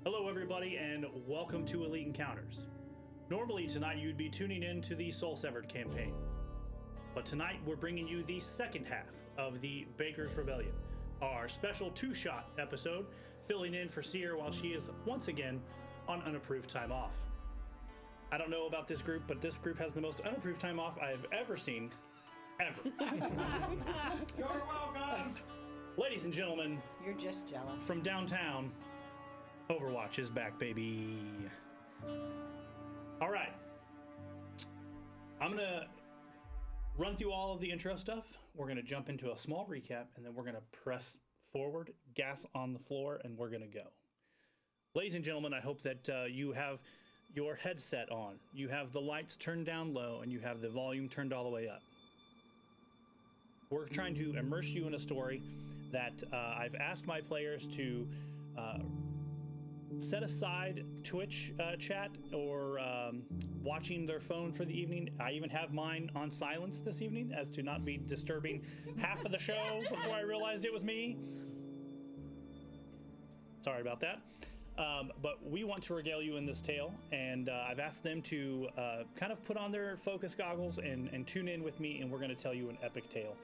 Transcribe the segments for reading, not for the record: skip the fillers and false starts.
Hello everybody and welcome to Elite Encounters. Normally tonight you'd be tuning in to the Soul Severed campaign, but tonight we're bringing you the second half of the Baker's Rebellion, our special two-shot episode, filling in for Seer while she is once again on unapproved time off. I don't know about this group, but this group has the most unapproved time off I have ever seen, ever. You're welcome! Ladies and gentlemen, you're just jealous. From downtown, Overwatch is back, baby. All right. I'm going to run through all of the intro stuff. We're going to jump into a small recap, and then we're going to press forward, gas on the floor, and we're going to go. Ladies and gentlemen, I hope that you have your headset on. You have the lights turned down low, and you have the volume turned all the way up. We're trying to immerse you in a story that I've asked my players to set aside Twitch chat or watching their phone for the evening. I even have mine on silence this evening as to not be disturbing half of the show before I realized it was me. Sorry about that. But we want to regale you in this tale, and I've asked them to kind of put on their focus goggles and tune in with me, and we're going to tell you an epic tale.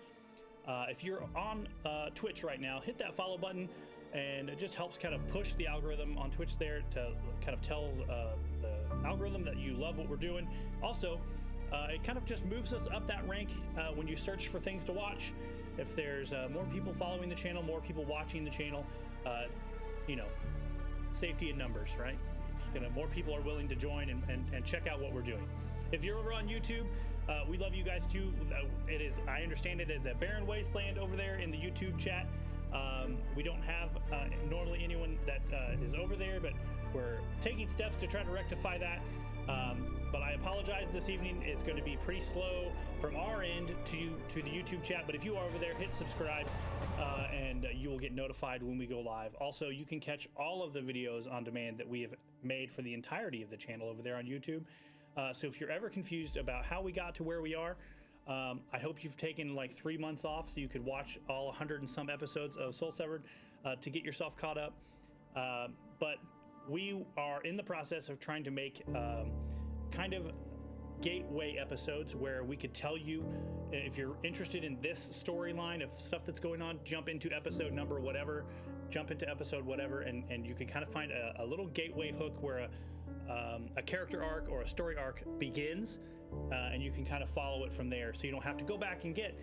If you're on Twitch right now, hit that follow button, and it just helps kind of push the algorithm on Twitch there to kind of tell the algorithm that you love what we're doing. Also, it kind of just moves us up that rank when you search for things to watch. If there's more people following the channel, more people watching the channel, you know, safety in numbers, right? More people are willing to join and check out what we're doing. If you're over on YouTube, we love you guys too. It is, I understand it as a barren wasteland over there in the YouTube chat. We don't have normally anyone that is over there, but we're taking steps to try to rectify that. But I apologize this evening. It's going to be pretty slow from our end to the YouTube chat. But if you are over there, hit subscribe and you will get notified when we go live. Also, you can catch all of the videos on demand that we have made for the entirety of the channel over there on YouTube. So if you're ever confused about how we got to where we are, I hope you've taken like 3 months off so you could watch all 100 and some episodes of Soul Severed to get yourself caught up. But we are in the process of trying to make kind of gateway episodes where we could tell you if you're interested in this storyline of stuff that's going on, jump into episode number whatever, jump into episode whatever, and you can kind of find a little gateway hook where a character arc or a story arc begins, and you can kind of follow it from there, so you don't have to go back and get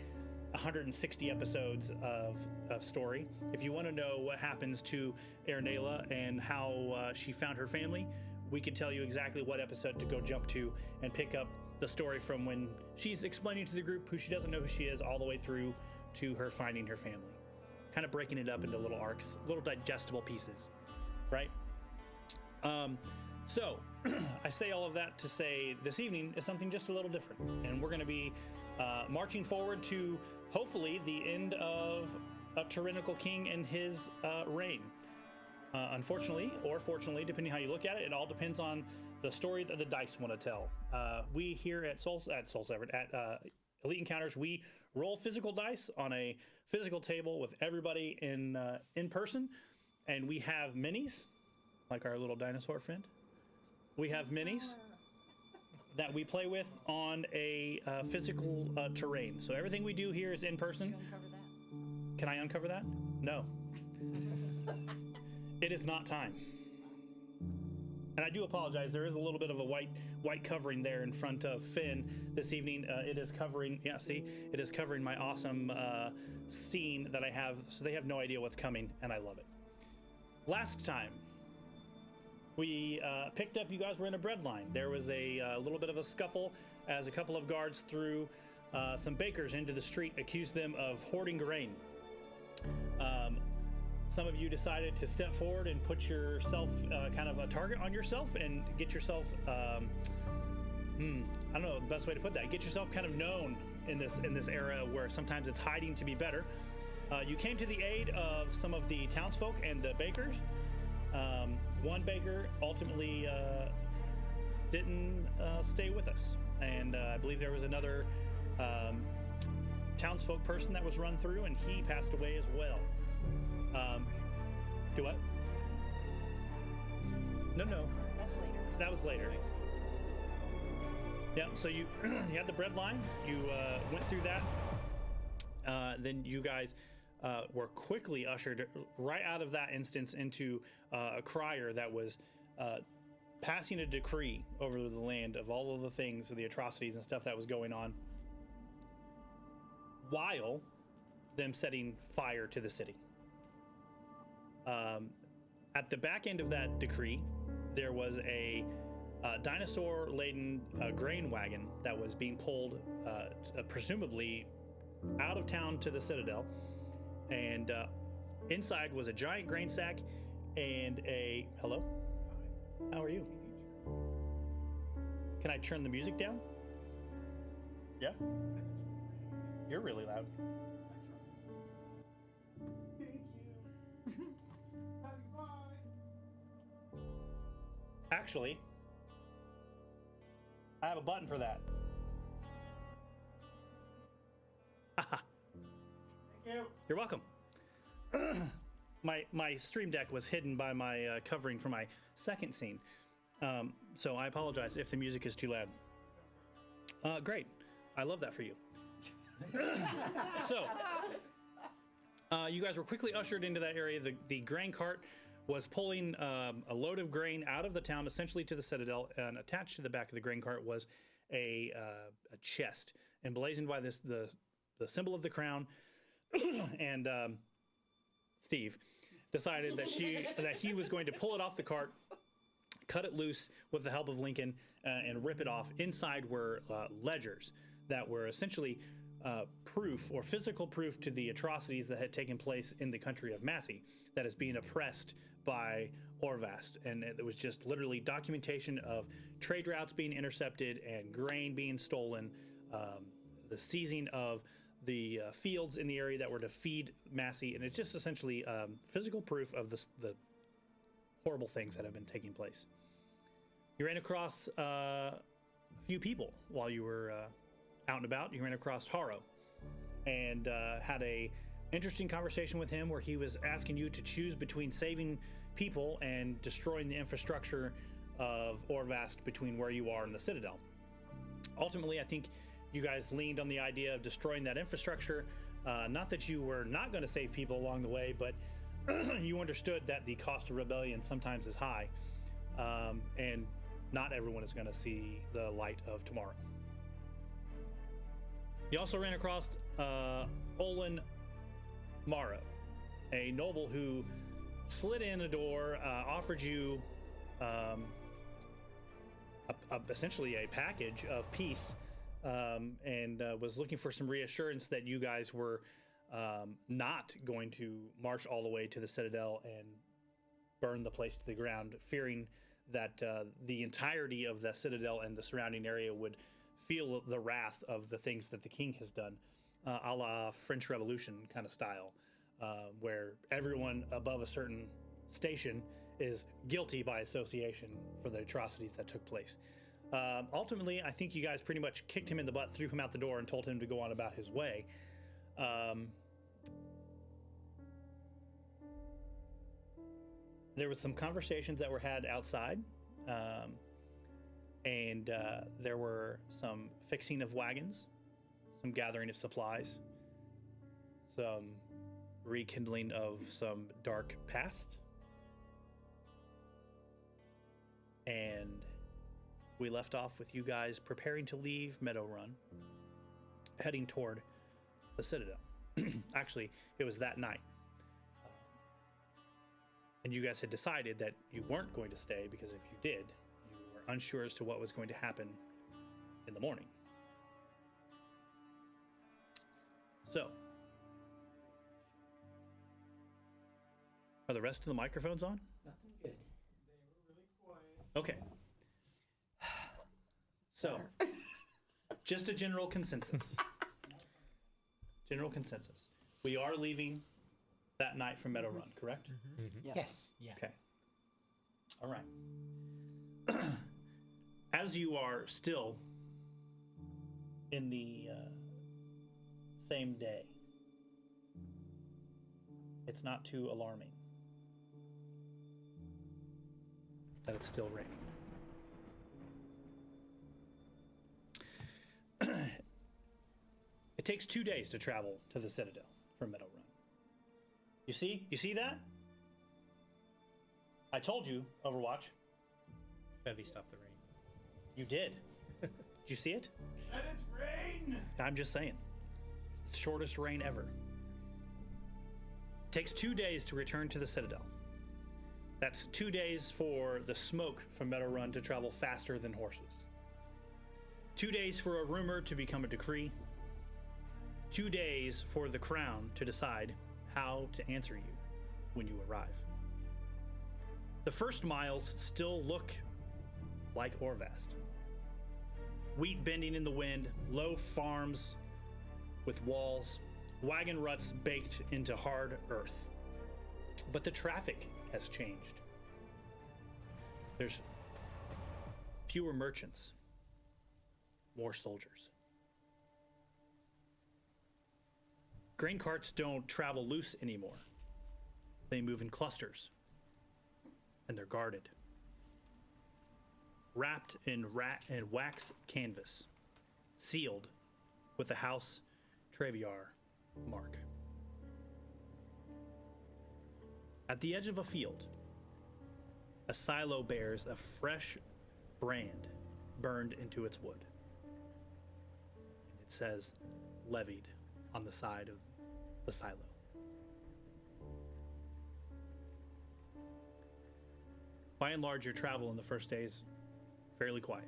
160 episodes of story. If you want to know what happens to Ernela and how she found her family, we could tell you exactly what episode to go jump to and pick up the story from when she's explaining to the group who she doesn't know who she is, all the way through to her finding her family. Kind of breaking it up into little arcs, little digestible pieces, right? So I say all of that to say this evening is something just a little different, and we're going to be marching forward to hopefully the end of a tyrannical king and his reign. Unfortunately, or fortunately, depending how you look at it, it all depends on the story that the dice want to tell. We here at Soul Severed, at Elite Encounters, we roll physical dice on a physical table with everybody in person, and we have minis, like our little dinosaur friend. We have minis that we play with on a physical terrain. So everything we do here is in person. Can you uncover that? Can I uncover that? No. It is not time. And I do apologize. There is a little bit of a white covering there in front of Finn this evening. It is covering, yeah, see? It is covering my awesome scene that I have, so they have no idea what's coming, and I love it. Last time, we picked up, you guys were in a bread line. There was a little bit of a scuffle as a couple of guards threw some bakers into the street, accused them of hoarding grain. Some of you decided to step forward and put yourself kind of a target on yourself and get yourself, I don't know the best way to put that, get yourself kind of known in this era where sometimes it's hiding to be better. You came to the aid of some of the townsfolk and the bakers. One baker ultimately didn't stay with us, and I believe there was another townsfolk person that was run through, and he passed away as well. Do what? No. That's later. That was later. Yeah, so you you had the bread line, you went through that, then you guys were quickly ushered right out of that instance into a crier that was passing a decree over the land of all of the things, the atrocities and stuff that was going on, while them setting fire to the city. At the back end of that decree, there was a dinosaur-laden grain wagon that was being pulled, presumably out of town to the Citadel, and inside was a giant grain sack and a... Hello? How are you? Can I turn the music down? Yeah? You're really loud. Actually, I have a button for that. Haha. Thank you. You're welcome. My stream deck was hidden by my covering for my second scene, so I apologize if the music is too loud. Great, I love that for you. So, you guys were quickly ushered into that area. The grain cart was pulling a load of grain out of the town, essentially to the Citadel, and attached to the back of the grain cart was a chest emblazoned by the symbol of the crown. And Steve decided that he was going to pull it off the cart, cut it loose with the help of Lincoln, and rip it off. Inside were ledgers that were essentially proof or physical proof to the atrocities that had taken place in the country of Massey, that is being oppressed by Orvast. And it was just literally documentation of trade routes being intercepted and grain being stolen, the seizing of the fields in the area that were to feed Massey, and it's just essentially physical proof of the horrible things that have been taking place. You ran across a few people while you were out and about, you ran across Haro and had a interesting conversation with him where he was asking you to choose between saving people and destroying the infrastructure of Orvast between where you are and the Citadel. Ultimately, I think you guys leaned on the idea of destroying that infrastructure. Not that you were not going to save people along the way, but you understood that the cost of rebellion sometimes is high, and not everyone is going to see the light of tomorrow. You also ran across Olin Morrow, a noble who slid in a door, offered you essentially a package of peace, and was looking for some reassurance that you guys were not going to march all the way to the Citadel and burn the place to the ground, fearing that the entirety of the Citadel and the surrounding area would feel the wrath of the things that the king has done, a la French Revolution kind of style, where everyone above a certain station is guilty by association for the atrocities that took place. Ultimately, I think you guys pretty much kicked him in the butt, threw him out the door, and told him to go on about his way. There was some conversations that were had outside, and there were some fixing of wagons, some gathering of supplies, some rekindling of some dark past, and we left off with you guys preparing to leave Meadowrun, heading toward the Citadel. Actually, it was that night. And you guys had decided that you weren't going to stay because if you did, you were unsure as to what was going to happen in the morning. So, are the rest of the microphones on? Nothing good. They were really quiet. Okay. So, just a general consensus. General consensus. We are leaving that night from Meadowrun, correct? Yes. Yeah. Okay. All right. As you are still in the same day, it's not too alarming that it's still raining. It takes 2 days to travel to the Citadel from Meadowrun. You see that? I told you, Overwatch. Chevy stopped the rain. You did. Did you see it? Let it rain! I'm just saying. Shortest rain ever. Takes 2 days to return to the Citadel. That's 2 days for the smoke from Meadowrun to travel faster than horses. 2 days for a rumor to become a decree. 2 days for the crown to decide how to answer you when you arrive. The first miles still look like Orvast. Wheat bending in the wind, low farms with walls, wagon ruts baked into hard earth. But the traffic has changed. There's fewer merchants, more soldiers. Grain carts don't travel loose anymore. They move in clusters, and they're guarded. Wrapped in wax canvas, sealed with the House Treviar mark. At the edge of a field, a silo bears a fresh brand burned into its wood. It says, levied, on the side of the silo. By and large, your travel in the first days fairly quiet.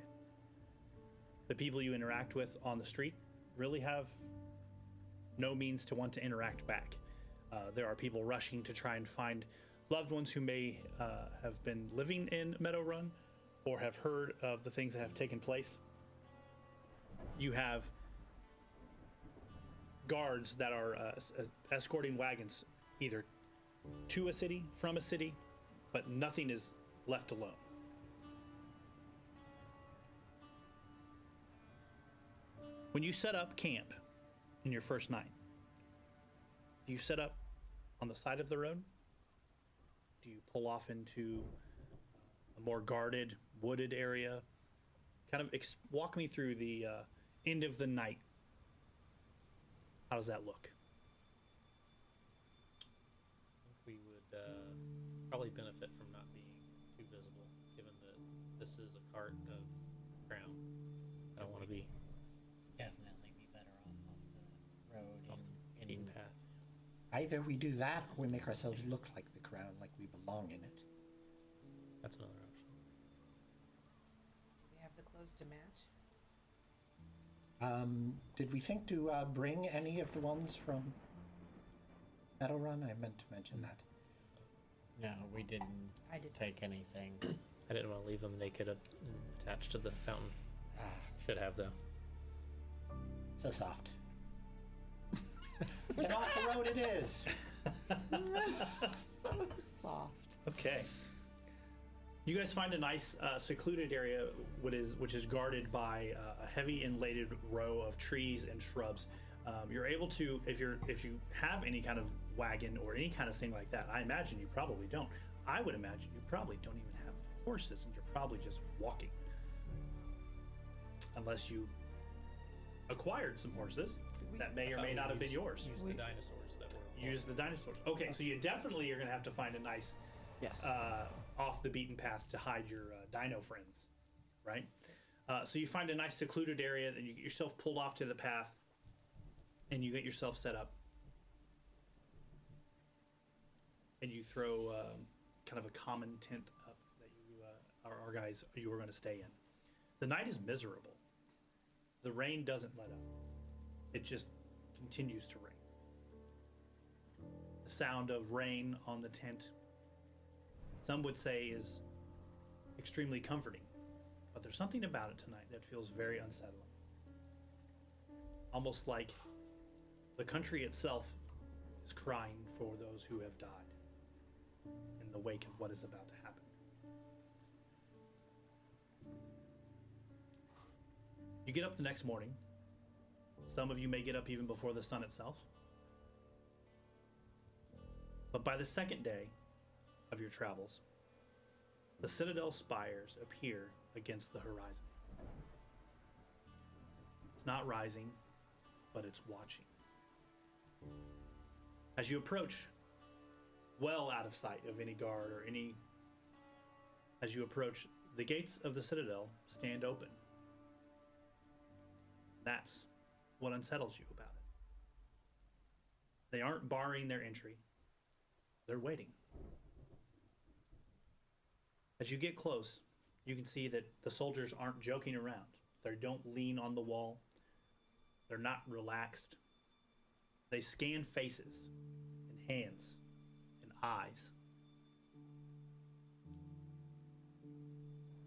The people you interact with on the street really have no means to want to interact back. There are people rushing to try and find loved ones who may have been living in Meadowrun or have heard of the things that have taken place. You have guards that are escorting wagons either to a city, from a city, but nothing is left alone. When you set up camp in your first night, do you set up on the side of the road? Do you pull off into a more guarded, wooded area? Kind of walk me through the end of the night. How does that look? We would probably benefit from not being too visible, given that this is a cart of crown. I don't want to be Definitely be better off the road off the beaten path. Either we do that or we make ourselves look like the crown, like we belong in it. That's another option. Do we have the clothes to match? Did we think to bring any of the ones from ReRun? I meant to mention that. No, we didn't I did. take anything. I didn't want to leave them naked attached to the fountain. Should have, though. So soft. Get off the road it is! So soft. Okay. You guys find a nice secluded area which is guarded by a heavy inlaid row of trees and shrubs. You're able to, if you have any kind of wagon or any kind of thing like that, I imagine you probably don't. I would imagine you probably don't even have horses and you're probably just walking. Unless you acquired some horses that may or may not have been yours. Use the dinosaurs that were. Use the dinosaurs. Okay, so you definitely are going to have to find a nice Yes. off the beaten path to hide your dino friends, right? So you find a nice secluded area, and you get yourself pulled off to the path, and you get yourself set up, and you throw kind of a common tent up that you our guys you were going to stay in. The night is miserable. The rain doesn't let up. It just continues to rain. The sound of rain on the tent, some would say, is extremely comforting, but there's something about it tonight that feels very unsettling. Almost like the country itself is crying for those who have died in the wake of what is about to happen. You get up the next morning. Some of you may get up even before the sun itself. But by the second day of your travels, the citadel spires appear against the horizon. It's not rising, but it's watching. As you approach, well out of sight of any guard or any... As you approach, the gates of the citadel stand open. That's what unsettles you about it. They aren't barring their entry. They're waiting. As you get close, you can see that the soldiers aren't joking around. They don't lean on the wall. They're not relaxed. They scan faces and hands and eyes.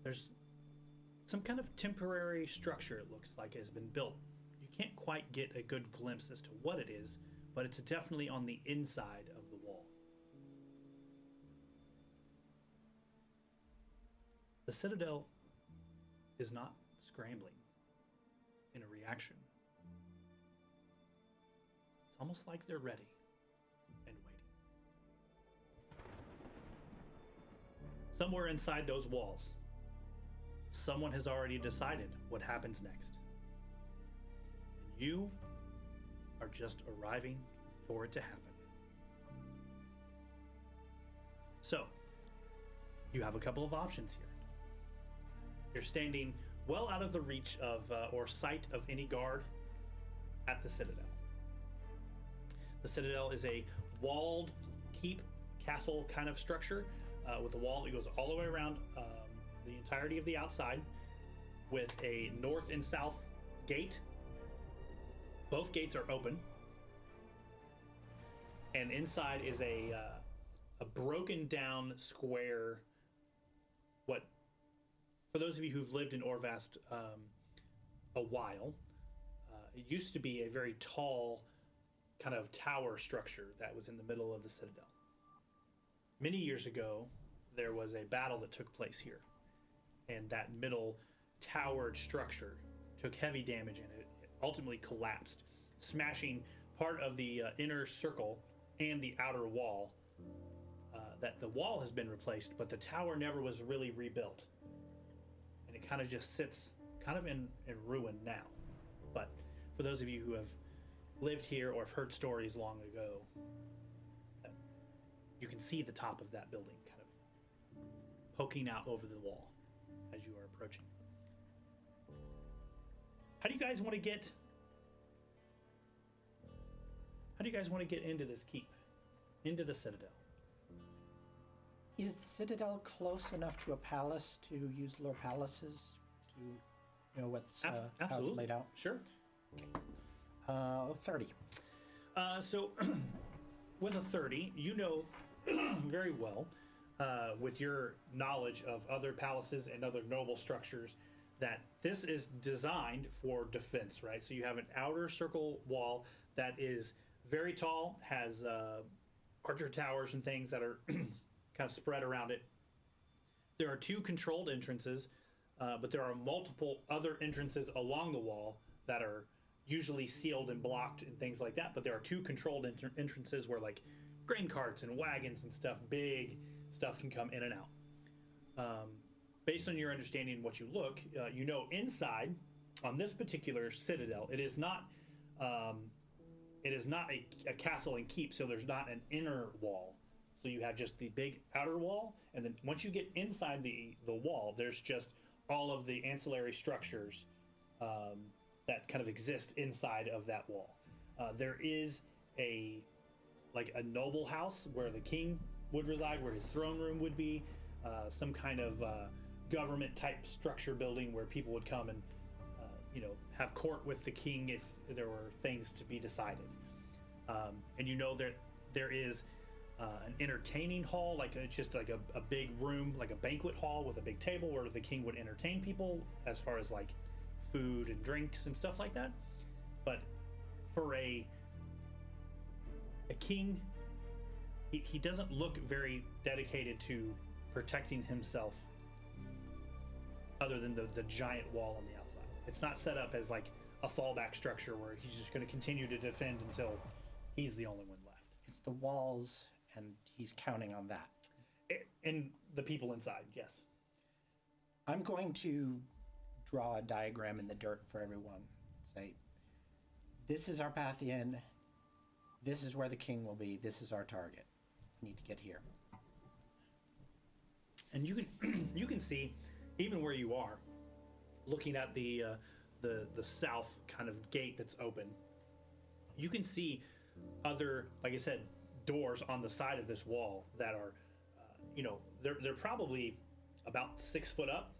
There's some kind of temporary structure, it looks like, has been built. You can't quite get a good glimpse as to what it is, but it's definitely on the inside of the wall. The citadel is not scrambling in a reaction. It's almost like they're ready and waiting. Somewhere inside those walls, someone has already decided what happens next. And you are just arriving for it to happen. So, you have a couple of options here. You're standing well out of the reach of or sight of any guard at the citadel. The citadel is a walled keep castle kind of structure with a wall that goes all the way around the entirety of the outside, with a north and south gate. Both gates are open, and inside is a broken down square. What, for those of you who've lived in Orvast a while, it used to be a very tall kind of tower structure that was in the middle of the citadel. Many years ago, there was a battle that took place here, and that middle towered structure took heavy damage in it ultimately collapsed, smashing part of the inner circle and the outer wall. That the wall has been replaced, but the tower never was really rebuilt. And it kind of just sits kind of in ruin now. But for those of you who have lived here or have heard stories long ago, you can see the top of that building kind of poking out over the wall as you are approaching. How do you guys want to get into this keep, into the citadel? Is the citadel close enough to a palace to use lore palaces to know what's how it's laid out? Sure. Okay. 30. So with a 30, you know very well, with your knowledge of other palaces and other noble structures, that this is designed for defense, right? So you have an outer circle wall that is very tall, has archer towers and things that are kind of spread around it. There are 2 controlled entrances, but there are multiple other entrances along the wall that are usually sealed and blocked and things like that. But there are 2 controlled entrances where, like, grain carts and wagons and stuff, big stuff, can come in and out. Based on your understanding and what you look, you know inside on this particular citadel, it is not a castle and keep. So there's not an inner wall. So you have just the big outer wall, and then once you get inside the wall, there's just all of the ancillary structures that kind of exist inside of that wall. There is a noble house where the king would reside, where his throne room would be, some kind of government type structure building where people would come and have court with the king if there were things to be decided. And you know that there is an entertaining hall, it's just like a big room, like a banquet hall with a big table where the king would entertain people as far as like food and drinks and stuff like that. But for a king, he doesn't look very dedicated to protecting himself other than the giant wall on the outside. It's not set up as like a fallback structure where he's just going to continue to defend until he's the only one left. It's the walls, and he's counting on that. And the people inside, yes. I'm going to draw a diagram in the dirt for everyone. Say, this is our path in. This is where the king will be. This is our target. We need to get here. And you can see, even where you are, looking at the south kind of gate that's open, you can see other, like I said, doors on the side of this wall that are, they're probably about 6 foot up.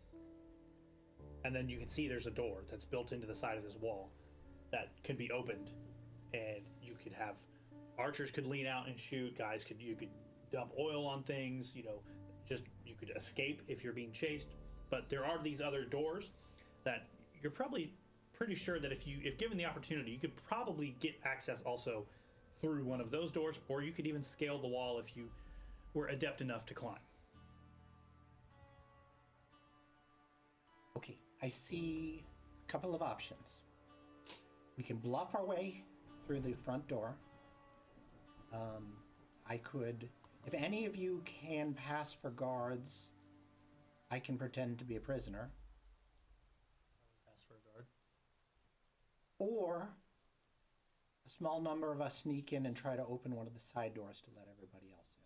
And then you can see there's a door that's built into the side of this wall that can be opened, and you could have archers could lean out and shoot. You could dump oil on things. You could escape if you're being chased. But there are these other doors that you're probably pretty sure that if given the opportunity, you could probably get access also through one of those doors, or you could even scale the wall if you were adept enough to climb. Okay, I see a couple of options. We can bluff our way through the front door. I could, if any of you can pass for guards, I can pretend to be a prisoner. Pass for a guard. Or a small number of us sneak in and try to open one of the side doors to let everybody else in.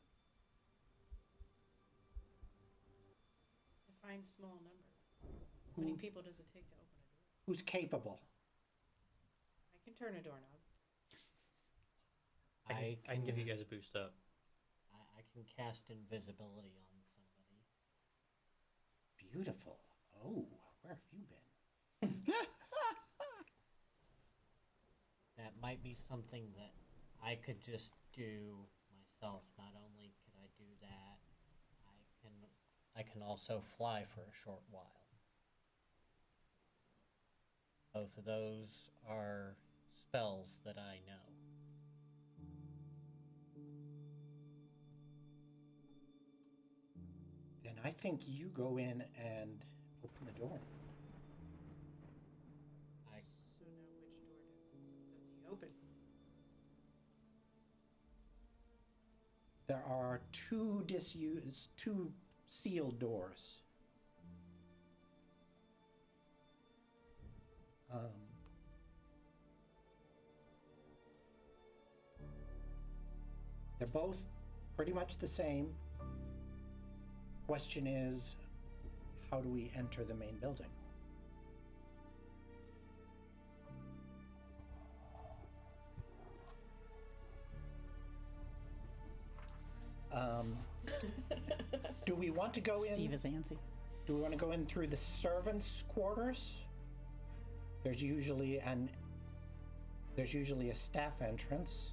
Define small number. How many people does it take to open a door? Who's capable? I can turn a doorknob. I can give you guys a boost up. I can cast invisibility on somebody. Beautiful. Oh, where have you been? That might be something that I could just do myself. Not only could I do that, I can also fly for a short while. Both of those are spells that I know. Then I think you go in and open the door. So now which door open? There are two sealed doors. They're both pretty much the same. Question is, how do we enter the main building? Do we want to go in? Steve is antsy. Do we want to go in through the servants' quarters? There's usually a staff entrance.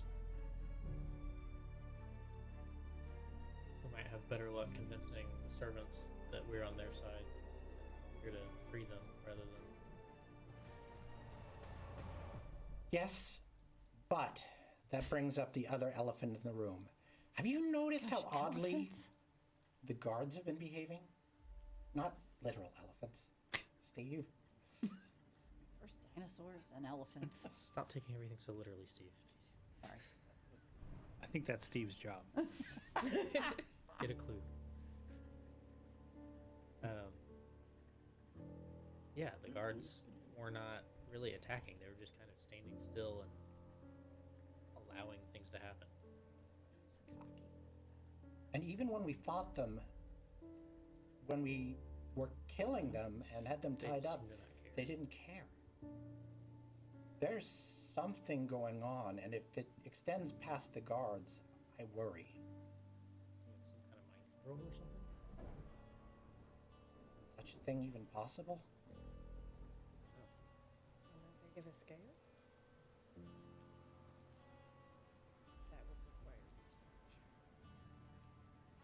We might have better luck convincing the servants that we're on their side. Here to free them rather than. Yes, but that brings up the other elephant in the room. Have you noticed Gosh, how oddly elephants? the guards have been behaving? Not literal elephants. Steve. First dinosaurs, then elephants. Stop taking everything so literally, Steve. Sorry. I think that's Steve's job. Get a clue. Yeah, the guards were not really attacking. They were just kind of standing still and allowing things to happen. Sounds cocky. And even when we fought them, when we were killing them and had them They tied seem up, to not care. they didn't care. There's something going on, and if it extends past the guards, I worry. It's some kind of mind control or something? Such a thing even possible? On that big of a scale? That would require research.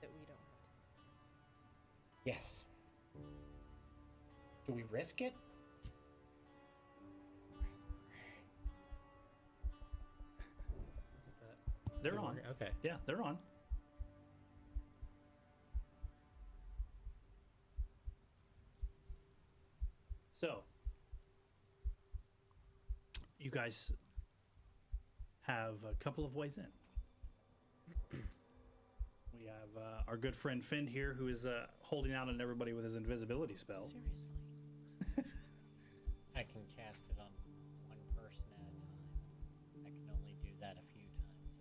That we don't have time. Yes. Do we risk it? Is that They're good on. work? Okay. Yeah, they're on. So, you guys have a couple of ways in. We have our good friend Finn here, who is holding out on everybody with his invisibility spell. Seriously. I can cast it on one person at a time. I can only do that a few times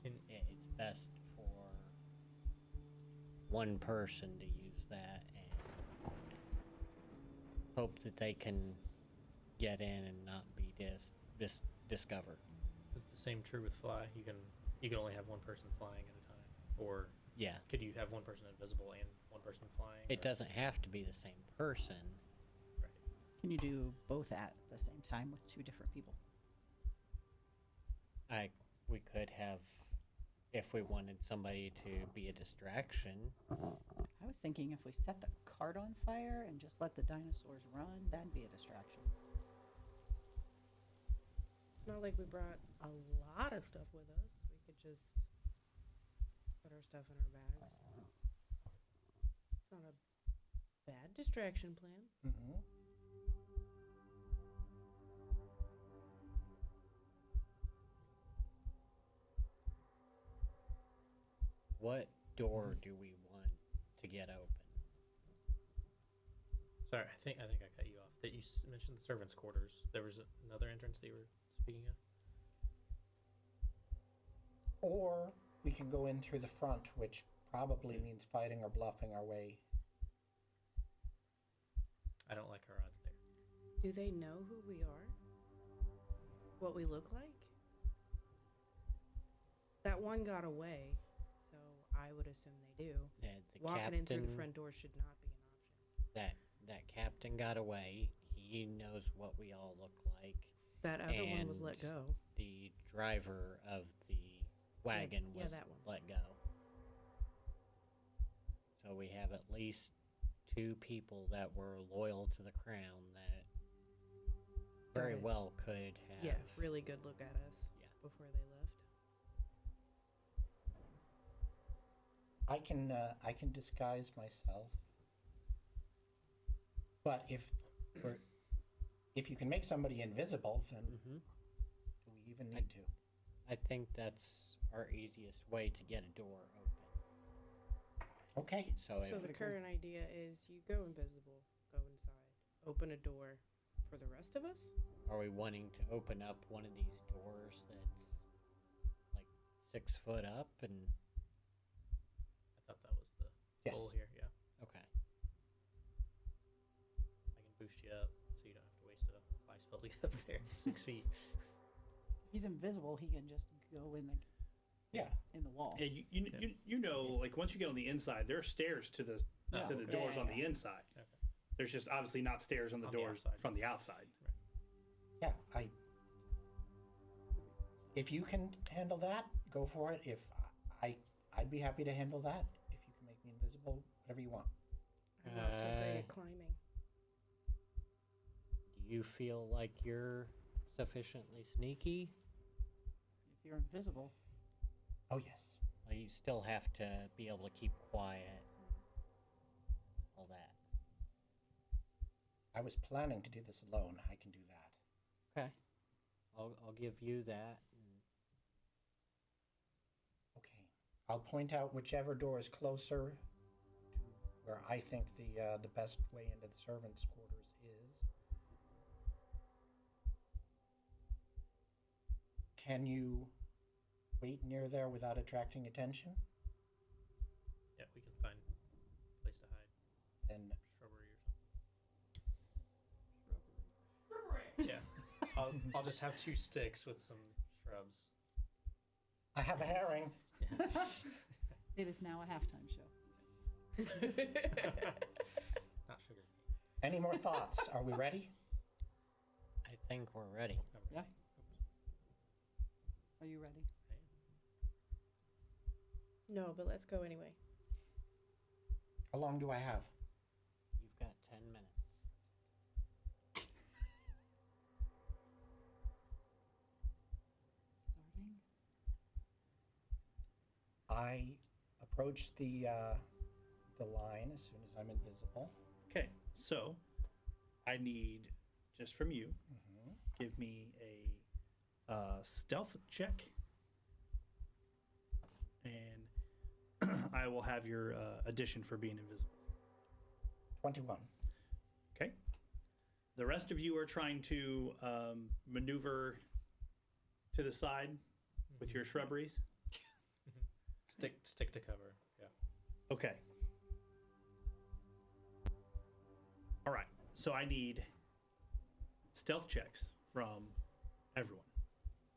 in a day, so it's best for one person to use that and hope that they can get in and not be discovered. Is the same true with fly? You can only have one person flying at a time, or Yeah, could you have one person invisible and one person flying? it or- doesn't have to be the same person. Right. Can you do both at the same time with two different people? We could have, if we wanted somebody to be a distraction. I was thinking if we set the cart on fire and just let the dinosaurs run, that'd be a distraction. It's not like we brought a lot of stuff with us. We could just put our stuff in our bags. It's not a bad distraction plan. Mm-hmm. What door do we want to get open? Sorry, I think I cut you off. That you mentioned the servants' quarters. There was another entrance that you were speaking of. Or we can go in through the front, which probably means fighting or bluffing our way. I don't like our odds there. Do they know who we are? What we look like? That one got away, so I would assume they do. The Walking in through the captain- front door should not be an option. That captain got away. He knows what we all look like. That other one was let And go. The driver of the wagon yeah, was that one. let go. So we have at least two people that were loyal to the crown that very Got it. well could have. Yeah, really good look at us Yeah. before they left. I can disguise myself. But if we're if you can make somebody invisible, then Mm-hmm. do we even need to? I think that's our easiest way to get a door open. Okay. So So if the current idea is you go invisible, go inside, open a door for the rest of us? are we wanting to open up one of these doors that's like 6 foot up and I thought that was the Yes. goal here. Yeah. okay. I can boost you up so you don't have to waste a fly spell to get up there. 6 feet. He's invisible. He can just go in the Yeah. wall. Yeah, you know, like once you get on the inside, there are stairs to the Oh, to the okay. doors Yeah, on yeah. the inside. Okay. There's just obviously not stairs on the On the doors outside. from the outside. Yeah. If you can handle that, go for it. If I'd be happy to handle that. If you can make me invisible, whatever you want. I'm not so great Uh, at climbing. Do you feel like you're sufficiently sneaky? If you're invisible, Oh yes. Well, you still have to be able to keep quiet. All that. I was planning to do this alone. I can do that. Okay. I'll give you that. Okay. I'll point out whichever door is closer to where I think the best way into the servants' quarters is. Can you wait near there without attracting attention? Yeah, we can find a place to hide. And Shrubbery or something. Yeah. I'll just have 2 sticks with some shrubs. I have a herring. it is now a halftime show. Not sugar. Any more thoughts? Are we ready? I think we're ready. Yeah. Are you ready? No, but let's go anyway. How long do I have? You've got 10 minutes. Starting. I approach the line as soon as I'm invisible. Okay, so I need just from you. Mm-hmm. Give me a stealth check, and I will have your addition for being invisible. 21. Okay. The rest of you are trying to maneuver to the side with your shrubberies. Stick to cover. Yeah. Okay. All right. So I need stealth checks from everyone.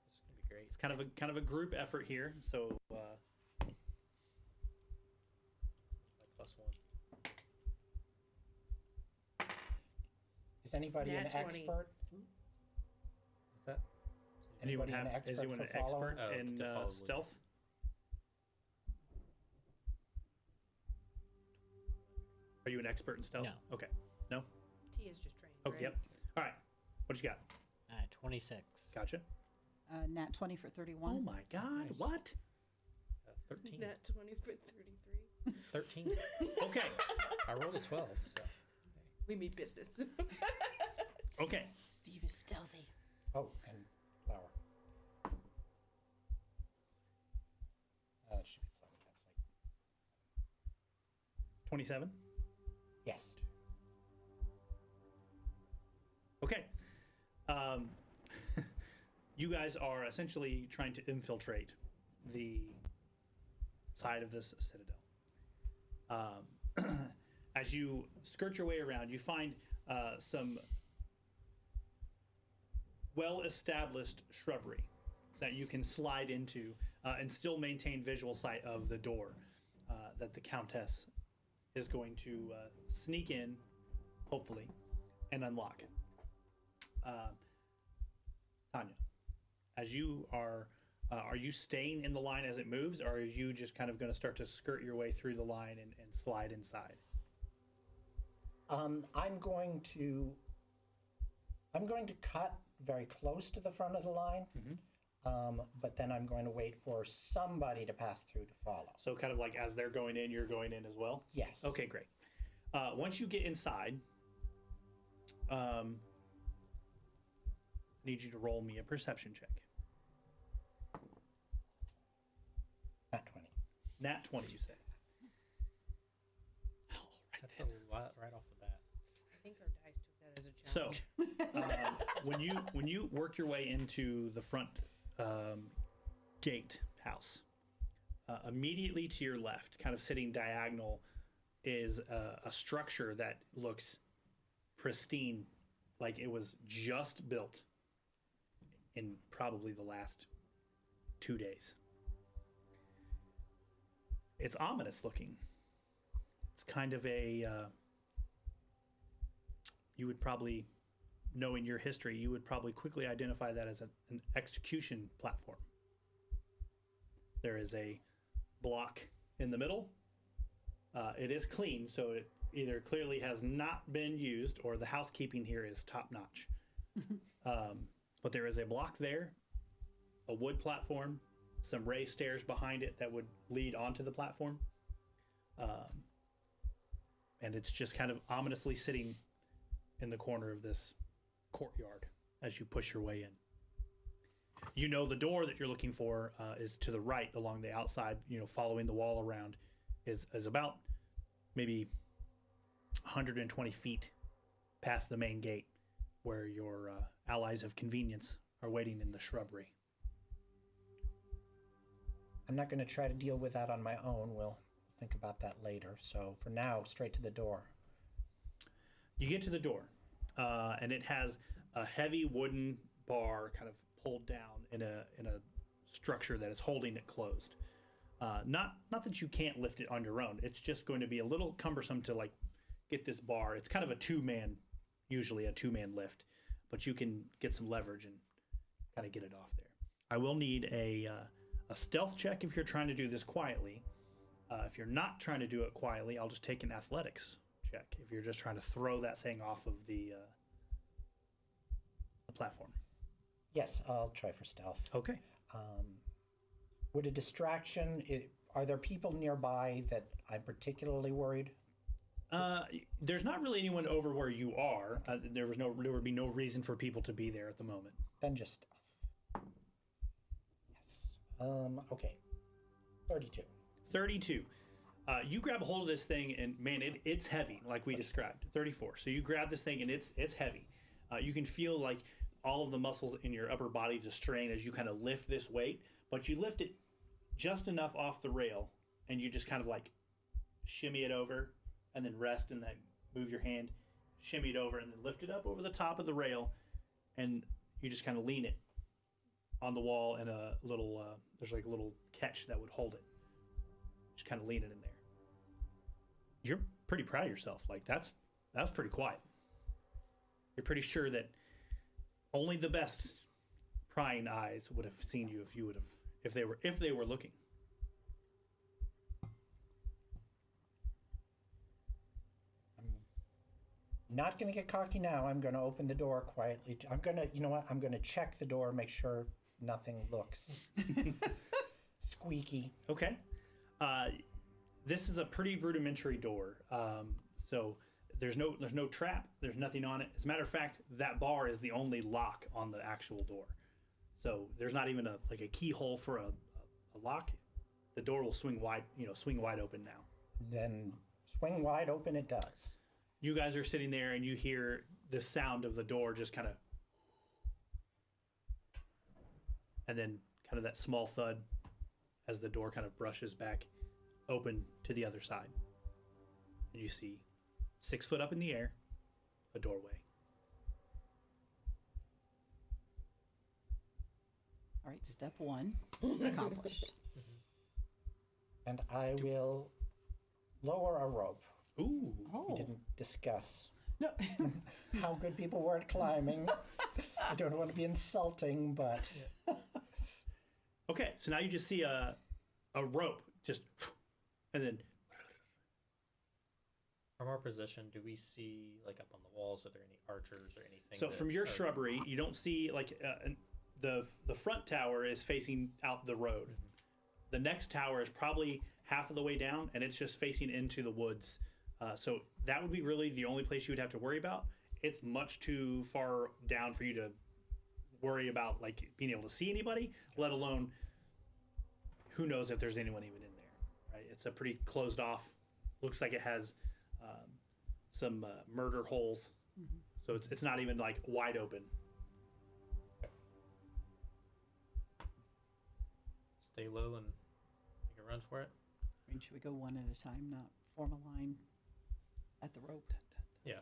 This is gonna be great. It's kind of a group effort here. So Like +1. Is anybody an Nat 20. expert? What's that? anyone Anybody an have is expert anyone for an expert following? Oh, in to follow the lead. stealth? Are you an expert in stealth? No. Okay. No. T is just trained. Oh, right? yep. All right. What you got? 26. Gotcha. Nat 20 for 31. Oh my God! Nice. What? 13. Nat 20 for 33. 13. Okay. I rolled a 12, so. We mean business. Okay. Steve is stealthy. Oh, and flower. That should be plenty. That's like 27. yes. Okay. You guys are essentially trying to infiltrate the side of this citadel. As you skirt your way around, you find some well-established shrubbery that you can slide into and still maintain visual sight of the door that the Countess is going to sneak in, hopefully, and unlock. Tanya, as you are you staying in the line as it moves, or are you just kind of going to start to skirt your way through the line and slide inside? I'm going to cut very close to the front of the line, but then I'm going to wait for somebody to pass through to follow. So kind of like as they're going in, you're going in as well? Yes. Okay, great. Once you get inside, need you to roll me a perception check. Not 20. Nat 20, you say. That's a lot right off the bat. I think our dice took that as a So, challenge. when you work your way into the front gate house, immediately to your left, kind of sitting diagonal, is a structure that looks pristine, like it was just built in probably the last 2 days. It's ominous looking. It's kind of a you would probably, knowing your history, you would probably quickly identify that as an execution platform. There is a block in the middle. It is clean, so it either clearly has not been used or the housekeeping here is top notch. But there is a block there, a wood platform, some raised stairs behind it that would lead onto the platform. And it's just kind of ominously sitting in the corner of this courtyard as you push your way in. You know the door that you're looking for is to the right along the outside, following the wall around, is about maybe 120 feet past the main gate where your allies of convenience are waiting in the shrubbery. I'm not going to try to deal with that on my own. We'll think about that later. So for now, straight to the door. You get to the door, and it has a heavy wooden bar kind of pulled down in a structure that is holding it closed. Not that you can't lift it on your own. It's just going to be a little cumbersome to get this bar. It's kind of usually a two-man lift, but you can get some leverage and kind of get it off there. I will need a stealth check if you're trying to do this quietly. If you're not trying to do it quietly, I'll just take an athletics check if you're just trying to throw that thing off of the platform. Yes, I'll try for stealth. Okay. Would a distraction, are there people nearby that I'm particularly worried? There's not really anyone over where you are. There would be no reason for people to be there at the moment. Then just stealth. Yes. Okay. 32. 32. You grab a hold of this thing, and man, it's heavy, like we described. 34. So you grab this thing, and it's heavy. You can feel like all of the muscles in your upper body to strain as you kind of lift this weight, but you lift it just enough off the rail, and you just kind of shimmy it over, and then rest, and then move your hand, shimmy it over, and then lift it up over the top of the rail, and you just kind of lean it on the wall, and there's a little catch that would hold it. Just kind of lean it in there. You're pretty proud of yourself. That was pretty quiet. You're pretty sure that only the best prying eyes would have seen you if they were looking. I'm not going to get cocky now. I'm going to open the door quietly. I'm going to check the door, make sure nothing looks squeaky. Okay. This is a pretty rudimentary door. So there's no trap. There's nothing on it. As a matter of fact, that bar is the only lock on the actual door. So there's not even a keyhole for a lock. The door will swing wide open now. Then swing wide open it does. You guys are sitting there and you hear the sound of the door just kind of, and then kind of that small thud as the door kind of brushes back open to the other side. And you see 6 foot up in the air, a doorway. All right, step 1 accomplished. And I will lower a rope. Ooh. We didn't discuss No. how good people were at climbing. I don't want to be insulting, but Okay, so now you just see a rope just, and then From our position, do we see up on the walls? Are there any archers or anything? so from your shrubbery, you don't see the front tower is facing out the road. The next tower is probably half of the way down, and it's just facing into the woods. So that would be really the only place you would have to worry about. It's much too far down for you to worry about like being able to see anybody, let alone who knows if there's anyone even in there, right? It's a pretty closed off. Looks like it has some murder holes, so it's not even like wide open. Stay low and make a run for it. I mean, should we go one at a time, not form a line at the rope? Yeah.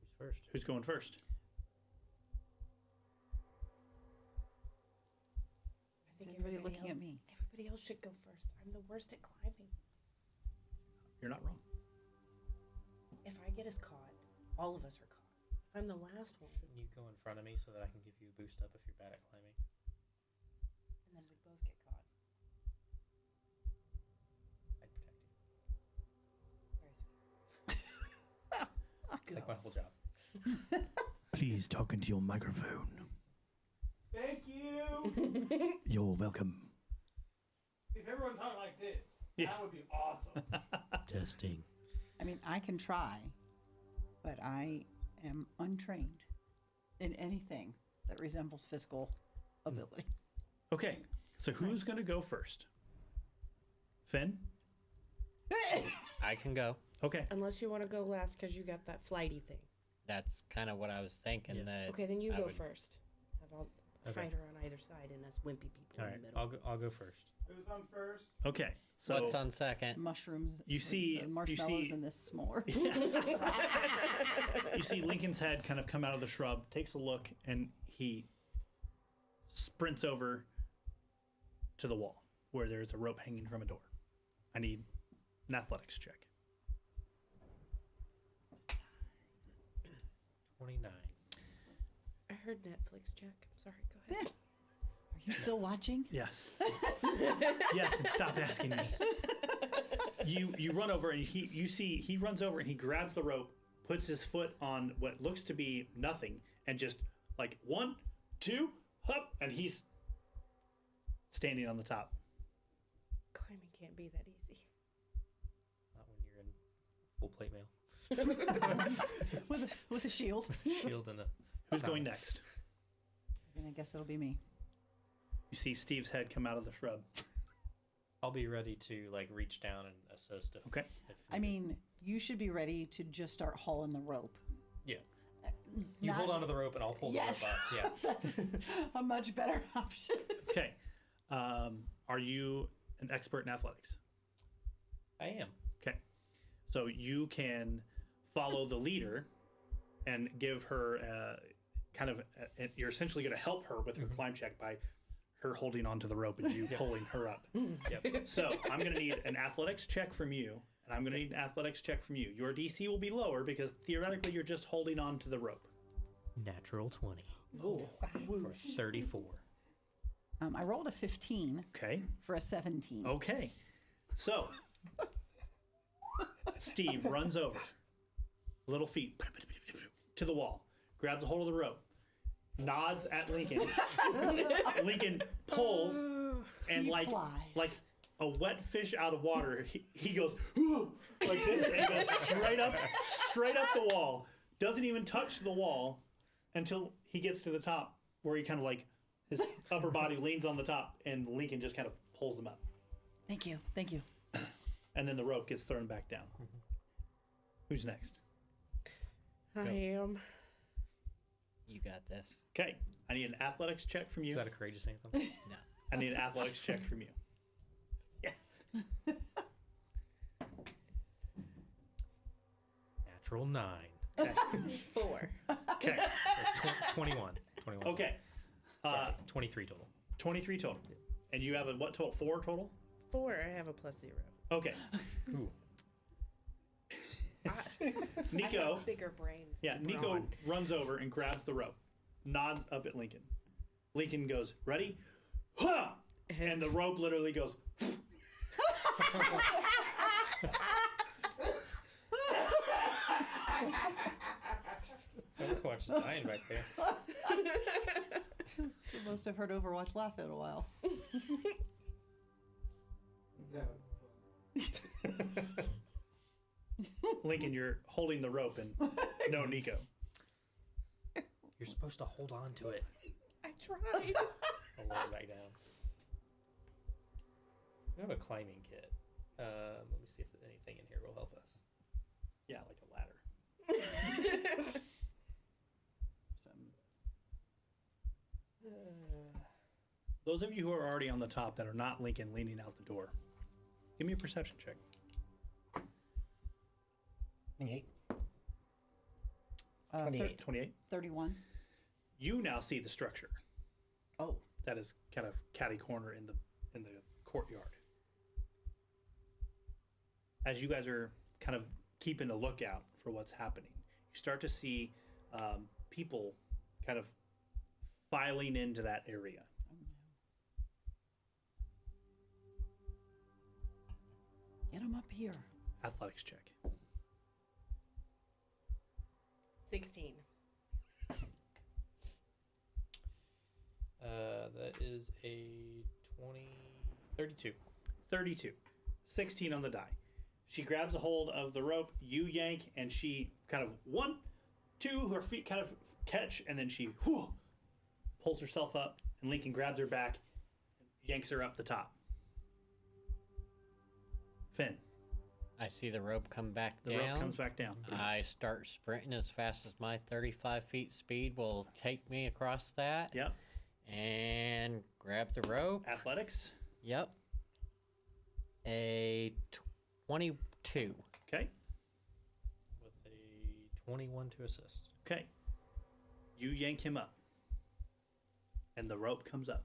Who's first? Who's going first? I Is think everybody looking at me? Everybody else should go first. I'm the worst at climbing. You're not wrong. If I get us caught, all of us are caught. If I'm the last one, Shouldn't you go in front of me so that I can give you a boost up if you're bad at climbing? and then we'd both get caught. I'd protect you. Very sweet. It's like my whole job. Please talk into your microphone. Thank you. You're welcome. If everyone talked like this, Yeah. that would be awesome. Testing. I mean, I can try, but I am untrained in anything that resembles physical ability. Okay, so who's gonna go first? Finn? I can go. Okay. Unless you want to go last because you got that flighty thing. That's kind of what I was thinking. Yeah. That Okay, then you I go would- first. Have all Okay. fighter on either side and us wimpy people All in right, the middle. I'll go first. Who's on first? Okay. So What's on second? Mushrooms. You see- the you marshmallows see- and this s'more. you see Lincoln's head kind of come out of the shrub, takes a look, and he sprints over to the wall where there's a rope hanging from a door. I need an athletics check. 29. I heard Netflix check. I'm sorry. Go ahead. Are you still watching? Yes. Yes, and stop asking me. You run over and he runs over and he grabs the rope, puts his foot on what looks to be nothing, and just like 1, 2, hop, and he's standing on the top. Climbing can't be that easy. Not when you're in full plate mail. with a shield. Shield and a. Who's going next? And I guess it'll be me. You see Steve's head come out of the shrub. I'll be ready to like reach down and assist. If, Okay. if I mean, you should be ready to just start hauling the rope. yeah. You hold on to the rope and I'll pull Yes. the rope up. Yeah. That's a much better option. Okay. Are you an expert in athletics? I am. Okay. So you can follow the leader and give her you're essentially going to help her with her climb check by her holding onto the rope and you pulling her up. Yep. So I'm going to need an athletics check from you, and I'm going to need an athletics check from you. Your DC will be lower because theoretically you're just holding on to the rope. Natural 20 Oh, for 34. I rolled a 15 Okay. for a 17. Okay. So Steve runs over, little feet to the wall, grabs a hold of the rope, nods at Lincoln. Lincoln pulls, and Steve like flies. a wet fish out of water, he goes like this and goes straight up the wall. Doesn't even touch the wall until he gets to the top, where he kind of like his upper body leans on the top, and Lincoln just kind of pulls him up, Thank you. Thank you. and then the rope gets thrown back down. Who's next? I am. You got this. Okay, I need an athletics check from you. Is that a courageous anthem? No. I need an athletics check from you. Yeah. Natural 9. Okay. 4. Okay. So 21. 21. Okay. Sorry, 23 total. 23 total. And you have a what total? 4 total? 4. I have a +0. Okay. Ooh. I Nico. have bigger brains. Yeah, than Nico Braun. runs over and grabs the rope, nods up at Lincoln. Lincoln goes, "Ready?" Ha! And the rope literally goes. Overwatch is dying back there. You must have heard Overwatch laugh in a while. That was fun. Lincoln, you're holding the rope, and no, Nico. You're supposed to hold on to it. I tried. I'll lower it back down. We have a climbing kit. Let me see if anything in here will help us. Yeah, like a ladder. Some Those of you who are already on the top that are not Lincoln leaning out the door, give me a perception check. 28. uh, 28. 28. 31. You now see the structure Oh, that is kind of catty corner in the courtyard. As you guys are kind of keeping a lookout for what's happening, you start to see people kind of filing into that area. oh no. Get him up here. Athletics check. 16. That is a 32. 32. 16 on the die. She grabs a hold of the rope, you yank, and she kind of 1, 2, her feet kind of catch, and then she pulls herself up, and Lincoln grabs her back, yanks her up the top. Finn, I see the rope come back the down. rope comes back down. I start sprinting as fast as my 35 feet speed will take me across that. Yep. And grab the rope. Athletics. Yep. A 22. Okay. With a 21 to assist. Okay. You yank him up, and the rope comes up.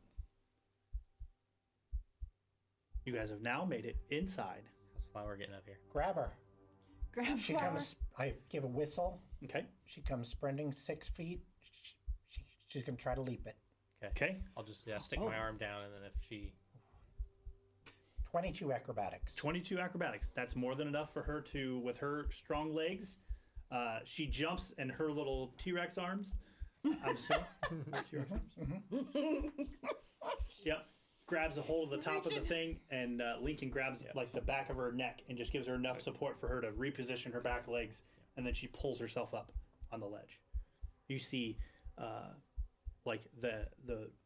You guys have now made it inside. How's Flower getting up here? Grab her. Grab She Flower. comes. I give a whistle. Okay. She comes sprinting 6 feet. She's going to try to leap it. Okay. I'll just stick my arm down, and then if she 22 acrobatics. 22 acrobatics. That's more than enough for her to, with her strong legs. She jumps, and her little T-Rex arms. I'm sorry. Her T-Rex arms. Yep. Grabs a hold of the top of the thing, and Lincoln grabs like the back of her neck and just gives her enough support for her to reposition her back legs, and then she pulls herself up on the ledge. You see like the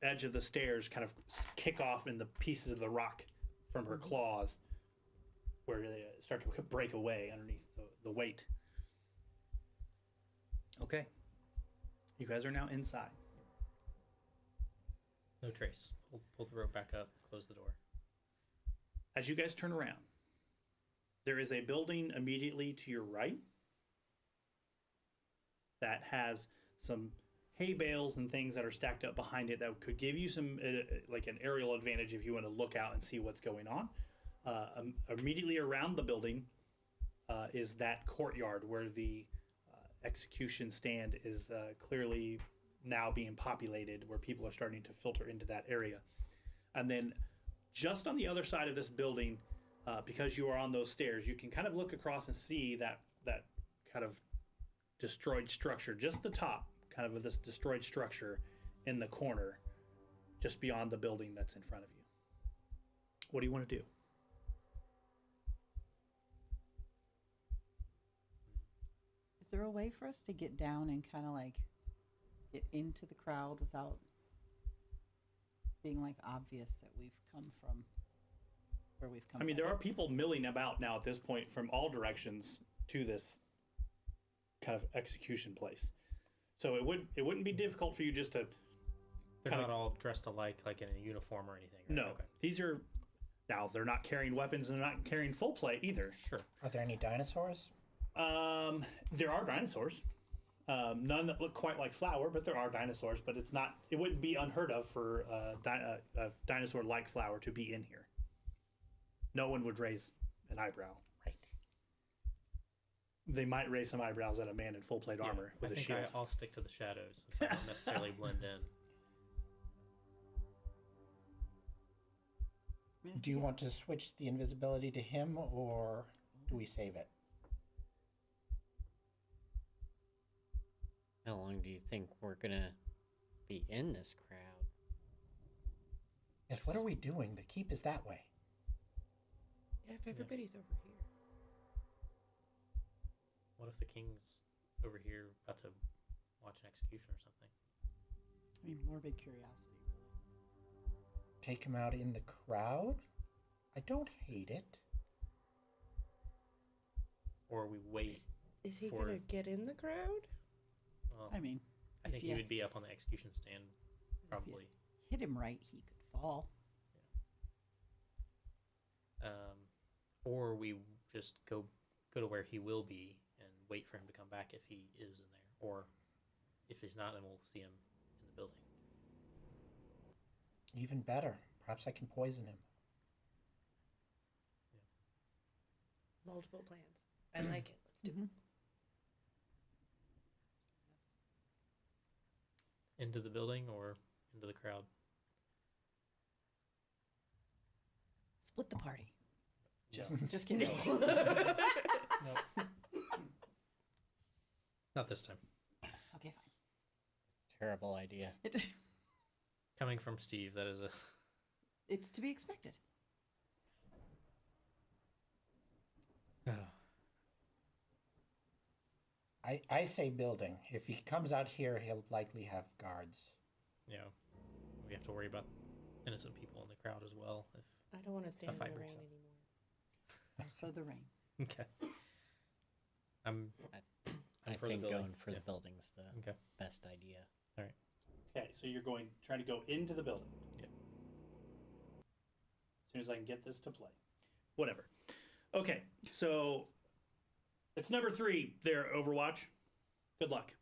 edge of the stairs kind of kick off in the pieces of the rock from her claws, where they start to break away underneath the weight. Okay. You guys are now inside. no trace. Pull the rope back up, close the door. As you guys turn around, there is a building immediately to your right that has some hay bales and things that are stacked up behind it that could give you some like an aerial advantage if you want to look out and see what's going on. Immediately around the building is that courtyard where the execution stand is clearly now being populated, where people are starting to filter into that area. And then just on the other side of this building, because you are on those stairs, you can kind of look across and see that kind of destroyed structure, just the top kind of this destroyed structure in the corner, just beyond the building that's in front of you. What do you want to do? Is there a way for us to get down and kind of like get into the crowd without being like obvious that we've come from where we've come I mean, from? there are people milling about now at this point from all directions to this kind of execution place. So it wouldn't be difficult for you just to. They're kinda- not all dressed alike, like in a uniform or anything, right? No, Okay. these are. Now they're not carrying weapons and they're not carrying full plate either. Sure. Are there any dinosaurs? There are dinosaurs. None that look quite like Flower, but there are dinosaurs. But it's not. It wouldn't be unheard of for a dinosaur like Flower to be in here. No one would raise an eyebrow. Right. They might raise some eyebrows at a man in full plate armor with I a think shield. I'll stick to the shadows since I don't necessarily blend in. Do you want to switch the invisibility to him, or do we save it? How long do you think we're gonna be in this crowd? Yes, what are we doing? The keep is that way. Yeah, if everybody's over here. What if the king's over here about to watch an execution or something? I mean, morbid curiosity, really. Take him out in the crowd? I don't hate it. Or we wait. Is he For- gonna get in the crowd? Well, I mean, I if think you he would be up on the execution stand, you probably. hit him right, he could fall. Or we just go to where he will be and wait for him to come back if he is in there. Or if he's not, then we'll see him in the building. Even better. Perhaps I can poison him. Multiple plans. I like it. Let's do it. Into the building or into the crowd? Split the party. Just, Just kidding. Not this time. Okay, Terrible idea. fine. Coming from Steve, that is a... It's to be expected. I say building. If he comes out here, he'll likely have guards. Yeah, we have to worry about innocent people in the crowd as well. If I don't want to stand in the fight rain breaks out. anymore. Also the rain. Okay. I'm I for the think building. going for Yeah. the building's the Okay. best idea. Okay, so you're trying to go into the building. Yeah. As soon as I can get this to play. Whatever. Okay, so it's number 3 there, Overwatch. Good luck.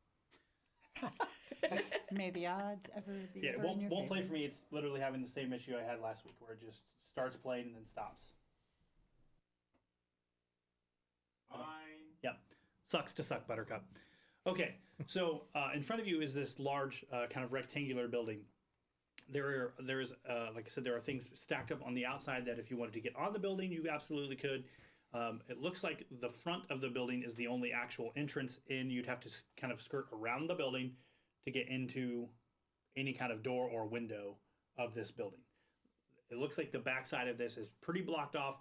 May the odds ever be Yeah, it ever in your won't play favor. for me. It's literally having the same issue I had last week where it just starts playing and then stops. Fine. Yep. Sucks to suck, Buttercup. Okay, so in front of you is this large kind of rectangular building. There is, like I said, there are things stacked up on the outside that if you wanted to get on the building, you absolutely could. It looks like the front of the building is the only actual entrance in. You'd have to kind of skirt around the building to get into any kind of door or window of this building. It looks like the backside of this is pretty blocked off,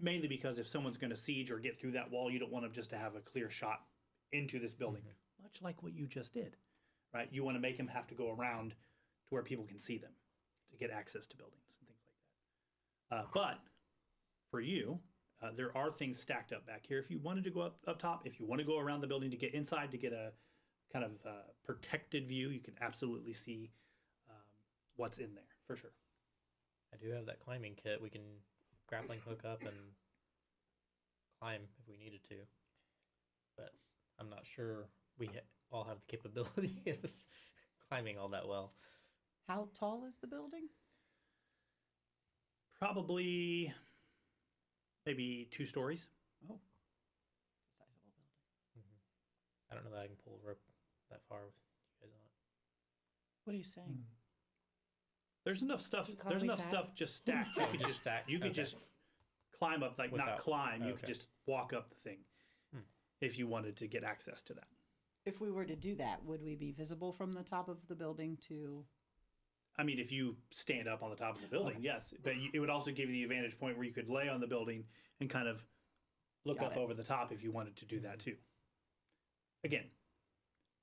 mainly because if someone's going to siege or get through that wall, you don't want them just to have a clear shot into this building, much like what you just did, right? You want to make them have to go around to where people can see them to get access to buildings and things like that. But for you, there are things stacked up back here. If you wanted to go up top, if you want to go around the building to get inside to get a kind of protected view, you can absolutely see what's in there for sure. I do have that climbing kit. We can grappling hook up and climb if we needed to. But I'm not sure we all have the capability of climbing all that well. How tall is the building? Probably maybe 2 stories. Oh, it's a sizable building. I don't know that I can pull a rope that far with you guys on it. What are you saying? There's enough stuff. You call There's me enough fat? stuff just stacked. You Oh, could just just stacked. You could Okay. just climb up, like not Without- climb. You okay. could just walk up the thing if you wanted to get access to that. If we were to do that, would we be visible from the top of the building to? I mean, if you stand up on the top of the building, yes, but it would also give you the advantage point where you could lay on the building and kind of look Got up it. over the top if you wanted to do that too. Again,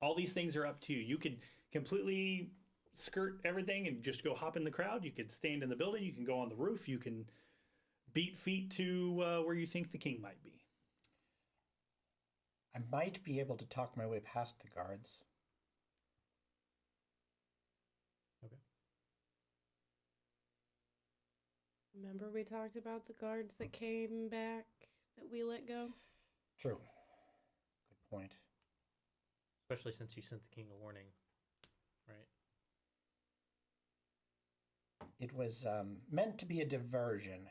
all these things are up to you. You could completely skirt everything and just go hop in the crowd. You could stand in the building. You can go on the roof. You can beat feet to where you think the king might be. I might be able to talk my way past the guards. Remember we talked about the guards that came back that we let go? True. Good point. Especially since you sent the king a warning, right? It was meant to be a diversion.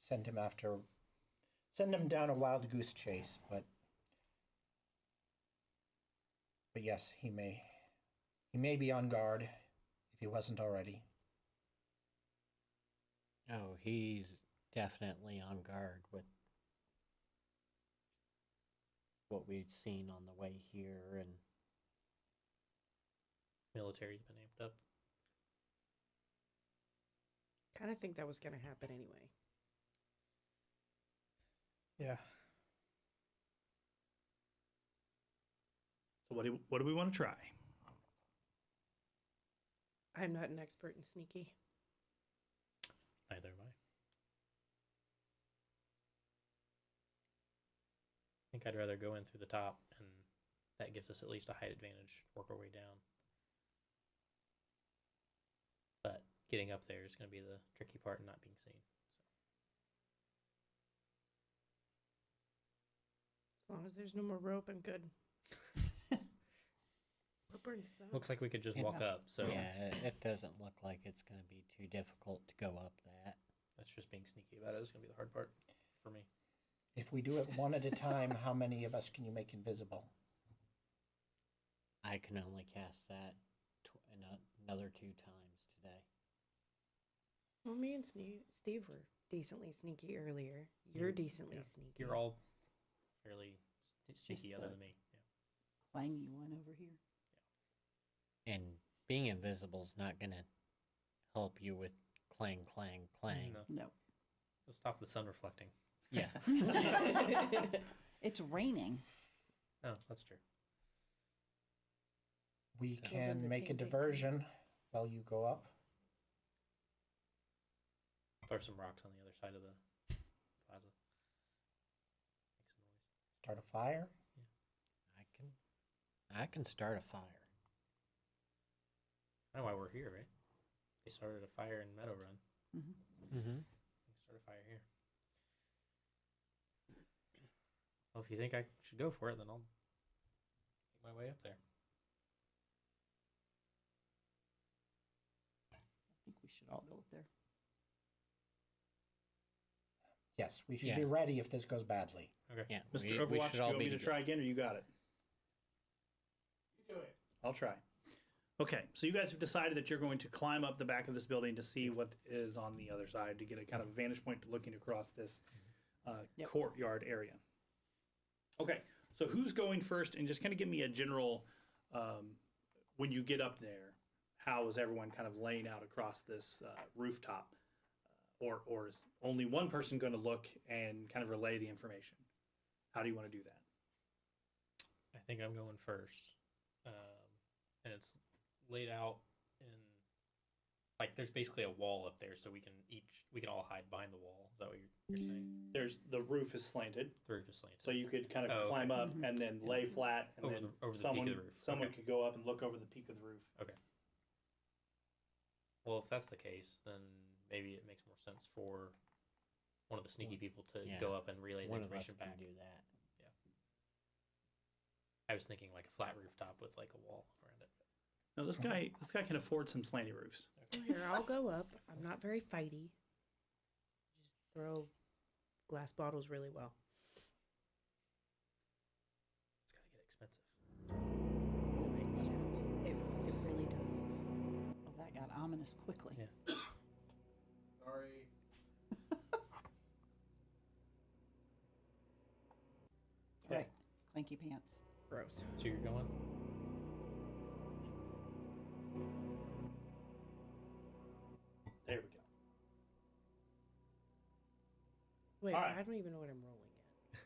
Send him down a wild goose chase, but yes, he may be on guard if he wasn't already. Oh, he's definitely on guard with what we've seen on the way here, and Military's been amped up. Kind of think that was going to happen anyway. Yeah. So what do we want to try? I'm not an expert in sneaky. Neither am I. I think I'd rather go in through the top, and that gives us at least a height advantage. Work our way down. But getting up there is going to be the tricky part and not being seen. As long as there's no more rope, I'm good. Rope burn sucks. Looks like we could just walk Yeah. up, so Yeah, it doesn't look like it's going to be too difficult to go up that. that's just being sneaky about it. Is going to be the hard part for me. If we do it one at a time, how many of us can you make invisible? I can only cast that another 2 times today. Well, me and Steve were decently sneaky earlier. You're decently Yeah. sneaky. You're all fairly sneaky Just other the- than me. Yeah. Clangy one over here. And being invisible is not going to help you with clang, clang, clang. No. No. It'll stop the sun reflecting. Yeah. It's raining. Oh, that's true. We Those are can the make a ting-ting. diversion while you go up. Throw some rocks on the other side of the plaza. Make some noise. Start a fire. I can start a fire. I know why we're here, right? They started a fire in Meadow Run. Hmm Mm-hmm. We can start a fire here. Well, if you think I should go for it, then I'll make my way up there. I think we should all go up there. Yes, we should Yeah. be ready if this goes badly. Okay. Yeah. Mr. we Overwatch, should do you all want me be to together. try again, or you got it? You do it. I'll try. Okay, so you guys have decided that you're going to climb up the back of this building to see what is on the other side, to get a kind of vantage point looking across this Yep. courtyard area. Okay, so who's going first? And just kind of give me a general, when you get up there, how is everyone kind of laying out across this rooftop? Or is only one person going to look and kind of relay the information? How do you want to do that? I think I'm going first. And it's laid out in, like, there's basically a wall up there, so we can all hide behind the wall. Is that what you're saying? The roof is slanted, The roof is slanted. so you could kind of Oh, okay. climb up Mhm. and then lay flat, and Over then the peak of someone the roof. someone Okay. could go up and look over the peak of the roof. Well, if that's the case, then maybe it makes more sense for one of the sneaky people to Yeah. go up and relay the One of us information can back. do that. I was thinking like a flat rooftop with like a wall around it. No, this guy can afford some slanty roofs. Here, I'll go up. I'm not very fighty. Just throw glass bottles really well. It's gotta get expensive. It really does. Well, that got ominous quickly. Yeah. Sorry. All right. Clanky pants. Gross. So you're going? There we go. Wait, All right. I don't even know what I'm rolling yet.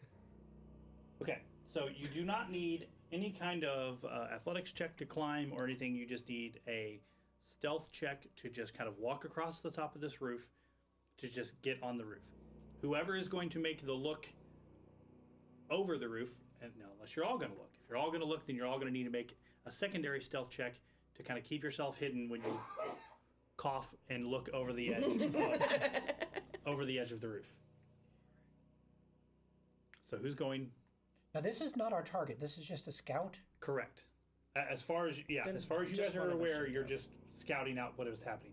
Okay, so you do not need any kind of athletics check to climb or anything. You just need a stealth check to just kind of walk across the top of this roof to just get on the roof. Whoever is going to make the look over the roof, and no, unless you're all going to look. If you're all going to look, then you're all going to need to make a secondary stealth check to kind of keep yourself hidden when you cough and look over the edge over the edge of the roof. So who's going? Now, this is not our target. This is just a scout. Correct. As far as Then as far as you just guys one are of us aware, should you're go. just scouting out what is happening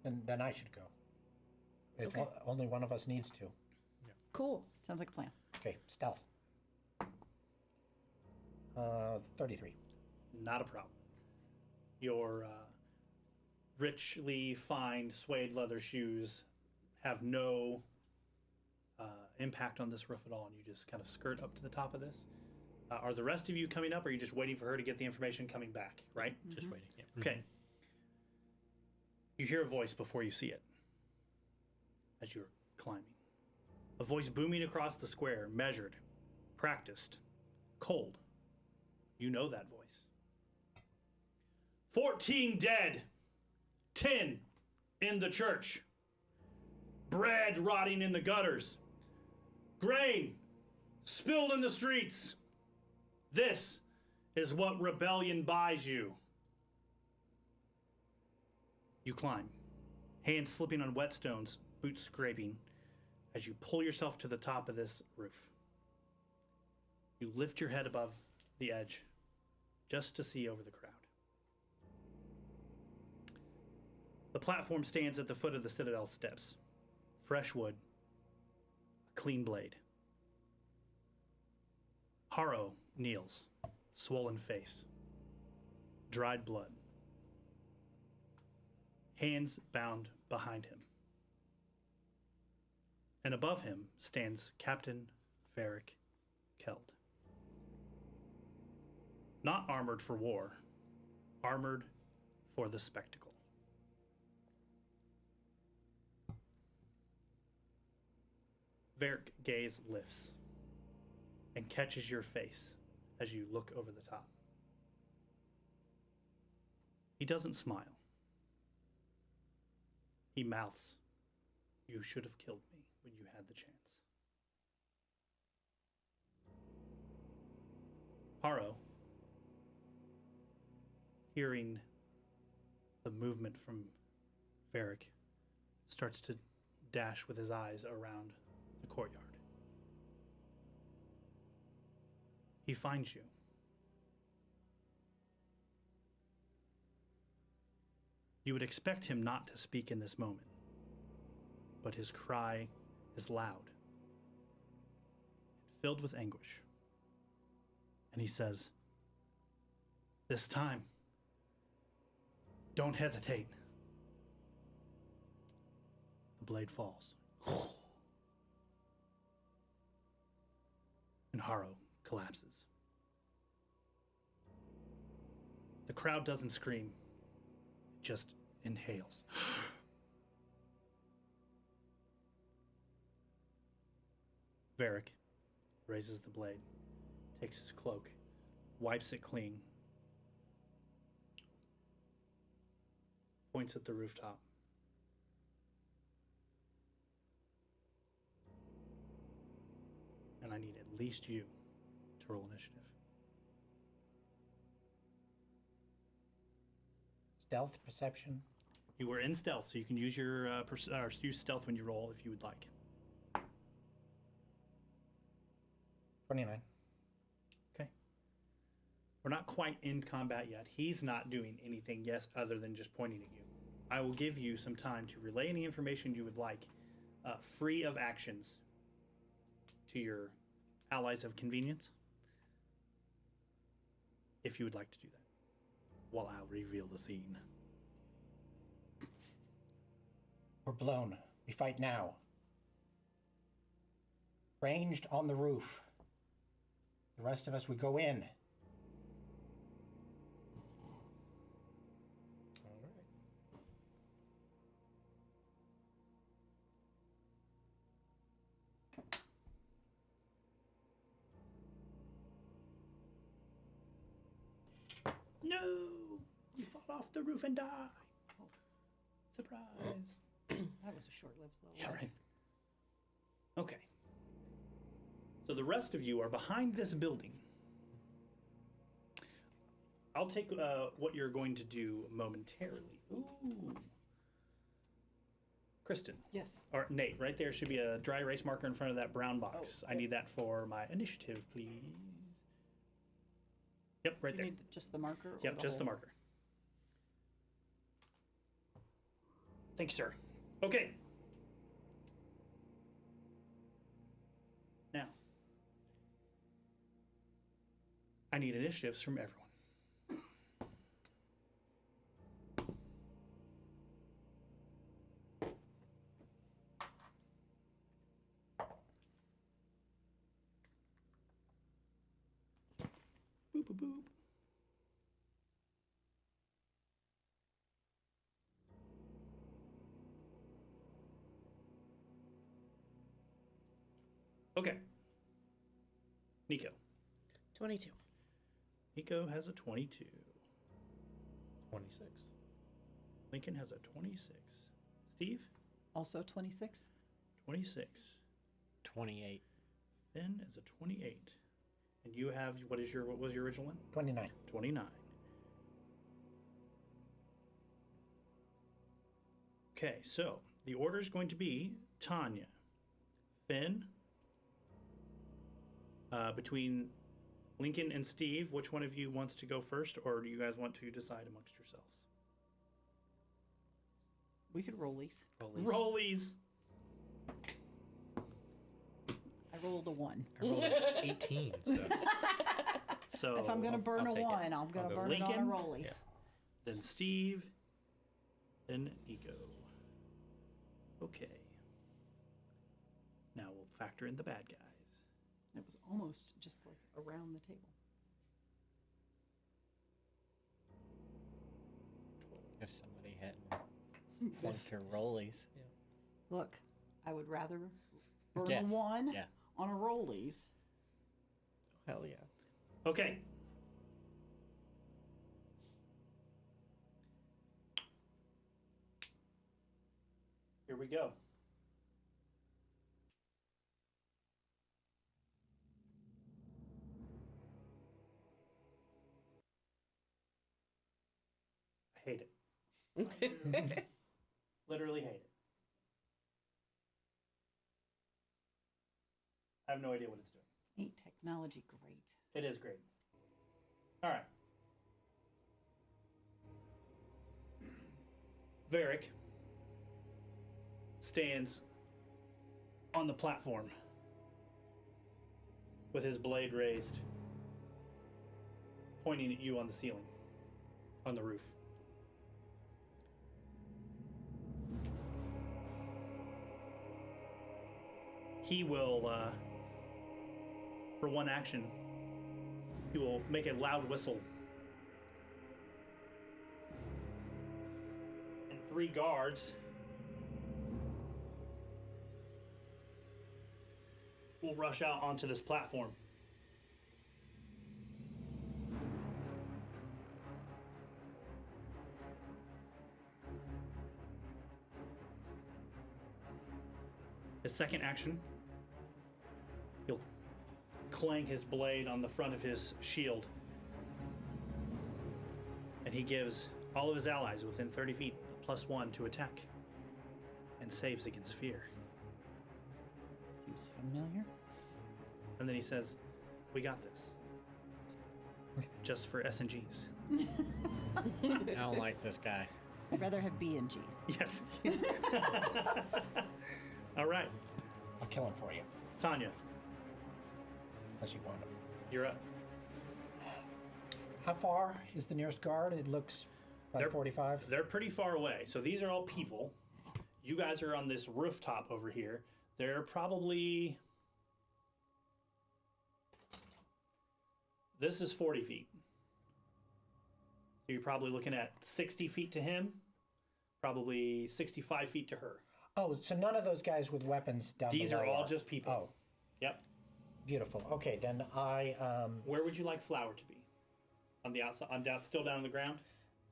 here. Then I should go. If Okay. only one of us needs to. Cool. Sounds like a plan. Okay, stealth. 33. Not a problem. Your richly fine suede leather shoes have no impact on this roof at all, and you just kind of skirt up to the top of this. Are the rest of you coming up, or are you just waiting for her to get the information coming back, right? Just waiting. Yeah. Okay. You hear a voice before you see it as you're climbing. A voice booming across the square, measured, practiced, cold. You know that voice. 14 dead, 10 in the church, bread rotting in the gutters, grain spilled in the streets. This is what rebellion buys you. You climb, hands slipping on whetstones, boots scraping, as you pull yourself to the top of this roof. You lift your head above the edge just to see over the crowd. The platform stands at the foot of the citadel steps. Fresh wood, a clean blade. Haro kneels, swollen face, dried blood, hands bound behind him. And above him stands Captain Varric Keld. Not armored for war, armored for the spectacle. Varric gaze lifts and catches your face as you look over the top. He doesn't smile. He mouths, "You should have killed me when you had the chance." Haro, hearing the movement from Varric, starts to dash with his eyes around the courtyard. He finds you. You would expect him not to speak in this moment, but his cry is loud, filled with anguish. And he says, "This time, don't hesitate." The blade falls. And Haro collapses. The crowd doesn't scream, it just inhales. Varric raises the blade, takes his cloak, wipes it clean, points at the rooftop. And I need at least you to roll initiative. Stealth, perception. You were in stealth, so you can use your use stealth when you roll if you would like. 29. Okay. We're not quite in combat yet. He's not doing anything, yes, other than just pointing at you. I will give you some time to relay any information you would like, free of actions, to your allies of convenience, if you would like to do that, while I'll reveal the scene. We're blown. We fight now. Ranged on the roof. The rest of us, we go in. All right. No! You fall off the roof and die! Surprise! That was a short-lived little Yeah, life. right. Okay. So the rest of you are behind this building. I'll take what you're going to do momentarily. Ooh. Kristen. Yes. Or Nate, right there should be a dry erase marker in front of that brown box. I need that for my initiative, please. Yep, right Do you there. need just the marker? Or Yep, just the whole? marker. Thank you, sir. Okay. Now, I need initiatives from everyone. Boop, boop, boop. Okay. Nico. 22. Nico has a 22. 26. Lincoln has a 26. Steve? Also 26. 26. 28. Finn is a 28. And you have, what was your original one? 29. 29. Okay, so the order is going to be Tanya, Finn, between Lincoln and Steve. Which one of you wants to go first, or do you guys want to decide amongst yourselves? We could rollies. Rollies. I rolled a 1. I rolled 18, so So If I'm gonna burn I'll a take it. 1, I'm gonna go burn it on a Lincoln? rollies. Yeah. then Steve, then Nico. Okay. Now we'll factor in the bad guys. It was almost just like around the table. If somebody hadn't flunked her rollies. Look, I would rather burn Yeah, a 1 yeah. on a rollies. Hell yeah. Okay. Here we go. I hate it. Literally hate it. I have no idea what it's doing. Ain't technology great? It is great. All right. Varric stands on the platform with his blade raised, pointing at you on the ceiling, on the roof. He will, for one action, he will make a loud whistle. And 3 guards will rush out onto this platform. His second action, he'll clang his blade on the front of his shield. And he gives all of his allies within 30 feet a +1 to attack and saves against fear. Seems familiar. And then he says, "We got this. Just for S&Gs." I don't like this guy. I'd rather have B and G's. Yes. All right, I'll kill him for you, Tanya, unless you want him. you're up. How far is the nearest guard? It looks like They're- 45. They're pretty far away. So these are all people. You guys are on this rooftop over here. They're probably... This is 40 feet. So you're probably looking at 60 feet to him, probably 65 feet to her. Oh, so none of those guys with weapons down These below are all just people. Oh, Yep. beautiful. Okay, then I, Where would you like Flower to be? On the outside? I'm down, still down on the ground?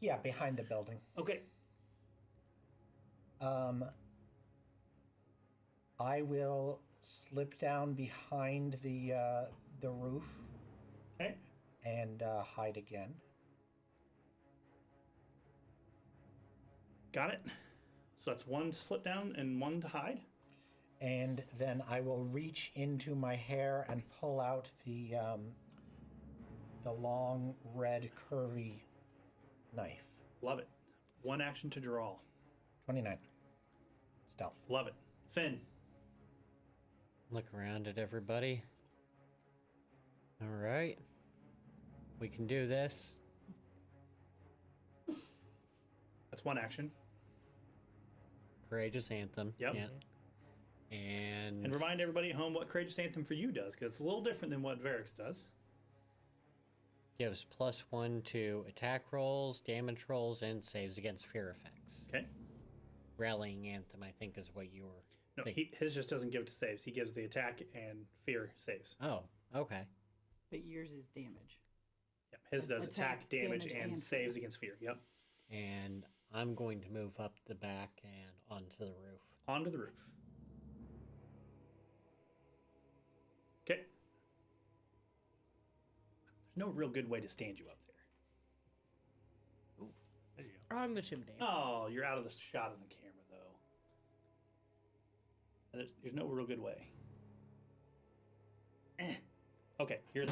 yeah, behind the building. Okay. I will slip down behind the roof Okay. and hide again. Got it. So that's 1 to slip down and 1 to hide. And then I will reach into my hair and pull out the long red curvy knife. Love it. 1 action to draw. 29. Stealth. Love it. Finn. Look around at everybody. All right. We can do this. That's 1 action. Courageous Anthem. Yep. Yeah. And And remind everybody at home what Courageous Anthem for you does, because it's a little different than what Varric's does. gives +1 to attack rolls, damage rolls, and saves against fear effects. Okay. Rallying Anthem, I think, is what you were. No, his just doesn't give to saves. He gives the attack and fear saves. Oh, okay. But yours is damage. Yep. His does attack, damage, and and saves against fear. Yep. And I'm going to move up the back and onto the roof. Onto the roof. Okay. There's no real good way to stand you up there. Ooh, there you go. On the chimney. Oh, you're out of the shot of the camera, though. There's no real good way. Okay, here's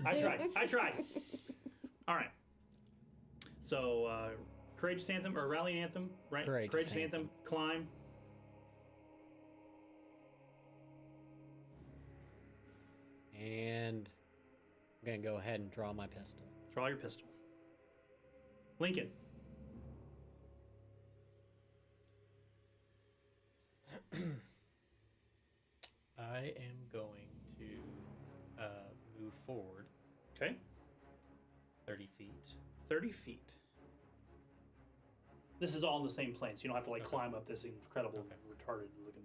I tried. All right. So, Courageous Anthem, or Rallying Anthem, right? Courageous Anthem, climb. And I'm going to go ahead and draw my pistol. Draw your pistol. Lincoln. I am going to move forward Okay. 30 feet. 30 feet. This is all in the same plane, so you don't have to like Okay. climb up this incredible, Okay. retarded looking.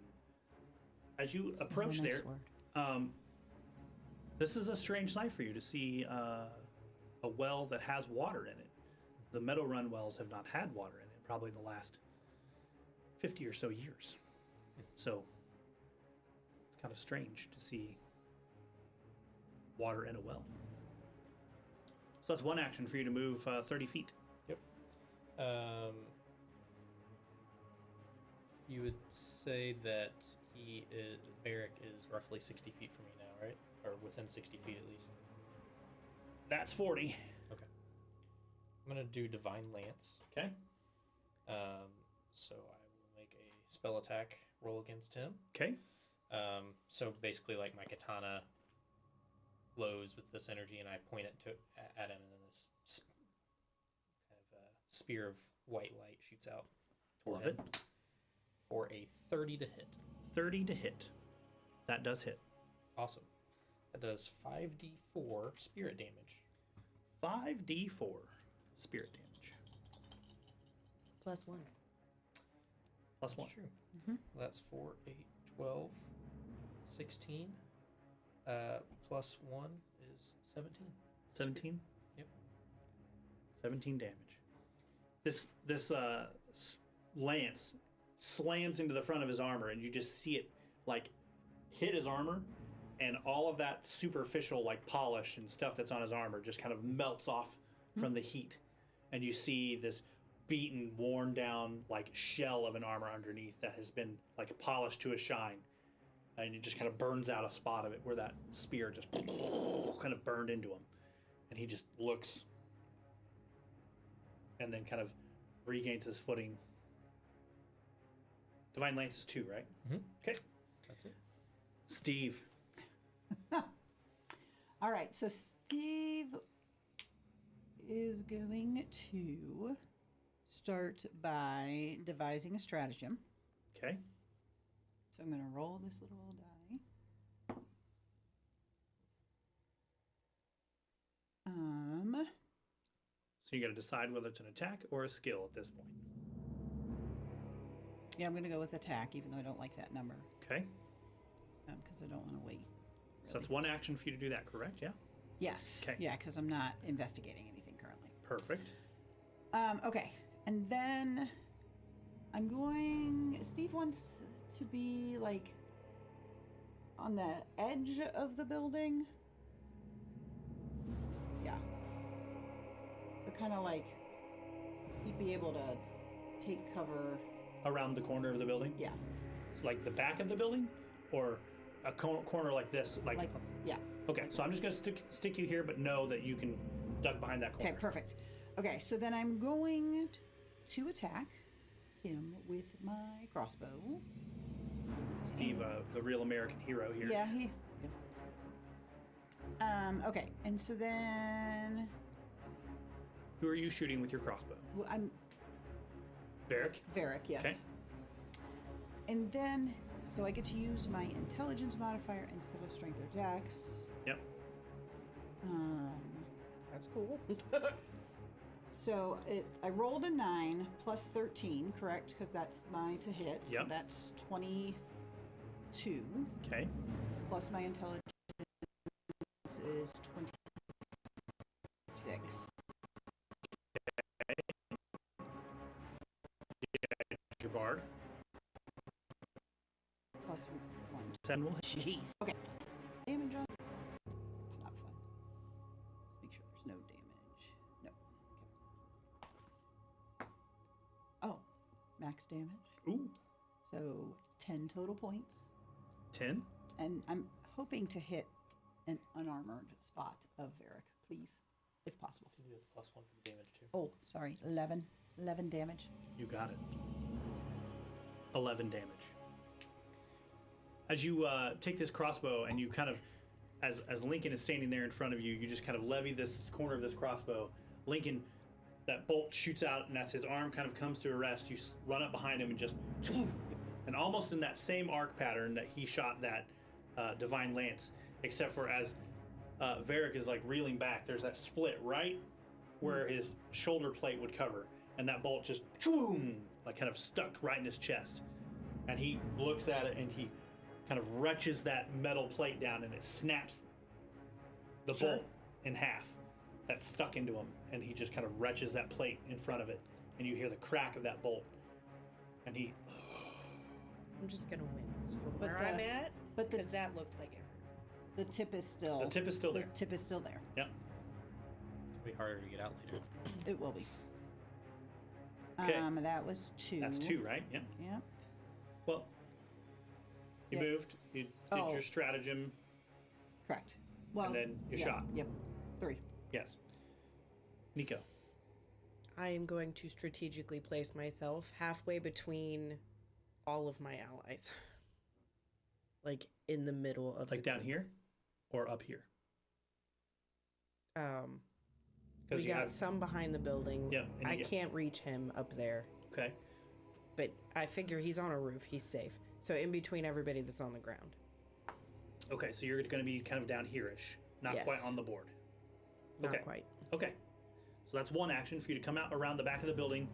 As you It's not a approach nice there, word. this is a strange sight for you to see a well that has water in it. The Meadow Run wells have not had water in it probably in the last 50 or so years. So it's kind of strange to see water in a well. So that's one action for you to move 30 feet. You would say that Barrick is roughly 60 feet from me now, right? Or within 60 feet at least. That's 40. Okay. I'm gonna do Divine Lance. Okay. So I will make a spell attack roll against him. Okay. So basically, like my katana glows with this energy, and I point it at him, and then this kind of spear of white light shoots out. toward Love him it. For a 30 to hit. 30 to hit. That does hit. Awesome. That does 5d4 spirit damage. 5d4 spirit damage. +1. Plus 1. That's true. That's 4, 8, 12, 16. Plus 1 is 17. 17? Yep. 17 damage. This lance slams into the front of his armor, and you just see it like hit his armor, and all of that superficial like polish and stuff that's on his armor just kind of melts off from the heat, and you see this beaten, worn down like shell of an armor underneath that has been like polished to a shine, and it just kind of burns out a spot of it where that spear just kind of burned into him, and he just looks and then kind of regains his footing. Divine Lance is 2, right? Mhm. Okay. That's it. Steve. All right, so Steve is going to start by devising a stratagem. Okay. So I'm going to roll this little die. So you got to decide whether it's an attack or a skill at this point. Yeah, I'm going to go with attack, even though I don't like that number, Okay. because I don't want to wait. So that's one action for you to do that, correct? Yeah. Yes. Okay. Yeah, because I'm not investigating anything currently. Perfect. Okay, and then I'm going. Steve wants to be like on the edge of the building. Yeah. So kind of like he'd be able to take cover. Around the corner of the building? Yeah. It's like the back of the building, or a corner like this? Like yeah. Okay, so I'm just going to stick you here, but know that you can duck behind that corner. Okay, perfect. Okay, so then I'm going to attack him with my crossbow. Steve, the real American hero here. Yeah, okay, and so then Who are you shooting with your crossbow? I'm Varric? Varric, yes. Okay. And then, so I get to use my intelligence modifier instead of strength or dex. Yep. That's cool. So I rolled a 9 plus 13, correct? Because that's my to hit. So Yep. that's 2, Okay. plus my intelligence is 26. Your bard. Plus 1. 7 will hit. Jeez. Okay. Damage on. It's not fun. Let's make sure there's no damage. No. Okay. Oh, max damage. Ooh. So 10 total points. 10. And I'm hoping to hit an unarmored spot of Varric, please, if possible. You do the +1 for the damage too. Oh, sorry. 11. 11 damage. You got it. 11 damage. As you take this crossbow and you kind of, as Lincoln is standing there in front of you, you just kind of levy this corner of this crossbow. Lincoln, that bolt shoots out, and as his arm kind of comes to a rest, you run up behind him and just, and almost in that same arc pattern that he shot that divine lance, except for as Varric is like reeling back, there's that split right where his shoulder plate would cover, and that bolt just, like kind of stuck right in his chest. And he looks at it and he kind of wrenches that metal plate down, and it snaps the bolt in half that's stuck into him, and he just kind of wrenches that plate in front of it, and you hear the crack of that bolt, and he I'm just gonna wince from But where the- I'm at, but the because that looked like it hurt. The tip is still. the tip is still there. The tip is still there. Yep. It's gonna be harder to get out later. It will be. Okay. That was 2. That's 2, right? Yep. Yep. Well, you Yeah. moved, you did Oh. your stratagem. Correct. Well, then you yeah, shot. Yep. 3. Yes. Nico. I am going to strategically place myself halfway between all of my allies. Like in the middle of Like the down here or up here? We you got have- some behind the building. Yep, and you I get- can't reach him up there, Okay. but I figure he's on a roof. He's safe. So in between everybody that's on the ground. Okay, so you're going to be kind of down here-ish, not Yes. quite on the board. Not Okay. quite. Okay. So that's one action for you to come out around the back of the building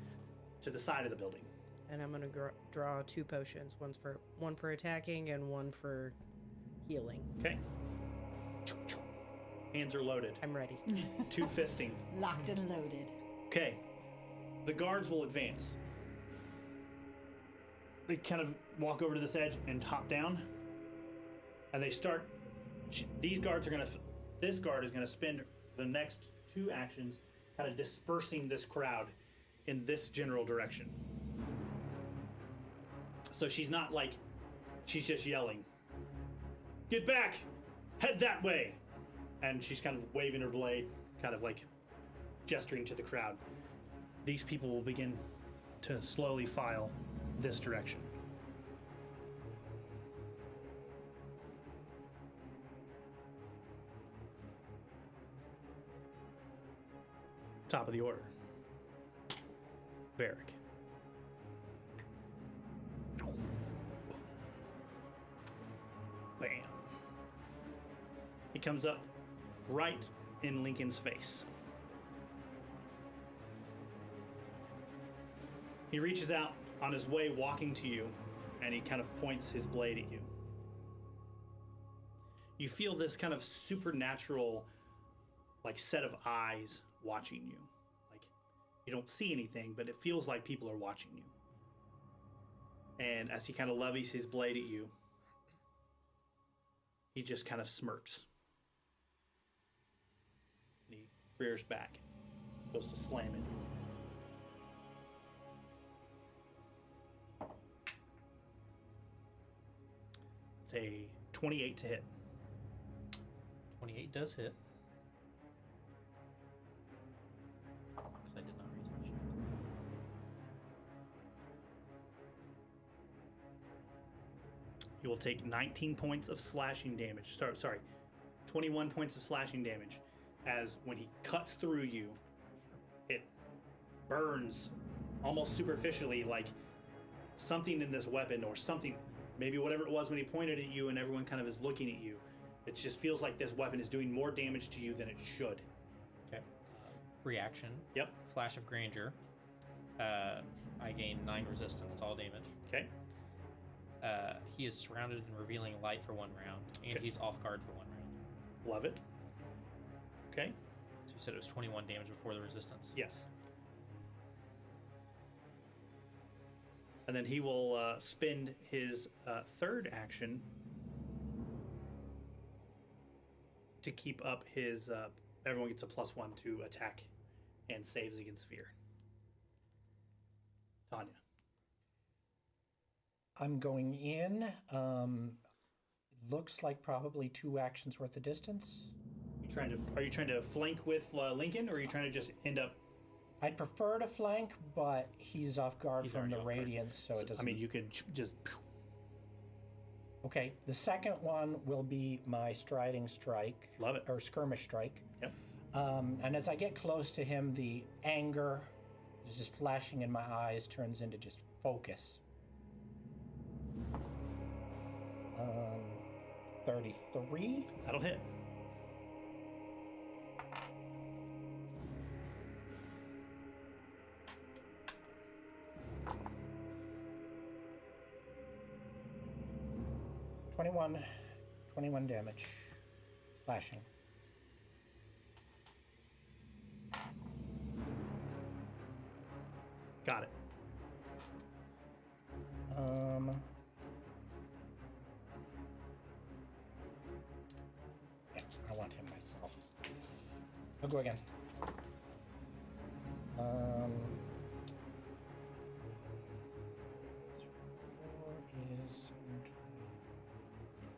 to the side of the building. And I'm gonna draw 2 potions. One for attacking and one for healing. Okay. Hands are loaded. I'm ready. 2 fisting. Locked and loaded. Okay. The guards will advance. They kind of walk over to this edge and hop down. And they start. These guards are going to. This guard is going to spend the next 2 actions kind of dispersing this crowd in this general direction. So she's not like. She's just yelling. Get back! Head that way! And she's kind of waving her blade, kind of like gesturing to the crowd. These people will begin to slowly file this direction. Top of the order. Varric. Bam. He comes up right in Lincoln's face. He reaches out on his way walking to you, and he kind of points his blade at you. You feel this kind of supernatural, like, set of eyes watching you. Like, you don't see anything, but it feels like people are watching you. And as he kind of levies his blade at you, he just kind of smirks. And he rears back, goes to slam at you. It's a 28 to hit. 28 does hit. Because I did not raise my shield. You will take 19 points of slashing damage. Sorry, 21 points of slashing damage, as when he cuts through you, it burns almost superficially, like something in this weapon or something, maybe whatever it was when he pointed at you and everyone kind of is looking at you. It just feels like this weapon is doing more damage to you than it should. Okay. Reaction. Yep. Flash of Grandeur. I gain 9 resistance to all damage. Okay. he is surrounded in revealing light for 1 round, and Okay. he's off guard for 1 round. Love it. Okay. So you said it was 21 damage before the resistance. Yes. And then he will spend his third action to keep up his. Everyone gets a +1 to attack and saves against fear. Tanya. I'm going in. Looks like probably 2 actions worth of distance. Are you trying to flank with Lincoln, or are you trying to just end up? I'd prefer to flank, but he's off guard He's from already the off guard. radiance, so it doesn't. I mean, you could just. Okay, the second one will be my striding strike. Love it. Or skirmish strike. Yep. And as I get close to him, the anger is just flashing in my eyes, turns into just focus. 33. That'll hit. Twenty-one damage. Slashing. Got it. Yeah, I want him myself. I'll go again. Is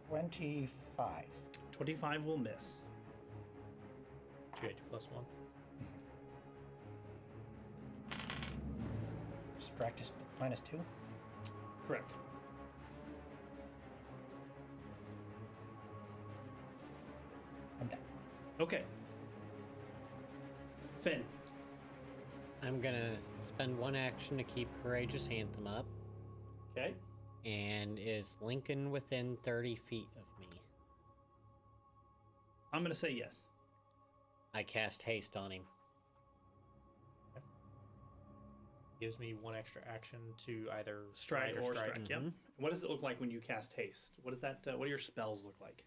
25. 25 will miss. You had your +1. Just practice -2. Correct. I'm done. Okay. Finn. I'm gonna spend 1 action to keep Courageous Anthem up. Okay. And is Lincoln within 30 feet of me? I'm going to say yes. I cast haste on him. Gives me 1 extra action to either Stride or strike. Yep. Mhm. What does it look like when you cast haste? What does that? What do your spells look like?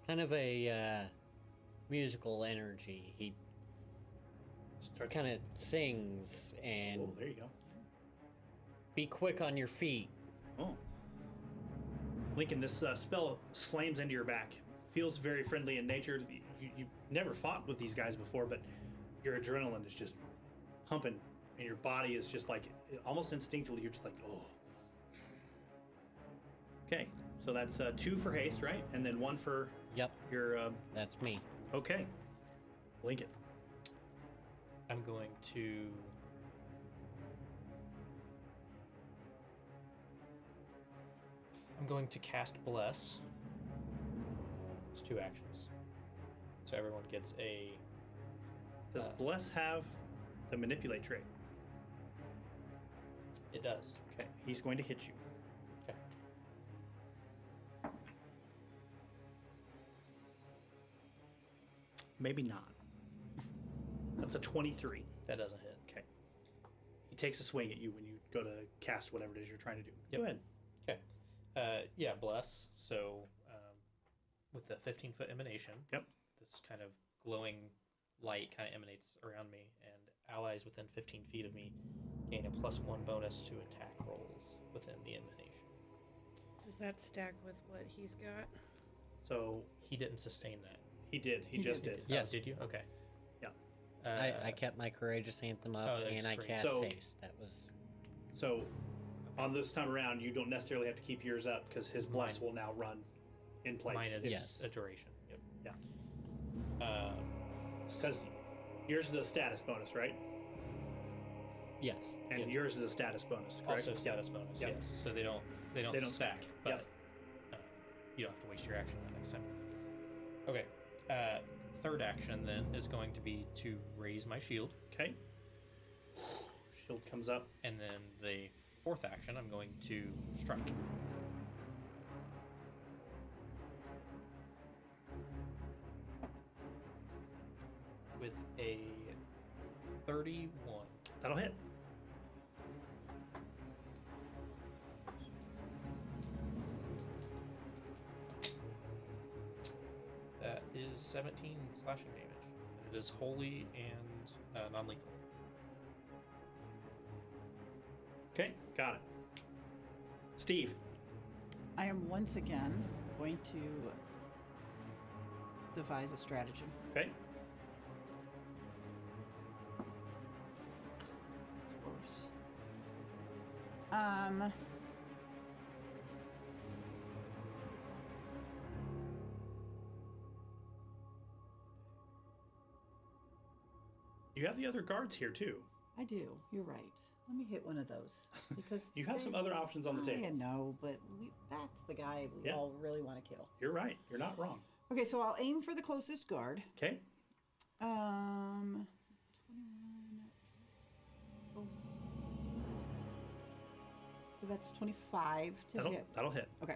Kind of a musical energy. He Starts. kind of sings and Oh, there you go. be quick on your feet. Oh. Lincoln, this spell slams into your back. Feels very friendly in nature. You've never fought with these guys before, but your adrenaline is just pumping, and your body is just like, almost instinctively, you're just like, oh. Okay, so that's 2 for haste, right? And then 1 for Yep, your, that's me. okay. Lincoln. I'm going to cast Bless. It's 2 actions. So everyone gets a Does Bless have the manipulate trait? it does. Okay, he's going to hit you. Okay. Maybe not. That's a 23. That doesn't hit. Okay. He takes a swing at you when you go to cast whatever it is you're trying to do. Yep. Go ahead. Okay. Yeah, Bless. So with the 15-foot emanation, Yep. this kind of glowing light kind of emanates around me, and allies within 15 feet of me gain a +1 bonus to attack rolls within the emanation. Does that stack with what he's got? So He didn't sustain that. he did. He just did. Yes. Oh, did you? Okay. Yeah. I kept my Courageous Anthem up, Oh, that's and I great. cast So- haste. That was... So on this time around, you don't necessarily have to keep yours up because his bless Mine- will now run in place. Mine is Yes. a duration. Yep. Yeah. Because yours is a status bonus, right? Yes. And Yep. yours is a status bonus, correct? Also status bonus. Yep. Yes. So they don't They don't stack. stack. But Yep. you don't have to waste your action that next time. Okay. Third action then is going to be to raise my shield, Okay. Shield comes up. and then the fourth action I'm going to strike. With a 31. That'll hit. That is 17 slashing damage. And it is holy and non-lethal. Okay, got it. Steve. I am once again going to devise a stratagem. Okay. It's worse. You have the other guards here too. I do. You're right. Let me hit one of those because You have some other options on the table. I know, but that's the guy we Yeah. all really want to kill. You're right. You're not wrong. Okay, so I'll aim for the closest guard. Okay. 21. Oh. So that's 25 to hit. That'll hit. Okay.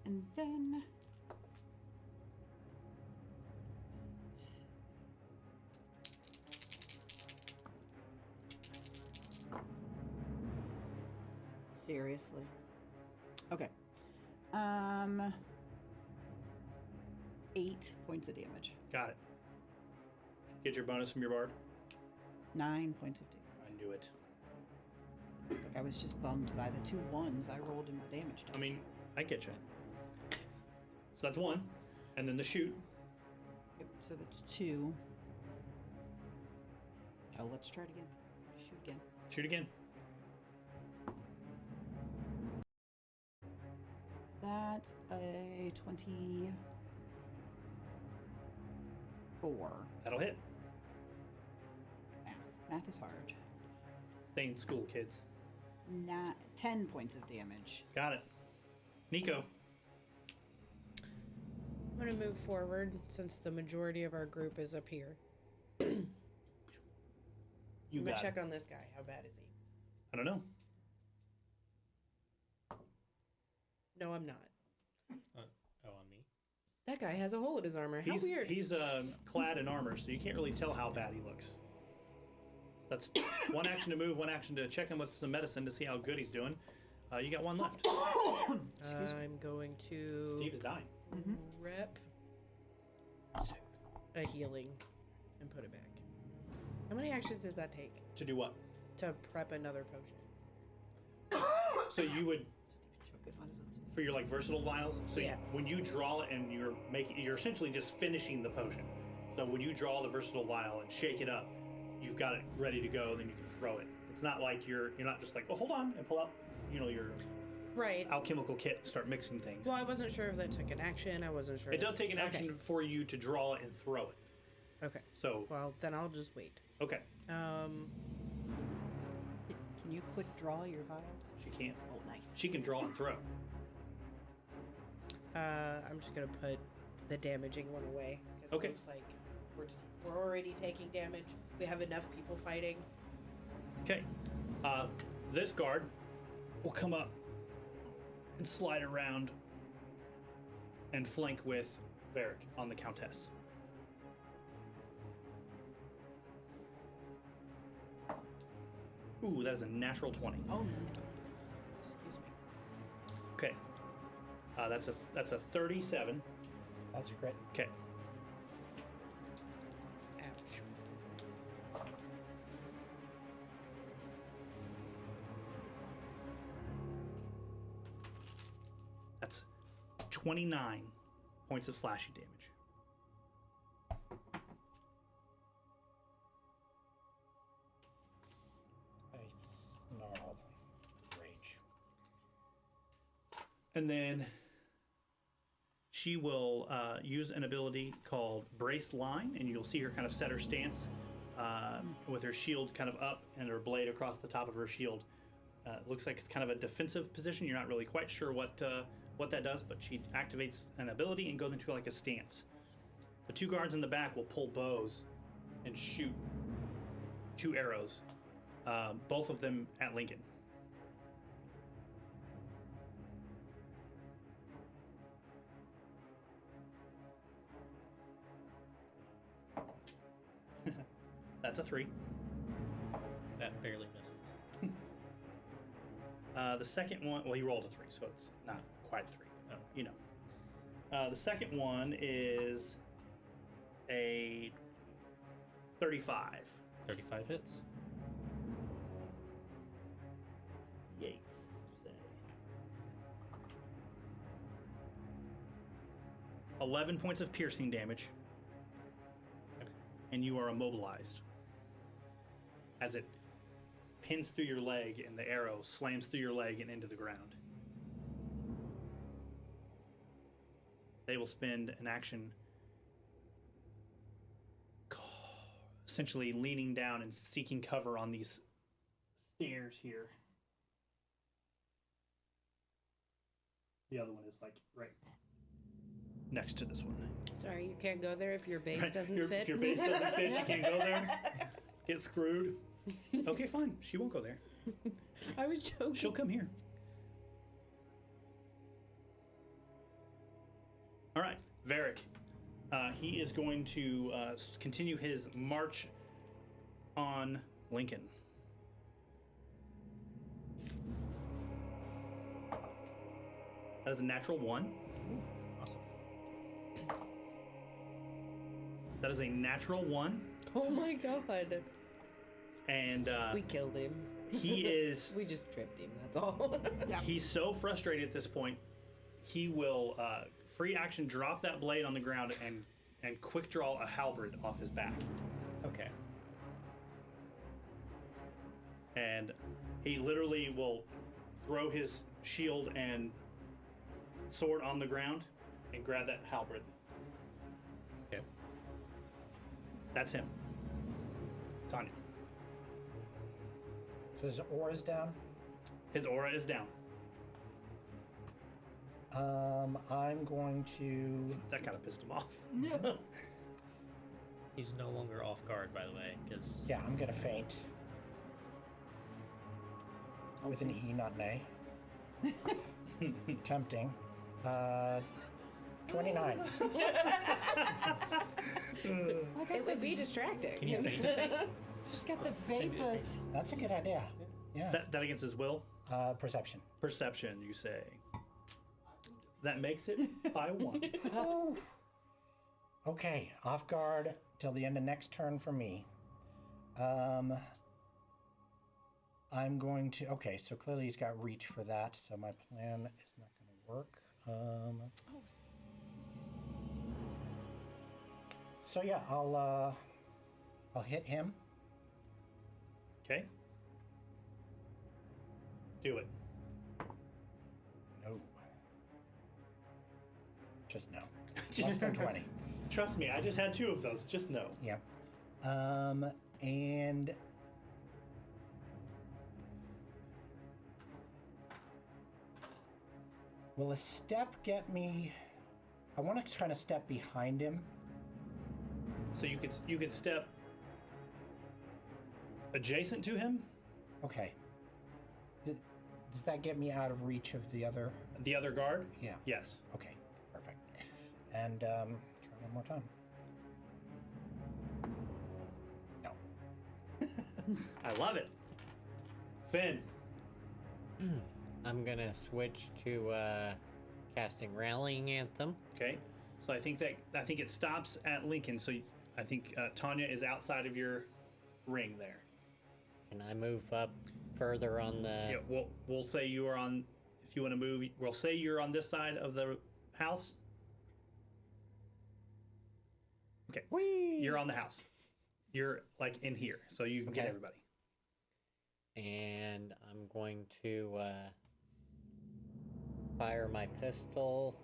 And then seriously. Okay. 8 points of damage. Got it. Get your bonus from your bard. 9 points of damage. I knew it. Like I was just bummed by the 2 1s I rolled in my damage dice. I mean, I get you. So that's 1, and then the shoot. Yep, so that's 2. Oh, let's try it again. Shoot again. Shoot again. That's a 24. That'll hit. Math is hard. Stay in school, kids. 10 points of damage. Got it. Nico. I'm gonna move forward since the majority of our group is up here. You I'm gonna got check it. on this guy. How bad is he? I don't know. No, I'm not. Oh, on me? That guy has a hole in his armor. How weird. He's clad in armor, so you can't really tell how bad he looks. That's one action to move, one action to check him with some medicine to see how good he's doing. You got one left. Excuse me. I'm going to Steve is dying. rep a healing and put it back. How many actions does that take To do what? to prep another potion? So you would, Choke it on his own. for your like versatile vials. So Yeah. when you draw it and you're essentially just finishing the potion. So when you draw the versatile vial and shake it up, you've got it ready to go. Then you can throw it. It's not like you're not just like, oh, hold on, and pull out, your Right. alchemical kit and start mixing things. Well, I wasn't sure if that took an action. I wasn't sure. It does take an action for you to draw it and throw it. Okay. So Well, then I'll just wait. okay, Um, Can you quick draw your vials? she can't. Oh, nice. She can draw and throw. I'm just gonna put the damaging one away because Okay. it looks like we're already taking damage. We have enough people fighting. Okay. This guard will come up and slide around and flank with Varric on the Countess. Ooh, that is a natural 20. Oh, no. Excuse me. Okay. That's a 37. That's a crit. Okay. Ouch. That's 29 points of slashing damage. I snarl. Rage. And then she will use an ability called Brace Line, and you'll see her kind of set her stance with her shield kind of up and her blade across the top of her shield. Looks like it's kind of a defensive position. You're not really quite sure what that does, but she activates an ability and goes into like a stance. The 2 guards in the back will pull bows and shoot 2 arrows, both of them at Lincoln. That's a 3. That barely misses. The second one, well, he rolled a 3, so it's not quite 3. Oh. You know. The second one is a 35. 35 hits. Yates, say. 11 points of piercing damage. And you are immobilized. As it pins through your leg and the arrow slams through your leg and into the ground. They will spend an action essentially leaning down and seeking cover on these stairs here. The other one is like right next to this one. Sorry, you can't go there if your base doesn't fit. If your base doesn't fit, you can't go there. Get screwed. Okay, fine. She won't go there. I was joking. She'll come here. All right, Varric. He is going to continue his march on Lincoln. That is a natural 1. Ooh, awesome. That is a natural 1. Oh my god. And We killed him. he is... We just tripped him, that's all. He's so frustrated at this point, he will free action drop that blade on the ground and quick draw a halberd off his back. Okay. And he literally will throw his shield and sword on the ground and grab that halberd. Okay. That's him. Tanya. So his aura's down. His aura is down. I'm going to. That kind of pissed him off. He's no longer off guard, by the way, because Yeah, I'm gonna faint. With an E, not an A. Tempting. 29. It would be distracting. Can you faint a faint? Just got the vapors. That's a good idea. Yeah. That against his will? Perception. Perception, you say. That makes it by 1. Oh. Okay, off guard till the end of next turn for me. I'm going to. Okay, so clearly he's got reach for that, so my plan is not going to work. So yeah, I'll hit him. Okay. Do it. No. Just no. Just- Less than 20. Trust me, I just had 2 of those. Just no. Yeah. And will a step get me? I want to kind of step behind him. So you could step adjacent to him. Okay. Does that get me out of reach of the other? The other guard? Yeah. Yes. Okay. Perfect. And try one more time. No. I love it. Finn. I'm gonna switch to casting Rallying Anthem. Okay. So I think it stops at Lincoln. So I think Tanya is outside of your ring there. Can I move up further on the? Yeah. We'll say you are on. If you want to move, we'll say you're on this side of the house. Okay. Whee! You're on the house. You're like in here, so you can get Okay. everybody. And I'm going to fire my pistol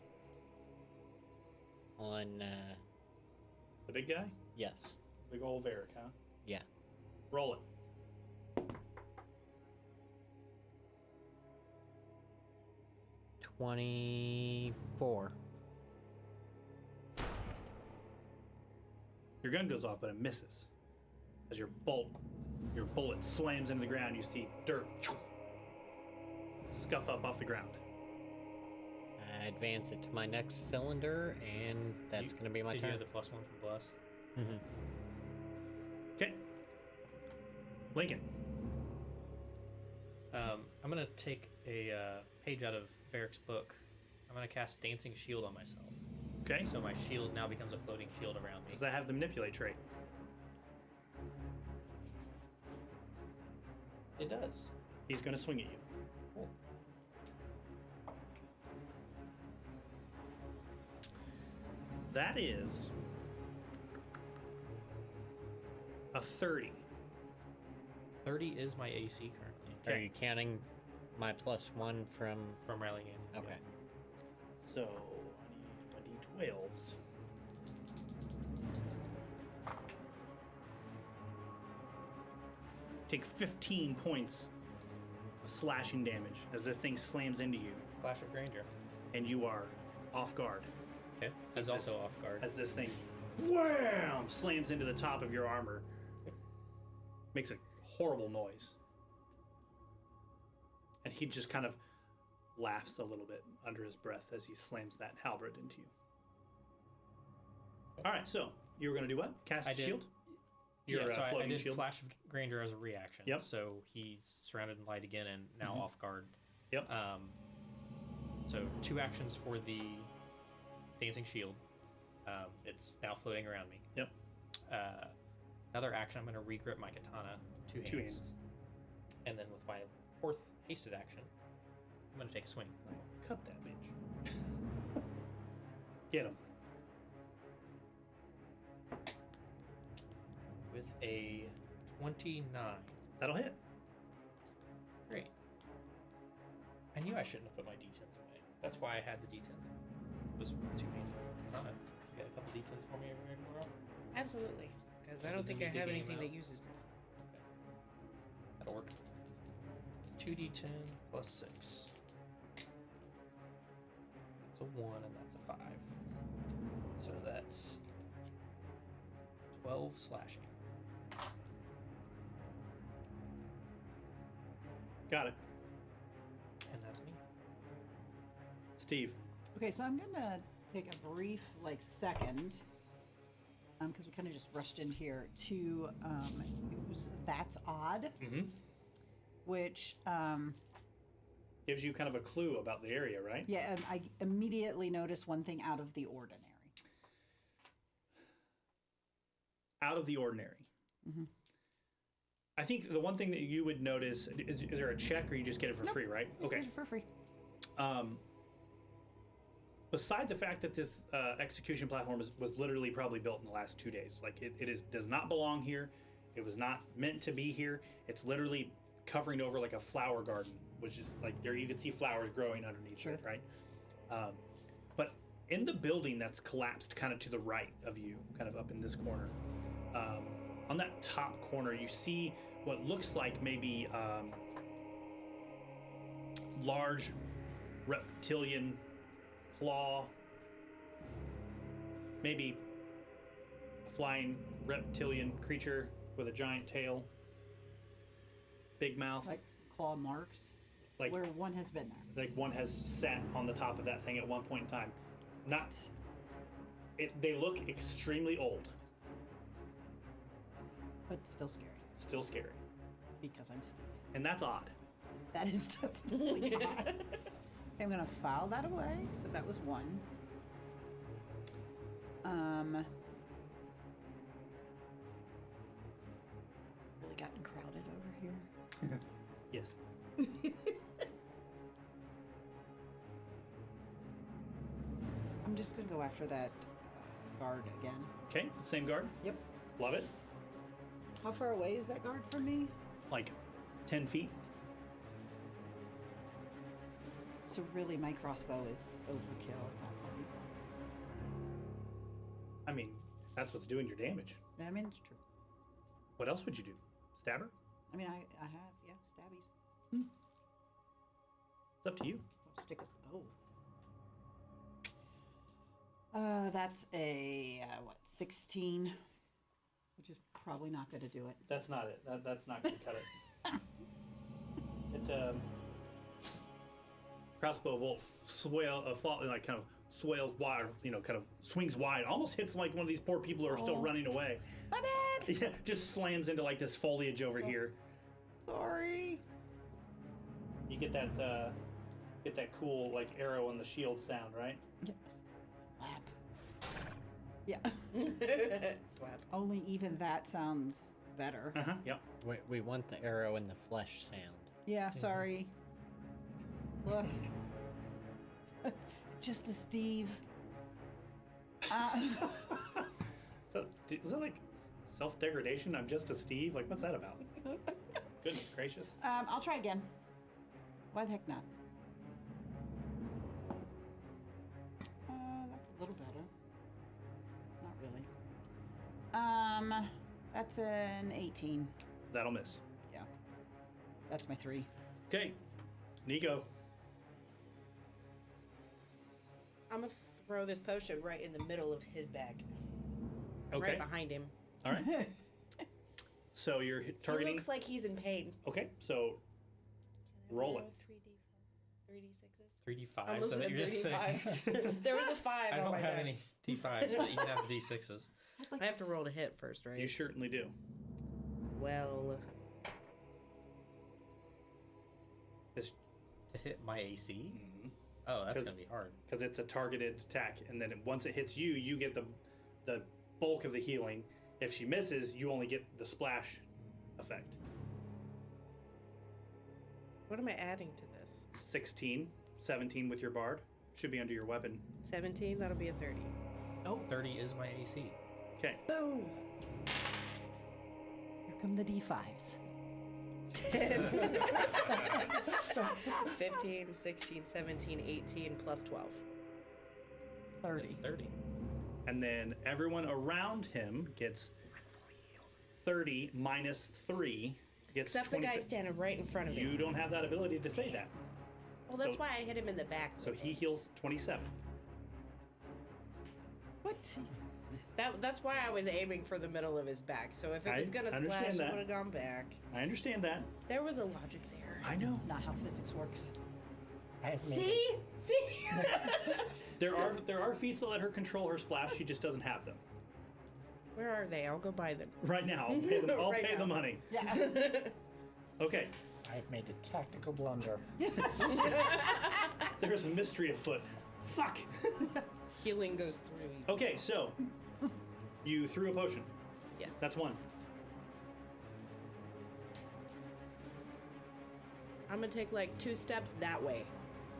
on. The big guy, Yes. big old Varric, huh? Yeah. Roll it. $24. Your gun goes off, but it misses. As your bullet slams into the ground, you see dirt scuff up off the ground. I advance it to my next cylinder, and that's going to be my Did turn. you have the +1 from Bless? Mhm. Okay. Lincoln. I'm gonna take a page out of Varric's book. I'm gonna cast Dancing Shield on myself. Okay. So my shield now becomes a floating shield around me. Does that have the manipulate trait? It does. He's going to swing at you. Cool. That is a 30. 30 is my AC currently. Are you counting my +1 from? From rallying in. Okay. So I need 12s. Take 15 points of slashing damage as this thing slams into you, Flash of Granger. and you are off guard Okay. He's As also this- off guard. as this thing wham slams into the top of your armor. Makes a horrible noise. And he just kind of laughs a little bit under his breath as he slams that halberd into you. All right, so you were going to do what? Cast I did. shield? Yeah, Your so I floating did shield? Flash of Granger as a reaction. Yep. So he's surrounded in light again and now Mhm. off guard. Yep. So 2 actions for the Dancing Shield. It's now floating around me. Yep. Another action, I'm going to regrip my katana, 2 hands. 2 hands. And then with my 4th hasted action, I'm going to take a swing. Cut that bitch. Get him. With a 29. That'll hit. Great. I knew I shouldn't have put my d10s away. That's why I had the d10s. It was 2-handed katana. You got a couple d10s for me everywhere else? Absolutely. Because I So don't then think you I dig have them anything out? that uses them. That'll work. 2d10 plus 6. That's a 1 and that's a 5. So that's 12 slashing. Got it. And that's me. Steve. Okay, so I'm gonna take a brief second, because we kind of just rushed in here to use That's Odd, Mm-hmm. which Gives you kind of a clue about the area, right? yeah, and I immediately noticed one thing out of the ordinary. Out of the ordinary. Mhm. I think the one thing that you would notice is there a check or you just get it for free, right? Just Okay. get it for free. Beside the fact that this execution platform was literally probably built in the last 2 days, like does not belong here. It was not meant to be here. It's literally covering over like a flower garden, which is like there you can see flowers growing underneath Sure. it, right? But in the building that's collapsed kind of to the right of you, kind of up in this corner, on that top corner, you see what looks like maybe large reptilian claw, maybe a flying reptilian creature with a giant tail, big mouth, Like claw marks, like where one has been there. one has sat on the top of that thing at one point in time. Not it. They look extremely old, But still scary, still scary, because I'm Steve. and that's odd. That is definitely not. Okay, I'm gonna file that away. So that was 1. Really gotten crowded over here. Yes. I'm just gonna go after that guard again. Okay, same guard. Yep. Love it. How far away is that guard from me? Like 10 feet. So really, my crossbow is overkill at that point. I mean, that's what's doing your damage. I mean, it's true. What else would you do? Stab her? I mean, I have, yeah, stabbies. It's up to you. I'll stick with the bow. That's a, 16, which is probably not going to do it. That's not it. That's not going to cut it. Crossbow bolt fall, like kind of swales wide, kind of swings wide, almost hits like one of these poor people who are still running away. My bad. Yeah, just slams into like this foliage over here. Sorry. You get that cool like arrow and the shield sound, right? Flap. Yeah. Flap. Only even that sounds better. Yep. We want the arrow and the flesh sound. Yeah, sorry. Look. Just a Steve. So, was that like self-degradation? I'm just a Steve? Like, what's that about? Goodness gracious. I'll try again. Why the heck not? That's a little better. Not really. That's an 18. That'll miss. Yeah. That's my 3. Okay. Nico. I'm gonna throw this potion right in the middle of his bag. Okay. Right behind him. All right. So you're targeting. He looks like he's in pain. Okay. So roll it. 3d6s. 3d5s. Almost I said think you're just saying. 3d5. There was a 5 I on don't my have die. any d5s, but you can have d6s. I have to roll to hit first, right? You certainly do. Well, It's To hit my AC? Oh, that's 'Cause- going to be hard. because it's a targeted attack, and then once it hits you, you get the bulk of the healing. If she misses, you only get the splash effect. what am I adding to this? 16, 17 with your bard should be under your weapon. 17, that'll be a 30. 30 is my AC. Okay. Boom! Here come the D5s. 15, 16, 17, 18, plus 12. 30. That's 30. And then everyone around him gets 30 minus 3 gets Except the guy 26. standing right in front of him. You don't have that ability to say that. Well, that's so- why I hit him in the back. So with he it. heals 27. What? That's why I was aiming for the middle of his back. So if it was I gonna understand splash, that. it would have gone back. I understand that. There was a logic there. I know. Not how physics works. I have made See? See? There are feats that let her control her splash. She just doesn't have them. Where are they? I'll go buy them. Right now, I'll pay, them, I'll Right pay now. the money. Yeah. Okay, I've made a tactical blunder. there's a mystery afoot. Fuck. Healing goes through. Okay, so you threw a potion. Yes. That's one. I'm gonna take like 2 steps that way.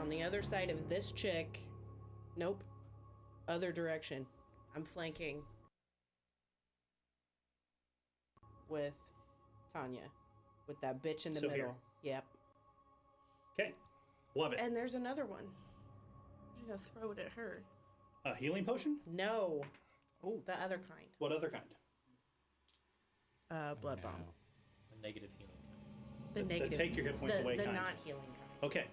On the other side of this chick. Nope. Other direction. I'm flanking with Tanya. With that bitch in the So here. middle. Yep. Okay, love it. And there's another one. I'm just gonna throw it at her. A healing potion? No. Oh, the other kind. What other kind? Blood bomb. A negative healing. The The negative. take your hit points away The kind. not healing kind. Okay,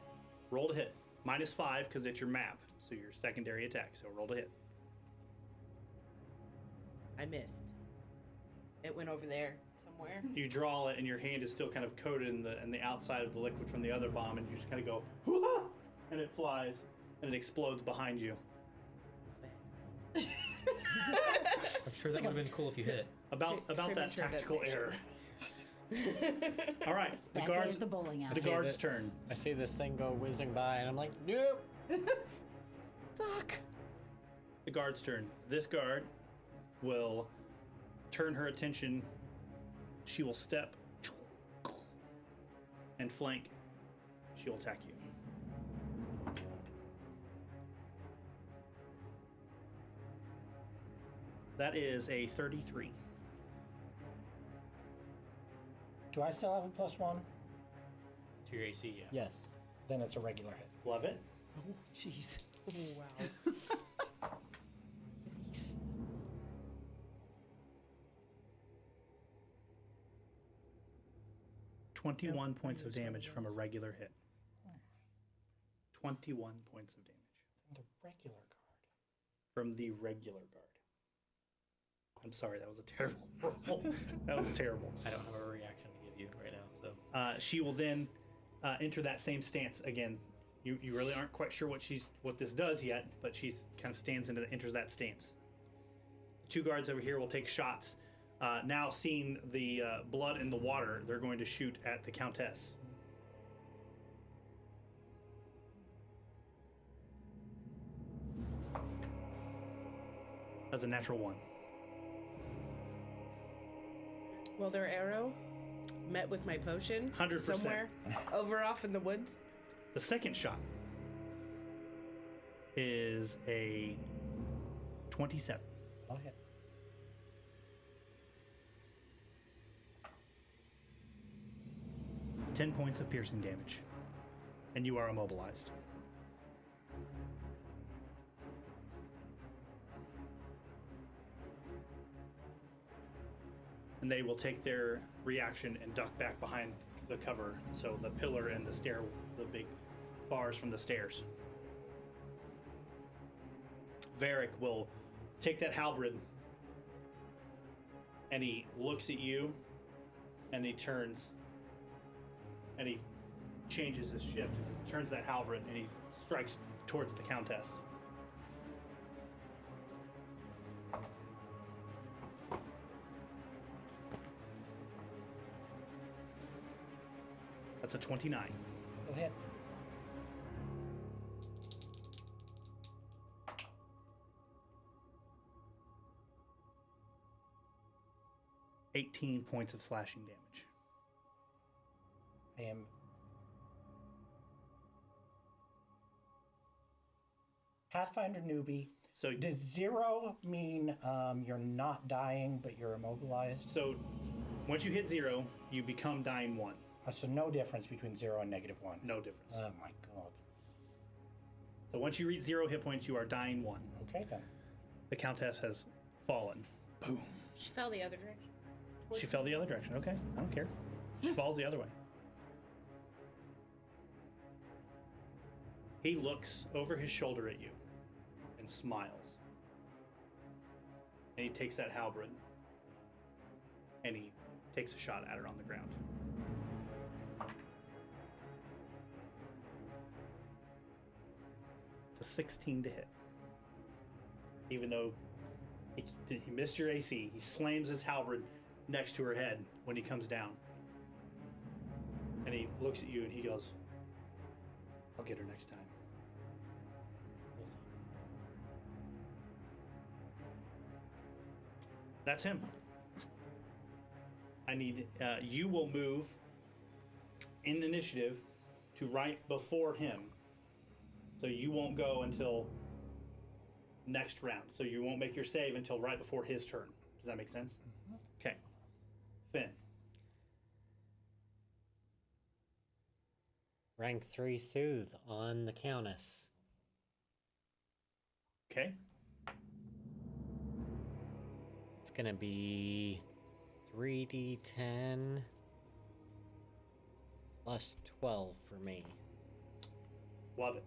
roll to hit. -5 because it's your map, so your secondary attack. So roll to hit. I missed. It went over there somewhere. You draw it, and your hand is still kind of coated in the outside of the liquid from the other bomb, and you just kind of go, "Hoo-ha!" and it flies, and it explodes behind you. I'm sure that would have been cool if you hit. About that Premature tactical detonation. error. All right, the That day guards. of the bowling alley. The guard's turn. I see this thing go whizzing by, and I'm like, nope. Doc. The guard's turn. This guard will turn her attention. She will step and flank. She will attack you. That is a 33. Do I still have a +1? To your AC, yeah. Yes. Then it's a regular hit. Love it. Oh, jeez. Oh, wow. Yikes. Twenty-one points of damage from a regular hit. 21 points of damage And a regular guard. from the regular guard. I'm sorry, that was a terrible roll. That was terrible. I don't have a reaction to give you right now, so. She will then enter that same stance again, You really aren't quite sure what this does yet, but she's kind of enters that stance. 2 guards over here will take shots. Now seeing the blood in the water, they're going to shoot at the Countess. That's a natural 1. Well, their arrow met with my potion 100%. somewhere over off in the woods. The second shot is a 27. I'll hit. Ten points of piercing damage, and you are immobilized. And they will take their reaction and duck back behind the cover, so the pillar and the stair, the big bars from the stairs. Varric will take that halberd, and he looks at you, and he turns, and he changes his shift, turns that halberd, and he strikes towards the Countess. That's a 29. Go ahead. $18 points of slashing damage. I am Pathfinder newbie. So Does 0 mean you're not dying, but you're immobilized? So once you hit 0, you become dying 1. So no difference between 0 and -1. No difference. Oh my god. So once you reach 0 hit points, you are dying 1. Okay then. The Countess has fallen. Boom. She fell the other direction. She fell the other direction. Okay, I don't care. She falls the other way. He looks over his shoulder at you and smiles. And he takes that halberd and he takes a shot at her on the ground. It's a 16 to hit. Even though he missed your AC, he slams his halberd next to her head when he comes down. And he looks at you and he goes, I'll get her next time. We'll see. That's him. I need, you will move in initiative to right before him. So you won't go until next round. So you won't make your save until right before his turn. Does that make sense? Mm-hmm. Okay. Finn. Rank 3 Soothe on the Countess. Okay. It's gonna be 3d10 plus 12 for me. Love it.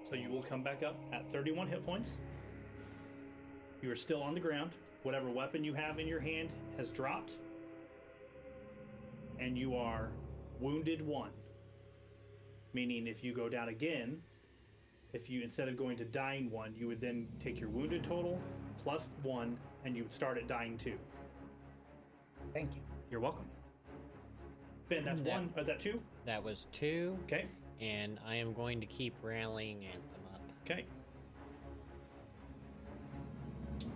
So you will come back up at 31 hit points. You are still on the ground. Whatever weapon you have in your hand has dropped. And you are wounded 1. Meaning if you go down again, if you, instead of going to dying 1, you would then take your wounded total plus 1 and you would start at dying 2. Thank you. You're welcome. Ben, that's Yeah. 1. Or is that 2? That was 2, Okay. and I am going to keep rallying Anthem up. Okay.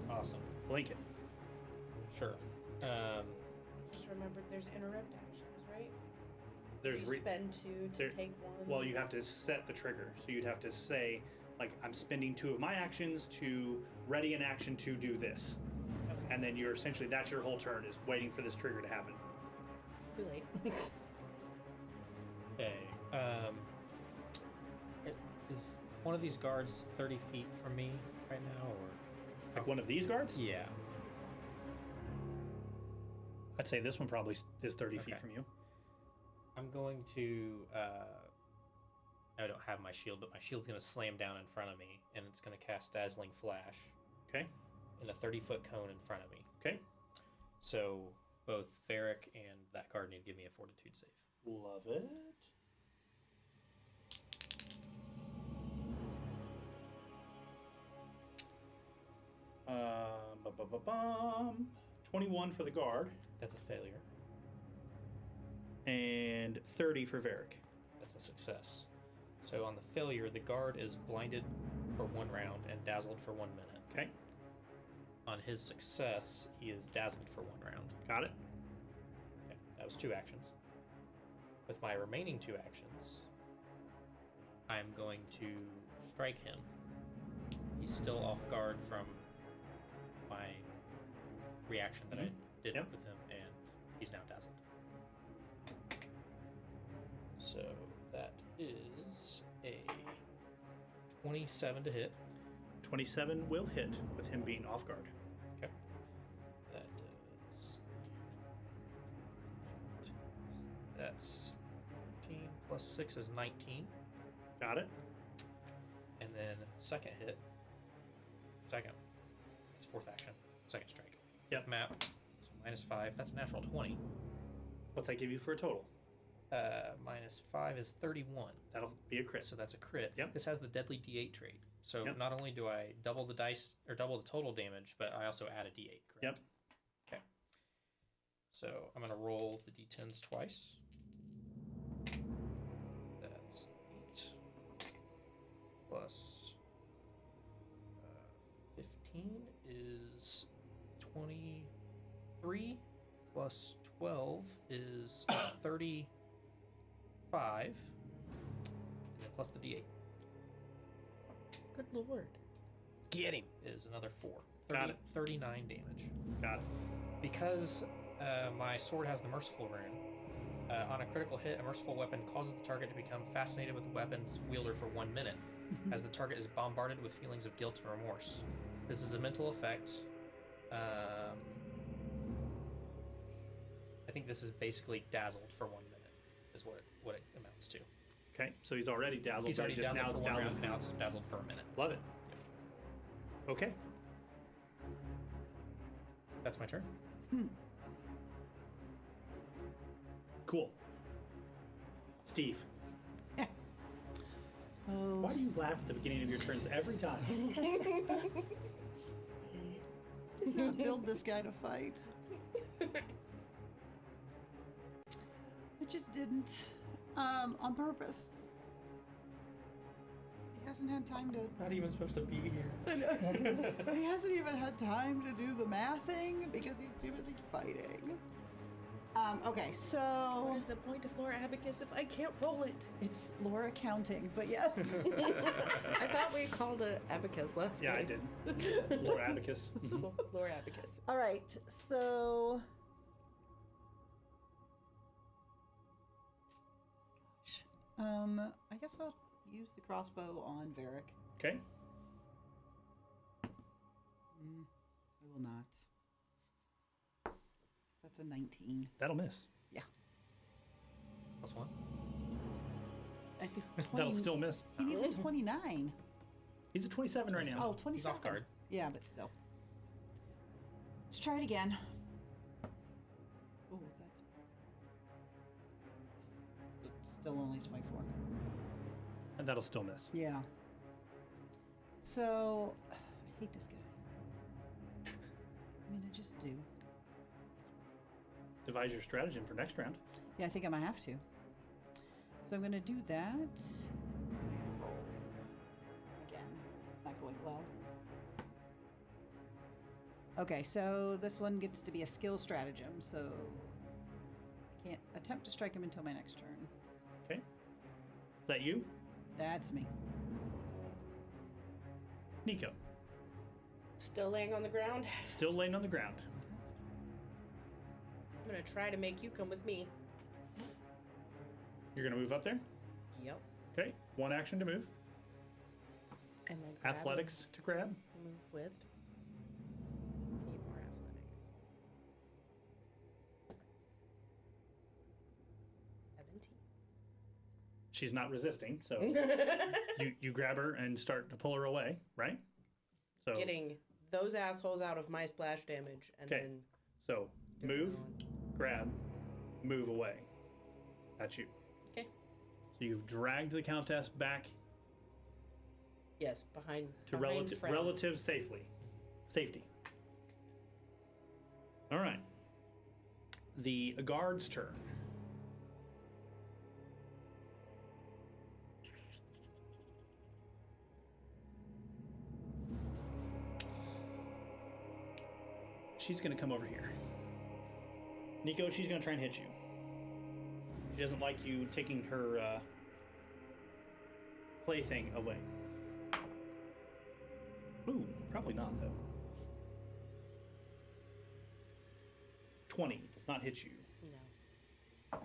Awesome. Blink it. Sure. Just remembered there's interrupt actions, right? There's You spend 2 to there- take 1. Well, you have to set the trigger. So you'd have to say, like, I'm spending 2 of my actions to ready an action to do this. Okay. And then you're essentially, that's your whole turn, is waiting for this trigger to happen. Too late. Okay. Is one of these guards 30 feet from me right now, or? Like one of these guards? Yeah. I'd say this one probably is 30 feet Okay. from you. I'm going to. I don't have my shield, but my shield's going to slam down in front of me, and it's going to cast Dazzling Flash. Okay. In a 30-foot cone in front of me. Okay. So both Varric and that card need to give me a Fortitude save. Love it. Bum. 21 for the guard. That's a failure. And 30 for Varric. That's a success. So on the failure, the guard is blinded for 1 round and dazzled for 1 minute. Okay. On his success, he is dazzled for 1 round. Got it. Okay, that was 2 actions. With my remaining 2 actions, I'm going to strike him. He's still off guard from my reaction that I did Yep. with him, and he's now dazzled. So that is a 27 to hit. 27 will hit with him being off guard. Okay. That does. That's 14 plus 6 is 19. Got it. And then second hit. Second. It's 4th action. Second strike. Yep. Map. So -5. That's a natural 20. What's that give you for a total? -5 is 31. That'll be a crit. So that's a crit. Yep. This has the deadly D8 trait. So Yep. not only do I double the dice or double the total damage, but I also add a D8. Correct? Yep. Okay. So I'm gonna roll the D10s twice. That's 8 plus 15 is 23 plus 12 is 35, and then plus the D8. Good lord. Get him! Is another 4. Got it. 39 damage. Got it. Because my sword has the Merciful rune, on a critical hit, a merciful weapon causes the target to become fascinated with the weapon's wielder for 1 minute, as the target is bombarded with feelings of guilt and remorse. This is a mental effect. I think this is basically dazzled for 1 minute, is what it amounts to. Okay, so he's already dazzled. He's but already just dazzled now for it's 1 dazzled. round, now it's dazzled for a minute. Love it. Okay. That's my turn. Cool. Steve, Oh, why do you laugh at the beginning of your turns every time? did not build this guy to fight. I just didn't. On purpose. He hasn't had time to. Not even supposed to be here. He hasn't even had time to do the mathing because he's too busy fighting. Okay, so What is the point of Laura Abacus if I can't roll it? it's Laura counting, but yes. I thought we called it Abacus last Yeah, I game. did. Lord Abacus. Laura Abacus. All right, so. I guess I'll use the crossbow on Varric. Okay. I will not. That's a 19. That'll miss. Plus 1. I think That'll 20 still miss. He needs a 29. He's at 27 right now. Oh, 27. He's off guard. Yeah, but still. Let's try it again. Oh, it's still only 24. And that'll still miss. Yeah. So, I hate this guy. I mean, I just do. Devise your stratagem for next round. Yeah, I think I might have to. So I'm going to do that. Again, it's not going well. Okay, so this one gets to be a skill stratagem, so I can't attempt to strike him until my next turn. Okay. Is that you? That's me. Nico. Still laying on the ground. Still laying on the ground. I'm gonna try to make you come with me. You're going to move up there? Yep. Okay. 1 action to move. And then grab Athletics to grab. and move with. I need more athletics. 17. she's not resisting, so you grab her and start to pull her away, right? So Getting those assholes out of my splash damage, and okay. then So do move, another one. grab, move away. That's you. Okay. So you've dragged the countess back Yes, behind to behind friends. relative safety. All right. The guard's turn. She's gonna come over here. Nico, she's gonna try and hit you. She doesn't like you taking her plaything away. Ooh, probably not though. 20 does not hit you. No.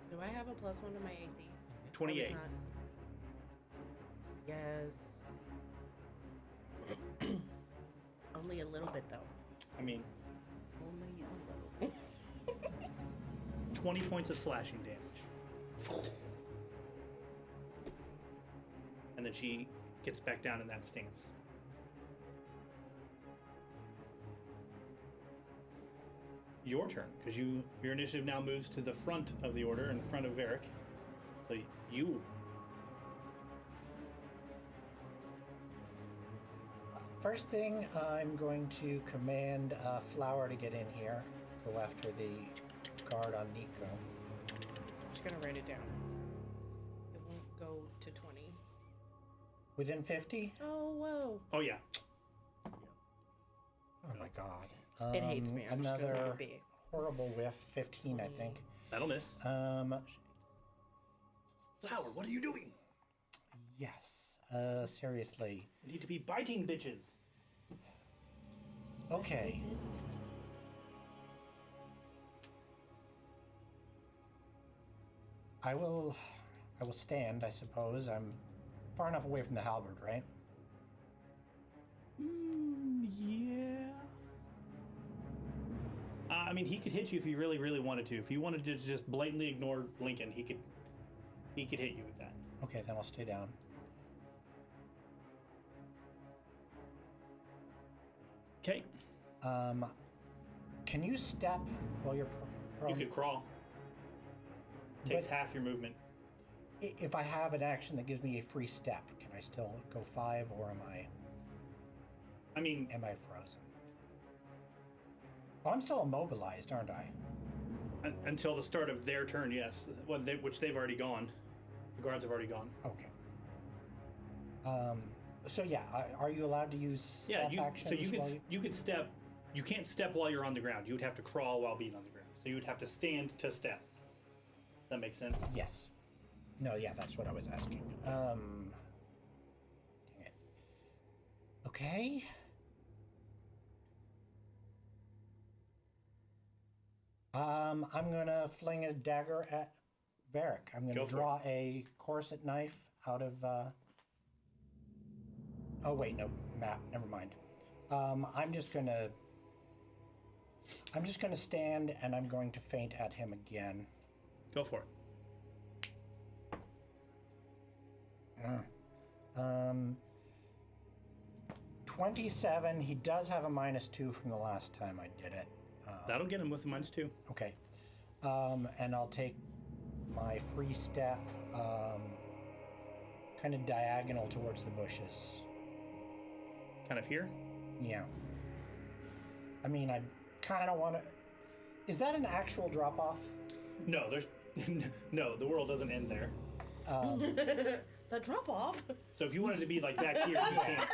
Do I have a +1 to my AC? 28. Not... Yes. Only a little bit though. I mean, Only a little bit. 20 points of slashing damage. And then she gets back down in that stance. Your turn, because your initiative now moves to the front of the order, in front of Varric. So you. First thing, I'm going to command Flower to get in here. Go after the guard on Nico. Just gonna write it down. It won't go to 20. Within 50? Oh, whoa. Oh yeah. Oh my god. It hates me. I'm just gonna Another make it be. horrible whiff. 15, I think. That'll miss. Flower, what are you doing? Yes. Seriously. You need to be biting bitches. Okay. This bitches. I will stand, I suppose. I'm far enough away from the halberd, right? Yeah. I mean, he could hit you if he really, really wanted to. If he wanted to just blatantly ignore Lincoln, he could hit you with that. Okay, then I'll stay down. Okay. Can you step while you're prone? You could crawl. Takes But- half your movement. If I have an action that gives me a free step, can I still go 5, or am I mean, I frozen? Oh, I'm still immobilized, aren't I? until the start of their turn, yes. Well, which they've already gone. The guards have already gone. Okay. So yeah, are you allowed to use Yeah, step actions? so you while could step. You can't step while you're on the ground. You would have to crawl while being on the ground. So you would have to stand to step. Does that make sense? Yes. No, yeah, that's what I was asking. Dang it. Okay. I'm gonna fling a dagger at Varric. I'm Go gonna for draw a corset knife out of. Oh wait, no map. Never mind. I'm just gonna stand, and I'm going to feint at him again. Go for it. 27. He does have a -2 from the last time I did it. That'll get him with a -2. Okay. And I'll take my free step, kind of diagonal towards the bushes. Kind of here. Yeah. I mean, I kind of want to. Is that an actual drop off? No, there's no. The world doesn't end there. The drop off. So if you wanted to be like back here,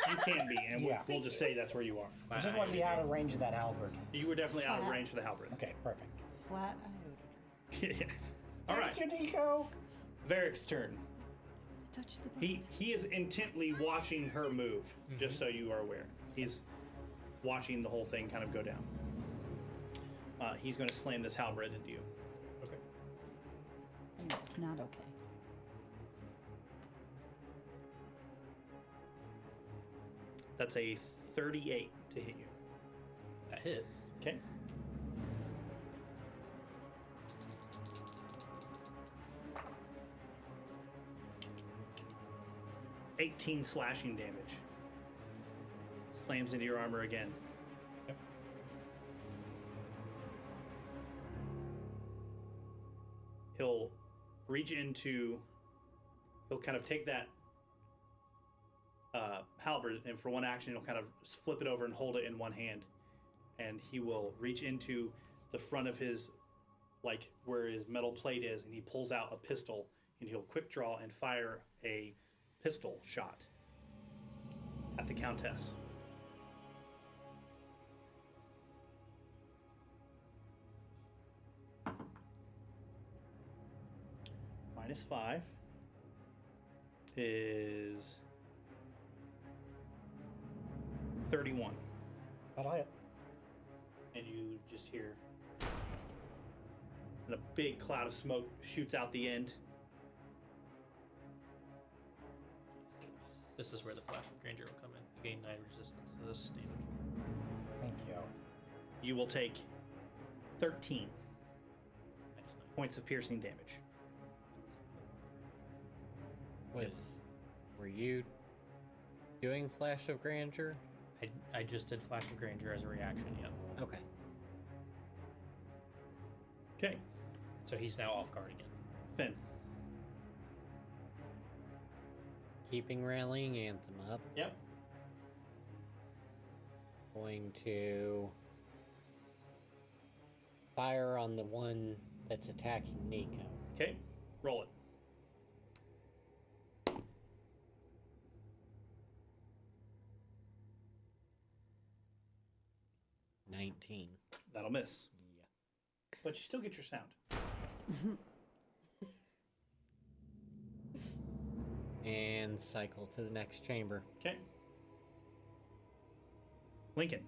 you can be, and Yeah. we'll just say that's where you are. I just want to be out of range of that halberd. You were definitely out of range for the halberd. Okay, perfect. Flat iota. Yeah. All right. Thank you, Nico. Varric's turn. Touch the butt. He is intently watching her move, just so you are aware. He's watching the whole thing kind of go down. He's going to slam this halberd into you. Okay. It's not okay. That's a 38 to hit you. That hits. Okay. 18 slashing damage. Slams into your armor again. Yep. He'll reach into. He'll kind of take that halberd, and for one action, he'll kind of flip it over and hold it in one hand. And he will reach into the front of his, like where his metal plate is, and he pulls out a pistol, and he'll quick draw and fire a pistol shot at the Countess. -5 is 31. That'll hit. And you just hear, and a big cloud of smoke shoots out the end. This is where the Flash of Grandeur will come in. You gain 9 resistance to this damage. Thank you. You will take 13 Minus 9. points of piercing damage. Were you doing Flash of Grandeur? I just did Flash of Grandeur as a reaction, yeah. Okay. Okay, So he's now off guard again. Finn. Keeping Rallying Anthem up. Yep. Going to fire on the one that's attacking Nico. Okay, roll it. That'll miss. Yeah. But you still get your sound. And cycle to the next chamber. Okay. Lincoln.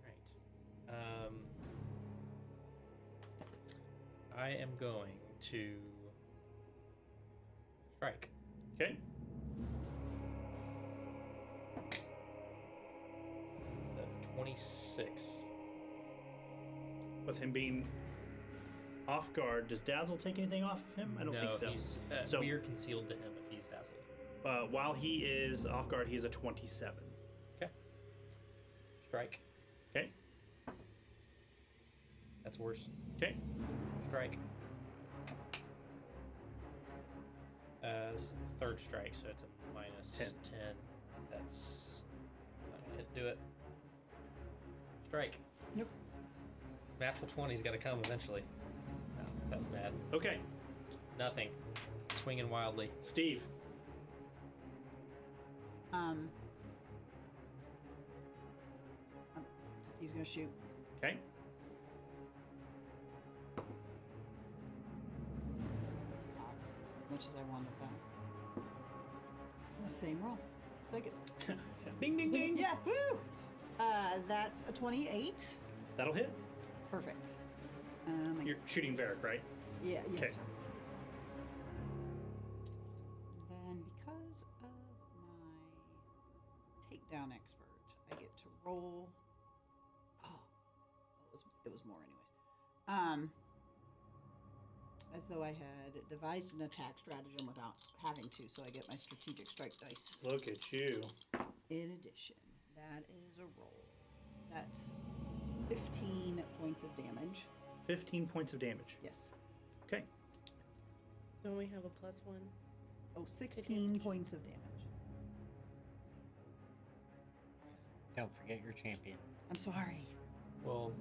Right. I am going to strike. Okay. The 26. With him being off guard, does Dazzle take anything off of him? I don't think so. He's So- we are concealed to him if he's dazzled. While he is off guard, he's a 27. Okay. Strike. Okay. That's worse. Okay. Strike. This is the third strike, so it's a minus 10. 10. That's not gonna hit. Do it. Strike. Nope. Natural 20's got to come eventually. No, that was bad. Okay. Nothing. Swinging wildly. Steve. Steve's gonna shoot. Okay. It's not as much as I wanted that. It's the same roll. Take it. Ding, ding, ding. Yeah, woo! That's a 28. That'll hit. Perfect. You're shooting Varric, right? Yeah, yes, Okay. sir. Then, because of my takedown expert, I get to roll. Oh, it was more, anyways. As though I had devised an attack stratagem without having to, so I get my strategic strike dice. Look at you. In addition, that is a roll. That's 15 points of damage. 15 points of damage. Yes. Okay. Don't we have a +1? Oh, 16 points of damage. Don't forget your champion. I'm sorry. Well,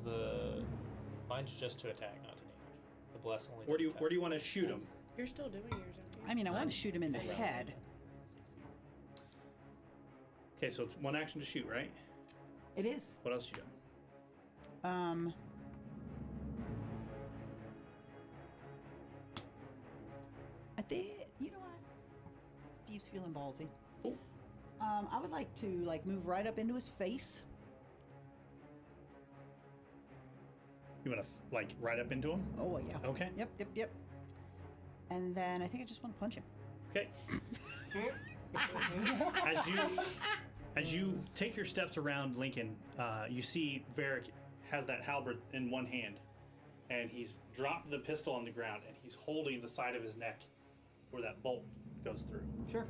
mine's just to attack, not to damage. The bless only. Where do does you attack. want to shoot him? You're still doing yours, aren't you? I mean, I want to shoot him in the head. Okay, so it's one action to shoot, right? It is. What else you got? I think, you know what? Steve's feeling ballsy. Cool. I would like to move right up into his face. You want to right up into him? Oh yeah. Okay. Yep. And then I think I just want to punch him. Okay. As you take your steps around Lincoln, you see Varric has that halberd in one hand, and he's dropped the pistol on the ground, and he's holding the side of his neck where that bolt goes through. Sure.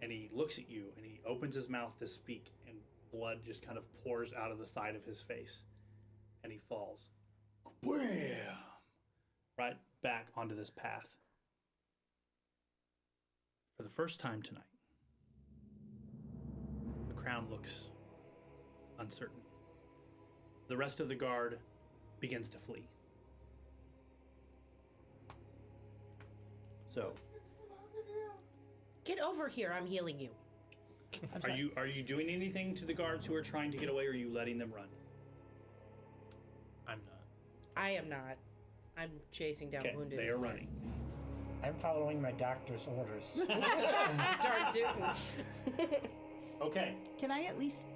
And he looks at you, and he opens his mouth to speak, and blood just kind of pours out of the side of his face, and he falls. Wham! Right back onto this path. For the first time tonight, the crown looks uncertain. The rest of the guard begins to flee. So, Get over here. I'm healing you. are you doing anything to the guards who are trying to get away, or are you letting them run? I'm not. I am not. I'm chasing down Okay, wounded. they are running. I'm following my doctor's orders. Darn tootin'. Okay, Can I at least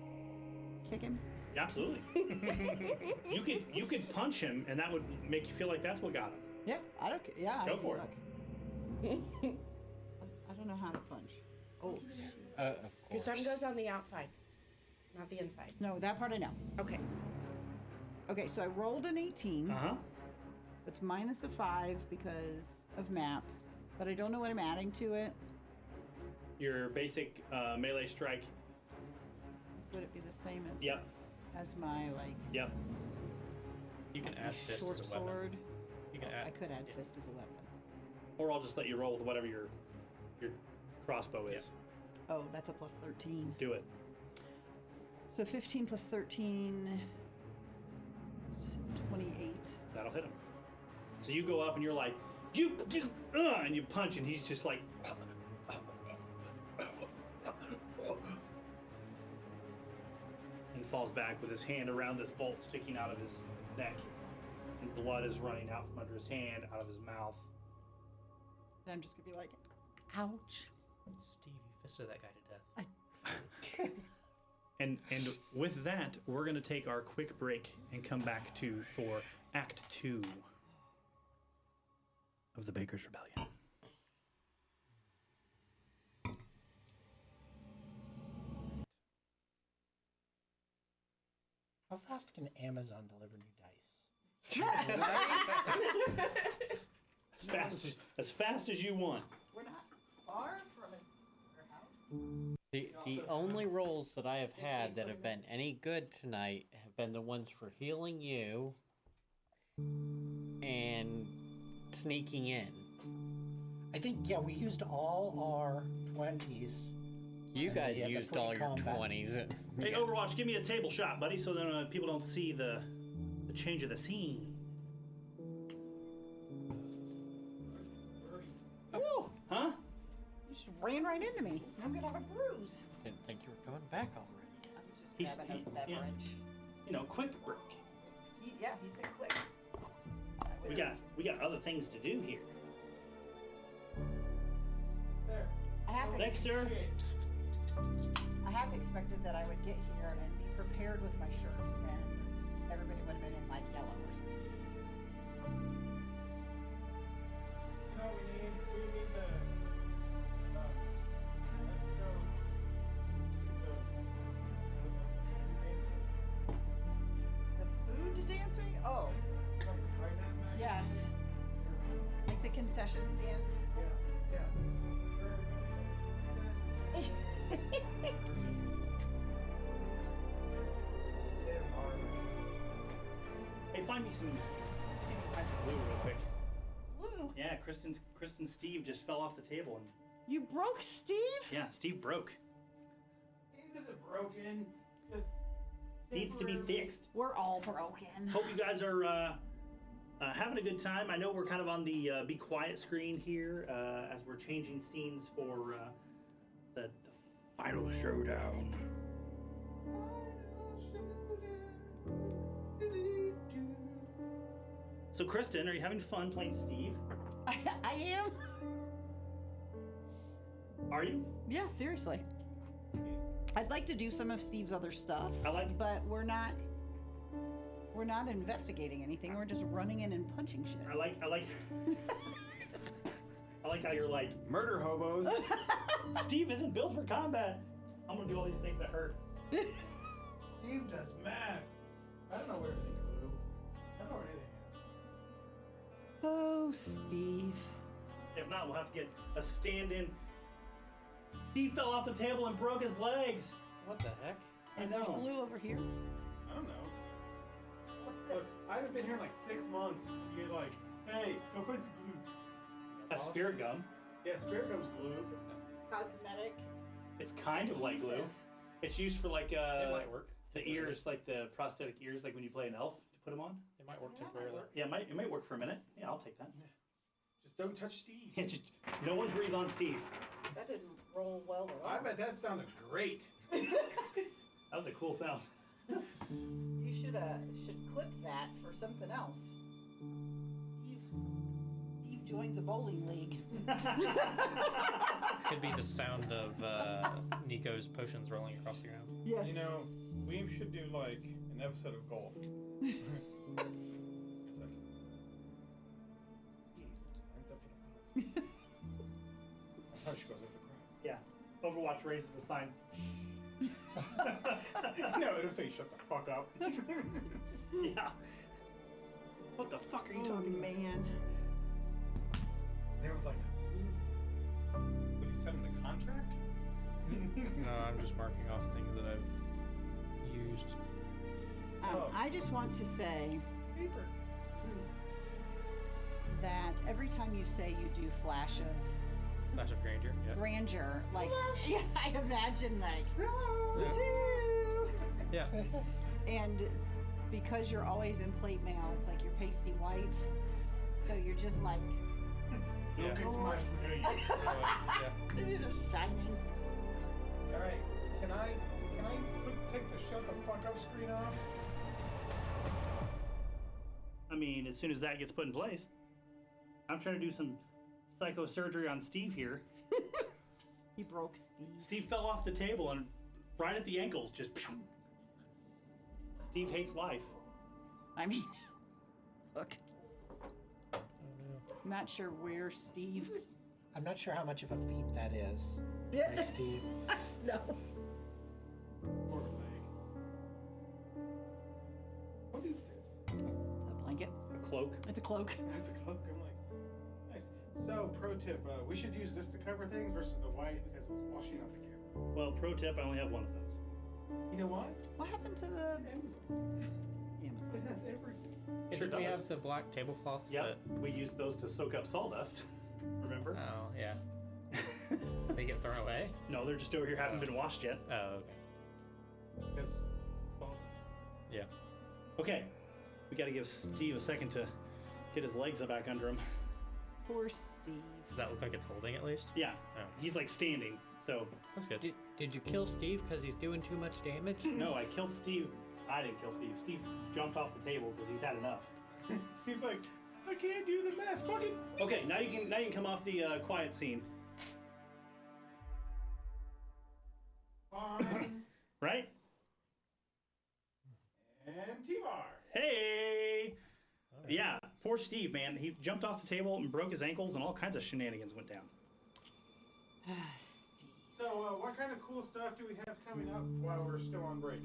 kick him? absolutely. you could punch him, and that would make you feel like that's what got him. Yeah, I don't. Yeah, I Go don't for it. I don't know how to punch. Oh, Of Your course. thumb goes on the outside, not the inside. no, that part I know. Okay. Okay, so I rolled an 18. Uh-huh. It's minus a 5 because of map, but I don't know what I'm adding to it. Your basic melee strike. Would it be the same as Yep, as my like yep. You can my add fist short as a weapon. sword? You can I add. could add fist as a weapon. Or I'll just let you roll with whatever your crossbow is. Oh, that's a plus 13. Do it. So 15 plus 13 is 28. That'll hit him. So you go up and you're like, and you punch, and he's just like, and falls back with his hand around this bolt sticking out of his neck, and blood is running out from under his hand, out of his mouth. And I'm just gonna be like, ouch. Steve, you fisted that guy to death. And with that, we're gonna take our quick break and come back for Act 2 of the Baker's Rebellion. How fast can Amazon deliver new dice? As fast as you want. We're not far from her house. The only rolls that I have had that have been any good tonight have been the ones for healing you and sneaking in. I think, yeah, we used all our 20s. You And guys we had the used all your pre-combat. 20s. Hey, Overwatch, give me a table shot, buddy, so then people don't see the change of the scene. Woo! Huh? You just ran right into me. I'm gonna have a bruise. Didn't think you were coming back already. I was just He's- grabbing a yeah. beverage. You know, quick break. He said quick. We got other things to do here. There. I half, Thanks, sir. I half expected that I would get here and be prepared with my shirt, and everybody would have been in like yellow or something. No, we need the. Let's go. The food to dancing? Oh, Right now, Mac? yes. Like the concession stand. Yeah. Hey, find me some glue real quick. Lou, Yeah, Kristen Steve just fell off the table, and you broke Steve? yeah, Steve broke. It isn't broken. Just Needs to be temporary. fixed. We're all broken. Hope you guys are having a good time. I know we're kind of on the be quiet screen here as we're changing scenes for the final showdown. So, Kristen, are you having fun playing Steve? I am. Are you? Yeah, seriously. I'd like to do some of Steve's other stuff, I like. but we're not investigating anything. We're just running in and punching shit. I like. I like how you're like murder hobos. Steve isn't built for combat. I'm gonna do all these things that hurt. Steve does math. I don't know where's any clue. I don't know where anything is. Oh, Steve. If not, we'll have to get a stand-in. Steve fell off the table and broke his legs. What the heck? And I there's know. blue over here. I don't know. What's Look, I haven't been here in like 6 months. You guys like, hey, go find some glue. That's spirit gum. Yeah, spirit gum's glue. This is cosmetic. It's kind of like glue. adhesive. It's used for like It might work. the ears, like the prosthetic ears, like when you play an elf to put them on. It might work Yeah, it might temporarily. work. Yeah, it might work for a minute. Yeah, I'll take that. Just don't touch Steve. Yeah, just no one breathe on Steve. That didn't roll well at all. I bet that sounded great. That was a cool sound. You should clip that for something else. Steve joins a bowling league. Could be the sound of Nico's potions rolling across the ground. Yes. You know, we should do like an episode of golf. It's like, Steve lines up for the putt. That's how she goes over the crowd. Yeah. Overwatch raises the sign. No, it'll say shut the fuck up. Yeah. What the fuck are you Oh talking about? man. And everyone's like, would you send him a contract? No, I'm just marking off things that I've used. Oh. I just want to say Paper. that every time you say you do flash of Flash of Grandeur. Yeah. grandeur, like yeah, I imagine like Yeah. woo! Yeah. And because you're always in plate mail, it's like you're pasty white. So you're just like Yeah. Look into my brilliance. Yeah. you're just shining. Alright, can I take the shut the fuck up screen off? I mean, as soon as that gets put in place. I'm trying to do some psychosurgery on Steve here. He broke Steve. Steve fell off the table and right at the ankles, just. Steve hates life. I mean, look, Oh, no. I'm not sure where Steve. I'm not sure how much of a feat that is. Right, Steve? No. Poor leg. What is this? It's a blanket. A cloak. It's a cloak. It's a cloak. I'm like, nice. So, pro tip, we should use this to cover things versus the white because it was washing out the camera. Well, pro tip, I only have one of those. You know what? What happened to the Amazon. It Amazon? has everything. Sure Didn't we does. have the black tablecloths Yep, we used those to soak up sawdust. Remember? that... Oh, yeah. They get thrown away? No, they're just over here, haven't been washed yet. Oh, okay. Because all Yeah. Okay, we got to give Steve a second to get his legs back under him. Poor Steve. Does that look like it's holding at least? Yeah, Oh. he's like standing. So That's good. Did you kill Steve because he's doing too much damage? no, I killed Steve. I didn't kill Steve. Steve jumped off the table because he's had enough. Steve's like, I can't do the math. Fuck it. Okay, now you can come off the quiet scene, right? And T-Bar. Hey. Yeah, poor Steve, man. He jumped off the table and broke his ankles, and all kinds of shenanigans went down. Steve. So, what kind of cool stuff do we have coming up while we're still on break?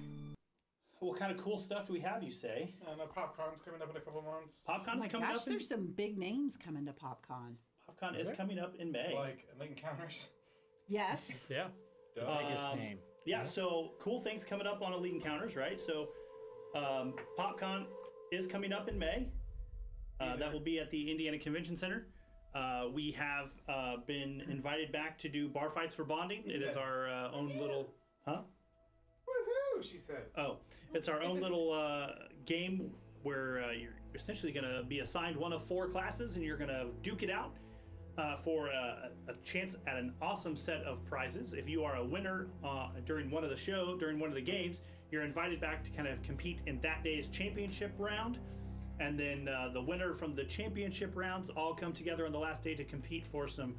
What kind of cool stuff do we have, you say? I know PopCon's coming up in a couple months. Oh PopCon's my coming gosh, up. there's some big names coming to PopCon. PopCon is Really? coming up in May. Like Link Encounters. Yes. Yeah. The biggest name. Yeah, so cool things coming up on Elite Encounters, right? So, PopCon is coming up in May. That will be at the Indiana Convention Center. We have been invited back to do bar fights for bonding. It is our own little, huh? Woohoo, she says. Oh, it's our own little game where you're essentially going to be assigned one of 4 classes, and you're going to duke it out for a chance at an awesome set of prizes. If you are a winner during one of the games, you're invited back to kind of compete in that day's championship round. And then the winner from the championship rounds all come together on the last day to compete for some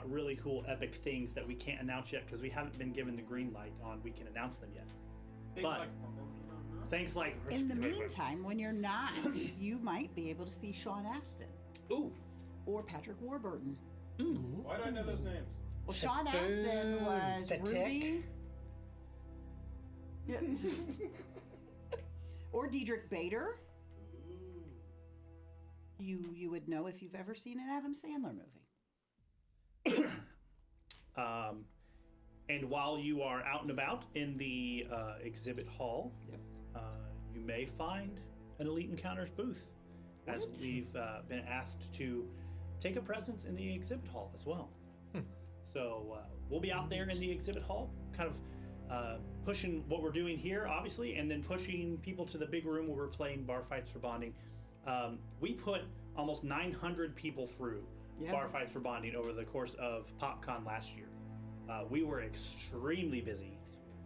really cool epic things that we can't announce yet because we haven't been given the green light on we can announce them yet. But things like In the meantime, when you're not, you might be able to see Sean Astin ooh, or Patrick Warburton. Why do I know those names? Well, Sean Astin was The Ruby. Tick. Yeah. Or Diedrich Bader. You would know if you've ever seen an Adam Sandler movie. And while you are out and about in the exhibit hall, Yep. you may find an Elite Encounters booth, as we've been asked to take a presence in the exhibit hall as well. So we'll be out there in the exhibit hall, kind of pushing what we're doing here, obviously, and then pushing people to the big room where we're playing bar fights for bonding. We put almost 900 people through bar fights for bonding over the course of PopCon last year. We were extremely busy,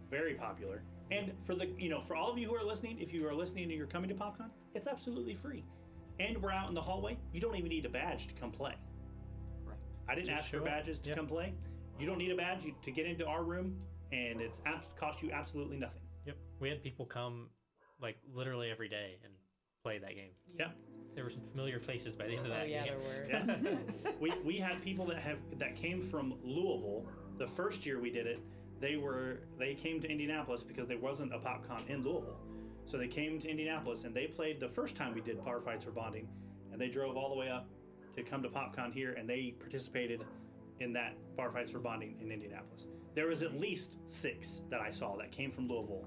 very popular, and for all of you who are listening, if you are listening and you're coming to PopCon, it's absolutely free, and we're out in the hallway. You don't even need a badge to come play. Right. I didn't ask for badges to come play. You don't need a badge to get into our room, and it's cost you absolutely nothing. Yep. We had people come like literally every day and play that game. Yeah. There were some familiar faces by the end of that yeah, game. there were. Yeah. we had people that came from Louisville. The first year we did it, they came to Indianapolis because there wasn't a PopCon in Louisville. So they came to Indianapolis and they played the first time we did bar fights for bonding, and they drove all the way up to come to PopCon here, and they participated in that bar fights for bonding in Indianapolis. There was at least 6 that I saw that came from Louisville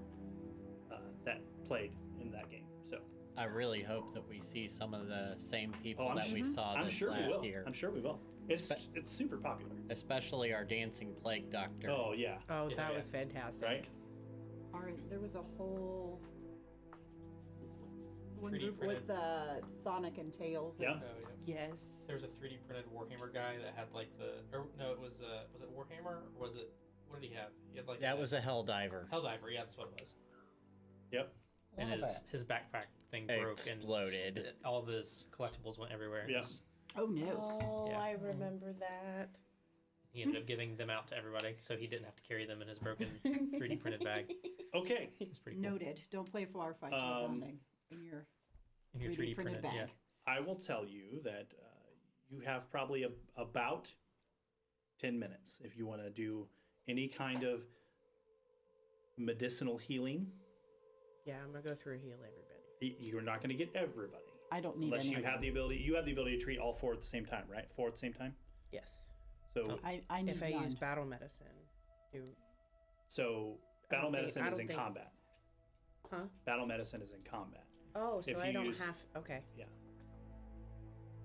that played in that game. So I really hope that we see some of the same people I'm that we saw I'm this sure we last will. year. I'm sure we will. It's super popular. Especially our dancing plague doctor. Oh yeah. Oh, Yeah, that yeah. was fantastic. Right. There was a whole one 3D group printed. with Sonic and Tails. Yeah. Oh, yeah. Yes. There was a 3D printed Warhammer guy that had like it was it Warhammer or was it, what did he have? He had like That was a Helldiver. Helldiver, yeah, that's what it was. Yep. And Love his backpack thing broke Exploded. and all of his collectibles went everywhere. Yeah. Oh no. Oh, Yeah. I remember that. He ended up giving them out to everybody, so he didn't have to carry them in his broken 3D printed bag. Okay. It's pretty cool. Noted. Don't play bar fights or bonding in your In your 3D printed bag. yeah. I will tell you that you have probably about 10 minutes if you want to do any kind of medicinal healing. Yeah, I'm gonna go through heal everybody. You're not going to get everybody I don't need unless any you of have them. the ability. You have the ability to treat all 4 at the same time, right? 4 at the same time. Yes. So I need If I none. use battle medicine, do battle I don't think- medicine I is don't in think- combat. huh? Battle medicine is in combat. Oh, so If I you don't use- have. Okay.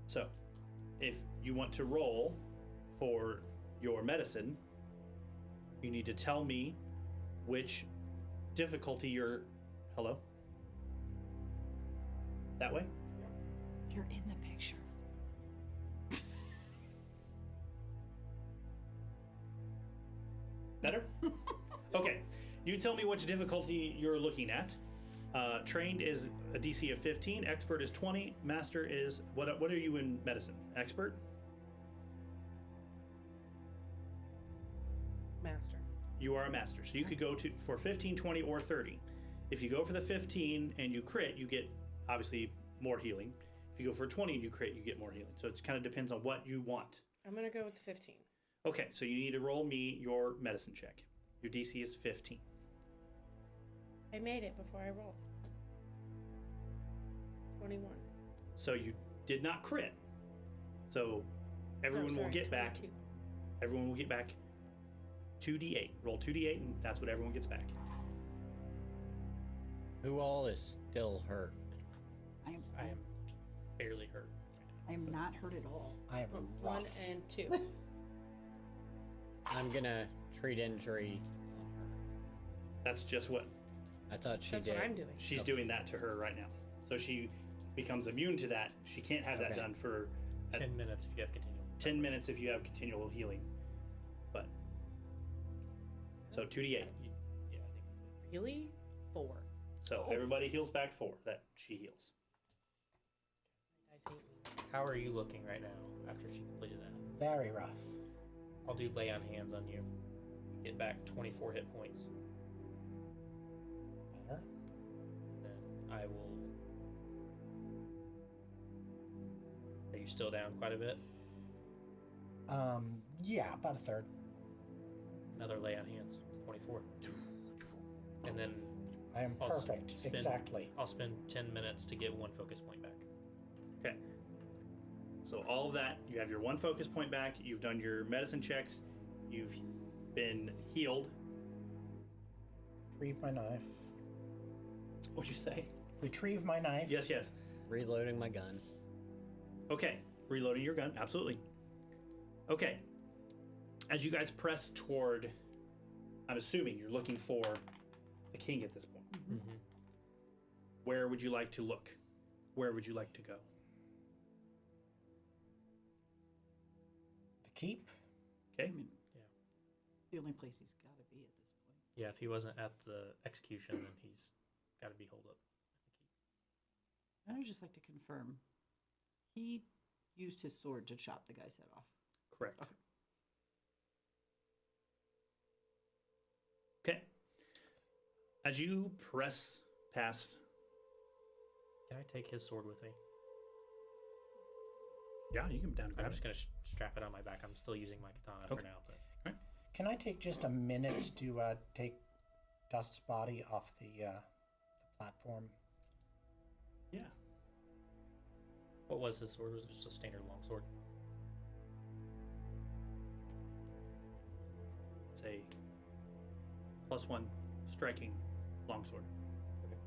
So if you want to roll for your medicine, you need to tell me which difficulty you're. Hello? That way? You're in the picture. Better? Okay. You tell me which difficulty you're looking at. Trained is a DC of 15. Expert is 20. Master is what are you in medicine? Expert? Master. You are a master. So you could go for 15, 20, or 30. If you go for the 15 and you crit, you get obviously more healing. If you go for 20 and you crit, you get more healing. So it kind of depends on what you want. I'm gonna go with the 15. Okay, so you need to roll me your medicine check. Your DC is 15. I made it before I rolled. 21. So you did not crit. So everyone Oh, will sorry, get back. 22. Everyone will get back 2d8. Roll 2d8, and that's what everyone gets back. Who all is still hurt? I am. I am barely hurt. I am not hurt at all. I am 1 rough. and 2. I'm gonna treat injury on her. That's just what I thought she That's did. what I'm doing. she's doing that to her right now. So she becomes immune to that. She can't have that Okay. done for 10 minutes if you have continual. 10 minutes if you have continual healing. But so 2d8. Yeah, I think. Really? 4. So everybody heals back 4 that she heals. You guys hate me. How are you looking right now after she completed that? Very rough. I'll do lay on hands on you. Get back 24 hit points. Better. Then I will. Are you still down quite a bit? Yeah, about a third. Another lay on hands. 24. And then I am I'll perfect. spend- Exactly. I'll spend 10 minutes to get 1 focus point back. Okay. So all of that, you have your 1 focus point back. You've done your medicine checks. You've been healed. Retrieve my knife. What'd you say? Retrieve my knife. Yes, yes. Reloading my gun. Okay. Reloading your gun. Absolutely. Okay. As you guys press toward, I'm assuming you're looking for the king at this point. Mm-hmm. Where would you like to look? Where would you like to go? The keep. Okay. It's the only place he's got to be at this point. Yeah, if he wasn't at the execution, then he's got to be holed up. I would just like to confirm. He used his sword to chop the guy's head off. Correct. Okay. Okay. As you press past, Can I take his sword with me? yeah, you can down and I'm grab just it. going to strap it on my back. I'm still using my katana Okay. for now. But Can I take just a minute to take Dust's body off the platform? Yeah. what was his sword? Was it just a standard longsword? It's a +1 striking longsword. Okay.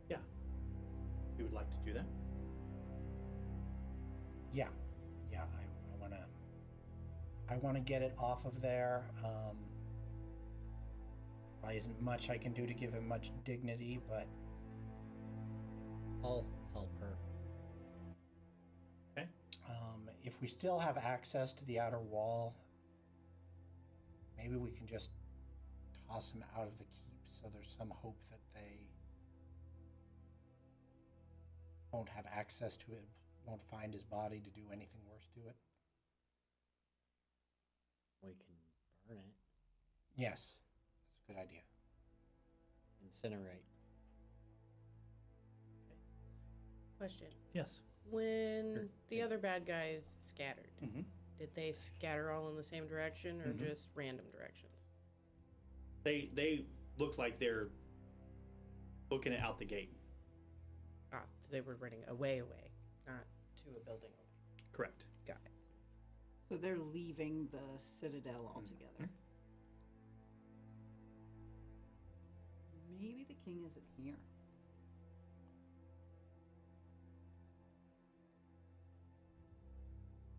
Yeah. You would like to do that? Yeah, I wanna get it off of there. Probably isn't much I can do to give him much dignity, but I'll help her. Okay. if we still have access to the outer wall, maybe we can just toss him out of the keep, so there's some hope that they won't have access to it, won't find his body to do anything worse to it. We can burn it. Yes, that's a good idea. Incinerate. Question. Yes. When Sure. the other bad guys scattered, Mm-hmm. did they scatter all in the same direction or Mhm. just random directions? They look like they're looking out the gate. Ah, they were running away, not to a building away. Correct. Got it. So they're leaving the citadel altogether. Maybe the king isn't here.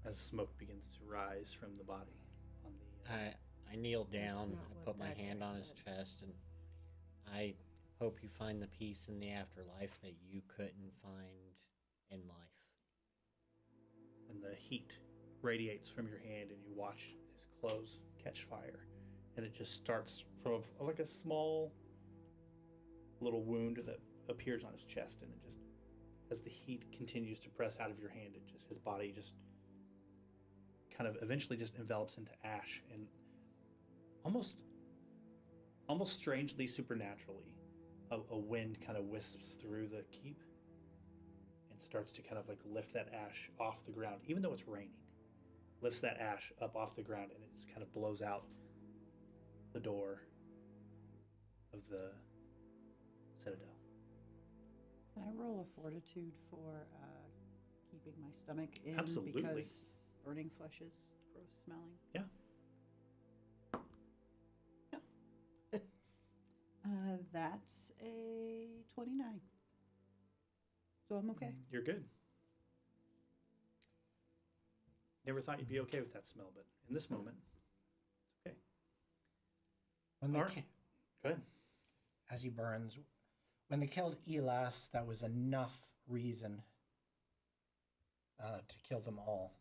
As smoke begins to rise from the body on the I kneel down. not I what put my that hand guy on his said. chest, and I hope you find the peace in the afterlife that you couldn't find in life. and the heat radiates from your hand, and you watch his clothes catch fire, and it just starts from like a small little wound that appears on his chest, and then just as the heat continues to press out of your hand, it just his body just kind of eventually just envelops into ash, and almost strangely supernaturally, a wind kind of wisps through the keep and starts to kind of like lift that ash off the ground, even though it's raining. Lifts that ash up off the ground, and it just kind of blows out the door of the citadel. Can I roll a fortitude for keeping my stomach in? Absolutely. Because burning flesh is gross smelling. Yeah. That's a 29. So I'm okay. You're good. Never thought you'd be okay with that smell, but in this moment, it's okay. When they Alright. Go ahead. as he burns, when they killed Elas, that was enough reason to kill them all.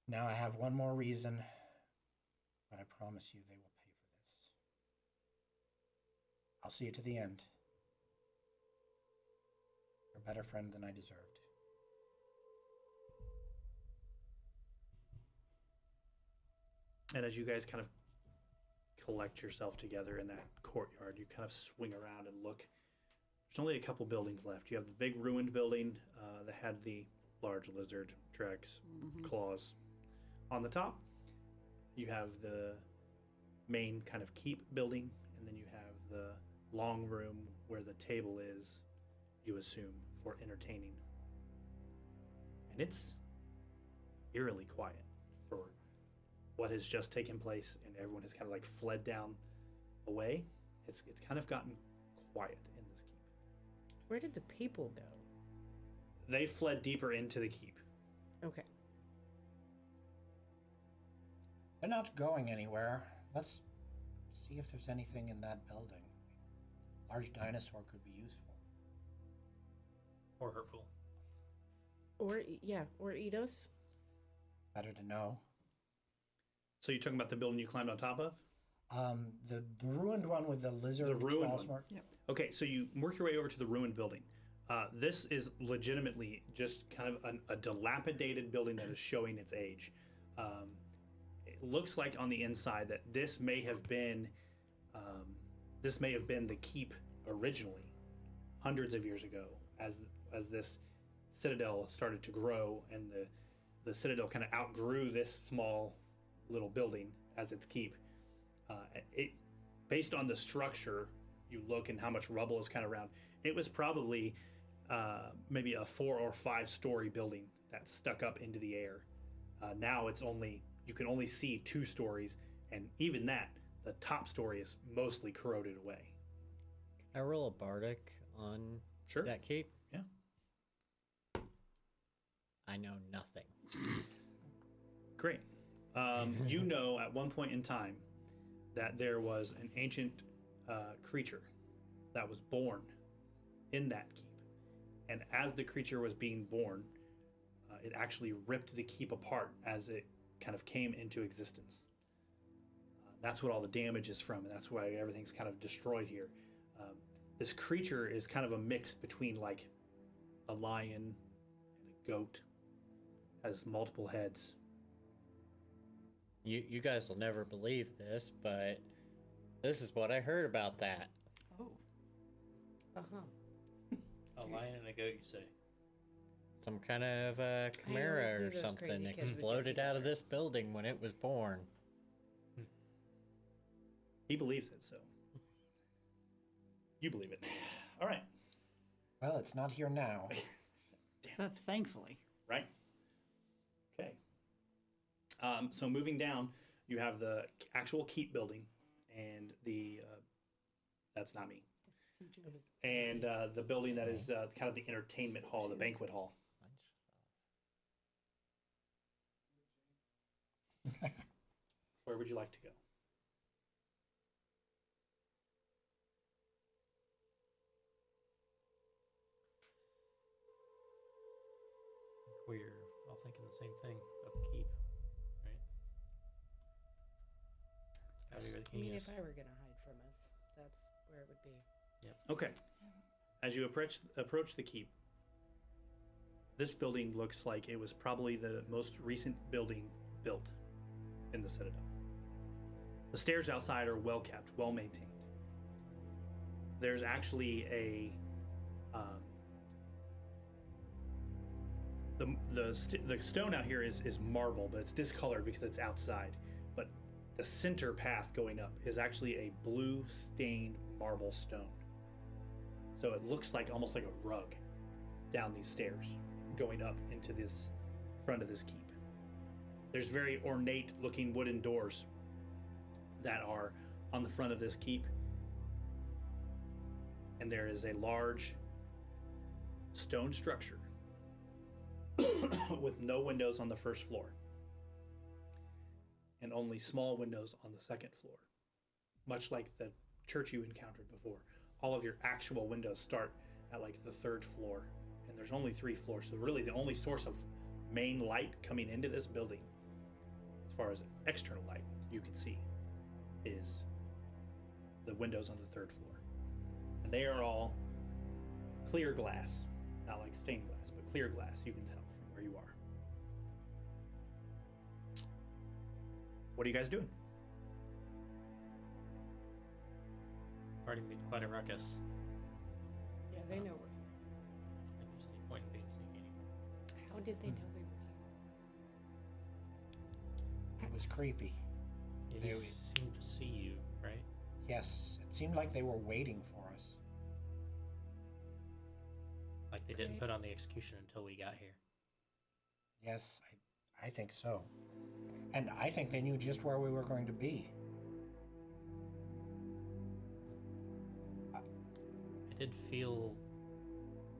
Now I have one more reason, but I promise you they will pay for this. I'll see you to the end. You're a better friend than I deserved. And as you guys kind of collect yourself together in that courtyard, you kind of swing around and look. There's only a couple buildings left. You have the big ruined building that had the large lizard tracks, claws on the top. You have the main kind of keep building, and then you have the long room where the table is, you assume, for entertaining. And it's eerily quiet for what has just taken place, and everyone has kind of like fled down away. It's kind of gotten quiet in this keep. Where did the people go? They fled deeper into the keep. Okay. They're not going anywhere. Let's see if there's anything in that building. Large dinosaur could be useful. Or hurtful. Or eat us. Better to know. So you're talking about the building you climbed on top of? The ruined one with the lizard. The ruined claws one. mark. Yep. Okay, so you work your way over to the ruined building. This is legitimately just kind of a dilapidated building that is showing its age. It looks like on the inside that this may have been the keep originally, hundreds of years ago, as this citadel started to grow, and the citadel kind of outgrew this small little building as its keep. Based on the structure, you look and how much rubble is kind of around. It was probably maybe a 4 or 5 story building that stuck up into the air. Now you can only see 2 stories, and even that, the top story is mostly corroded away. Can I roll a bardic on Sure. that keep? Yeah. I know nothing. Great. You know at one point in time that there was an ancient creature that was born in that keep. And as the creature was being born, it actually ripped the keep apart as it kind of came into existence. That's what all the damage is from, and that's why everything's kind of destroyed here. This creature is kind of a mix between like a lion and a goat, has multiple heads. You guys will never believe this, but this is what I heard about that. Oh. Uh-huh. A lion and a goat, you say? Some kind of chimera knew or those something crazy kids would get exploded out of together. this building when it was born. He believes it, so you believe it. All right. Well, it's not here now. Thankfully. Right? Okay. So moving down, you have the actual keep building, and that's not me. And the building that is kind of the entertainment hall, the banquet hall. Where would you like to go? We're all thinking the same thing about the keep, right? It's gotta be where the I king mean, is. if I were gonna hide from us, that's where it would be. Okay. As you approach the keep, this building looks like it was probably the most recent building built in the Citadel. The stairs outside are well kept, well maintained. There's actually the stone out here is marble, but it's discolored because it's outside. But the center path going up is actually a blue stained marble stone. So it looks like almost like a rug down these stairs going up into this front of this keep. There's very ornate looking wooden doors that are on the front of this keep. And there is a large stone structure with no windows on the first floor and only small windows on the second floor, much like the church you encountered before. All of your actual windows start at like the 3rd floor, and there's only 3 floors, so really the only source of main light coming into this building, as far as external light you can see, is the windows on the 3rd floor. And they are all clear glass, not like stained glass, but clear glass, you can tell from where you are. What are you guys doing? Already made quite a ruckus. Yeah, they know we're here. I don't think there's any point in being sneaky anymore. How did they know we were here? It was creepy. Yeah, They he always- seemed to see you, right? Yes, it seemed like they were waiting for us. Like they didn't Great. put on the execution until we got here. Yes, I think so. And I think they knew just where we were going to be. I did feel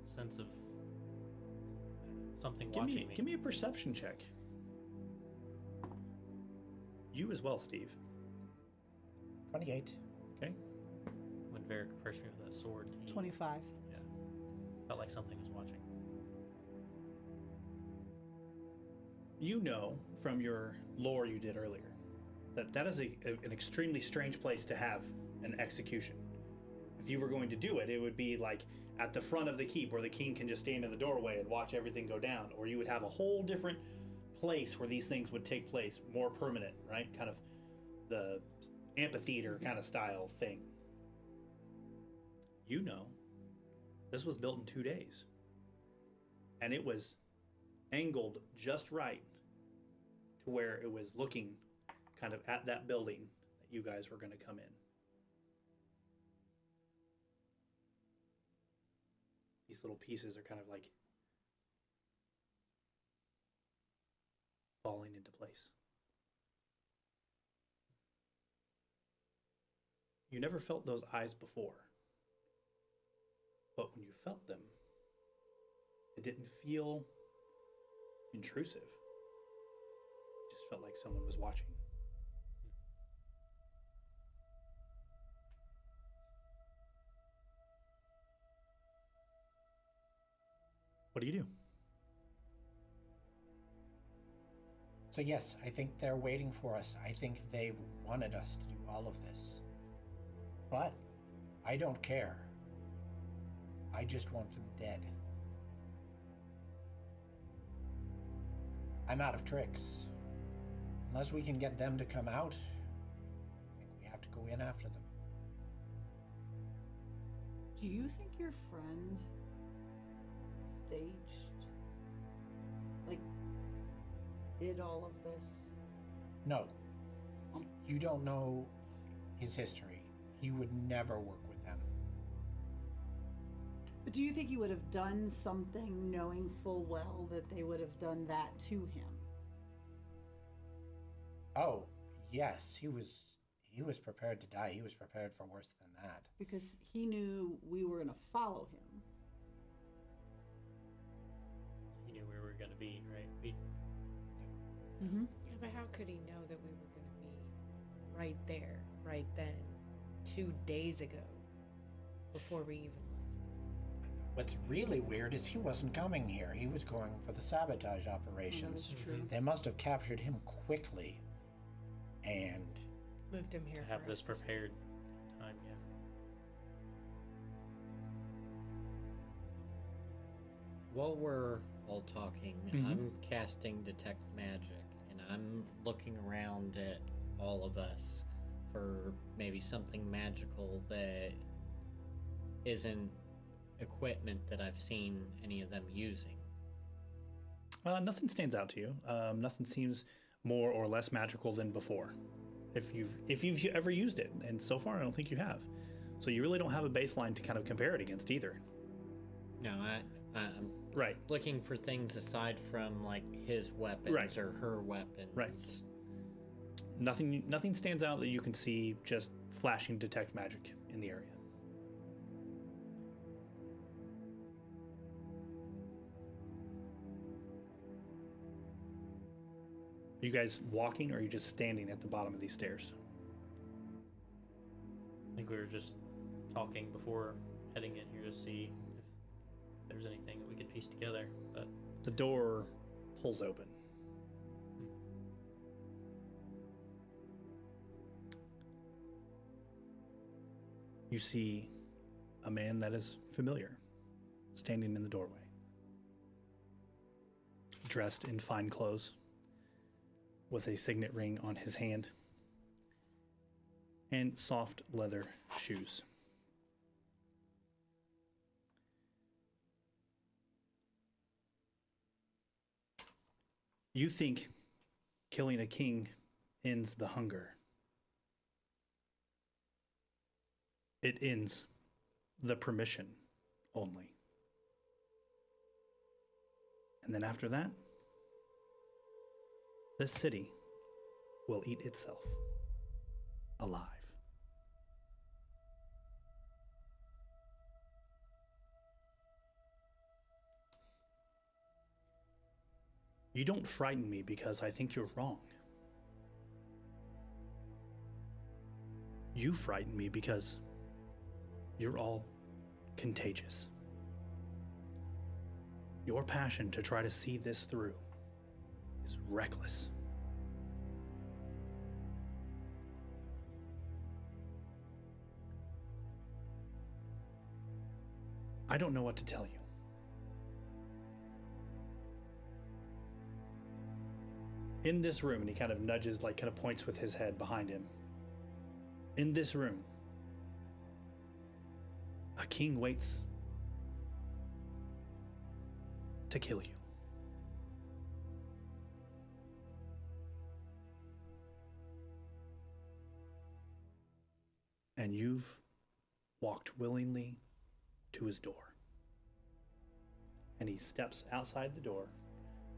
a sense of something watching me. Give me a perception check. You as well, Steve. 28. Okay. When Varric approached me with that sword, he 25. felt like something was watching. You know from your lore you did earlier that is an extremely strange place to have an execution. If you were going to do it, it would be like at the front of the keep where the king can just stand in the doorway and watch everything go down, or you would have a whole different place where these things would take place, more permanent, right? Kind of the amphitheater kind of style thing. You know, this was built in 2 days. And it was angled just right to where it was looking kind of at that building that you guys were going to come in. These little pieces are kind of like falling into place. You never felt those eyes before, but when you felt them, it didn't feel intrusive. It just felt like someone was watching. What do you do? So yes, I think they're waiting for us. I think they've wanted us to do all of this. But I don't care. I just want them dead. I'm out of tricks. Unless we can get them to come out, I think we have to go in after them. Do you think your friend staged, like, did all of this? No. You don't know his history. He would never work with them. But do you think he would have done something knowing full well that they would have done that to him? Oh, yes, he was prepared to die. He was prepared for worse than that. Because he knew we were going to follow him. He knew where we were going to be, right? Mm-hmm. Yeah, but how could he know that we were going to be right there, right then, 2 days ago, before we even left? What's really weird is he wasn't coming here. He was going for the sabotage operations. That's true. They must have captured him quickly. And Moved him here To for have us this to see. prepared time, yeah. While we're all talking, Mhm. I'm casting Detect Magic, and I'm looking around at all of us for maybe something magical that isn't equipment that I've seen any of them using. Nothing stands out to you. Nothing seems more or less magical than before, if you've ever used it. And so far, I don't think you have. So you really don't have a baseline to kind of compare it against either. No, I'm Right. looking for things aside from like his weapons Right. or her weapons. Right. Nothing stands out that you can see. Just flashing detect magic in the area. Are you guys walking, or are you just standing at the bottom of these stairs? I think we were just talking before heading in here to see if there's anything that we could piece together, but The door pulls open. You see a man that is familiar standing in the doorway, dressed in fine clothes, with a signet ring on his hand, and soft leather shoes. You think killing a king ends the hunger. It ends the permission only. And then after that, this city will eat itself alive. You don't frighten me because I think you're wrong. You frighten me because you're all contagious. Your passion to try to see this through is reckless. I don't know what to tell you. In this room, and he kind of nudges, like kind of points with his head behind him. In this room, a king waits to kill you. And you've walked willingly to his door. And he steps outside the door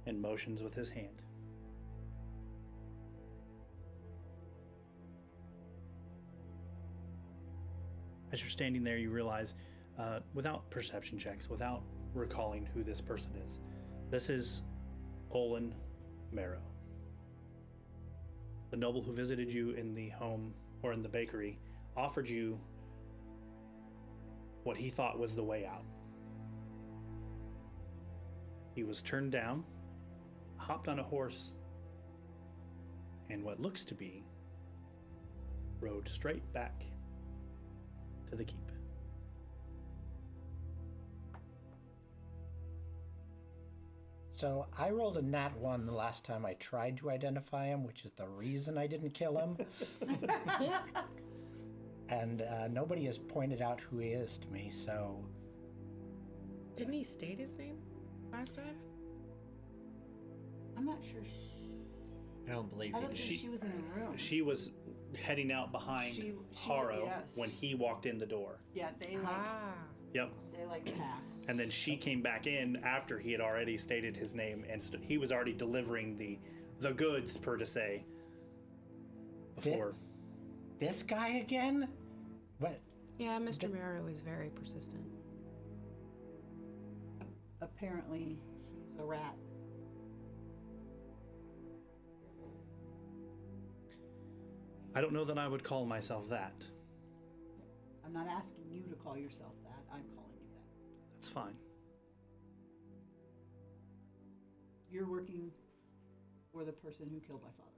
and motions with his hand. As you're standing there, you realize, without perception checks, without recalling who this person is, this is Olin Marrow, the noble who visited you in the home or in the bakery, offered you what he thought was the way out. He was turned down, hopped on a horse, and what looks to be rode straight back to the keep. So I rolled a nat 1 the last time I tried to identify him, which is the reason I didn't kill him. And nobody has pointed out who he is to me, so... Didn't he state his name last time? I'm not sure. I don't believe I you don't did. think she was in the room. She was heading out behind She- Haro yes. when he walked in the door. Yeah, they Yep. passed. And then she came back in after he had already stated his name, and he was already delivering the goods, per to say, before. This guy again? What? Yeah, Mr. Marrow is very persistent. Apparently, he's a rat. I don't know that I would call myself that. I'm not asking you to call yourself that. I'm calling you that. That's fine. You're working for the person who killed my father.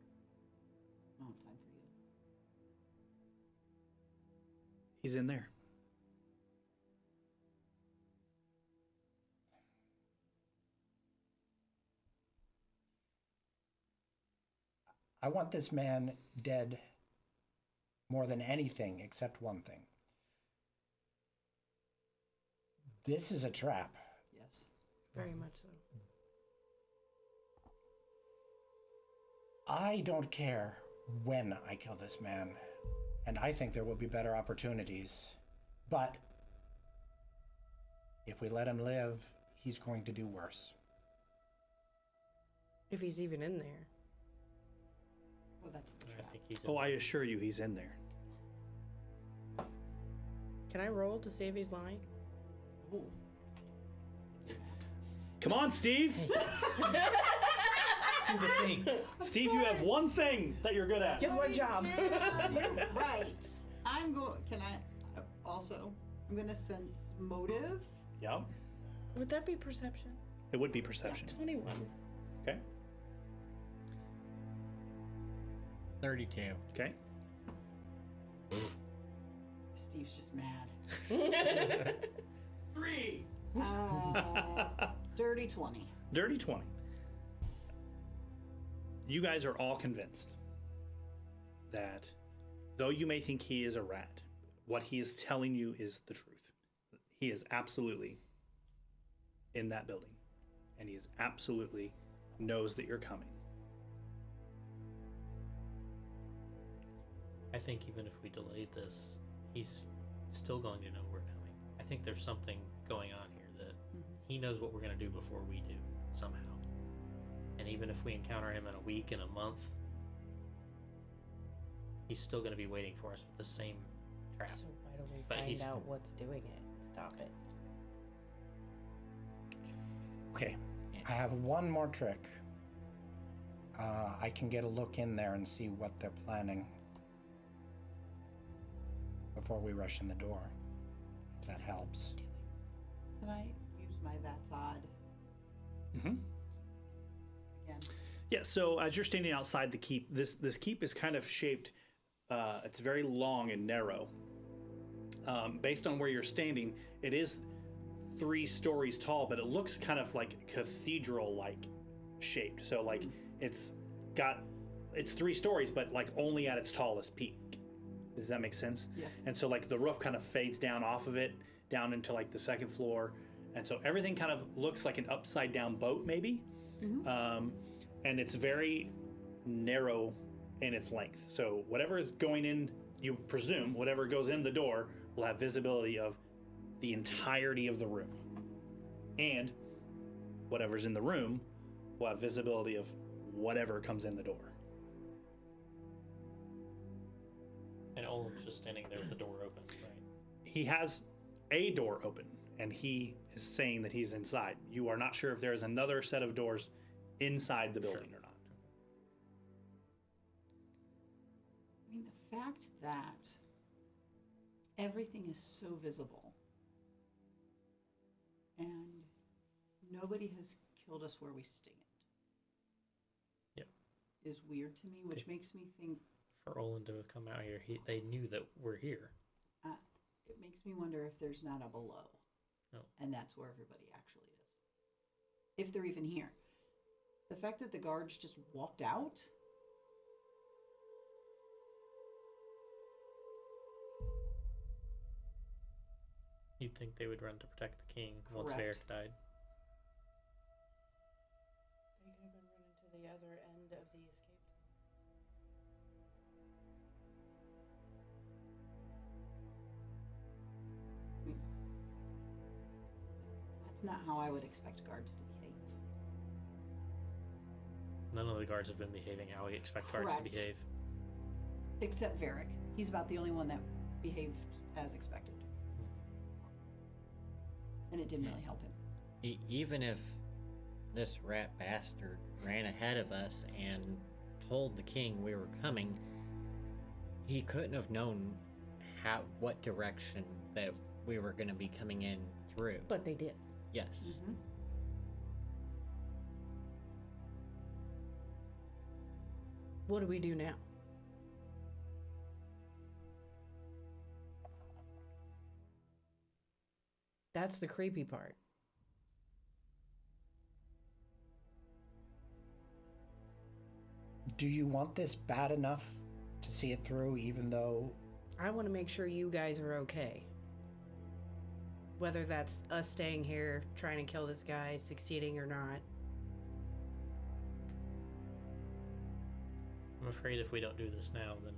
I don't have time for you. He's in there. I want this man dead more than anything except one thing. This is a trap. Yes. Very much so. I don't care when I kill this man, and I think there will be better opportunities. But if we let him live, he's going to do worse. If he's even in there. Well, that's the I trap. think he's. Oh, I assure you he's in there. Can I roll to see if he's lying? Oh. Come on, Steve! Do the thing. Steve, you have one thing that you're good at. You have one job. Right. I'm going. Can I also? I'm going to sense motive. Yep. Would that be perception? It would be perception. 21. Okay. 32. Okay. Steve's just mad. 3. Dirty 20. Dirty 20. You guys are all convinced that though you may think he is a rat, what he is telling you is the truth. He is absolutely in that building, and he is absolutely knows that you're coming. I think even if we delayed this, he's still going to know we're coming. I think there's something going on here that he knows what we're going to do before we do, somehow. And even if we encounter him in a week, in a month, he's still going to be waiting for us with the same trap. So why don't we But find he's- out what's doing it? Stop it. Okay, I have one more trick. I can get a look in there and see what they're planning before we rush in the door, if that helps. Can I use my That's Odd Mm-hmm. again? Yeah, so as you're standing outside the keep, this keep is kind of shaped, it's very long and narrow. Based on where you're standing, it is 3 stories tall, but it looks kind of like cathedral-like shaped. So like it's 3 stories, but like only at its tallest peak. Does that make sense? Yes. And so like the roof kind of fades down off of it, down into like the 2nd floor. And so everything kind of looks like an upside down boat maybe. And it's very narrow in its length. So whatever is going in, you presume, whatever goes in the door will have visibility of the entirety of the room. And whatever's in the room will have visibility of whatever comes in the door. And Olin's just standing there with the door open, right? He has a door open, and he is saying that he's inside. You are not sure if there is another set of doors inside the building or not. I mean, the fact that everything is so visible and nobody has killed us where we stand. Yep. Is weird to me, which makes me think, For Olin to come out here, they knew that we're here. it makes me wonder if there's not a below. Oh. And that's where everybody actually is. If they're even here. The fact that the guards just walked out. You'd think they would run to protect the king once Correct. Varric died. They could have been running to the other end of the escape tunnel. That's not how I would expect guards to behave. None of the guards have been behaving how we expect guards to Correct. behave. Except Varric. He's about the only one that behaved as expected. And it didn't really help him. Even if this rat bastard ran ahead of us and told the king we were coming, he couldn't have known what direction that we were going to be coming in through. But they did. Yes. Mm-hmm. What do we do now? That's the creepy part. Do you want this bad enough to see it through, even though... I want to make sure you guys are okay. Whether that's us staying here, trying to kill this guy, succeeding or not. I'm afraid if we don't do this now, then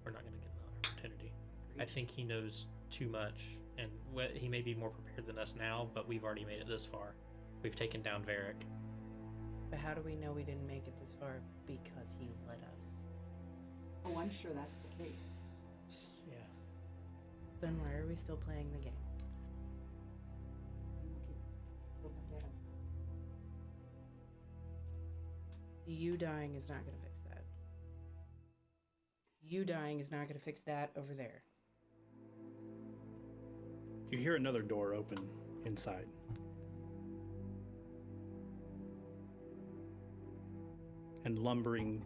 we're not going to get another opportunity. I think he knows too much, and he may be more prepared than us now, but we've already made it this far. We've taken down Varric. But how do we know we didn't make it this far? Because he let us. Oh, I'm sure that's the case. Yeah. Then why are we still playing the game? Look at my dad. You dying is not going to fix that. You dying is not going to fix that over there. You hear another door open inside. And lumbering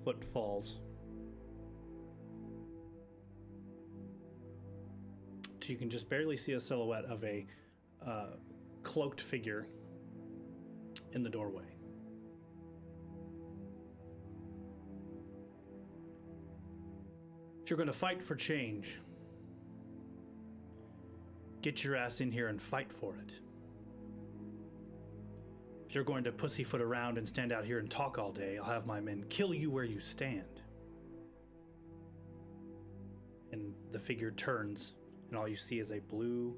footfalls. So you can just barely see a silhouette of a cloaked figure in the doorway. If you're going to fight for change, get your ass in here and fight for it. If you're going to pussyfoot around and stand out here and talk all day, I'll have my men kill you where you stand. And the figure turns and all you see is a blue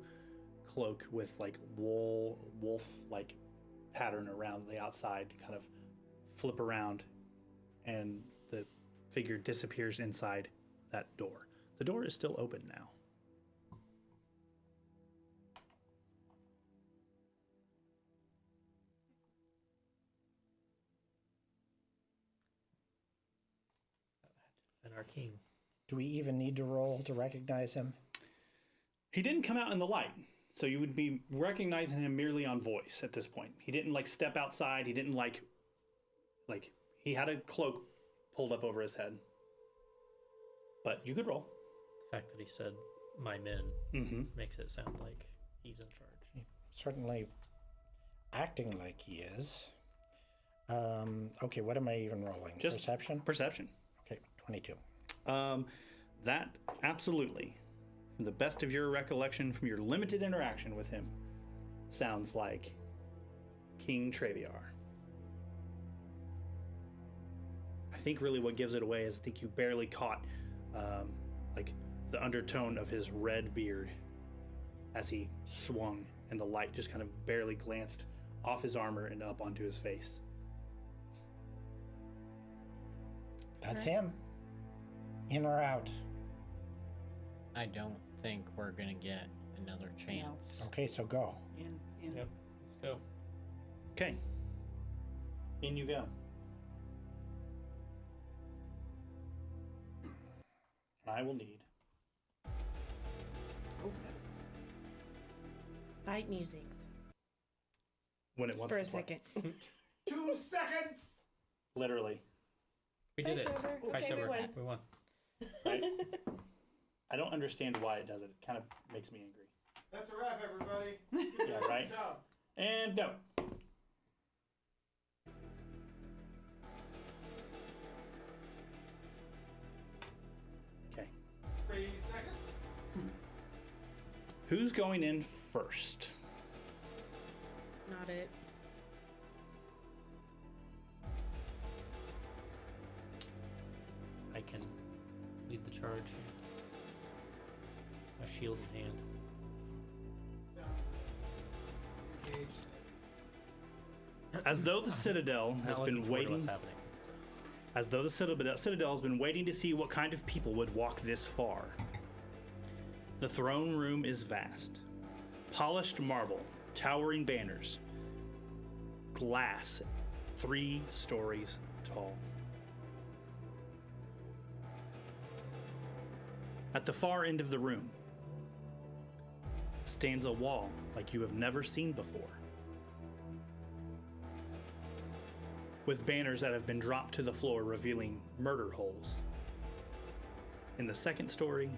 cloak with like wolf like pattern around the outside, kind of flip around, and the figure disappears inside that door. The door is still open now. And our king. Do we even need to roll to recognize him? He didn't come out in the light, so you would be recognizing him merely on voice at this point. He didn't like step outside. He didn't like he had a cloak pulled up over his head. But you could roll. The fact that he said "my men" makes it sound like he's in charge. Certainly acting like he is. Okay, what am I even rolling? Just perception? Perception. Okay, 22. That absolutely, from the best of your recollection from your limited interaction with him, sounds like King Traviar. I think really what gives it away is I think you barely caught like the undertone of his red beard as he swung, and the light just kind of barely glanced off his armor and up onto his face. That's him. In or out? I don't think we're gonna get another chance. Okay, so go. In. Yep. Let's go. Okay. In you go. And I will need Oh, no. Fight musics. when it wants For to a play. second. 2 seconds. Literally. We did Fight's it. over. Fight's Okay, we over. won. We won. Right? I don't understand why it does it. It kind of makes me angry. That's a wrap, everybody. Yeah, right? Good job. And go. Okay. 3 seconds. Who's going in first? Not it. I can lead the charge. A shield in hand. Engaged. As though the Citadel has Not been looking forward to what's waiting. happening. So. As though the Citadel has been waiting to see what kind of people would walk this far. The throne room is vast. Polished marble, towering banners, glass 3 stories tall. At the far end of the room stands a wall like you have never seen before, with banners that have been dropped to the floor revealing murder holes in the 2nd story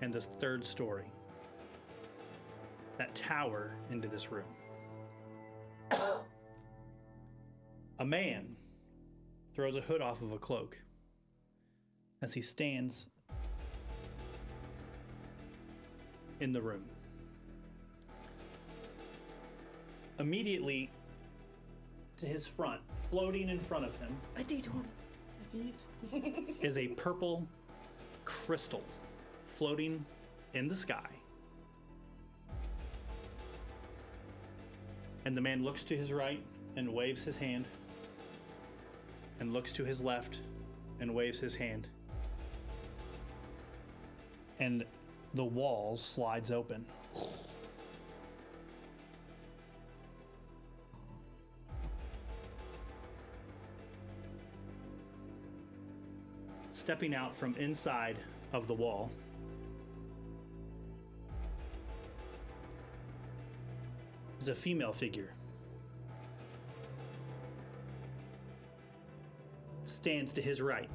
and the 3rd story that tower into this room. A man throws a hood off of a cloak as he stands in the room. Immediately to his front, floating in front of him, A D20. is a purple crystal floating in the sky. And the man looks to his right and waves his hand, and looks to his left and waves his hand. And the wall slides open. Stepping out from inside of the wall is a female figure. Stands to his right,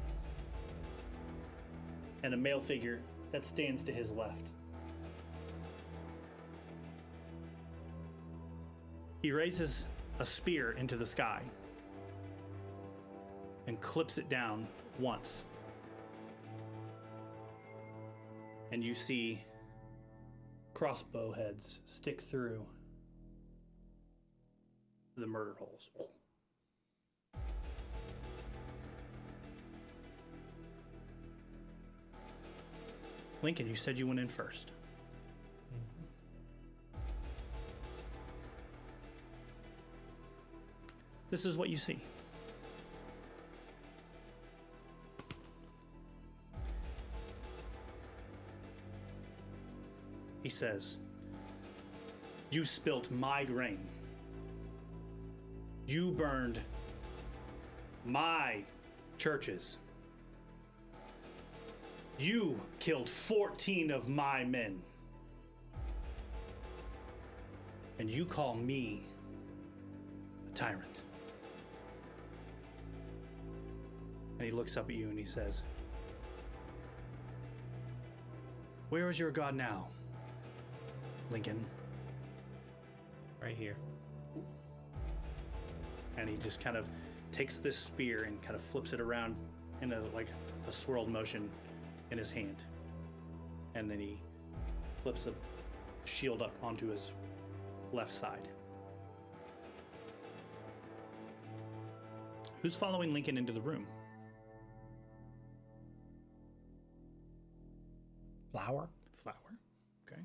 and a male figure that stands to his left. He raises a spear into the sky and clips it down once. And you see crossbow heads stick through the murder holes. Lincoln, you said you went in first. this is what you see. He says, "You spilt my grain. You burned my churches. You killed 14 of my men. And you call me a tyrant." And he looks up at you and he says, "Where is your God now, Lincoln?" Right here. And he just kind of takes this spear and kind of flips it around in a swirled motion in his hand. And then he flips a shield up onto his left side. Who's following Lincoln into the room? Flower? Flower. Okay.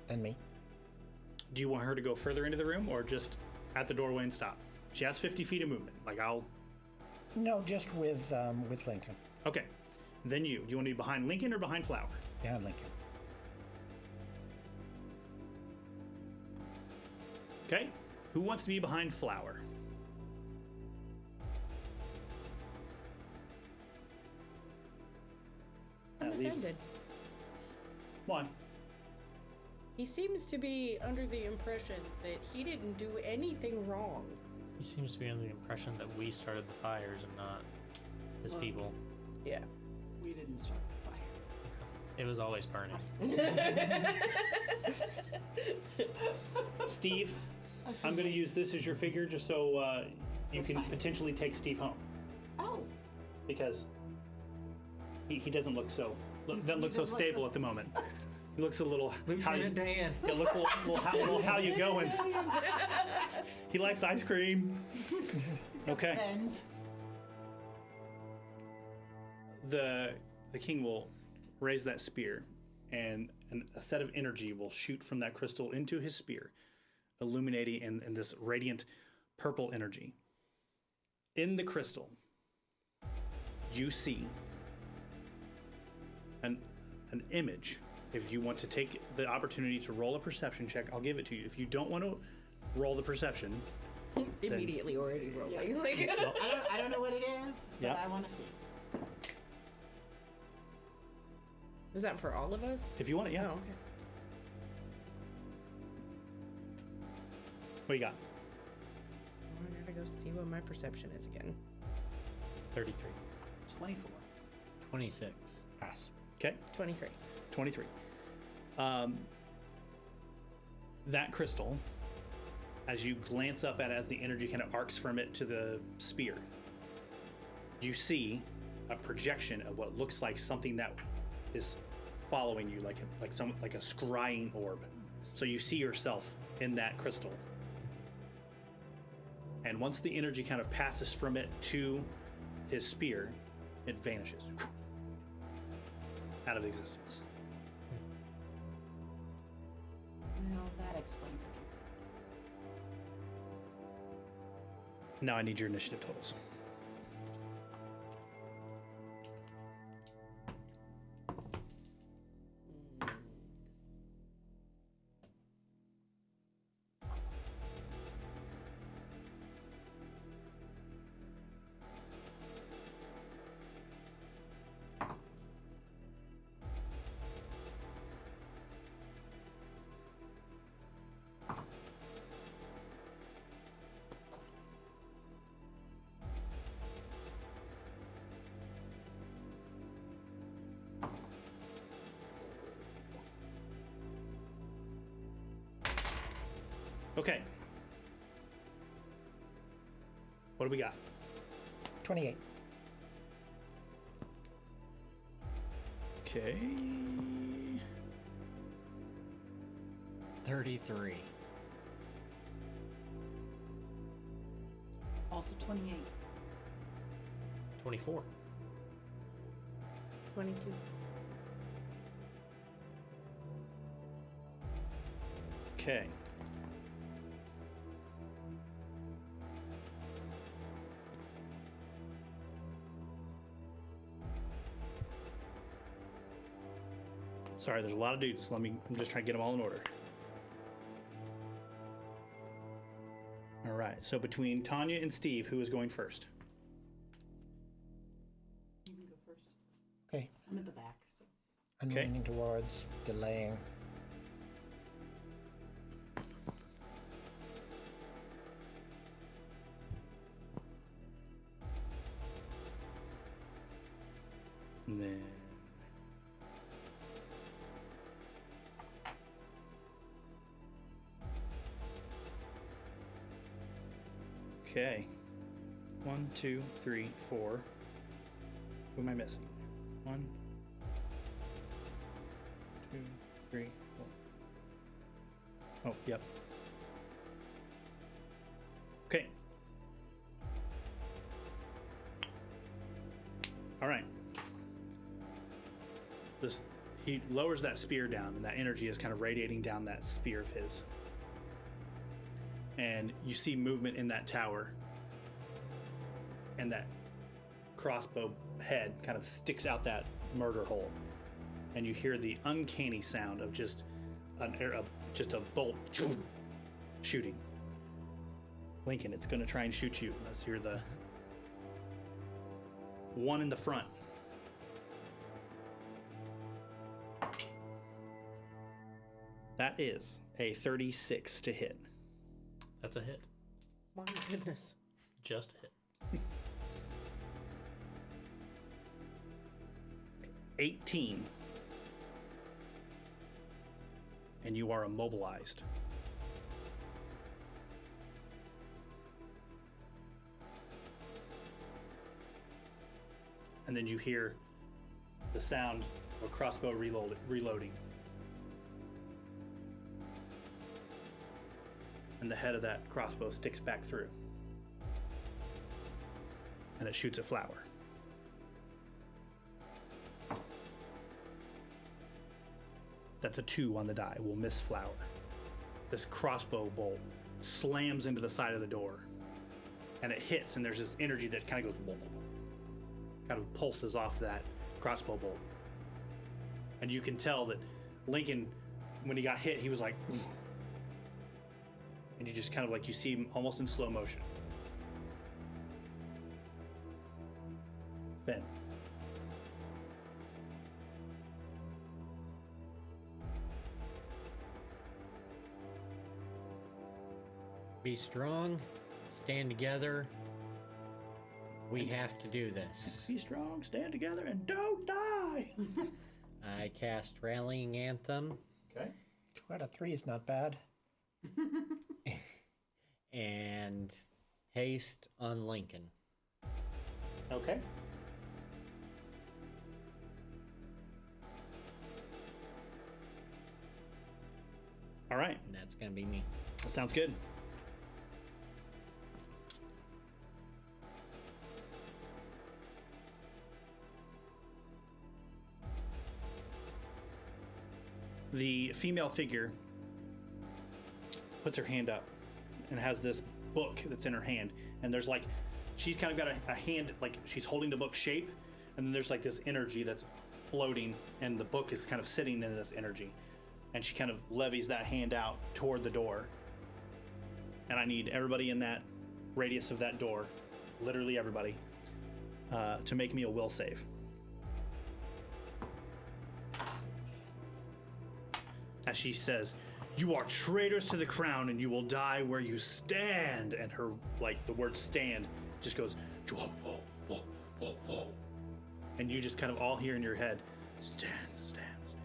Then me. Do you want her to go further into the room or just at the doorway and stop? She has 50 feet of movement. No, just with Lincoln. Okay. Then you. Do you want to be behind Lincoln or behind Flower? Yeah, Lincoln. Okay. Who wants to be behind Flower? I'm That leaves offended. one. He seems to be under the impression that he didn't do anything wrong. He seems to be under the impression that we started the fires and not his Well, people. Yeah. We didn't start the fire. It was always burning. Steve, I'm going to use this as your figure just so you That's can fine. potentially take Steve home. Oh. Because he doesn't look so He's- doesn't he look so doesn't look stable so- at the moment. He looks a little Lieutenant Dan. It looks a little how you going. He likes ice cream. Okay. Ends. The king will raise that spear, and a set of energy will shoot from that crystal into his spear, illuminating in this radiant purple energy. In the crystal, you see an image. If you want to take the opportunity to roll a perception check, I'll give it to you. If you don't want to roll the perception, Immediately already rolling. Like, I don't know what it is, but Yeah. I want to see. is that for all of us? if you want it, yeah. Oh, okay. What you got? Well, I gotta go see what my perception is again. 33. 24. 26. Pass. Okay. 23. 23. That crystal, as you glance up at it, as the energy kind of arcs from it to the spear, you see a projection of what looks like something that is following you, like a scrying orb. So you see yourself in that crystal. And once the energy kind of passes from it to his spear, it vanishes out of existence. Well, that explains a few things. Now I need your initiative totals. Okay. What do we got? 28. Okay. 33. Also 28. 24. 22. Okay. Sorry, there's a lot of dudes. I'm just trying to get them all in order. All right, so between Tanya and Steve, who is going first? You can go first. Okay. I'm at the back, so. I'm Okay. leaning towards delaying. And then... Okay. 1, 2, 3, 4. Who am I missing? 1, 2, 3, 4. Oh, yep. Okay. All right. He lowers that spear down, and that energy is kind of radiating down that spear of his. And you see movement in that tower, and that crossbow head kind of sticks out that murder hole, and you hear the uncanny sound of just a bolt shooting. Lincoln, it's going to try and shoot you. Let's hear the one in the front. That is a 36 to hit. That's a hit. My goodness. Just a hit. 18. And you are immobilized. And then you hear the sound of a crossbow reloading. And the head of that crossbow sticks back through. And it shoots a flower. That's a 2 on the die. We'll miss flower. This crossbow bolt slams into the side of the door. And it hits, and there's this energy that kind of goes, whoa, whoa, whoa, kind of pulses off that crossbow bolt. And you can tell that Lincoln, when he got hit, he was like, and you just kind of like, you see him almost in slow motion. Finn. Be strong, stand together. We have to do this. Be strong, stand together, and don't die. I cast Rallying Anthem. Okay. 2 out of 3 is not bad. And haste on Lincoln. Okay. All right. And that's going to be me. That sounds good. The female figure puts her hand up and has this book that's in her hand, and there's like, she's kind of got a hand, like she's holding the book shape, and then there's like this energy that's floating, and the book is kind of sitting in this energy, and she kind of levies that hand out toward the door. And I need everybody in that radius of that door, literally everybody, to make me a will save. As she says, "You are traitors to the crown, and you will die where you stand." And her, like, the word stand just goes, whoa, whoa, whoa, whoa, whoa. And you just kind of all hear in your head, stand, stand, stand,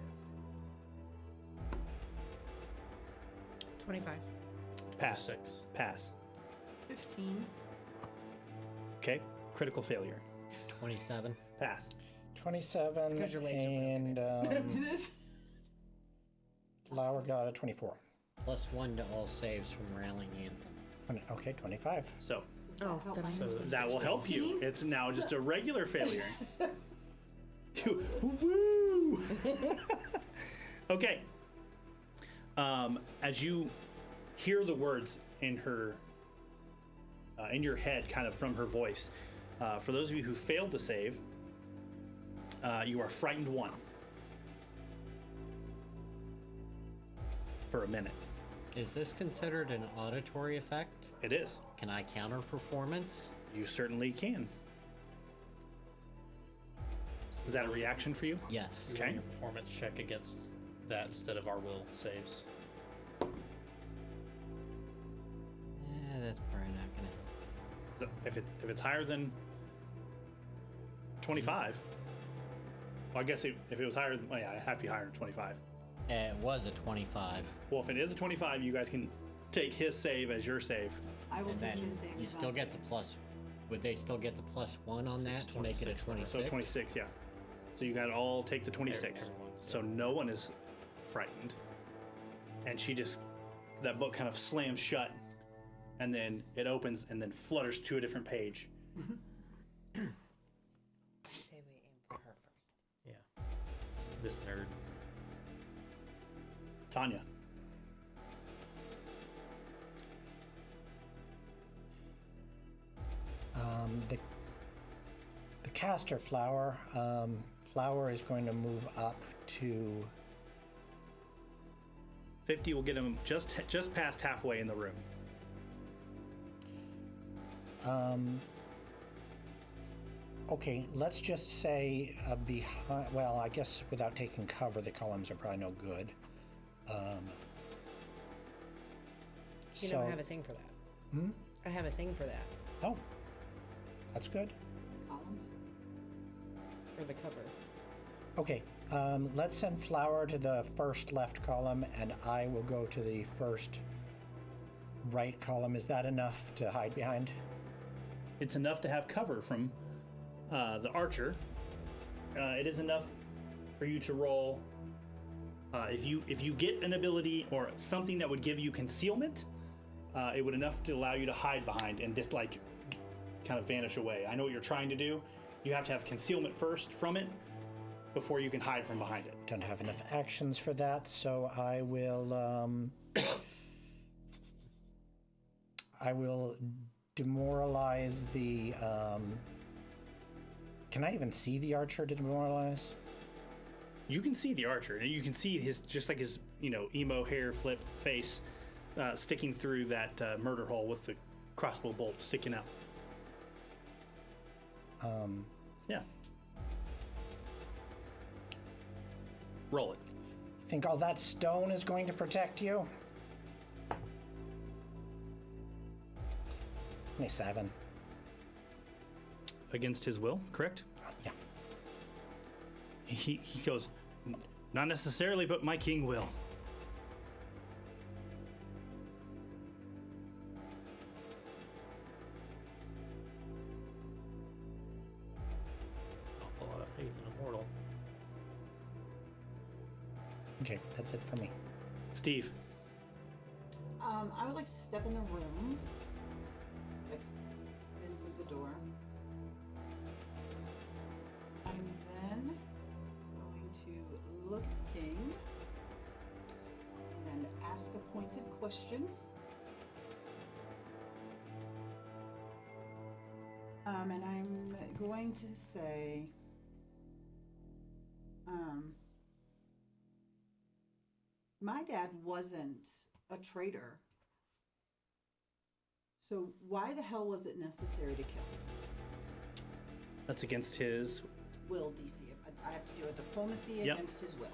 stand. 25. Pass. 6. Pass. 15. Okay. Critical failure. 27. Pass. 27, It's 'cause your legs are and It is. Flower got a 24. +1 to all saves from Rallying Anthem. Okay, 25. So Does that Oh, help then my I- So system? that will help you. 16? It's now just a regular failure. Woo! Okay. As you hear the words in your head, kind of from her voice, for those of you who failed to save, you are frightened 1 for a minute. Is this considered an auditory effect? It is. Can I counter performance? You certainly can. Is that a reaction for you? Yes. Okay. Your performance check against that instead of our will saves. That's probably not gonna help. So if it's higher than 25, well, I guess if it was higher than, well, yeah, it'd have to be higher than 25. It was a 25. Well, if it is a 25, you guys can take his save as your save. I will And take then his save. you as my still get save. the plus. Would they still get the +1 on that to make it a 26? So 26, yeah. So you got to all take the 26. Everyone's, So no one is frightened. And she just, that book kind of slams shut, and then it opens and then flutters to a different page. I say we aim for her first. Yeah. This nerd. Tanya. The caster flower. Flower is going to move up to. 50 will get him just past halfway in the room. Okay, let's just say behind. Well, I guess without taking cover, the columns are probably no good. You know, I have a thing for that. Hmm? I have a thing for that, Oh, that's good. Columns. for the cover. Okay, let's send Flower to the first left column, and I will go to the first right column. Is that enough to hide behind? It's enough to have cover from the archer. It is enough for you to roll. If you get an ability or something that would give you concealment, it would enough to allow you to hide behind and just like kind of vanish away. I know what you're trying to do. You have to have concealment first from it before you can hide from behind it. Don't have enough actions for that, so I will. I will demoralize the. Can I even see the archer to demoralize? You can see the archer, and you can see his just like his emo hair flip face sticking through that murder hole with the crossbow bolt sticking out. Yeah. Roll it. Think all that stone is going to protect you? 27. Against his will, correct? Yeah. He goes, not necessarily, but my king will. An awful lot of faith in a mortal. Okay, that's it for me. Steve. I would like to step in the room, like in through the door. I'm then going to look at the king and ask a pointed question. And I'm going to say, my dad wasn't a traitor. So why the hell was it necessary to kill him? That's against his. Will DC. I have to do a diplomacy Yep. against his will.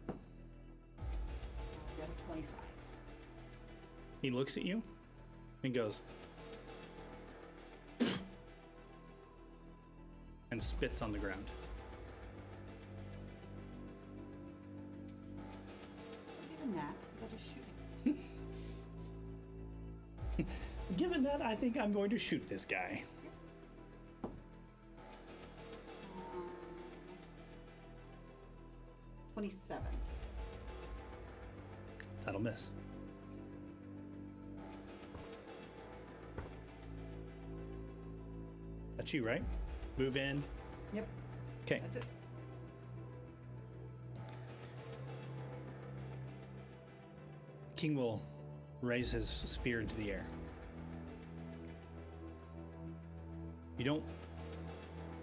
I got a 25. He looks at you and goes, and spits on the ground. Given that, I think I'll just shoot him. Given that, I think I'm going to shoot this guy. 27. That'll miss. That's you, right? Move in. Yep. Okay. That's it. King will raise his spear into the air. You don't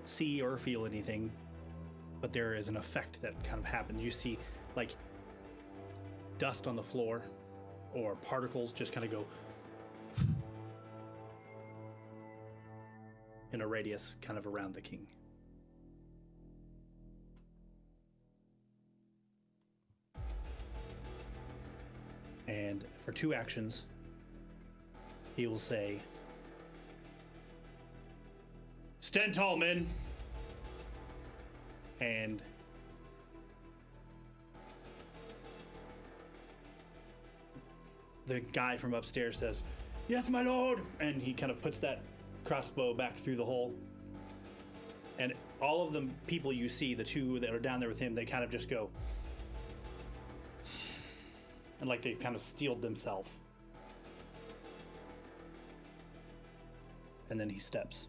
see or feel anything, but there is an effect that kind of happens. You see, like, dust on the floor or particles just kind of go in a radius kind of around the king. And for 2 actions, he will say, "Stand tall, men!" And the guy from upstairs says, "Yes, my lord!" And he kind of puts that crossbow back through the hole. And all of the people you see, the 2 that are down there with him, they kind of just go, and like they kind of steeled themselves. And then he steps.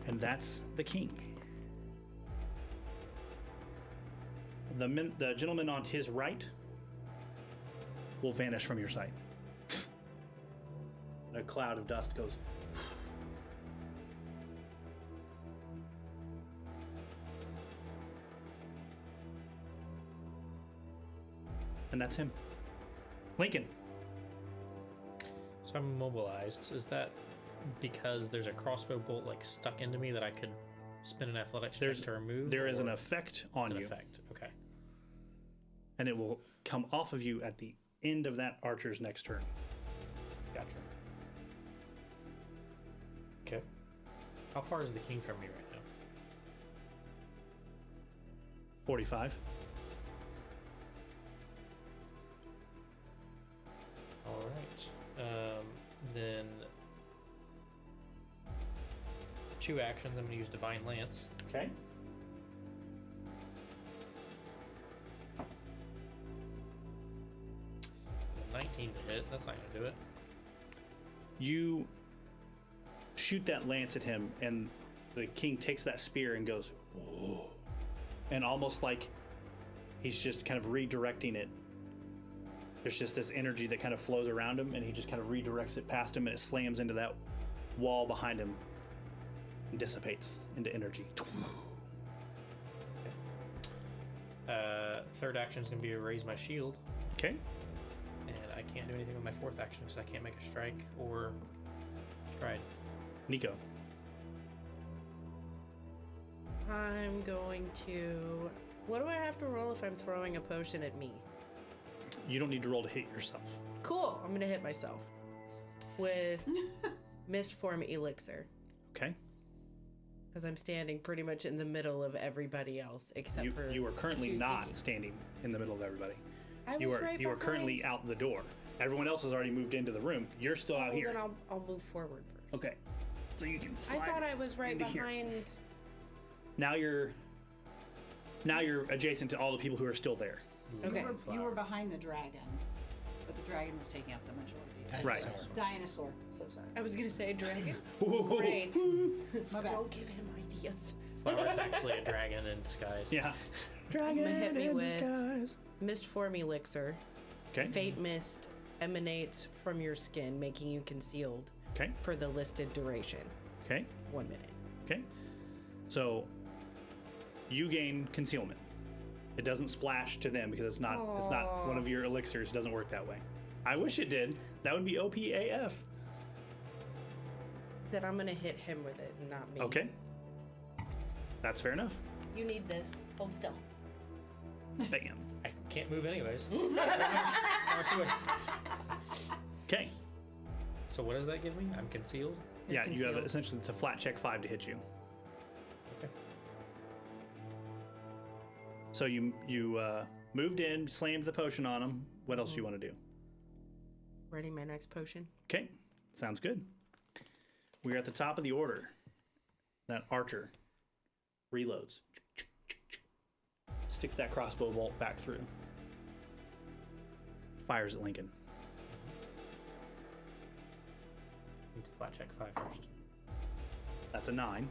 And that's the king. The gentleman on his right will vanish from your sight. A cloud of dust goes. And that's him. Lincoln. So I'm immobilized. Is that because there's a crossbow bolt like stuck into me that I could spin an athletics check to remove? There is an effect on you. Effect. Okay. And it will come off of you at the end of that archer's next turn. Gotcha. Okay. How far is the king from me right now? 45. All right. Then 2 actions. I'm going to use Divine Lance. Okay. A 19 to hit. That's not going to do it. You shoot that lance at him, and the king takes that spear and goes, "Whoa," and almost like he's just kind of redirecting it. There's just this energy that kind of flows around him, and he just kind of redirects it past him, and it slams into that wall behind him and dissipates into energy. Third action is going to be to raise my shield, Okay. and I can't do anything with my 4th action because I can't make a strike or stride. Nico. I'm going to. What do I have to roll if I'm throwing a potion at me? You don't need to roll to hit yourself. Cool. I'm gonna hit myself with Mist Form Elixir Okay. because I'm standing pretty much in the middle of everybody else except for. You are the currently 2 not sneaky. standing in the middle of everybody. I You was are right you are currently behind. out the door. Everyone else has already moved into the room. You're still out Well, here. then I'll move forward first. Okay. So you can I slide thought I was right into here. behind. Now you're adjacent to all the people who are still there. Okay. You were behind the dragon, but the dragon was taking up the majority. Right. Dinosaur. So sorry. I was gonna say dragon. Whoa. Great. My bad. Don't give him ideas. Flower is actually a dragon in disguise. Yeah. Dragon hit me in with- disguise. Mist Form Elixir. Okay. Fate mist emanates from your skin, making you concealed Okay. for the listed duration. Okay. 1 minute. Okay. So you gain concealment. It doesn't splash to them because it's not Aw. one of your elixirs. It doesn't work that way. I wish it did. That would be OPAF. Then I'm gonna hit him with it, not me. Okay. That's fair enough. You need this. Hold still. Bam. I can't move anyways. No choice. Okay. So what does that give me? I'm concealed? Yeah, you have concealed. essentially it's a flat check 5 to hit you. Okay. So you moved in, slammed the potion on him. What else do you want to do? Ready my next potion. Okay, sounds good. We're at the top of the order. That archer reloads. Sticks that crossbow bolt back through. Fires at Lincoln. Need to flat check 5 first. That's a 9.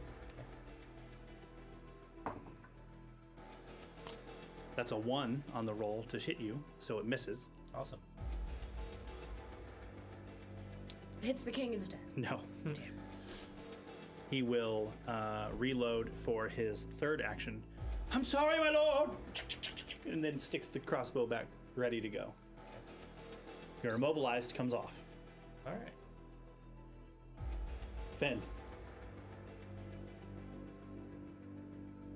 That's a 1 on the roll to hit you, so it misses. Awesome. Hits the king instead. No. Damn. He will reload for his third action. I'm sorry, my lord! And then sticks the crossbow back, ready to go. Your immobilized comes off. All right. Finn.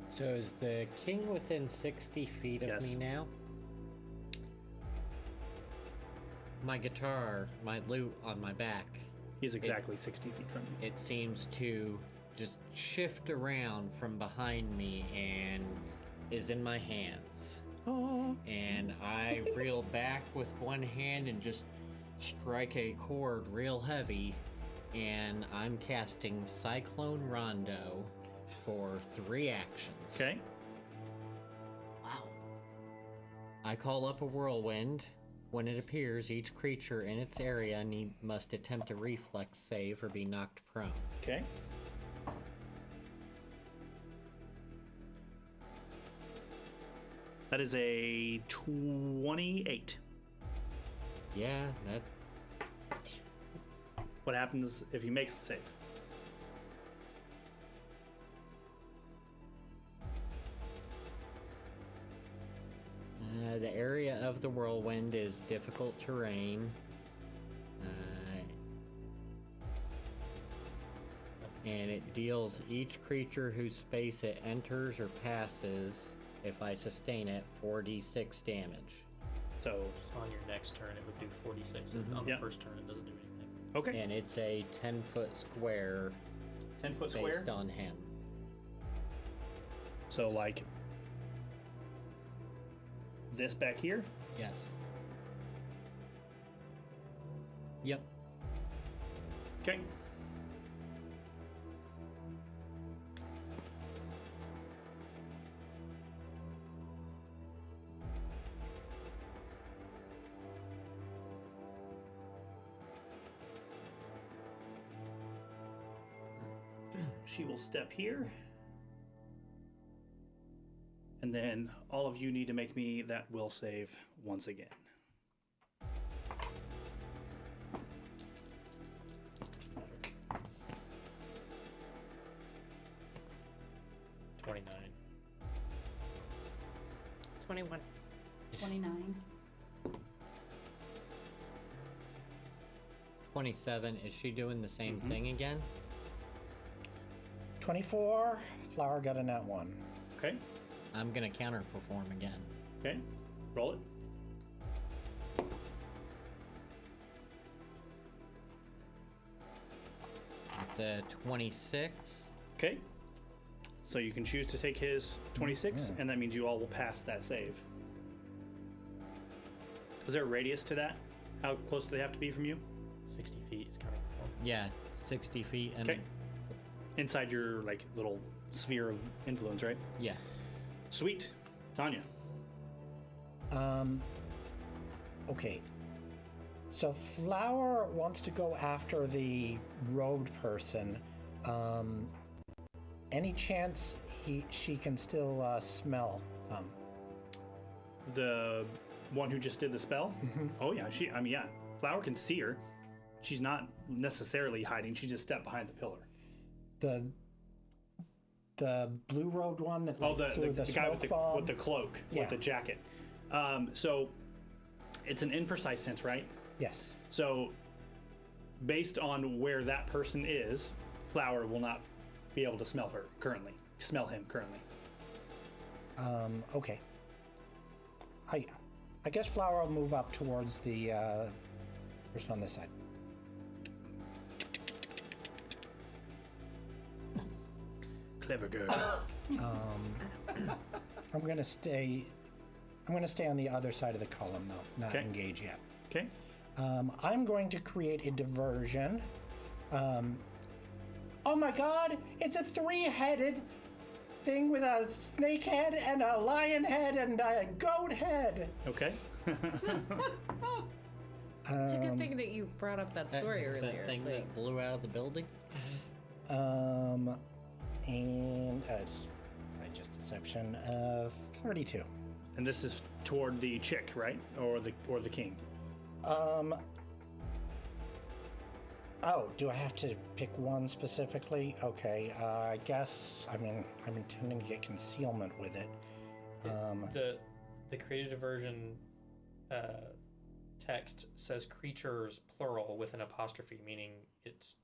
So is the king within 60 feet of Yes. me now? My guitar, my lute on my back, He's exactly 60 feet from you. it seems to just shift around from behind me and is in my hands. Oh. And I reel back with one hand and just strike a chord real heavy. And I'm casting Cyclone Rondo for 3 actions. Okay. Wow. I call up a whirlwind. When it appears, each creature in its area must attempt a reflex save or be knocked prone. Okay. That is a 28. Yeah, that What happens if he makes the save? the area of the whirlwind is difficult terrain. And it deals each creature whose space it enters or passes, if I sustain it, 4d6 damage. So, So on your next turn, it would do 46. Mhm. On the Yeah. first turn, it doesn't do anything. okay. And it's a 10-foot square 10-foot square. based on him. So, like, this back here. Yes. Yep. Okay. She will step here. And then all of you need to make me that will save once again. – 29. 21. 29. 27. Is she doing the same thing again? 24. Flower got a nat 1. Okay. I'm gonna counter perform again. Okay. Roll it. It's a 26. Okay. So you can choose to take his 26, and that means you all will pass that save. Is there a radius to that? How close do they have to be from you? 60 feet is counting perform. Yeah, 60 feet. And Okay. Inside your like little sphere of influence, right? yeah. Sweet. Tanya. Okay. So Flower wants to go after the robed person. Any chance she can still smell them? The one who just did the spell? Oh yeah, yeah. Flower can see her. She's not necessarily hiding. She just stepped behind the pillar. The blue robed one that Oh, threw the the guy smoke bomb? with the cloak, Yeah. with the jacket. So it's an imprecise sense, right? Yes. So based on where that person is, Flower will not be able to smell him currently. Okay. I guess Flower will move up towards the person on this side. Clever girl. I'm gonna stay on the other side of the column though, not Okay. engage yet. Okay. I'm going to create a diversion. Oh my god, it's a 3-headed thing with a snake head and a lion head and a goat head. Okay. It's a good thing that you brought up that story That's earlier. that thing like- that blew out of the building. And it's just deception. 32. And this is toward the chick, right? Or the king. Oh, do I have to pick one specifically? Okay, I guess, I mean, I'm intending to get concealment with it. The creative version text says creatures plural with an apostrophe, meaning it's.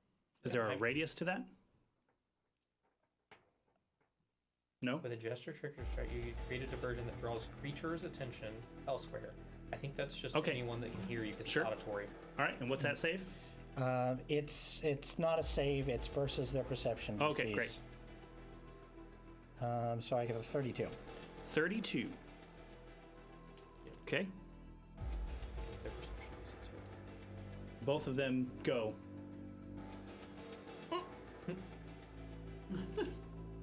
Is there a radius to that? No? With a gesture, trick, or strike, you create a diversion that draws creatures' attention elsewhere. I think that's just anyone that can hear you because it's auditory. All right, and what's that save? It's not a save. It's versus their perception. Okay, DCs. great. So I get a 32. 32. Okay. It's their perception DC, so. Both of them go.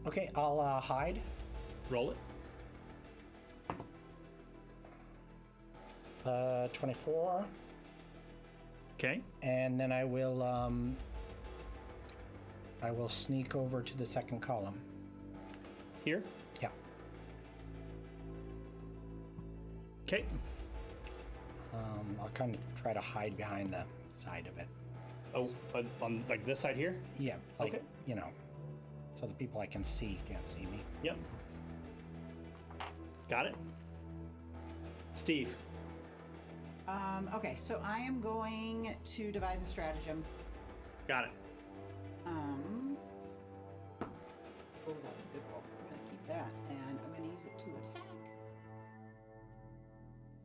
Okay, I'll hide. Roll it. 24. Okay. And then I will sneak over to the second column. Here? Yeah. Okay. I'll kind of try to hide behind the side of it. Oh, on like this side here? Yeah, like, Okay. you know, so the people I can see can't see me. Yep. Got it. Steve. Okay, so I am going to devise a stratagem. Got it. Oh, that was a good roll. I'm going to keep that, and I'm going to use it to attack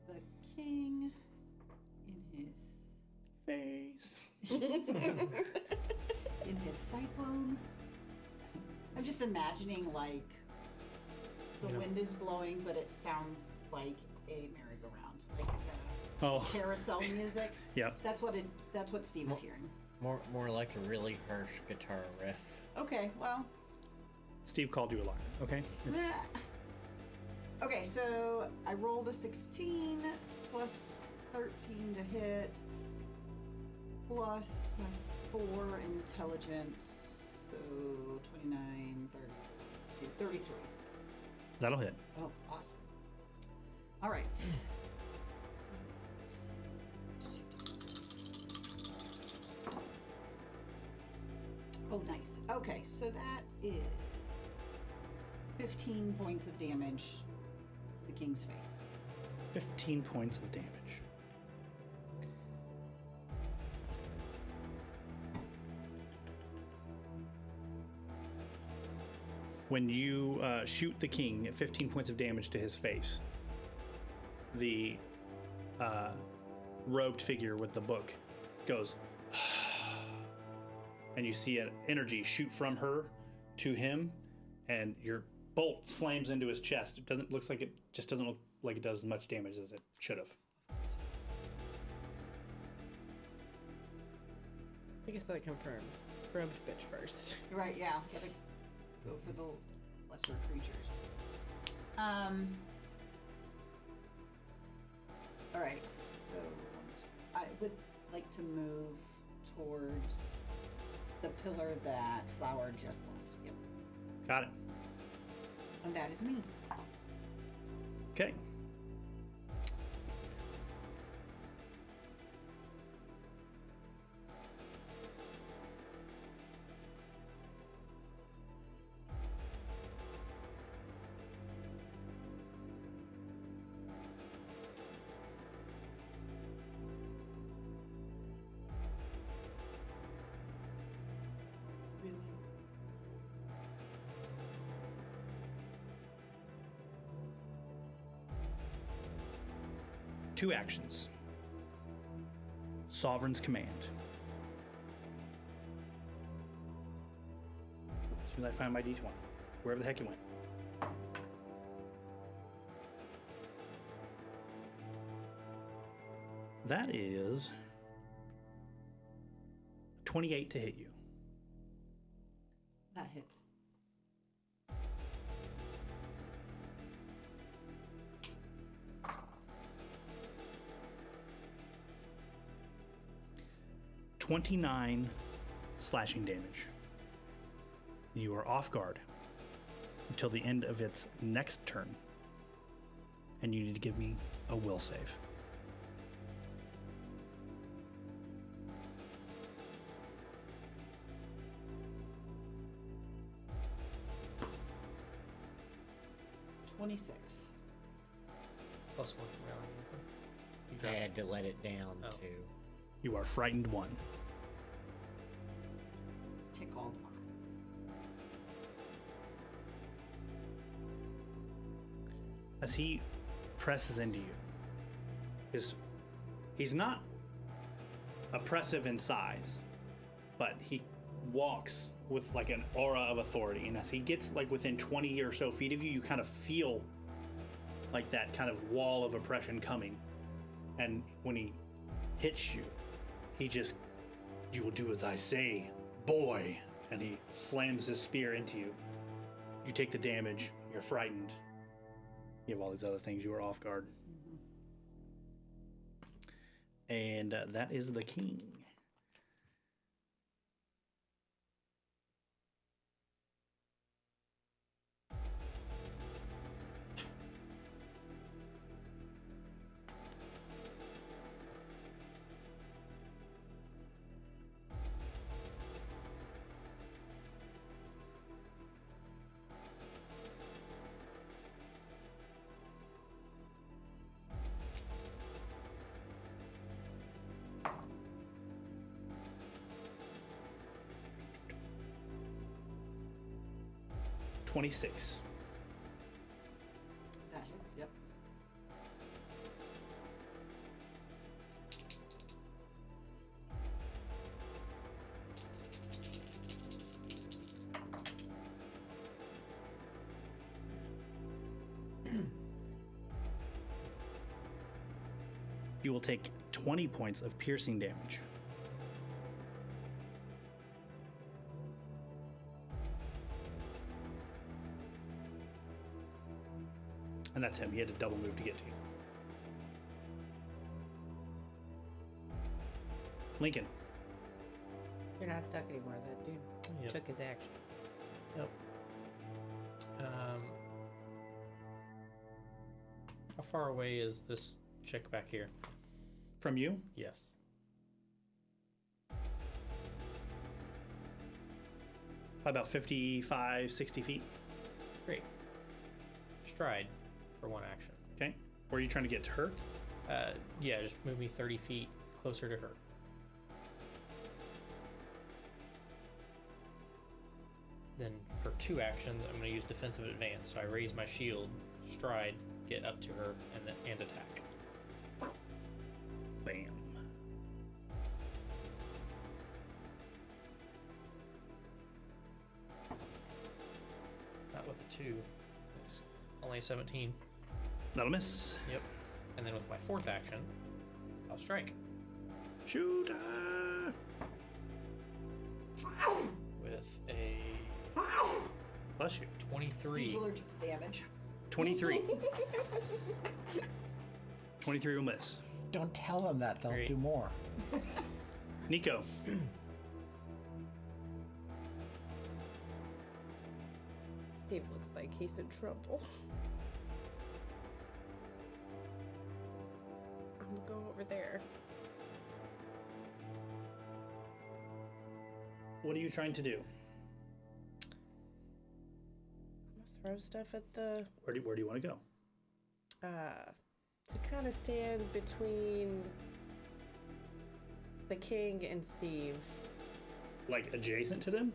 the king in his Face. in his cyclone. I'm just imagining like the wind is blowing, but it sounds like a merry-go-round, like the carousel music. Yep. That's what Steve is hearing. More like a really harsh guitar riff. Okay, well. Steve called you a liar. Okay. Okay, so I rolled a 16 plus 13 to hit, plus my 4 intelligence, so 29, 32, 33. That'll hit. Oh, awesome. All right. Oh, nice. Okay, so that is 15 points of damage to the king's face. 15 points of damage. When you shoot the king at 15 points of damage to his face, the robed figure with the book goes, and you see an energy shoot from her to him, and your bolt slams into his chest. It doesn't look like it does as much damage as it should have. I guess that confirms. Rubbed bitch first. You're right, yeah. Gotta go for the lesser creatures. Alright, so I would like to move towards the pillar that Flower just left. Yep. Got it. And that is me. Okay. Two actions. Sovereign's command. As soon as I find my D20, wherever the heck it went. That is 28 to hit you. That hits. $29 slashing damage. You are off guard until the end of its next turn. and you need to give me a will save. +26. +1 from rallying. You I got had to let it down Oh. to. You are frightened 1. Just tick all the boxes. As he presses into you, he's not oppressive in size, but he walks with like an aura of authority. And as he gets like within 20 or so feet of you, you kind of feel like that kind of wall of oppression coming. And when he hits you, he just, "You will do as I say, boy." And he slams his spear into you. You take the damage, you're frightened. You have all these other things, you are off guard. And that is the king. $26. That hits, yep. You will take 20 points of piercing damage. And that's him. He had to double move to get to you. Lincoln. You're not stuck anymore. That dude Yep. took his action. Yep. How far away is this chick back here? From you? Yes. About 55, 60 feet. Great. Stride for 1 action. Okay. Where are you trying to get to her? Yeah, just move me 30 feet closer to her. Then for 2 actions, I'm going to use defensive advance. So I raise my shield, stride, get up to her, and attack. Bam. Not with a 2. It's only a 17. That'll miss. Yep. And then with my 4th action, I'll strike. Shoot. With a Bless you. 23. Steve's allergic to damage. 23. 23 will miss. Don't tell them that. They'll Great. do more. Nico. Steve looks like he's in trouble. I'm gonna go over there. What are you trying to do? I'm gonna throw stuff at the Where do you want to go? to kind of stand between the king and Steve. Like adjacent to them?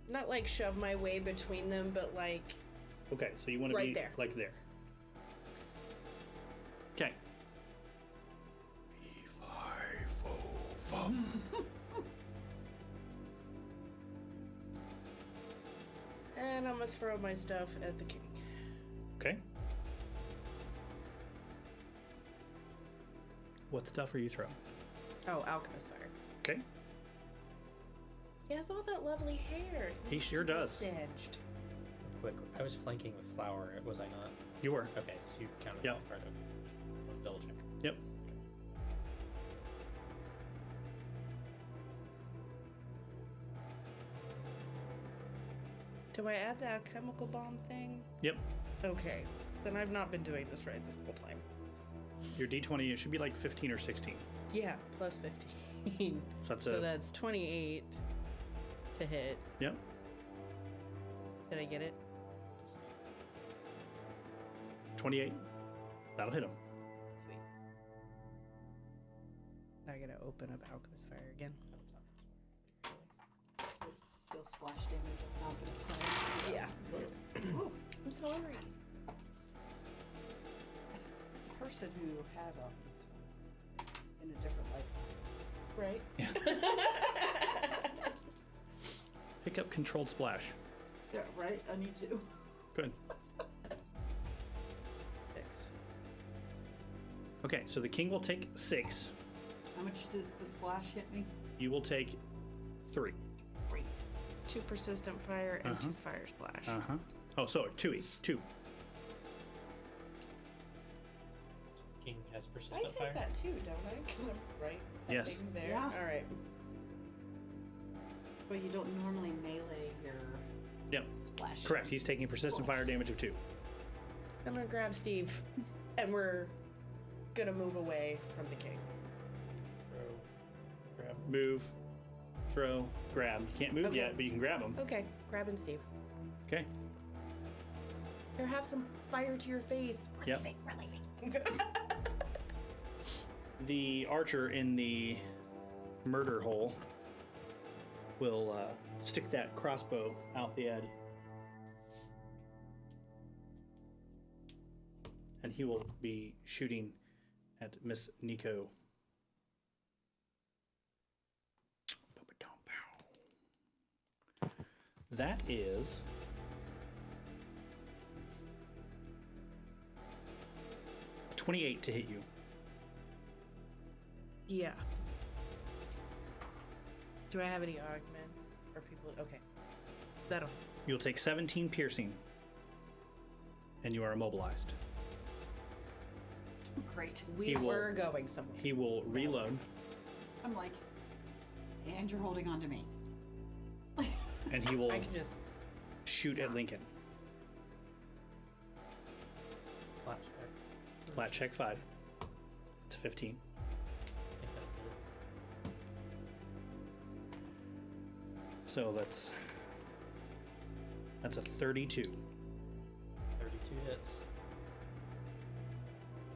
Not like shove my way between them, but like Okay, so you want to Right be there. like there. Okay. and I'm gonna throw my stuff at the king. Okay. What stuff are you throwing? Oh, alchemist fire. Okay. He has all that lovely hair. It He needs sure to be does. Singed. Quick, I was flanking with flower, was I not? You were. Okay, so you counted Yep. off part of it. Just want to double check. Yep. Do I add that chemical bomb thing? Yep. Okay. Then I've not been doing this right this whole time. Your d20, it should be like 15 or 16. Yeah, plus 15. So That's 28 to hit. Yep. Did I get it? 28. That'll hit him. Sweet. I gotta open up Alchemist Fire again. Still splash damage on Alchemist Fire. Yeah. Ooh, I'm sorry. it's a person who has Alchemist Fire in a different lifetime. Right? Pick up Controlled Splash. Yeah, right? I need to. Good. 6. Okay, so the king will take 6. How much does the splash hit me? You will take 3. Great. 2 Persistent Fire and 2 Uh-huh. Fire Splash. Uh-huh. Oh, so 2 each. 2. King has I persistent take fire. that too, don't I? Because I'm right. Yes. something There. Yeah. All right. But you don't normally melee your Yep. splash. Correct. He's taking persistent fire damage of 2. I'm gonna grab Steve, and we're gonna move away from the king. Throw, grab. Move, throw, grab. You can't move Okay. yet, but you can grab him. Okay, grabbing Steve. Okay. Here, have some fire to your face. We're Yep. leaving. We're leaving. The archer in the murder hole will stick that crossbow out the end. And he will be shooting at Miss Nico. That is a 28 to hit you. Yeah. Do I have any augments or people? Okay. That'll. You'll take 17 piercing, and you are immobilized. Great. We He will- were going somewhere. He will reload, I'm like, and you're holding on to me. and he will I can just. shoot at Lincoln. Flat check. Flat check 5. It's a 15. I think that'll get it. So that's a 32. 32 hits.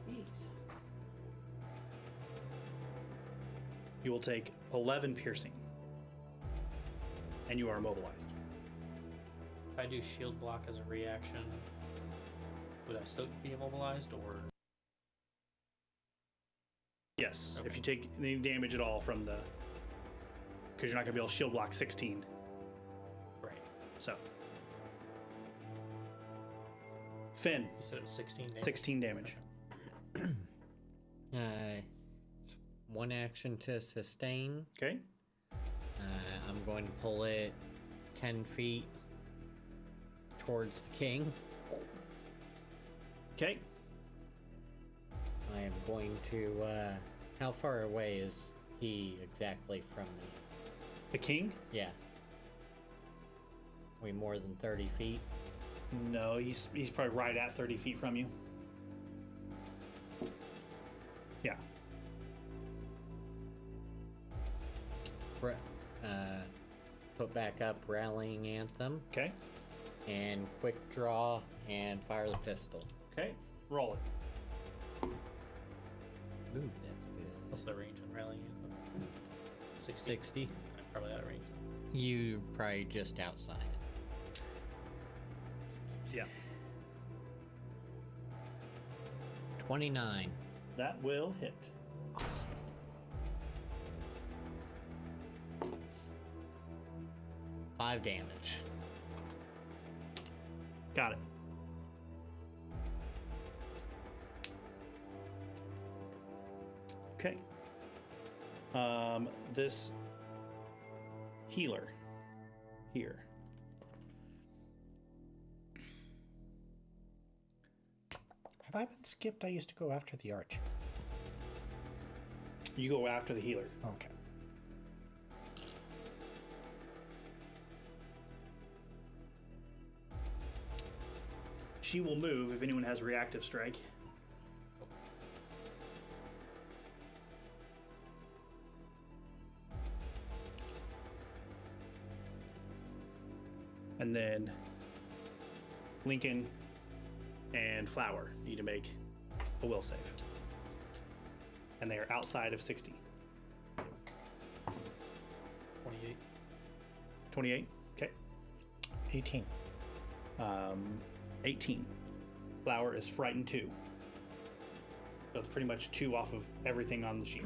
Jeez. You will take 11 piercing, and you are immobilized. If I do shield block as a reaction, would I still be immobilized, or Yes, Okay. if you take any damage at all from the, because you're not gonna be able to shield block 16. right? So, Finn, You said it was 16 damage. 16 damage. It's one action to sustain. Okay. I'm going to pull it 10 feet towards the king. Okay. I am going to. How far away is he exactly from me? The king? Yeah. We more than 30 feet? No, he's probably right at 30 feet from you. Yeah. Put back up Rallying Anthem Okay. and quick draw and fire the pistol. Okay. Roll it. Ooh, that's good. What's the range on rallying anthem? 60. I'm probably out of range. You probably just outside it. Yeah. 29. That will hit. Awesome. Five damage. Got it. Okay. This healer here. Have I been skipped? I used to go after the archer. You go after the healer. Okay. She will move if anyone has reactive strike. And then Lincoln and Flower need to make a will save. And they are outside of 60. 28. 28? Okay. 18. 18. Flower is frightened 2. So it's pretty much 2 off of everything on the sheet.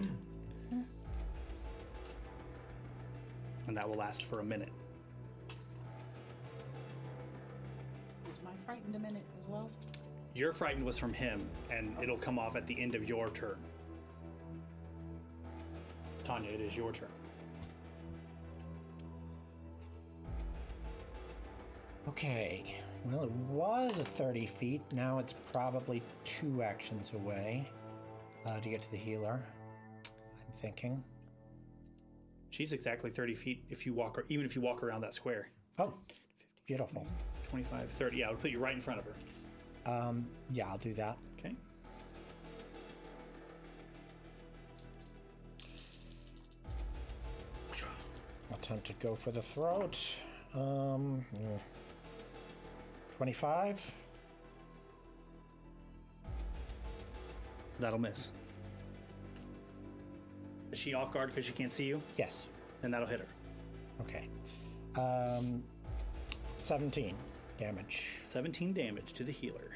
And that will last for a minute. Is my frightened a minute as well? Your frightened was from him, and it'll come off at the end of your turn. Tanya, it is your turn. Okay. Well, it was 30 feet. Now it's probably 2 actions away to get to the healer. I'm thinking. She's exactly 30 feet if you walk, or even if you walk around that square. Oh, beautiful. 25, 30. Yeah, I'll put you right in front of her. Yeah, I'll do that. Okay. Attempt to go for the throat. 25. That'll miss. Is she off guard because she can't see you? Yes. And that'll hit her. Okay. 17 damage. 17 damage to the healer.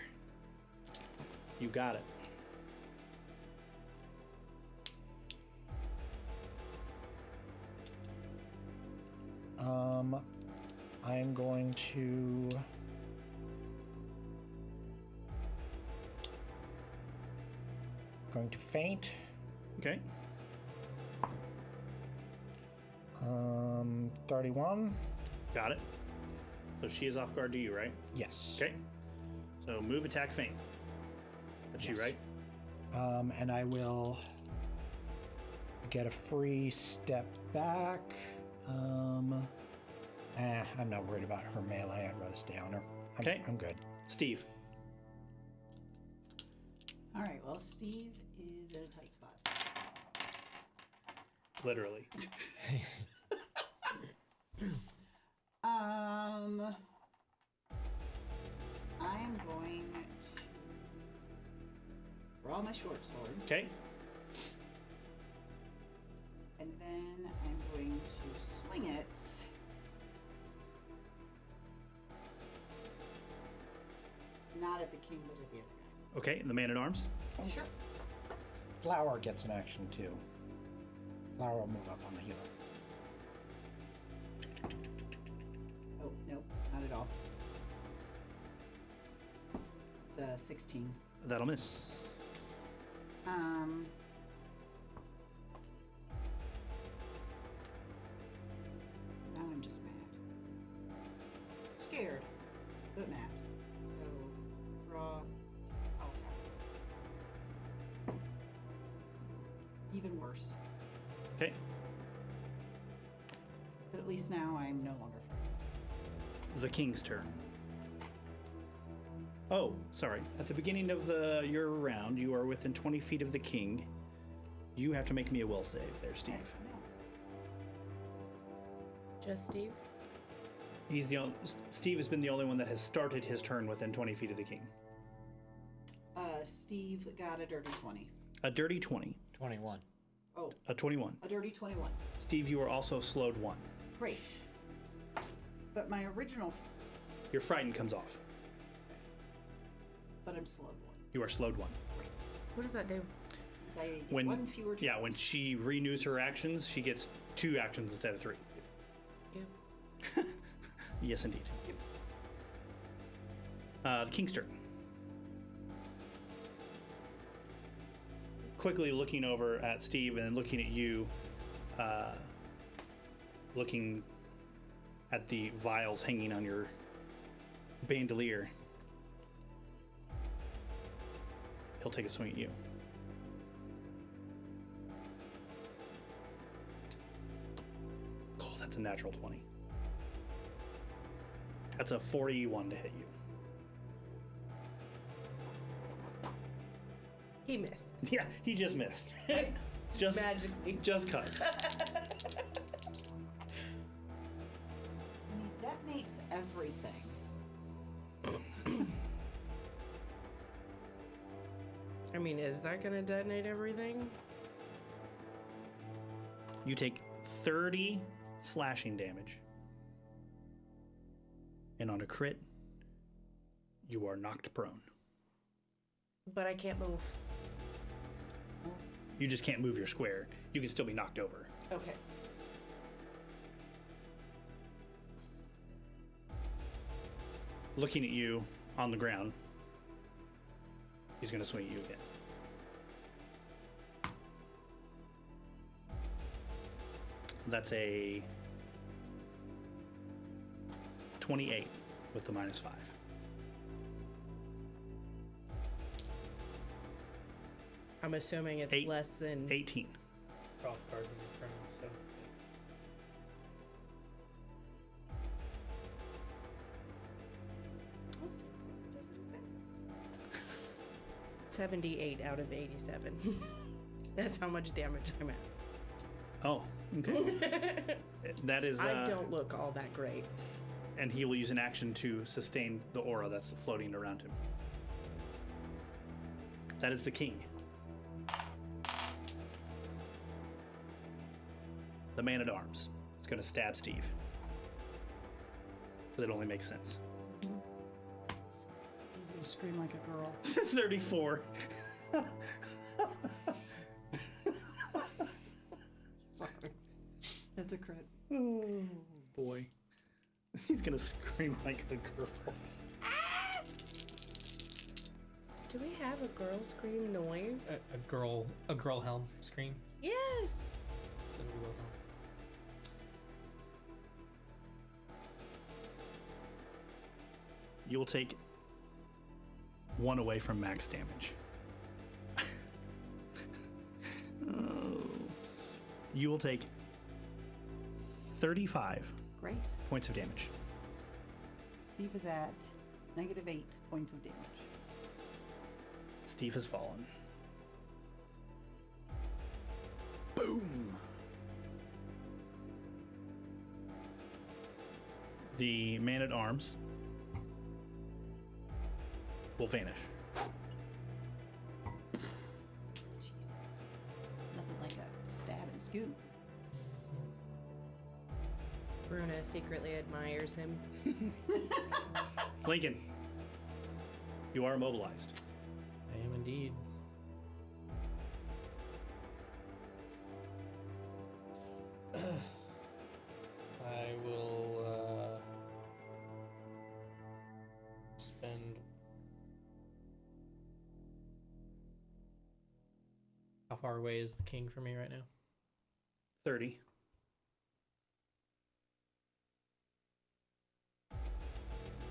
You got it. I'm going to faint. Okay. 31. Got it. So she is off guard to you, right? Yes. Okay. So move, attack, feint. That's you, Yes. right? And I will get a free step back. I'm not worried about her melee. I'd rather stay on her. Okay. I'm good. Steve. All right. Well, Steve is in a tight spot. Literally. I'm going to draw my short sword, Okay. and then I'm going to swing it. Not at the king, but at the other guy. Okay. The man at arms. Sure. Flower gets an action too. Flower will move up on the healer. Oh, nope, not at all. It's a 16. That'll miss. Now I'm just mad. Scared, but mad. So, draw. I'll tap. Even worse. Okay. But at least now I'm no longer frightened. The king's turn. Oh, sorry. At the beginning of your round, you are within 20 feet of the king. You have to make me a will save there, Steve. Just Steve? He's the only, Steve has been the only one that has started his turn within 20 feet of the king. Steve got a dirty 20. A dirty 20. 21. Oh, A 21. a dirty 21. Steve, you are also slowed 1. Great. But my original, Your frightened comes off. but I'm slowed 1. You are slowed 1. Great. What does that do? So I get When, one fewer turns. yeah, when she renews her actions, she gets 2 actions instead of 3. Yeah. Yes, indeed. The king's turn. Quickly looking over at Steve and looking at you, looking at the vials hanging on your bandolier. He'll take a swing at you. Oh, that's a natural 20. That's a 41 to hit you. He missed. Yeah, he just missed. just Magically. Just cuz. And he detonates everything. I mean, is that gonna detonate everything? You take 30 slashing damage. And on a crit, you are knocked prone. But I can't move. You just can't move your square. You can still be knocked over. Okay. Looking at you on the ground, he's going to swing at you again. That's a 28 with the -5. I'm assuming it's Eight. less than 18. Draw off card when you're prone, so. 78 out of 87. That's how much damage I'm at. Oh, okay. That is. I don't look all that great. And he will use an action to sustain the aura that's floating around him. That is the king. The man-at-arms is going to stab Steve. Because it only makes sense. Steve's gonna scream like a girl. 34. Sorry. That's a crit. Oh, boy. He's going to scream like a girl. Do we have a girl scream noise? A girl helm scream. Yes. It's a girl helm. You'll take 1 away from max damage. Oh. You will take 35 Great. points of damage. Steve is at -8 points of damage. Steve has fallen. Boom! The man-at-arms will vanish. Jeez. Nothing like a stab and scoop. Bruna secretly admires him. Lincoln, you are immobilized. I am indeed. I will spend. How far away is the king from me right now? 30.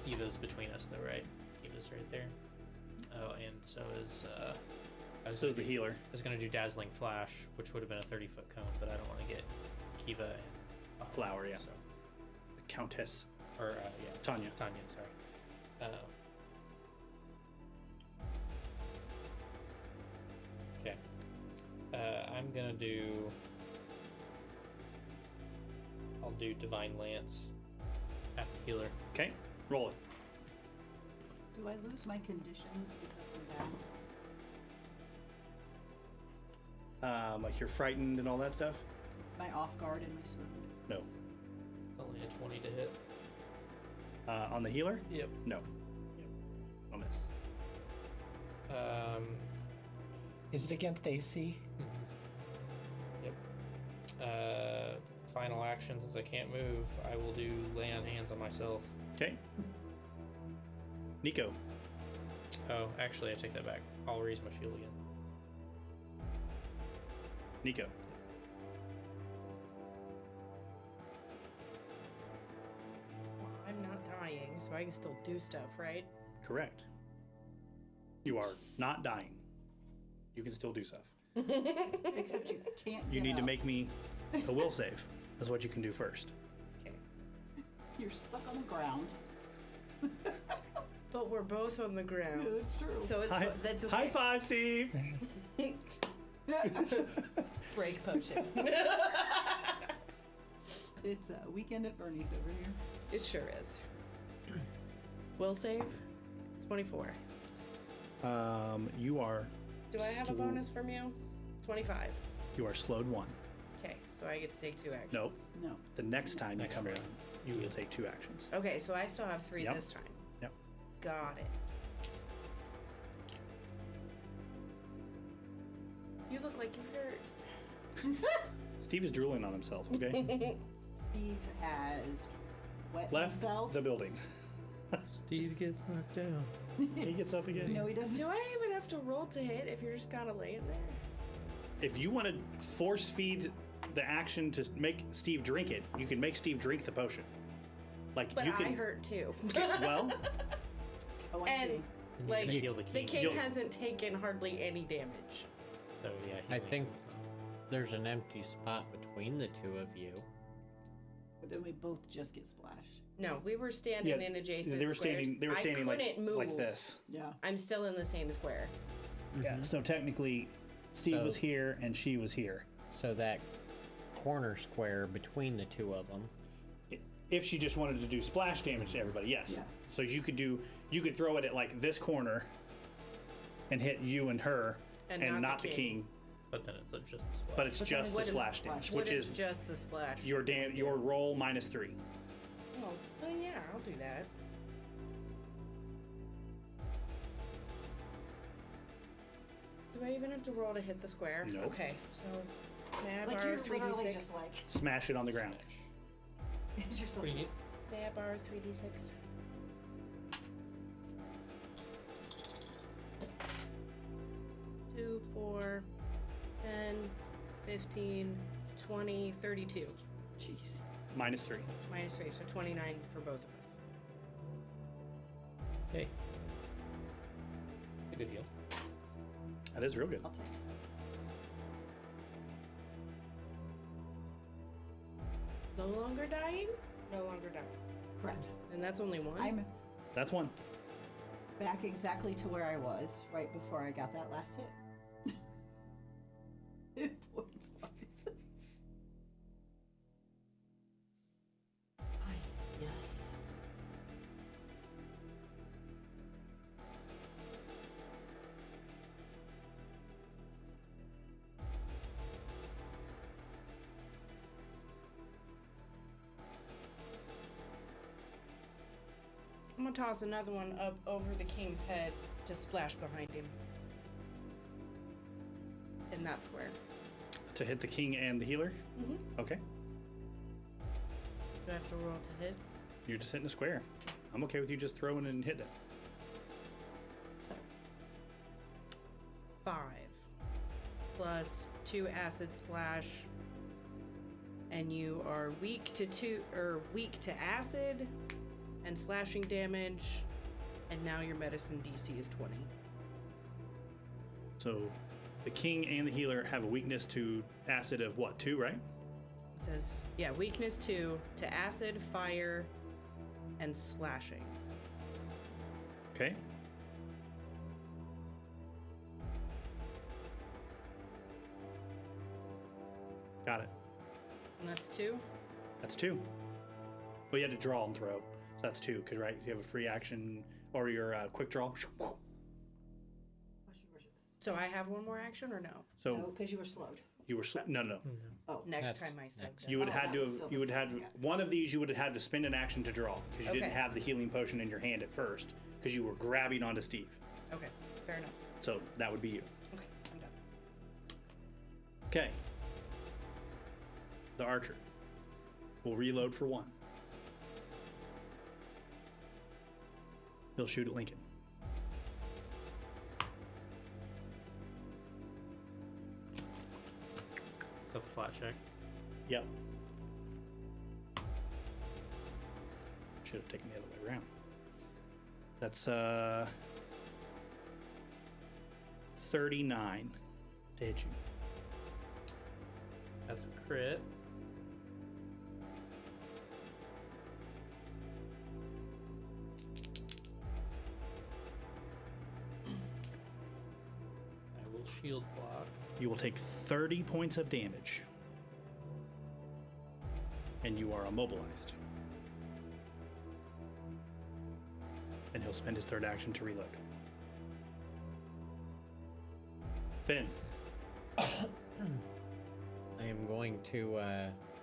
Eva's between us, though, right? Eva's right there. Oh, and so is. So is the healer. I was gonna do Dazzling Flash, which would have been a 30-foot cone, but I don't want to get Kiva and Flower, yeah. So, The Countess. or yeah, Tanya. Sorry. Okay. I'm gonna do. I'll do Divine Lance at the healer. Okay, roll it. Do I lose my conditions because I'm down? Like you're frightened and all that stuff? My off guard and my swoon? No. It's only a 20 to hit. On the healer? Yep. No. I'll miss. Is it against AC? Yep. Final action, since I can't move, I will do lay on hands on myself. Okay. Nico. Oh, actually, I take that back. I'll raise my shield again. Nico. Well, I'm not dying, so I can still do stuff, right? Correct. You are not dying. You can still do stuff. Except you can't You get need to up. make me a will save. That's what you can do first. Okay. You're stuck on the ground. But we're both on the ground. That's true. So it's High, that's okay. high five, Steve. Break potion. It's a weekend at Bernie's over here. It sure is. Will save 24. You are. Do I have a bonus from you? 25. You are slowed 1. Okay, so I get to take 2 actions. Nope. No. The next time you Next come round. around, you will take 2 actions. Okay, so I still have 3 Yep. this time. Yep. Got it. You look like you hurt. Steve is drooling on himself. Okay. Steve has wet Left himself. the building. Steve gets knocked down. He gets up again. No, he doesn't. Do I even have to roll to hit if you're just kind of laying there? If you want to force feed the action to make Steve drink it, you can make Steve drink the potion. Like But you I can. hurt too. Well, Oh, I And see. And like you're gonna heal the king You'll- hasn't taken hardly any damage. So yeah, I healing think goes on. there's an empty spot between the two of you. But then we both just get splashed. No, we were standing Yeah, in adjacent they were squares. standing. They were I standing couldn't move. like this. Yeah. I'm still in the same square. Yeah. So technically, Steve So- was here and she was here. So that corner square between the two of them. If she just wanted to do splash damage to everybody, yes. Yeah. So you could throw it at like this corner and hit you and her And not the king. But then it's just the splash. But it's But then just the what is splash splash? damage, What which is just the splash? your roll -3. Oh, then yeah, I'll do that. Do I even have to roll to hit the square? Nope. Okay, so may I Like borrow you're literally 3d6? just like. Smash it on the ground. It's just What do you like need? May I borrow 3d6? Two, 4, 10, 15, 20, 32. jeez. -3. Minus 3, so 29 for both of us. Hey. It's a good heal. That is real good. I'll take it. No longer dying? No longer dying. Correct. And that's only one? I'm That's one. back exactly to where I was right before I got that last hit. Hit points wise. Ay, ay. I'm gonna toss another one up over the king's head to splash behind him. In that square. To hit the king and the healer? Mm-hmm. Okay. Do I have to roll to hit? You're just hitting a square. I'm okay with you just throwing and hitting it. 5 plus 2 acid splash, and you are weak to acid and slashing damage, and now your medicine DC is 20. So the king and the healer have a weakness to acid of what, 2, right? It says, yeah, weakness 2 to acid, fire, and slashing. Okay. Got it. And that's 2. That's 2. Well, you had to draw and throw. So that's 2, because, right, you have a free action or your quick draw. So I have one more action or no? So No, because you were slowed. you were no. Oh, Next That's time I said next. that. You would Oh, have had that to was have, still you the would have same, got it. one of these you would have had to spend an action to draw because you didn't Okay. have the healing potion in your hand at first because you were grabbing onto Steve. Okay, fair enough. So that would be you. Okay, I'm done. Okay. The archer will reload for 1. He'll shoot at Lincoln. Is that the flat check? Yep. Should have taken the other way around. That's 39 to hit you. That's a crit. I will shield block. You will take 30 points of damage. And you are immobilized. And he'll spend his third action to reload. Finn. I am going to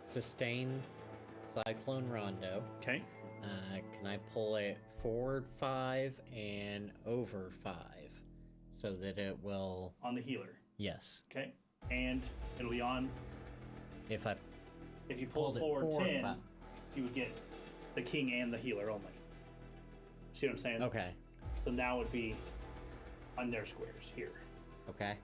sustain Cyclone Rondo. Okay. Can I pull it forward 5 and over 5 so that it will? On the healer. Yes. Okay. And it'll be on. If you pull pulled it forward forward 10, 5. you would get the king and the healer only. See what I'm saying? Okay. So now it would be on their squares here. Okay.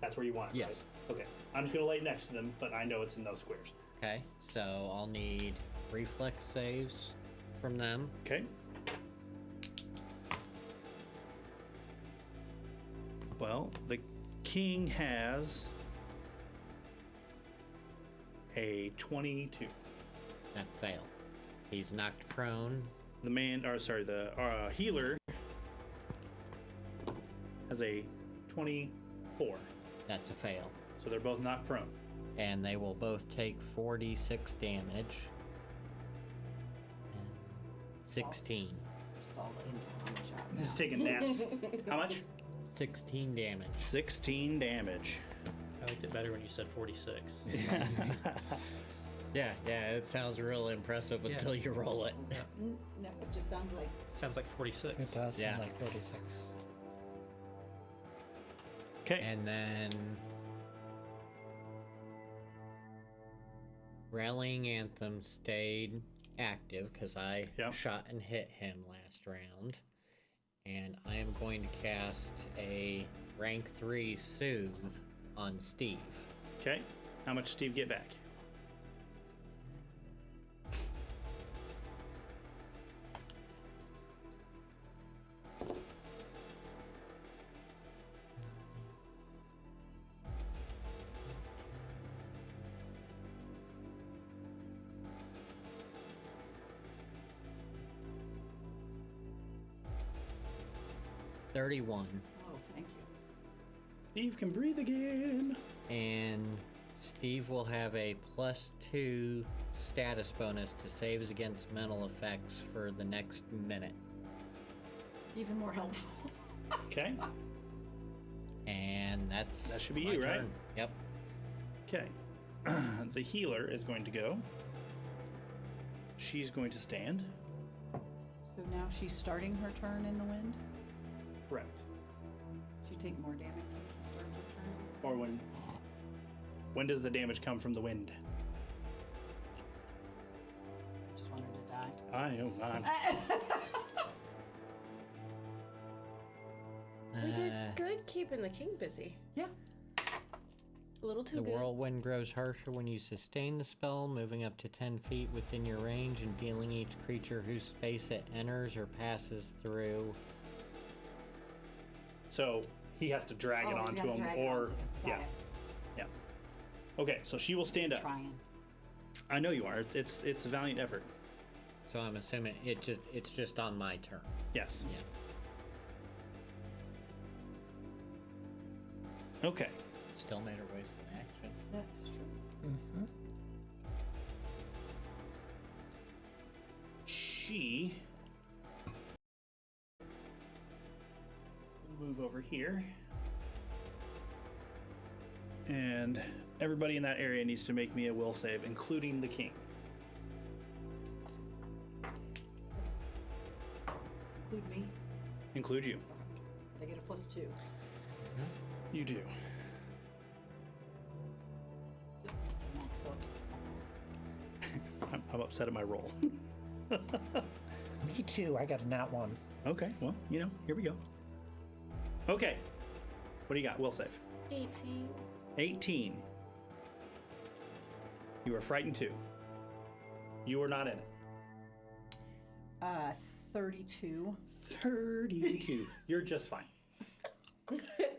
That's where you want it, Yes. right? Okay. I'm just going to lay it next to them, but I know it's in those squares. Okay. So I'll need reflex saves from them. Okay. Well, the king has a 22. That fail. He's knocked prone. The healer has a 24. That's a fail. So they're both knocked prone. And they will both take 46 damage. And 16. Just all laying down on the job now. Just taking naps. How much? 16 damage. 16 damage. I liked it better when you said 46. Yeah, it sounds real impressive Yeah. until you roll it. No, it just sounds like Sounds like 46. It does Yeah. sound like 46. Okay. And then Rallying Anthem stayed active because I Yep. shot and hit him last round. And I am going to cast a rank 3 Soothe on Steve. Okay. How much Steve get back? $31. oh, thank you. Steve can breathe again. And Steve will have a +2 status bonus to saves against mental effects for the next minute. Even more helpful. Okay. And that should be my you, right? turn. Yep. Okay. The healer is going to go. She's going to stand. So now she's starting her turn in the wind. Correct. She take more damage when she starts her turn. Or when does the damage come from the wind? Just want her to die. I know not. We did good keeping the king busy. Yeah. A little too The good. whirlwind grows harsher when you sustain the spell, moving up to 10 feet within your range and dealing each creature whose space it enters or passes through. So he has to drag it Oh, he's onto gotta him, drag it or onto them. Got yeah, it. yeah. Okay, so she will stand up. Trying. I know you are. It's a valiant effort. So I'm assuming it's just on my turn. Yes. Yeah. Okay. Still made her waste an action. That's true. Mm-hmm. She will move over here. And everybody in that area needs to make me a will save, including the king. Include me. Include you. I get a +2. You do. Max ups. I'm upset at my roll. Me too. I got a nat 1. Okay, well, here we go. Okay. What do you got? Will save. 18. 18. You are frightened too. You are not in it. 32. 32. You're just fine.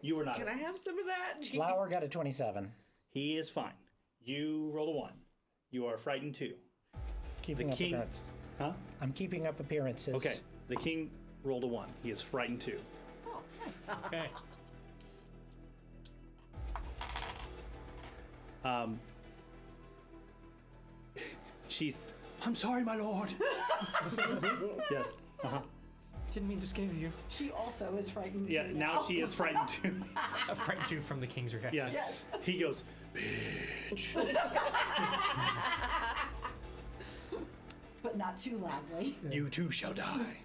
You are not. Can I have some of that? Gee. Flower got a 27. He is fine. You roll a 1. You are frightened too. Keeping The up king- appearances. Huh? I'm keeping up appearances. Okay. The king rolled a 1. He is frightened too. Oh, nice. Okay. She's, I'm sorry, my lord. Yes. Uh-huh. Didn't mean to scare you. She also is frightened. Yeah, too now she is frightened too. Frightened too from the king's reaction. Yes. Yes. He goes, But not too loudly. you too shall die.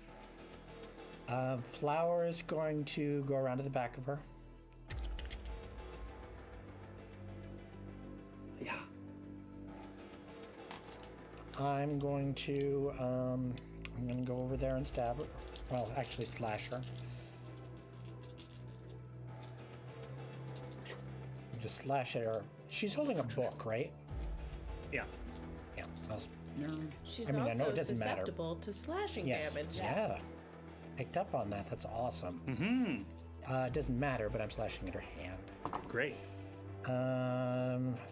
Flower is going to go around to the back of her. Yeah. I'm going to go over there and stab her. Well, actually slash her. Just slash at her. She's holding a book, right? Yeah. Yeah. She's I mean, I know also it doesn't matter. susceptible to slashing Yes. damage. Yeah. Picked up on that. That's awesome. Mm-hmm. It doesn't matter, but I'm slashing at her hand. Great.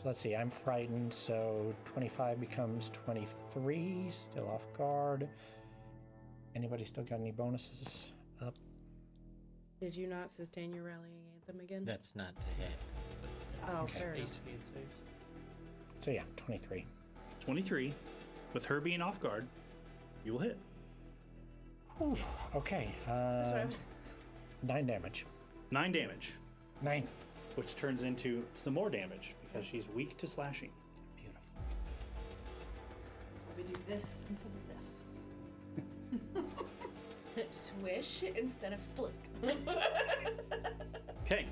Let's see. I'm frightened, so 25 becomes 23. Still off guard. Anybody still got any bonuses up? Did you not sustain your rallying anthem again? That's not to hit. Oh, fair enough. AC and saves. So yeah, 23. 23. With her being off guard, you will hit. Whew. Okay. That's what I was. 9 damage. 9 damage, 9. which turns into some more damage because she's weak to slashing. Beautiful. We do this instead of this. Swish instead of flick. Okay.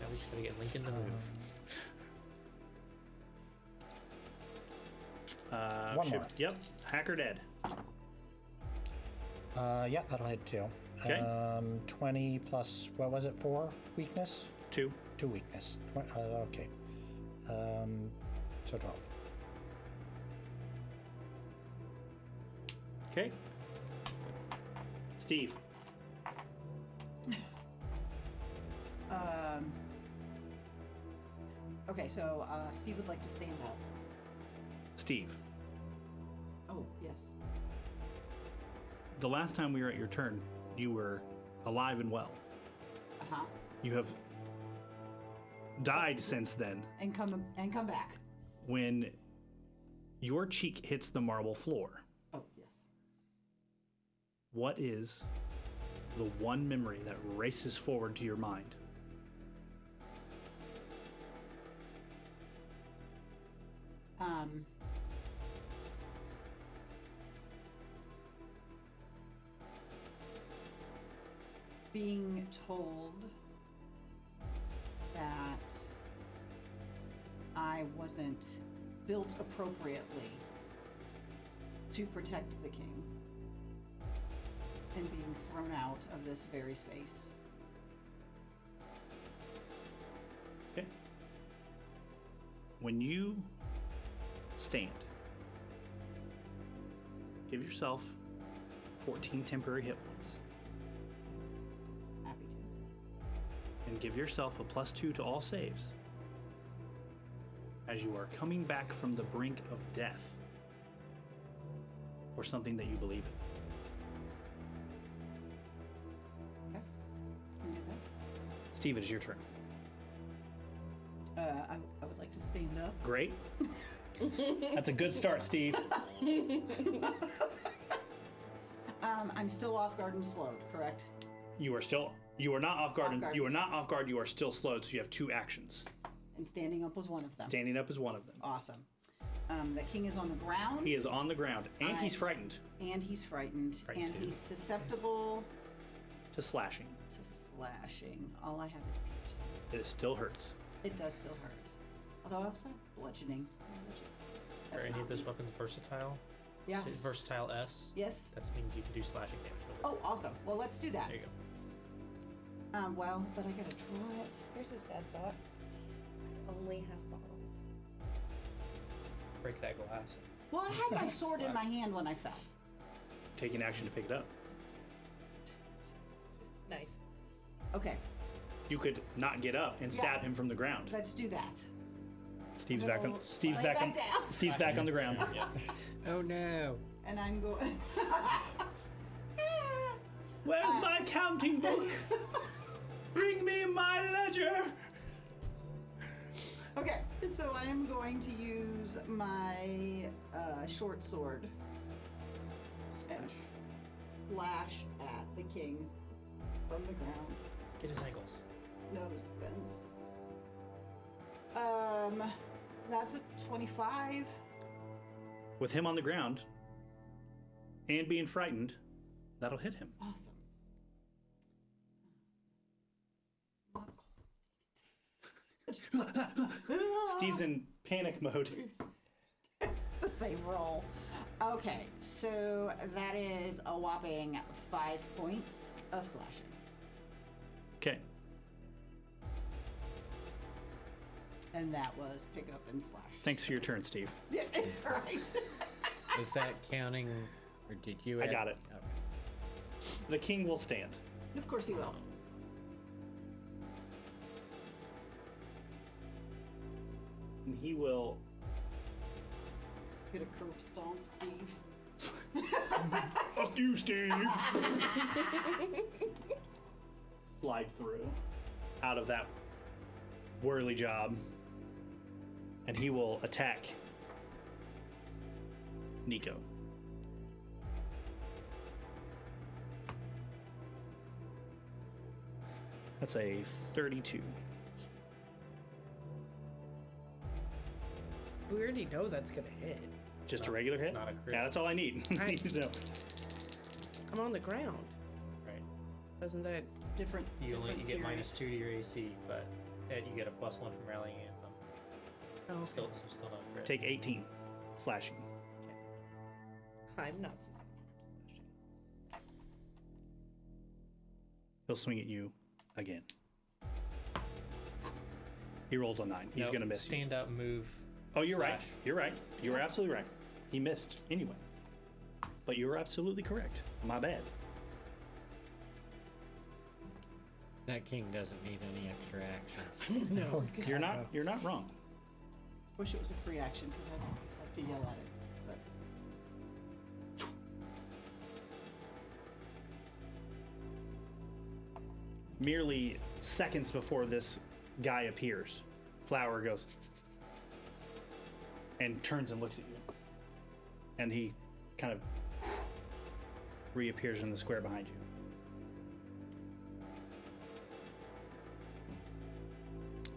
Now we just gotta get Lincoln to move. One more. Yep. Hacker dead. Yeah, that'll hit 2. Okay. 20 plus, what was it, 4 weakness? 2. 2 weakness. Okay. So 12. Okay. Steve. Okay, so Steve would like to stand up. Steve. Oh, yes. The last time we were at your turn, you were alive and well. Uh-huh. You have died since then. And come back. When your cheek hits the marble floor, Oh, yes. what is the one memory that races forward to your mind? Being told that I wasn't built appropriately to protect the king and being thrown out of this very space. Okay. When you stand, give yourself 14 temporary hit points. Happy to. And give yourself a +2 to all saves as you are coming back from the brink of death for something that you believe in. Okay. Can you do Steve, it is your turn. that? I would like to stand up. Great. That's a good start, Steve. I'm still off guard and slowed, correct? You are not off guard. Off guard. You are not off guard. You are still slowed, so you have 2 actions. And standing up was one of them. Standing up is one of them. Awesome. The king is on the ground. He is on the ground, and he's frightened. And he's frightened. Frightened And too. he's susceptible To slashing. to slashing. All I have is piercing. It still hurts. It does still hurt. Although I also have bludgeoning, which is Are that's any not of those me. weapons versatile? Yes. So versatile S. Yes. That means you can do slashing damage with it. Oh, awesome. Well, let's do that. There you go. Well, but I gotta draw it. Here's a sad thought. I only have bottles. Break that glass. Well, I had my sword in my hand when I fell. Taking action to pick it up. Nice. Okay, You could not get up and stab him from the ground. let's do that. Steve's back on. Well, Steve's lay back on. back down. Steve's back on the ground. Yeah. Oh no. And I'm going. Where's my counting book? Bring me my ledger. Okay, so I am going to use my short sword and slash at the king from the ground. Get his ankles. No sense. That's a 25. With him on the ground and being frightened, that'll hit him. Awesome. Steve's in panic mode. It's the same roll. Okay, so that is a whopping 5 points of slashing. Okay. And that was pick up and slash. Thanks for your turn, Steve. Yeah, right. Was that counting, or did you? I add- got it. Okay. The king will stand. Of course he will. And he will Get a curb stomp, Steve. fuck you, Steve. Slide through out of that whirly job. And he will attack Nico. That's a 32. We already know that's gonna hit. Just a regular hit? not a crit. Yeah, that's all I need. I- Need to know. I'm on the ground. Right. Doesn't that? Different. You different get series. -2 to your AC, but you get a +1 from rallying anthem. Oh, Still not a crit. Take 18 slashing. I'm not susceptible to slashing. He'll swing at you again. He rolled a 9. He's Nope, gonna miss you. Stand up, move. Oh, you're right. slash. You're right. You were absolutely right. He missed anyway. But you were absolutely correct. My bad. That king doesn't need any extra actions. No. You're not wrong. Wish it was a free action because I'd have to yell at it. But Merely seconds before this guy appears, Flower goes and turns and looks at you. And he kind of reappears in the square behind you.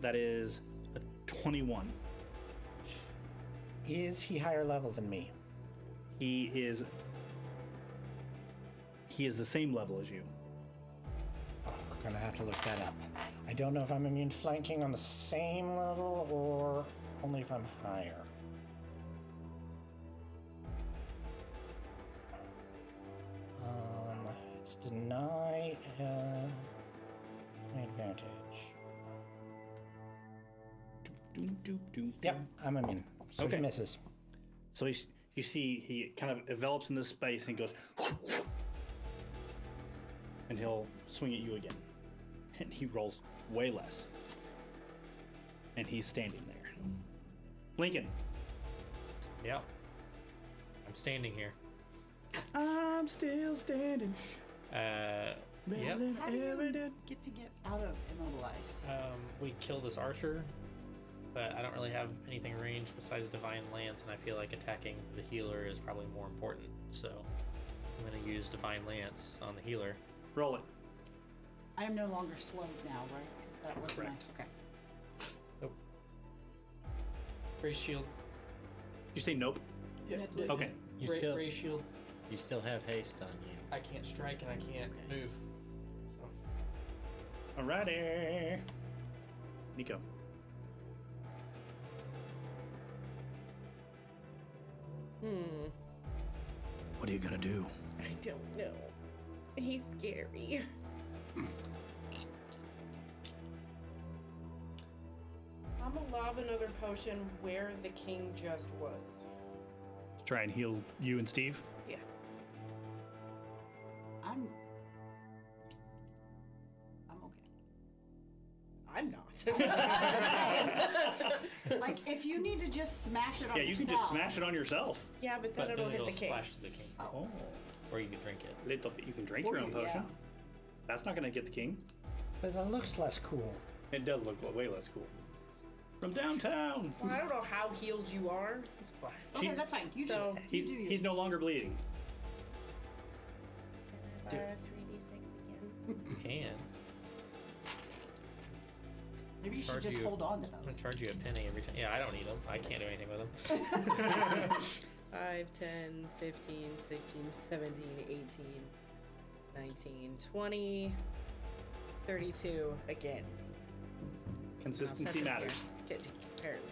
That is a 21. Is he higher level than me? He is the same level as you. Oh, we're gonna have to look that up. I don't know if I'm immune to flanking on the same level or only if I'm higher. It's deny my advantage. Yep, I'm immune. So Okay. he misses. So you see he kind of envelops in this space and goes, and he'll swing at you again. And he rolls way less. And he's standing there. Lincoln. Yeah. I'm standing here. I'm still standing. Yep. how do you get out of immobilized? We kill this archer, but I don't really have anything ranged besides Divine Lance, and I feel like attacking the healer is probably more important. So I'm going to use Divine Lance on the healer. Roll it. I am no longer slowed now, right? Because that was Correct. okay. Raise shield. Did you say nope? Yeah. Okay. You still, raise shield. you still have haste on you. I can't strike and I can't move. So. Alrighty. Nico. What are you gonna do? I don't know. He's scary. I'm gonna lob another potion where the king just was. Try and heal you and Steve? Yeah. I'm okay. I'm not. Like, if you need to just smash it on Yeah, you yourself. can just smash it on yourself. Yeah, but then But it'll then hit it'll the king. splash to the king. Oh. Or you can drink it. Little bit. You can drink Or your own you- potion. yeah. That's not gonna get the king. But it looks less cool. It does look way less cool. from downtown. Well, I don't know how healed you are. Splash. Okay, that's fine. You So- just you do you. He's no longer bleeding. Can I borrow 3d6 again? You can. Maybe you should charge just you- hold on to I'm gonna those. charge you a penny every time. Yeah, I don't need them. I can't do anything with them. 5, 10, 15, 16, 17, 18, 19, 20, 32 again. Consistency matters. Apparently.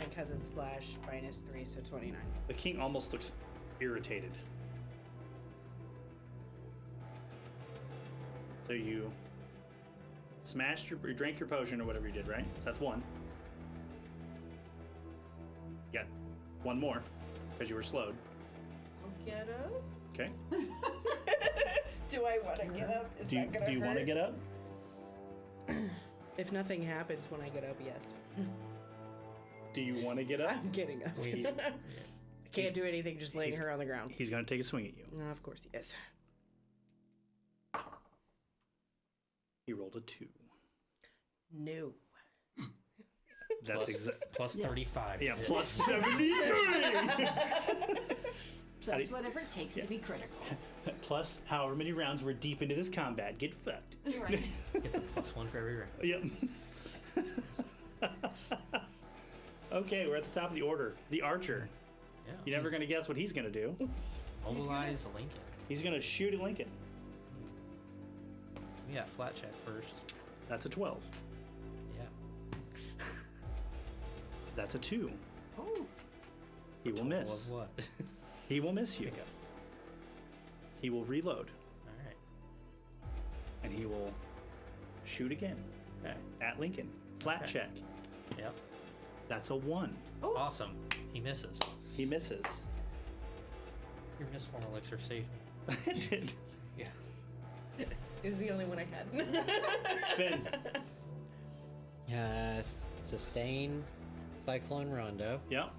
And cousin splash -3, so 29. The king almost looks irritated. So you smashed you drank your potion or whatever you did, right? So that's one. You got one more because you were slowed. I'll get up. Okay. Do I want to get up? Is Do you, that gonna do you want to hurt? get up? If nothing happens when I get up, yes. Do you want to get up? I'm getting up. We- I can't do anything just laying he's- her on the ground. He's going to take a swing at you. No, of course he is. He rolled a 2. No. That's Plus- exact. plus Yes. 35. Yeah, plus 73. Plus whatever it takes to be critical. Plus however many rounds we're deep into this combat. Get fucked. You're right. It's a +1 for every round. Yep. Okay, we're at the top of the order. The archer. Yeah. You're never going to guess what he's going to do. Mobilize Lincoln. He's going to shoot at Lincoln. Give me that flat check first. That's a 12. Yeah. That's a 2. Oh, He will miss. Of what? He will miss you. Okay. He will reload. All right. And he will shoot again Okay. at Lincoln. Flat Okay. check. Yep. That's a 1. Awesome. He misses. He misses. Your misform elixir saved me. It did. Yeah. Is the only one I had. Finn. Sustain Cyclone Rondo, Yep.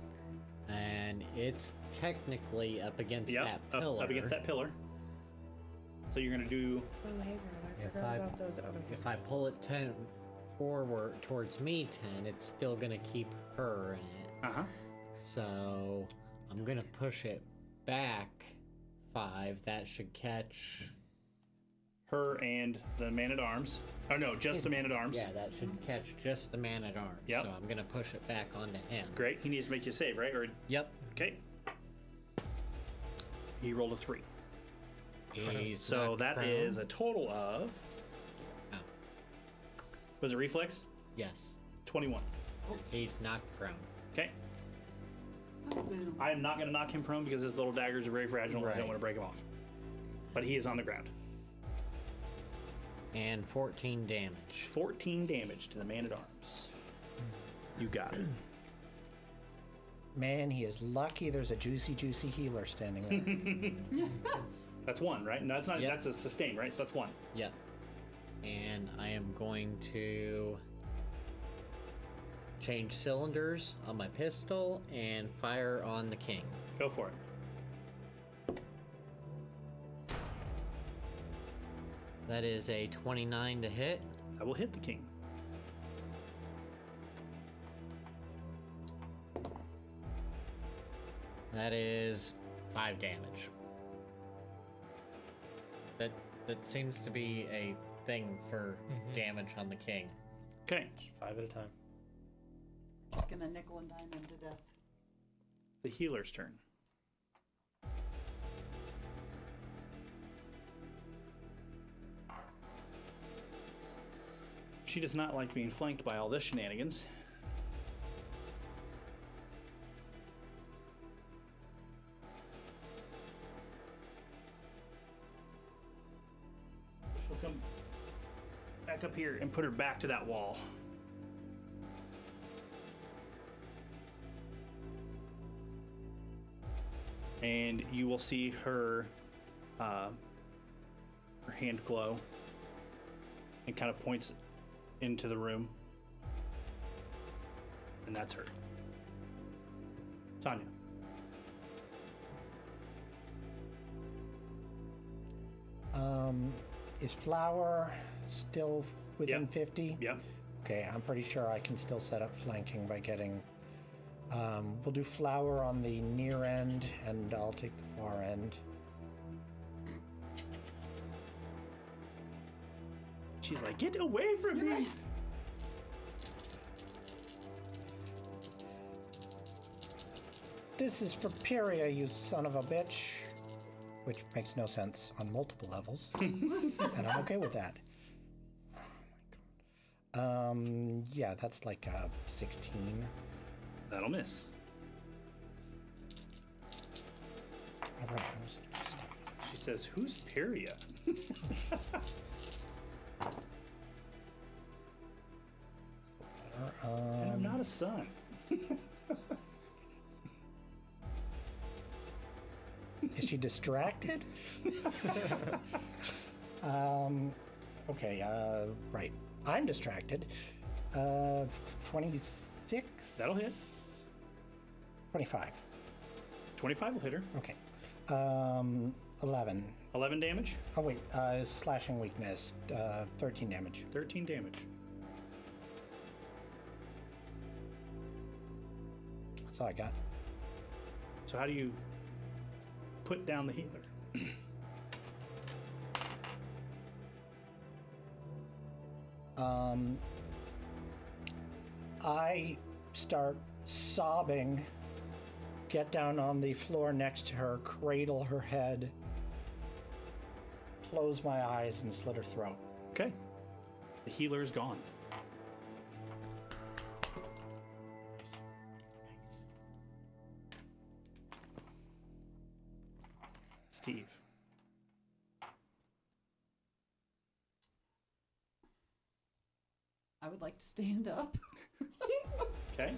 and it's technically up against Yep. that Up, pillar. up against that pillar. So you're going to do. Oh, hey, girl, I If forgot I- about those other If I pull it 10 forward towards me 10, it's still gonna keep her in it. Uh huh. So I'm gonna push it back 5. That should catch. Her and the man at arms. Oh, no, just the man at arms. Yeah, that should catch just the man at arms. Yep. So I'm gonna push it back onto him. Great. He needs to make you a save, right? Or Yep. okay. He rolled a 3. He's So knocked that prone. is a total of. Oh, Was it reflex? yes. 21. He's knocked prone. Okay. oh boom. I am not going to knock him prone because his little daggers are very fragile and I don't Right. want to break him off. But he is on the ground. And 14 damage. 14 damage to the man at arms. You got it. Man, he is lucky there's a juicy healer standing there. That's 1, right? No, that's not. Yep. That's a sustain, right? So that's 1. Yep. And I am going to change cylinders on my pistol and fire on the king. Go for it. That is a 29 to hit. I will hit the king. That is 5 damage. That seems to be a thing for damage on the king. Okay. 5 at a time. Just gonna nickel and dime him to death. The healer's turn. She does not like being flanked by all this shenanigans. She'll come back up here and put her back to that wall. And you will see her hand glow and kind of points into the room. And that's her. Tanya. Is Flower still within Yep. 50? Yep. Okay, I'm pretty sure I can still set up flanking by getting... we'll do flower on the near end, and I'll take the far end. She's like, get away from me! This is for Pyria, you son of a bitch. Which makes no sense on multiple levels. And I'm okay with that. Oh my god. Yeah, that's like 16. That'll miss. All right. She says, who's Pyria? And I'm not a son. Is she distracted? Okay, right. I'm distracted. 26? That'll hit. 25. 25 will hit her. Okay. 11. 11 damage. Oh, wait. Slashing weakness. 13 damage. 13 damage. That's all I got. So how do you put down the healer? I start sobbing, get down on the floor next to her, cradle her head, close my eyes, and slit her throat. Okay. The healer is gone. Steve. I would like to stand up Okay.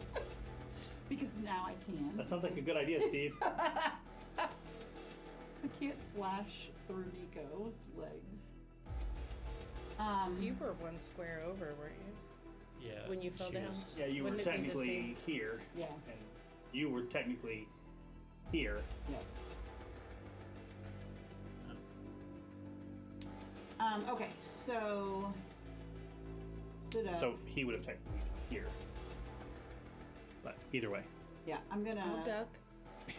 because now I can. That sounds like a good idea, Steve. I can't slash through Nico's legs. You were one square over, weren't you? Yeah. When you fell she down? was- Yeah, you were Wouldn't it be the technically same? here, Yeah. and you were technically here. Yeah. Okay, so stood up. So he would have technically come here. But either way. Yeah, I'm gonna. I'll duck.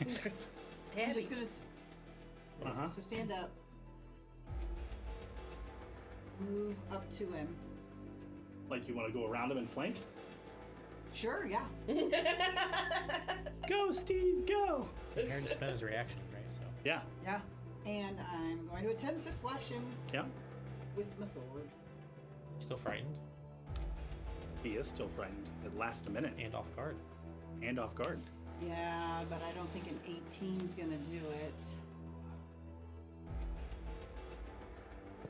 I'm Stab just me. gonna. Uh-huh. So stand up. Move up to him. Like you want to go around him and flank? Sure, yeah. Go, Steve, go! He already spent his reaction, right? So Yeah, Yeah. And I'm going to attempt to slash him yeah. with my sword. still frightened He is still frightened. It lasts a minute and off guard. and off guard. Yeah, but I don't think an 18's gonna do it.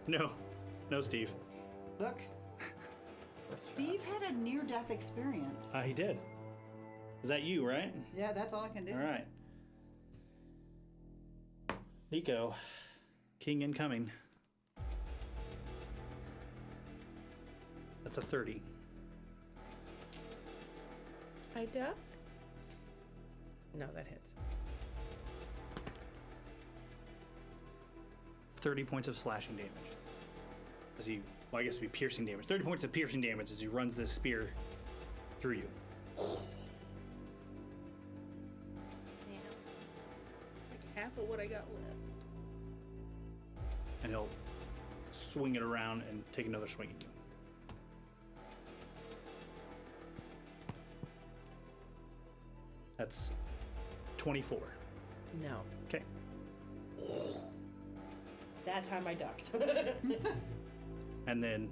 No, no, Steve. Look, Steve had a near-death experience. He did. Is that you, right? Yeah, that's all I can do. All right. Nico, king incoming. That's a 30. I duck? No, that hits. 30 points of slashing damage. As he, well, I guess it'd be piercing damage. 30 points of piercing damage as he runs this spear through you. Damn. Like half of what I got left. And he'll swing it around and take another swing at you. That's 24. No. Okay. That time I ducked. And then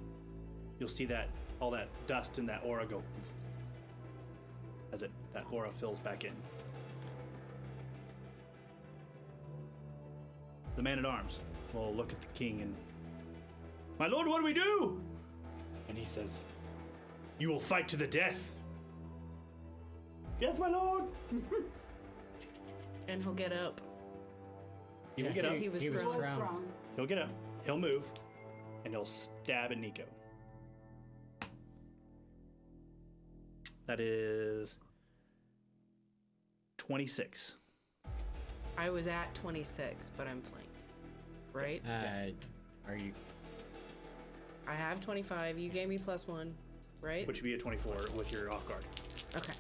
you'll see that all that dust and that aura go as that aura fills back in. The man-at-arms will look at the king and, "My lord, what do we do?" And he says, "You will fight to the death." "Yes, my lord." And he'll get up. He will get up. Because he was He was prone. prone. Prone. He'll get up. He'll move, and he'll stab at Nico. That is 26. I was at 26, but I'm flanked. Right? Are you? I have 25. You gave me +1. right? which would be a 24 with your off guard. Okay.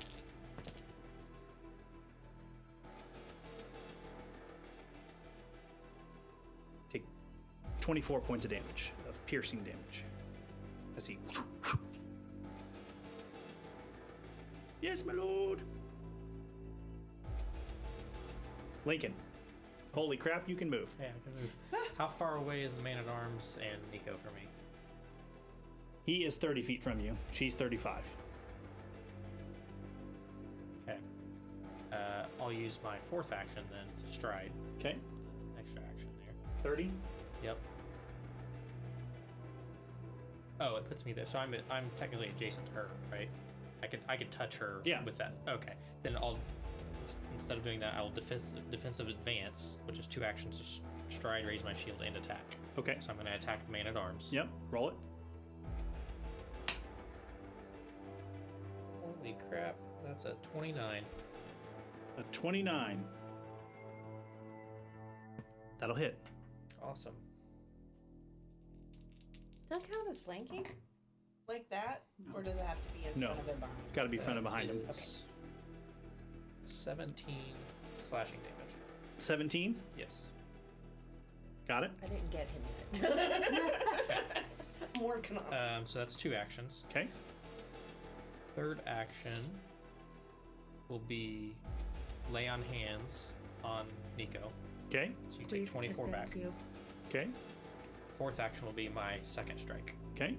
Take 24 points of damage, of piercing damage. As he. Yes, my lord. Lincoln. Holy crap, you can move. Yeah, I can move. How far away is the man at arms and Nico from me? He is 30 feet from you. She's 35. Okay. I'll use my fourth action then to stride. Okay. Extra action there. 30. Yep. Oh, it puts me there. So I'm technically adjacent to her, right? I could touch her Yeah. with that. Okay. Then I'll instead of doing that, I'll defensive advance, which is 2 actions to stride, raise my shield, and attack. Okay. So I'm going to attack the man at arms. Yep. Roll it. Holy crap! That's a 29. A 29. That'll hit. Awesome. Does that count as flanking? Like that? Or does it have to be in No. front of and behind? It's got to be front and behind him. Is 17 slashing damage. 17. Yes. Got it. I didn't get him yet. I'm working on it. So that's 2 actions. Okay. Third action will be lay on hands on Nico. Okay. So you Please take 24 and back. thank you. Okay. Fourth action will be my second strike. Okay.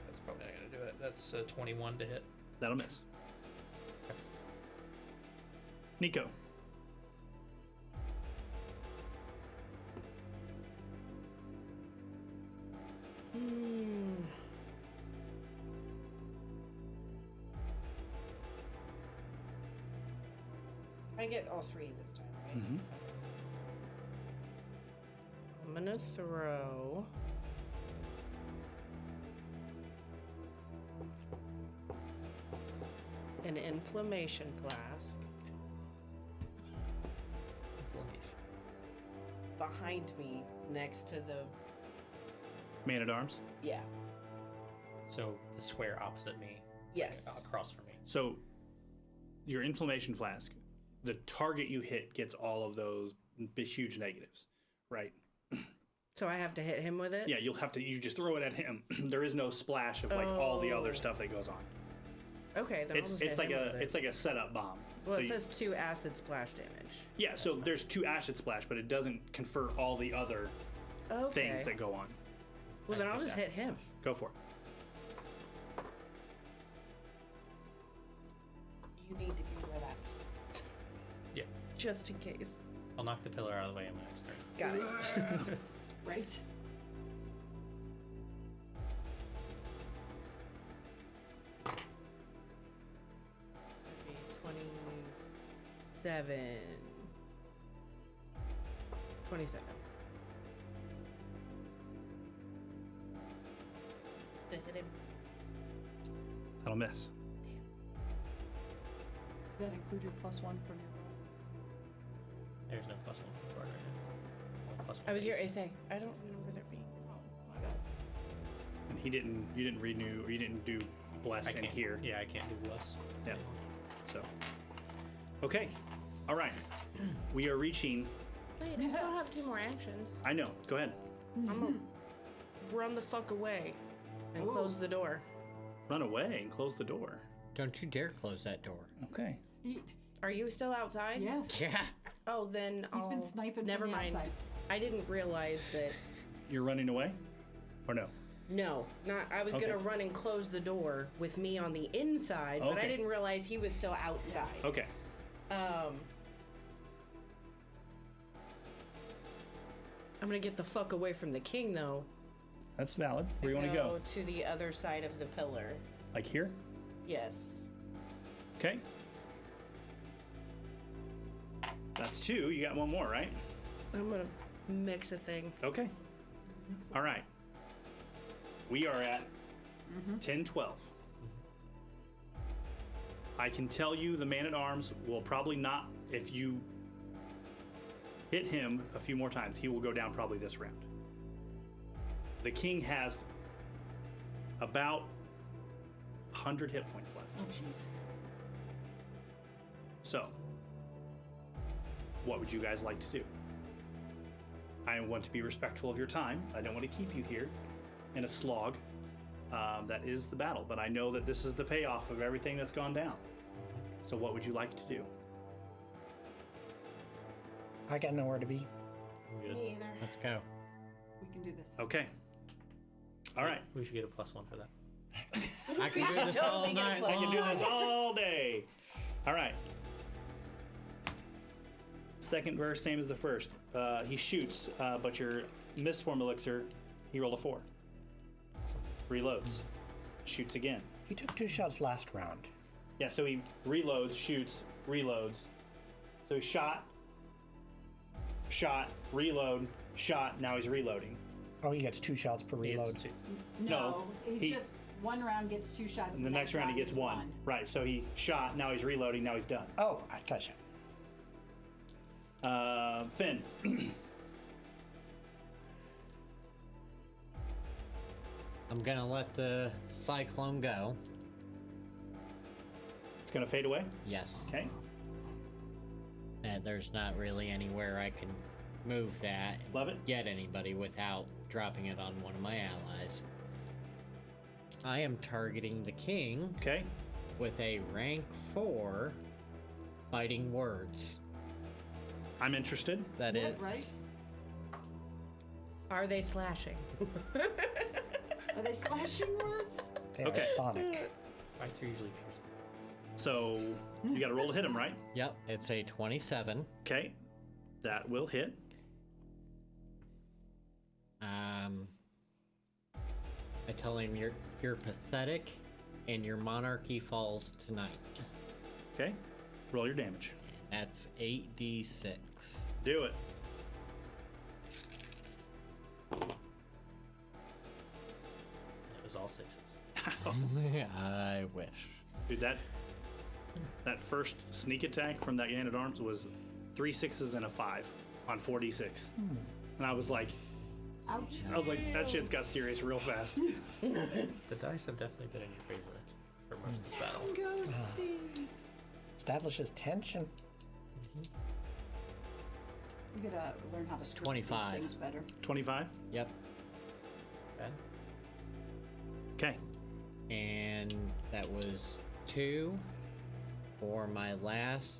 That's probably not going to do it. That's 21 to hit. That'll miss. Nico. I get all 3 this time, right? Mhm. Okay. I'm gonna throw. An inflammation flask Inflammation. behind me next to the. Man at arms. Yeah. So the square opposite me. Yes. Across from me. So your inflammation flask, the target you hit gets all of those huge negatives, right? So I have to hit him with it? Yeah, you'll have to. You just throw it at him. There is no splash of like all the other Oh. stuff that goes on. Okay, then I'll just It's hit like him a with it. it's like a setup bomb. Well, So it you- says 2 acid splash damage. yeah. So there's 2 acid splash, but it doesn't confer all the other Okay. things that go on. Well, then I'll just hit Acid him. Go for it. You need to be where that. Yeah. Just in case. I'll knock the pillar out of the way on my next turn. Got it. Right. That'd be 27. 27. To hit him. That'll miss. Does that include your +1 from your roll? There's no +1 guard right now. Only +1 I was here, base. Ase. I don't remember there being. My bad. And you didn't renew, or you didn't do bless I in can't. here. Yeah, I can't do bless. Yeah. So, okay, all right. We are reaching. Wait, I still have 2 more actions. I know. Go ahead. I'm gonna run the fuck away and close the door. Run away and close the door. Don't you dare close that door. Okay. Are you still outside? Yes. Yeah. Oh, then He's been I'll- sniping Never from the mind. outside. I didn't realize that. You're running away, or no? No, not. I was Okay. gonna run and close the door with me on the inside, but I Okay. didn't realize he was still outside. Okay. I'm gonna get the fuck away from the king, though. That's valid. Where you want to go? To the other side of the pillar. Like here? Yes. Okay. That's 2. You got 1 more, right? I'm gonna mix a thing. Okay. All right. We are at 10-12. I can tell you the man at arms will probably not, if you hit him a few more times, he will go down probably this round. The king has about 100 hit points left. Oh, jeez. So, what would you guys like to do? I want to be respectful of your time. I don't want to keep you here in a slog. That is the battle, but I know that this is the payoff of everything that's gone down. So what would you like to do? I got nowhere to be. I'm good. Me either. Let's go. We can do this. Okay. All right. We should get a +1 for that. I can We do should this totally all get a night plus I can do long. this all day. All right. Second verse, same as the first. He shoots, but your mistform elixir, he rolled a 4. Reloads. Shoots again. He took 2 shots last round. Yeah, so he reloads, shoots, reloads. So he shot, reload, shot, now he's reloading. Oh, he gets 2 shots per He gets reload. 2. No, he's he- just one round gets 2 shots. And the next round he gets 1. Right, so he shot, now he's reloading, now he's done. Oh, I gotcha. Finn. I'm gonna let the cyclone go. It's gonna fade away. Yes. Okay. And there's not really anywhere I can move that and Love it. get anybody without dropping it on one of my allies. I am targeting the king Okay. with a rank 4 fighting words. I'm interested. That Yeah, is right? Are they slashing? Are they slashing words? They Okay. are sonic. Bites are usually piercing. So you got to roll to hit him, right? Yep, it's a 27. Okay. That will hit. I tell him you're pathetic and your monarchy falls tonight. Okay. Roll your damage. That's 8d6. Do it. It was all 6s. I wish. Dude, that first sneak attack from that man at arms was 3 6s and a 5 on 4d6. And I was like, Ouch. that shit got serious real fast. The dice have definitely been in your favor for most of this battle. Go, Steve. Establishes tension. You gotta learn how to script 25. these things better. 25. Yep. Ben? Okay. And that was 2. For my last,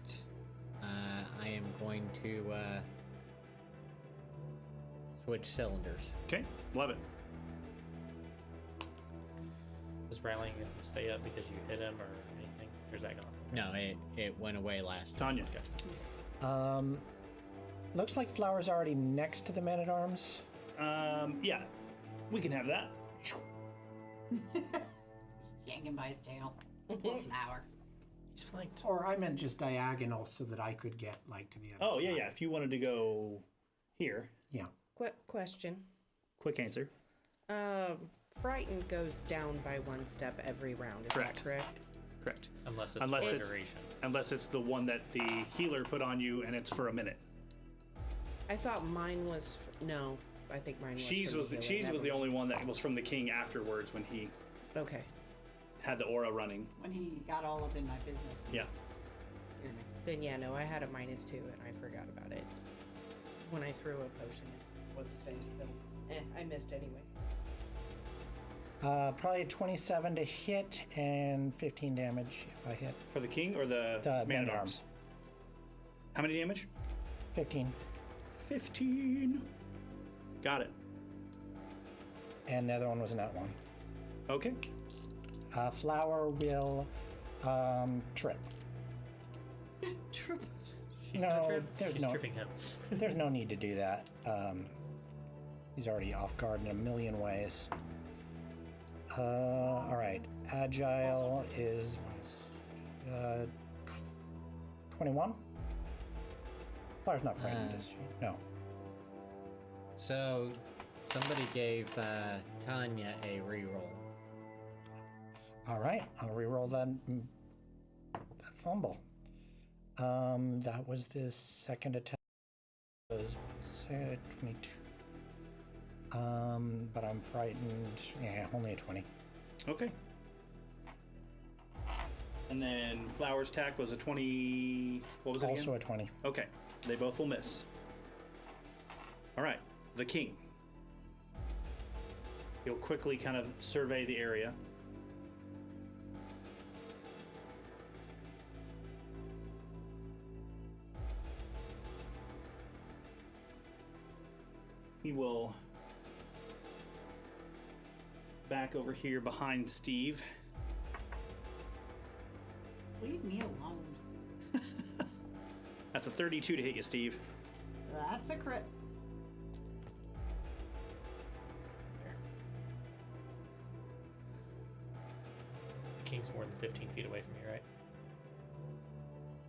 I am going to switch cylinders. Okay. Love it. Does rallying him stay up because you hit him or anything? Or is that gone? No, it went away last time. Tanya. Looks like Flower's already next to the man at arms. Yeah. We can have that. Just yanking by his tail. Poor Flower. He's flanked. Or I meant just diagonal so that I could get like to the other Oh, yeah, side. yeah. If you wanted to go here, Yeah. Question. quick answer. Frightened goes down by 1 step every round. Is Correct. that correct? Correct. Unless it's Unless for it's duration. unless it's the one that the healer put on you and it's for a minute. I thought mine was. No, I think mine was. Cheese for was the healer. cheese was Never the mind. only one that was from the king afterwards when he Okay. had the aura running. When he got all up in my business. And Yeah. Scared me. Then yeah, no, I had a -2 and I forgot about it when I threw a potion at what's his face. So, I missed anyway. Probably a 27 to hit and 15 damage if I hit. For the king or the The man at arms? How many damage? 15. 15. Got it. And the other one was an one. Okay. Flower will trip. Trip. She's No, gonna trip. there's She's no- tripping him. There's no need to do that. He's already off guard in a million ways. All right. Agile is 21. Flower's not frightened, is she? No. So, somebody gave Tanya a reroll. All right. I'll reroll that fumble. That was the second attack. It was 22. But I'm frightened. Yeah, only a 20. Okay. And then Flower's attack was a 20. What was it Also again? a 20. Okay. They both will miss. All right. The king. He'll quickly kind of survey the area. He will back over here behind Steve. Leave me alone. That's a 32 to hit you, Steve. That's a crit. The king's more than 15 feet away from me, right?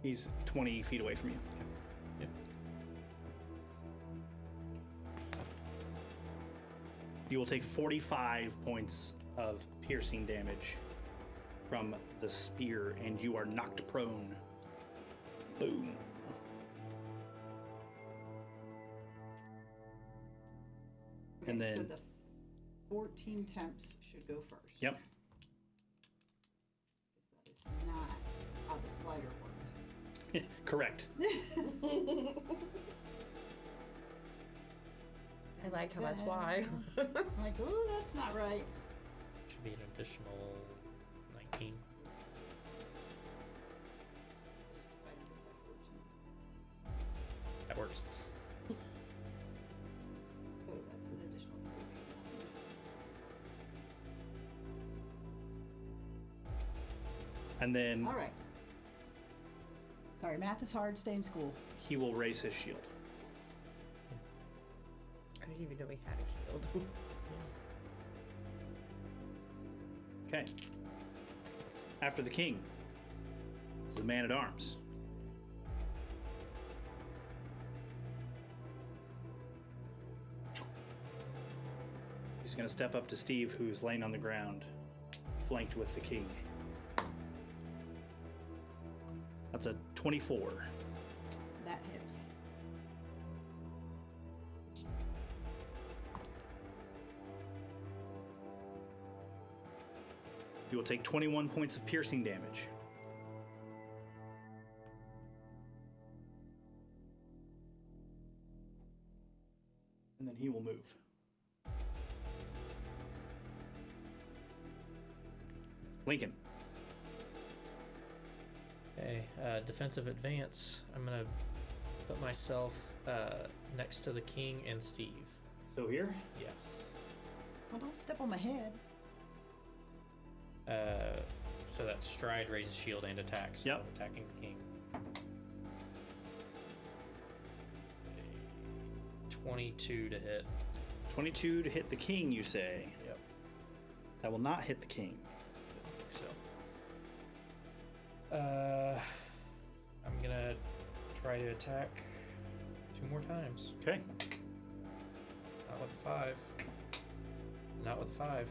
He's 20 feet away from you. Yep. You will take 45 points of piercing damage from the spear, and you are knocked prone. Boom. And Okay, so then- the 14 temps should go first. Yep. Because that is not how the slider works. Correct. I like how that's why. Like, oh, that's not right. Should be an additional 19. Just divided it by 14. That works. So that's an additional 41. And then All right. Sorry, math is hard. Stay in school. he will raise his shield. I didn't even know he had a shield. Okay. After the king is the man at arms. He's going to step up to Steve, who's laying on the ground, flanked with the king. That's a 24. That hits. You will take 21 points of piercing damage. And then he will move. Lincoln. Okay, defensive advance. I'm gonna put myself next to the king and Steve. So here? Yes. Well, don't step on my head. So that's stride, raises shield, and attacks. So Yep. I'm attacking the king. 22 to hit. 22 to hit the king, you say? Yep. That will not hit the king. I don't think so. I'm gonna try to attack 2 more times. Okay. Not with a 5. Not with a 5.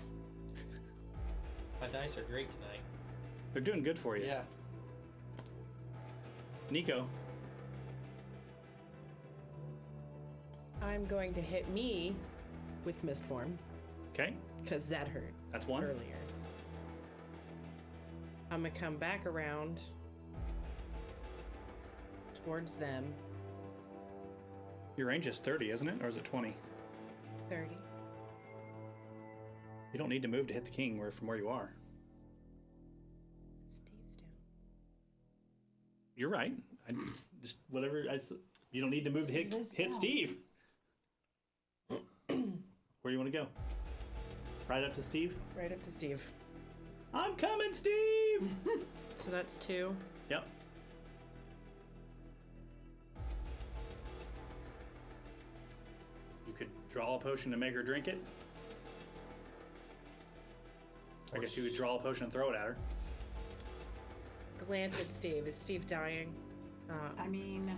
My dice are great tonight. They're doing good for you. Yeah. Nico. I'm going to hit me with mist form Okay. because that hurt That's one. earlier. I'm gonna come back around towards them. Your range is 30, isn't it? Or is it 20? 30. You don't need to move to hit the king from where you are. Steve's down. You're right. I just whatever. You don't need to move to Steve is hit down. Steve. Where do you want to go? Right up to Steve? Right up to Steve. I'm coming, Steve! So that's 2. Yep. You could draw a potion to make her drink it. I guess you could draw a potion and throw it at her. Glance at Steve. Is Steve dying? I mean,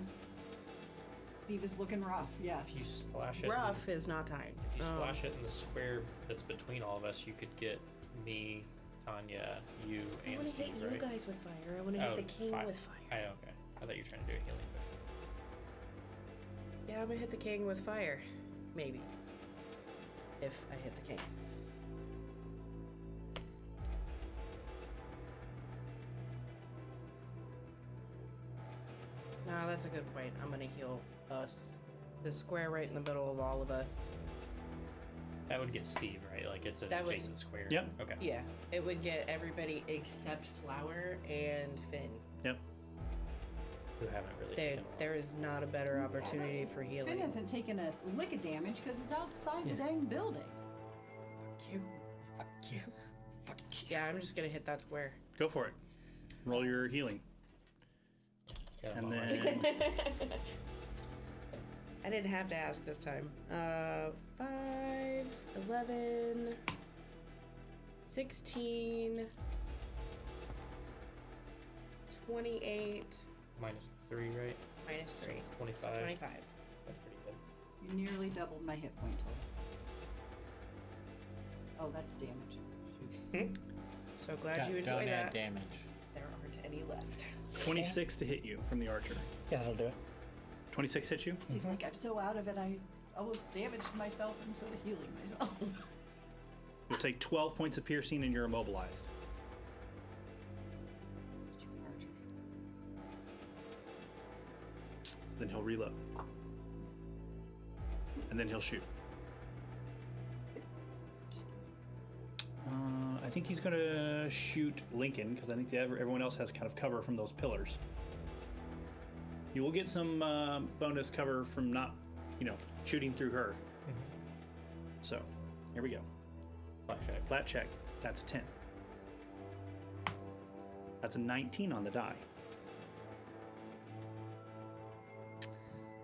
Steve is looking rough. Yes. If you splash it, Rough is not dying. If you splash it in the square that's between all of us, you could get me, Tanya, you, I and want to Steve, hit you right? guys with fire. I want to hit the king fire. with fire. Okay. I thought you were trying to do a healing potion. Yeah, I'm gonna hit the king with fire. Maybe. If I hit the king. that's a good point. I'm gonna heal us. The square right in the middle of all of us. That would get Steve, right? Like it's an That would- adjacent square. Yep. Okay. Yeah, it would get everybody except Flower and Finn. Yep. Who haven't really There, taken a lot. there is not a better opportunity for Finn healing. hasn't taken a lick of damage because he's outside Yeah. the dang building. Fuck you. Fuck you. Fuck you. Yeah, I'm just gonna hit that square. Go for it. Roll your healing. Got him And on my- then I didn't have to ask this time. 5, 11, 16, 28, minus 3, right? minus So 3. 25. 25. That's pretty good. You nearly doubled my hit point total. Oh, that's damage. Shoot. So glad you Don't enjoyed add that. damage. There aren't any left. 26 to hit you from the archer. Yeah, that'll do it. 26 hit you? Steve's like, I'm so out of it, I almost damaged myself instead of healing myself. You'll take 12 points of piercing and you're immobilized. Stupid archer. Then he'll reload. And then he'll shoot. I think he's gonna shoot Lincoln because I think everyone else has kind of cover from those pillars. You will get some bonus cover from not, shooting through her. So, here we go. Flat check. Flat check. That's a 10. That's a 19 on the die.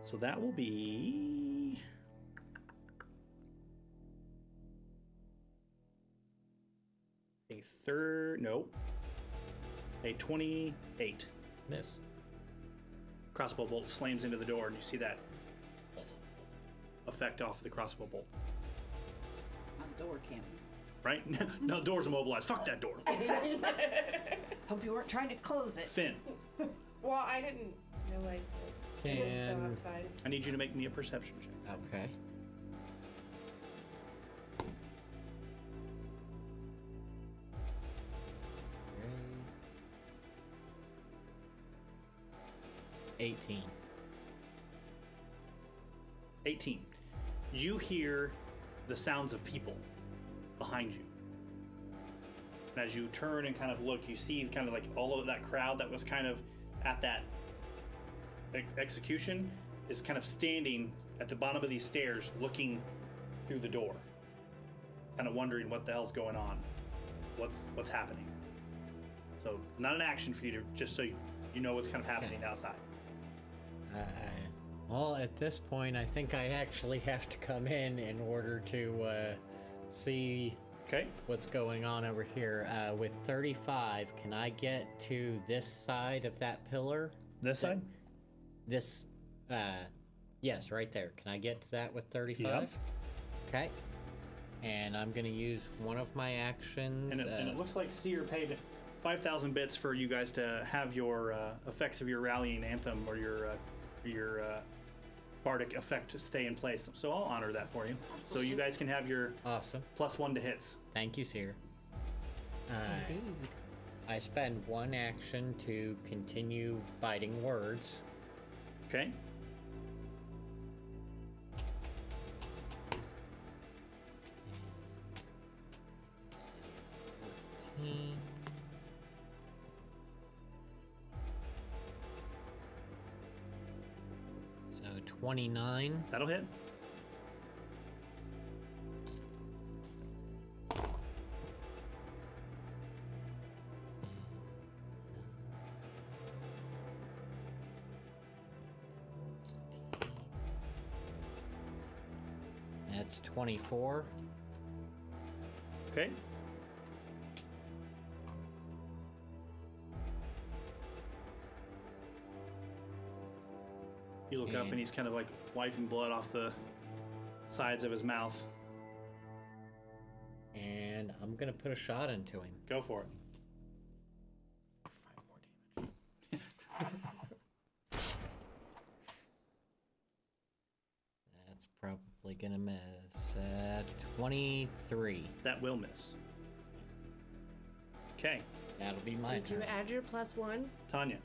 So that will be a 28. Miss. Crossbow bolt slams into the door, and you see that effect off of the crossbow bolt. On door camp. Right? No, door's immobilized. Fuck that door. Hope you weren't trying to close it. Finn, Well, I didn't realize that it was still Can- outside. I need you to make me a perception check. Okay. Great. 18. 18. You hear the sounds of people behind you. And as you turn and kind of look, you see kind of like all of that crowd that was kind of at that execution is kind of standing at the bottom of these stairs looking through the door. Kind of wondering what the hell's going on. What's happening. So not an action for you to just so you know what's kind of happening outside. Well, at this point, I think I actually have to come in order to see Okay? what's going on over here. With 35, can I get to this side of that pillar? This side? This, yes, right there. Can I get to that with 35? Yep. Okay. And I'm going to use one of my actions. And it looks like Seer paid 5,000 bits for you guys to have your effects of your rallying anthem or your bardic effect to stay in place. So I'll honor that for you. So you guys can have your Awesome. +1 to hits. Thank you, Seer. Indeed. I spend one action to continue biting words. Okay? So 29. That'll hit. That's 24. Okay? You look up and he's kind of like wiping blood off the sides of his mouth. And I'm gonna put a shot into him. Go for it. 5 more damage. That's probably gonna miss. 23. That will miss. Okay, That'll be my Did you turn. add your +1? Tanya.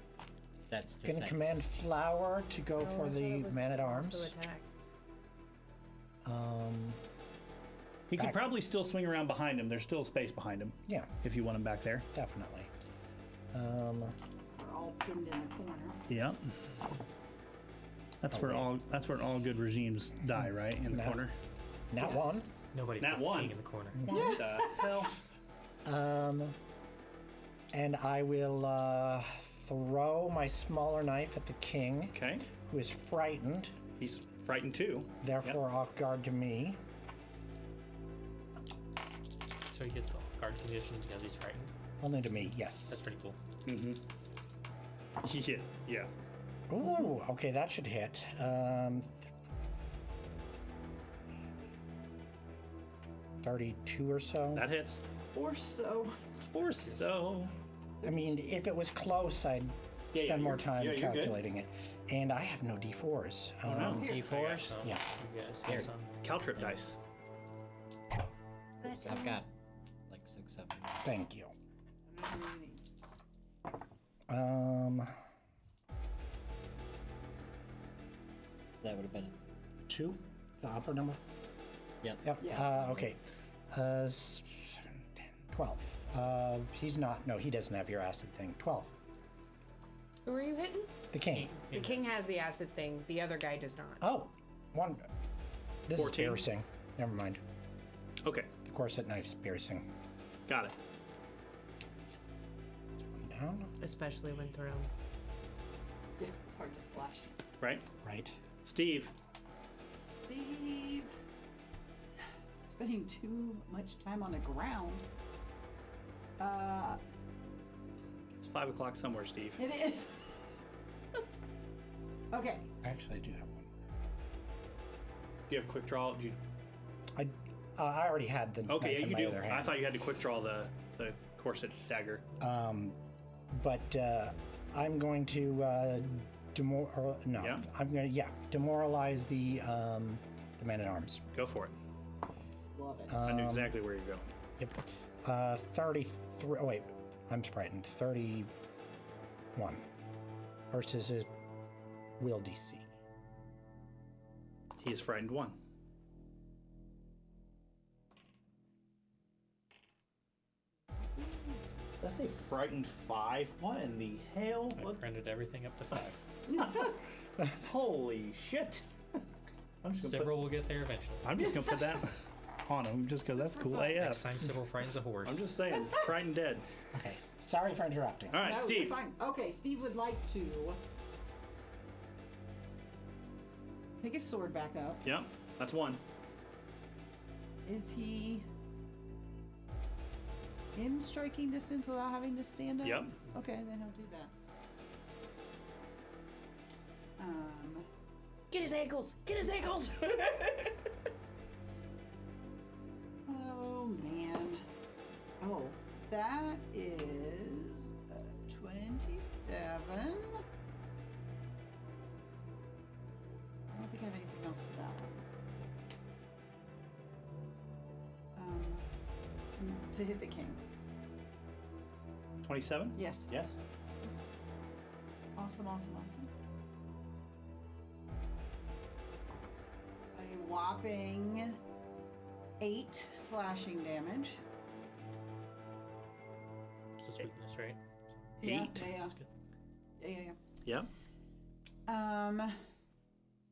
That's to Gonna say- command Flower to go Oh, I for thought the it was man at also arms. attack. He could Back- probably still swing around behind him. There's still space behind him Yeah, if you want him back there. definitely. We're all pinned in the corner. Yep. That's where all good regimes die, right? In the No. corner. Nat Yes. 1. Nobody Nat puts one. king in the corner. What the hell? And I will throw my smaller knife at the king, Okay. who is frightened, He's frightened too. therefore off guard to me. So he gets the off guard condition because he's frightened. Only to me, yes. That's pretty cool. Mm-hmm. Yeah. Yeah. Ooh, okay, that should hit. 32 or so. That hits. Or so. Or so. I mean, if it was close, I'd Yeah, spend more you're- time yeah, you're good. calculating it. And I have no D4s. Oh, no. D4s? So Yeah. You guys Here. get some. Caltrip dice. I've got like 6, 7. Thank you. That would have been 2, the upper number. Yep. Yep. Yeah. Okay. 7, 10, 12. He's not. No, he doesn't have your acid thing. 12. Who are you hitting? The king. The king has the acid thing. The other guy does not. Oh, one. This 14. is piercing. Never mind. Okay. The corset knife's piercing. Got it. One down. Especially when thrown. Yeah, it's hard to slash. Right. Right. Steve. Steve. Spending too much time on the ground. It's 5 o'clock somewhere, Steve. It is. Okay. Actually, I do have one. Do you have quick draw? Do you... I already had the Okay, knife yeah, in you my do. other hand. I thought you had to quick draw the corset dagger. But I'm going to Yeah. I'm going to demoralize the man at arms. Go for it. Love it. I knew exactly where you're going. Yep. 33. Oh wait, I'm frightened. 31 versus his will DC. He is frightened 1. Did I say frightened 5? What in the hell? I What? printed everything up to 5. Holy shit! I'm just gonna Civil will get there eventually. I'm just gonna put that on him just because that's cool Next AF. time Civil frightens a horse. I'm just saying, frightened dead. Okay. Sorry for interrupting. All right, No, Steve. you're fine. Okay, Steve would like to pick his sword back up. Yep, that's 1. Is he in striking distance without having to stand up? Yep. Okay, then he'll do that. Get his ankles! Get his ankles! Oh man. Oh, that is 27. I don't think I have anything else to that one. To hit the king. 27? Yes. Yes. Awesome, awesome, awesome. A whopping 8 slashing damage. It's his weakness, right? 8. Yeah, yeah, That's good. yeah. Yep.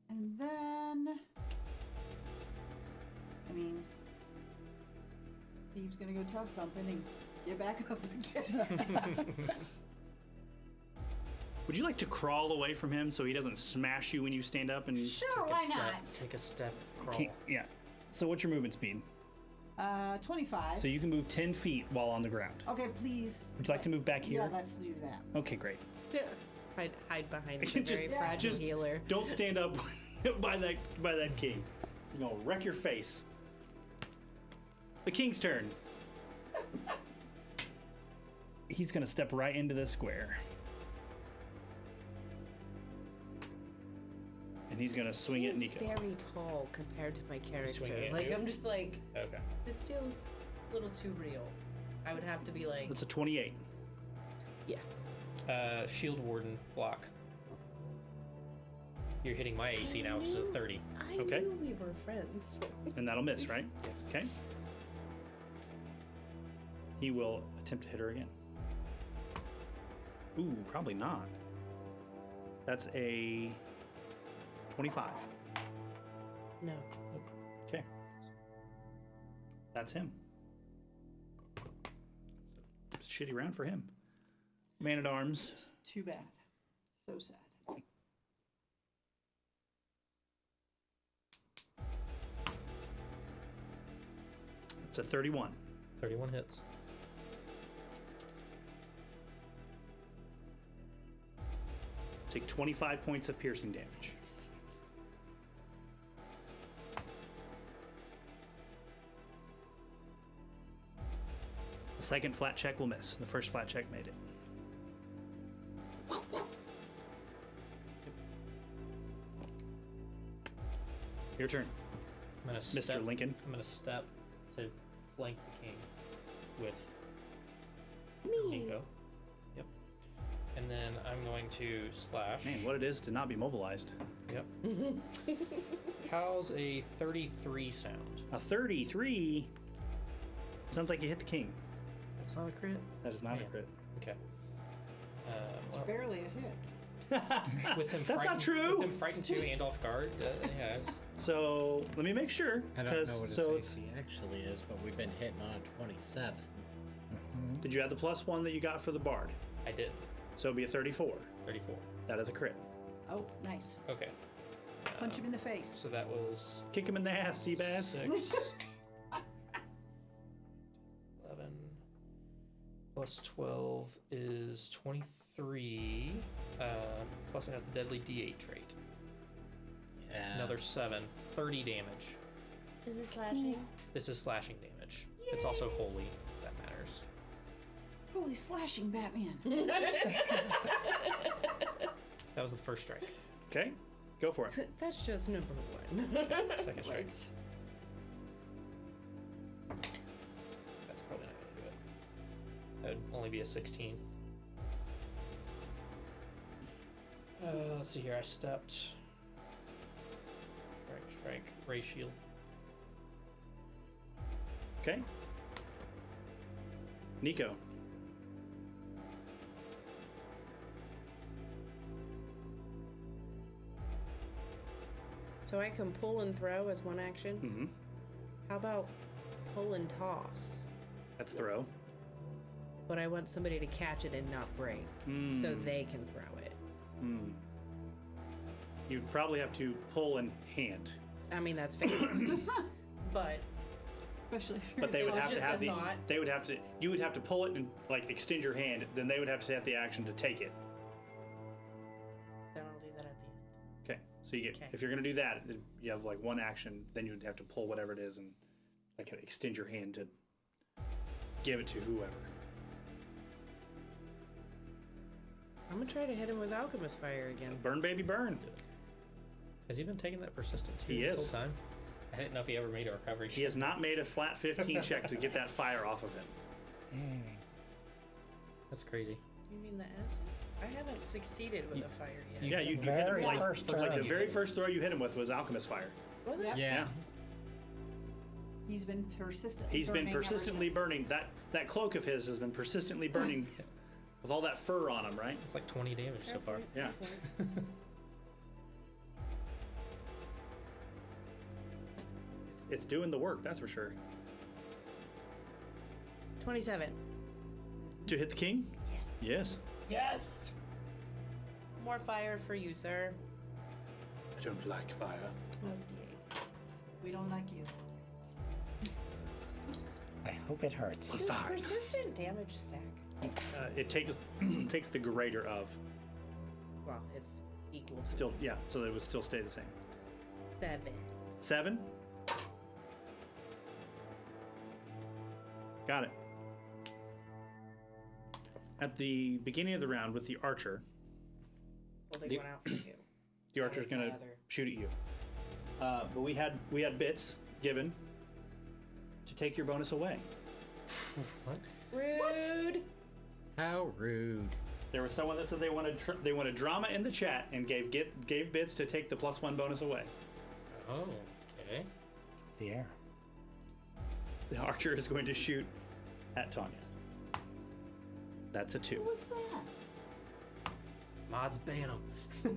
And then, I mean, Steve's gonna go tough thumping and get back up again. Would you like to crawl away from him so he doesn't smash you when you stand up and Sure, Take a why step, not? Take a step, crawl. Can't- yeah. So what's your movement speed? 25. So you can move 10 feet while on the ground. Okay, please. Would you like to move back here? Yeah, let's do that. Okay, great. Hide behind the Just- very fragile just healer. Don't stand up by that king. You're gonna wreck your face. The king's turn. He's gonna step right into this square. And he's gonna swing He at is Nico. very tall compared to my character. swinging at Like you? I'm just like, Okay. this feels a little too real. I would have to be like, That's a 28. yeah. Shield Warden block. You're hitting my AC now, which is a 30. I Okay. knew we were friends. And that'll miss, right? Yes. Okay. He will attempt to hit her again. Ooh, probably not. That's a 25. No. Okay. That's him. It's a shitty round for him. Man at Arms. Too bad. So sad. It's a 31. 31 hits. Take 25 points of piercing damage. The second flat check will miss. The first flat check made it. Your turn, I'm gonna Mr. step. Lincoln. I'm gonna step to flank the king with Me. Nico. Yep. And then I'm going to slash. Man, what it is to not be mobilized. Yep. How's a 33 sound? A 33. Sounds like you hit the king. That's not a crit. That is not a Man. crit. Okay. Well, Barely a hit. with him That's not frightened- true. With him frightened too and off guard. Yeah. It's, So let me make sure. I don't know 'cause- what his so AC actually is, but we've been hitting on a 27. did you add the +1 that you got for the bard? I did. So it'd be a 34. 34. That is a crit. Oh, nice. Okay. Punch him in the face. So that was Kick him in the ass, Seabass. 6. 11 plus 12 is 23. Plus it has the deadly D8 trait. Yeah. Another 7. 30 damage. Is it slashing? This is slashing damage. It's also holy, if that matters. Holy slashing Batman. That was the first strike. Okay, go for it. That's just number 1. Second strike. That's probably not going to do it. That would only be a 16. Let's see here. I stepped. Strike. Ray shield. Okay. Nico. So I can pull and throw as one action. Mm-hmm. How about pull and toss? That's throw. But I want somebody to catch it and not break, so they can throw it. Hmm. You'd probably have to pull and hand. I mean, that's fair. But Especially if you're But they would Well, have to just have a the. thought. They would have to. You would have to pull it and like extend your hand. Then they would have to have the action to take it. then I'll do that at the end. Okay. So you get. Okay. If you're gonna do that, you have like one action. Then you'd have to pull whatever it is and like extend your hand to give it to whoever. I'm gonna try to hit him with Alchemist Fire again. Burn, baby, burn. Has he been taking that persistent too He this is. whole time? I didn't know if he ever made a recovery. He has not made a flat 15 check to get that fire off of him. That's crazy. Do you mean the acid? I haven't succeeded with the fire yet. Yeah, you hit him Very like, first like the turn. very first throw you hit him with was Alchemist Fire. Was it? Yep. Yeah. He's been persistent. He's been persistently burning. That cloak of his has been persistently burning with all that fur on him, right? It's like 20 damage so far. Yeah. It's doing the work, that's for sure. 27. To hit the king? Yes. Yes! More fire for you, sir. I don't like fire. That's D8. We don't like you. I hope it hurts. Does persistent damage stack? It takes takes the greater of. Well, it's equal to Still, yeah, so it would still stay the same. 7. 7. Got it. At the beginning of the round with the archer, Holding The- one out for you. the That archer's was my gonna other. shoot at you. But we had bits given to take your bonus away. What? Rude! How rude. There was someone that said they wanted drama in the chat and gave bits to take the +1 bonus away. Oh, okay. The air. The archer is going to shoot at Tanya. That's a 2. What was that? Mods ban him. I don't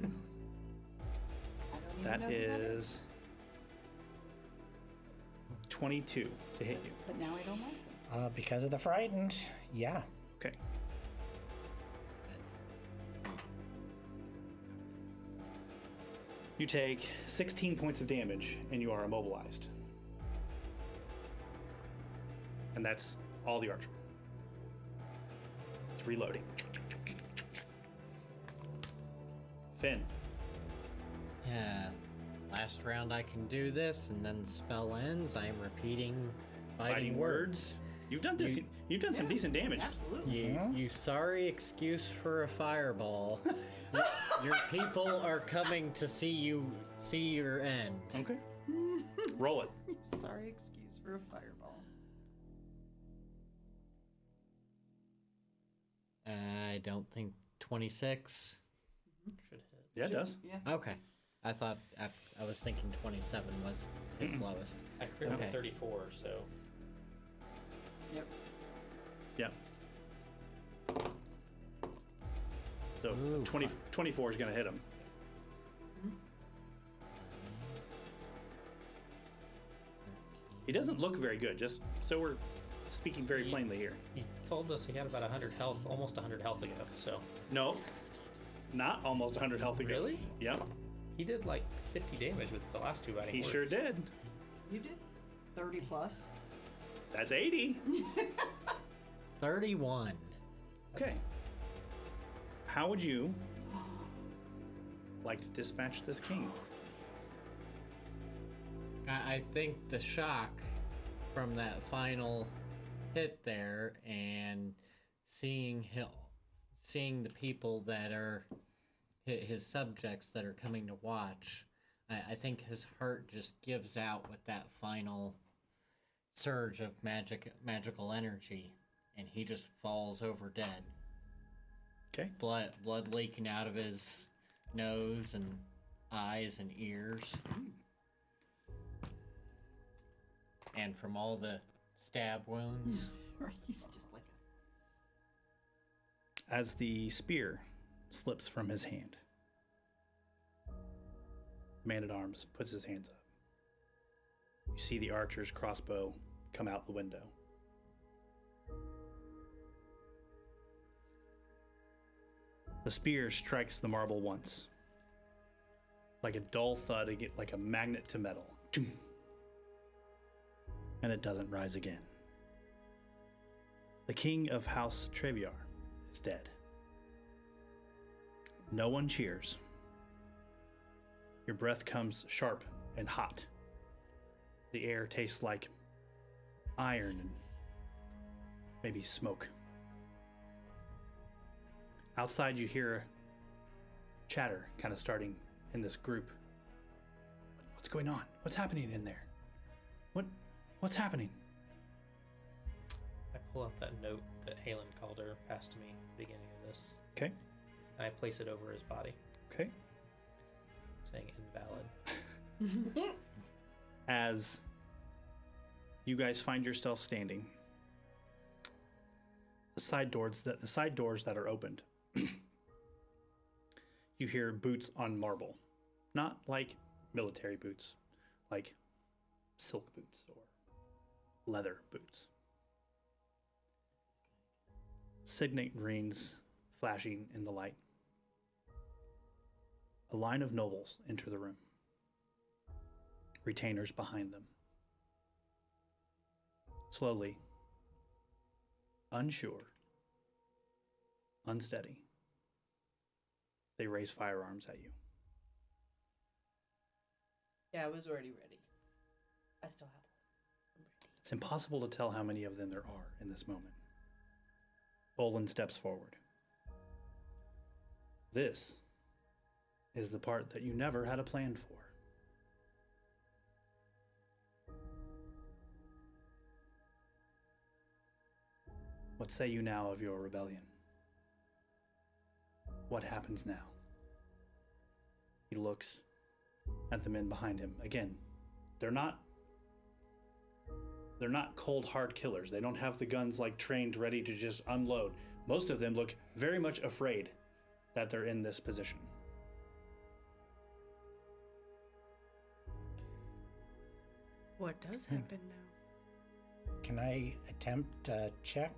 even That know who is 22 to hit you. But now I don't like them. Because of the frightened, yeah. Okay. You take 16 points of damage and you are immobilized. And that's all the archer. It's reloading. Finn. Yeah. Last round I can do this, and then the spell ends. I am repeating biting words. You've done this. You've done some decent damage. Absolutely. You sorry excuse for a fireball. Your people are coming to see your end. Okay. Roll it. Sorry excuse for a fireball. I don't think 26. Should hit. Yeah, it does. Yeah. Okay. I thought I was thinking 27 was his lowest. I crit Okay. with 34, so Yep. Yeah. So Ooh, 24 is going to hit him. He doesn't look very good, just so we're speaking very plainly here. he told us he had about 100 health, almost 100 health ago. So No, not almost 100 health ago. Really? Yep, he did like 50 damage with the last 2 biting he words. sure did. You did 30 plus. That's 80. 31. Okay. How would you like to dispatch this king? I think the shock from that final hit there and seeing the people that are his subjects that are coming to watch, I think his heart just gives out with that final surge of magical energy, and he just falls over dead. Okay. Blood leaking out of his nose and eyes and ears. And from all the stab wounds. He's just like As the spear slips from his hand, Man-at-Arms puts his hands up. You see the archer's crossbow come out the window. The spear strikes the marble once, like a dull thud, like a magnet to metal. And it doesn't rise again. The king of House Treviar is dead. No one cheers. Your breath comes sharp and hot. The air tastes like iron and maybe smoke. Outside you hear chatter kind of starting in this group. What's going on? What's happening in there? What's happening? I pull out that note that Halen Calder passed to me at the beginning of this, Okay. and I place it over his body, Okay. saying invalid. As you guys find yourself standing, the side doors that are opened, you hear boots on marble. Not like military boots, like silk boots or leather boots. Signet rings flashing in the light. A line of nobles enter the room, retainers behind them. Slowly, unsure, unsteady, they raise firearms at you. Yeah, I was already ready. I still have one. I'm ready. It's impossible to tell how many of them there are in this moment. Olin steps forward. This is the part that you never had a plan for. What say you now of your rebellion? What happens now? He looks at the men behind him. Again, they're not cold hard killers. They don't have the guns like trained ready to just unload. Most of them look very much afraid that they're in this position. What does happen now? Can I attempt a check?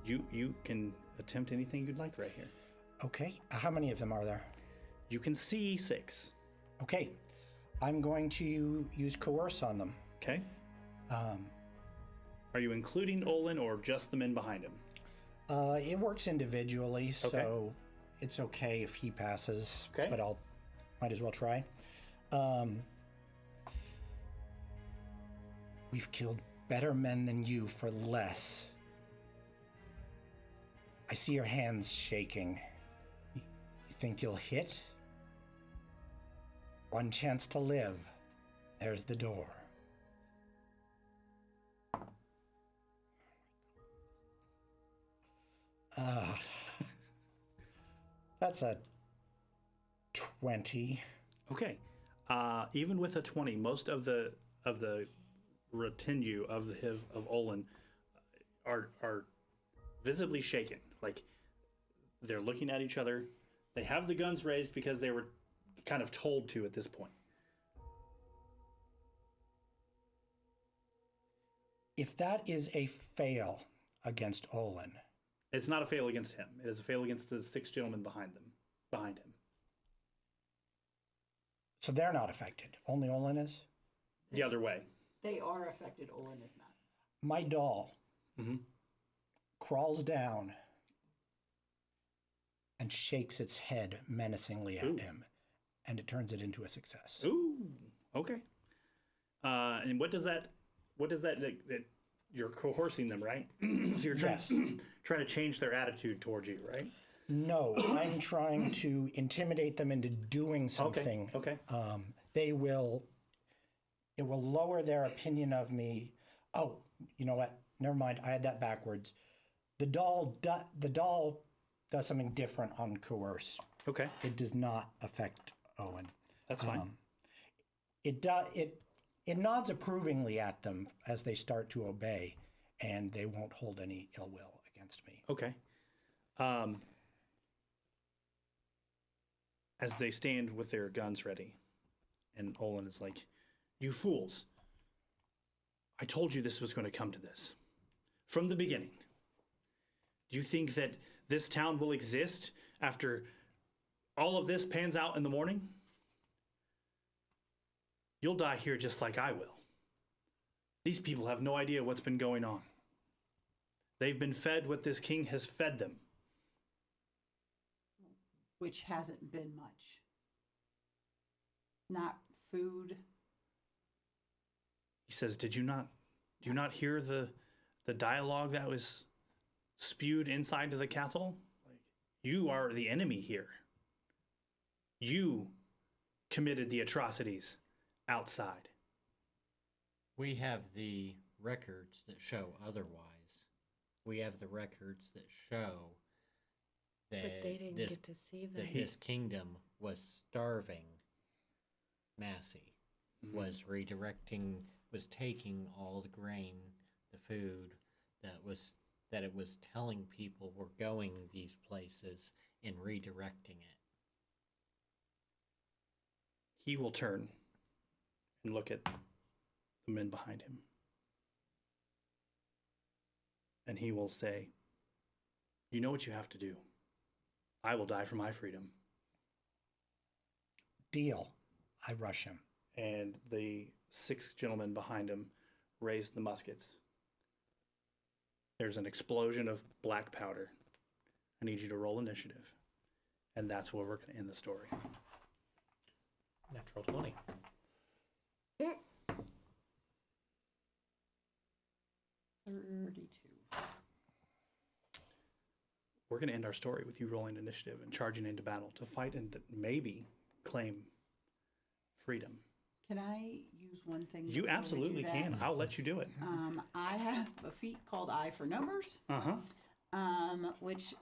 You can attempt anything you'd like right here. Okay. How many of them are there? You can see 6. Okay. I'm going to use coerce on them. Okay. Are you including Olin or just the men behind him? It works individually, so Okay. it's okay if he passes. Okay. But might as well try. We've killed better men than you for less. I see your hands shaking. You think you'll hit? One chance to live. There's the door. That's a 20. Okay. Even with a 20, most of the retinue of Olin are visibly shaken. Like they're looking at each other. They have the guns raised because they were kind of told to at this point. If that is a fail against Olin, It's not a fail against him. It is a fail against the 6 gentlemen behind him. so they're not affected. Only Olin is? The other way. They are affected. Olin is not. My doll crawls down and shakes its head menacingly at Ooh. him, and it turns it into a success. Ooh. Okay. And what does that you're coercing them, right? So you're trying to change their attitude towards you, right? No, I'm trying to intimidate them into doing something. Okay. It will lower their opinion of me. Oh, you know what? Never mind. I had that backwards. The doll does something different on coerce. Okay. It does not affect Owen. That's fine. It nods approvingly at them as they start to obey, and they won't hold any ill will against me. Okay. As they stand with their guns ready, and Olin is like, "You fools! I told you this was going to come to this from the beginning. Do you think that this town will exist after all of this pans out in the morning? You'll die here just like I will. These people have no idea what's been going on. They've been fed what this king has fed them. Which hasn't been much. Not food. He says, do you not hear the dialogue that was spewed inside to the castle? Like, you are the enemy here. You committed the atrocities outside. We have the records that show otherwise. We have the records that show that But they didn't this, get to see them. that this kingdom was starving Massey, was redirecting, was taking all the grain, the food that it was telling people were going these places and redirecting it. He will turn and look at the men behind him. And he will say, you know what you have to do. I will die for my freedom. Deal. I rush him. And the 6 gentlemen behind him raise the muskets. There's an explosion of black powder. I need you to roll initiative. And that's where we're going to end the story. Natural 20. 32. We're going to end our story with you rolling initiative and charging into battle to fight and maybe claim freedom. Can I use one thing? You before we do absolutely that? can. I'll let you do it. I have a feat called Eye for Numbers, Uh-huh. which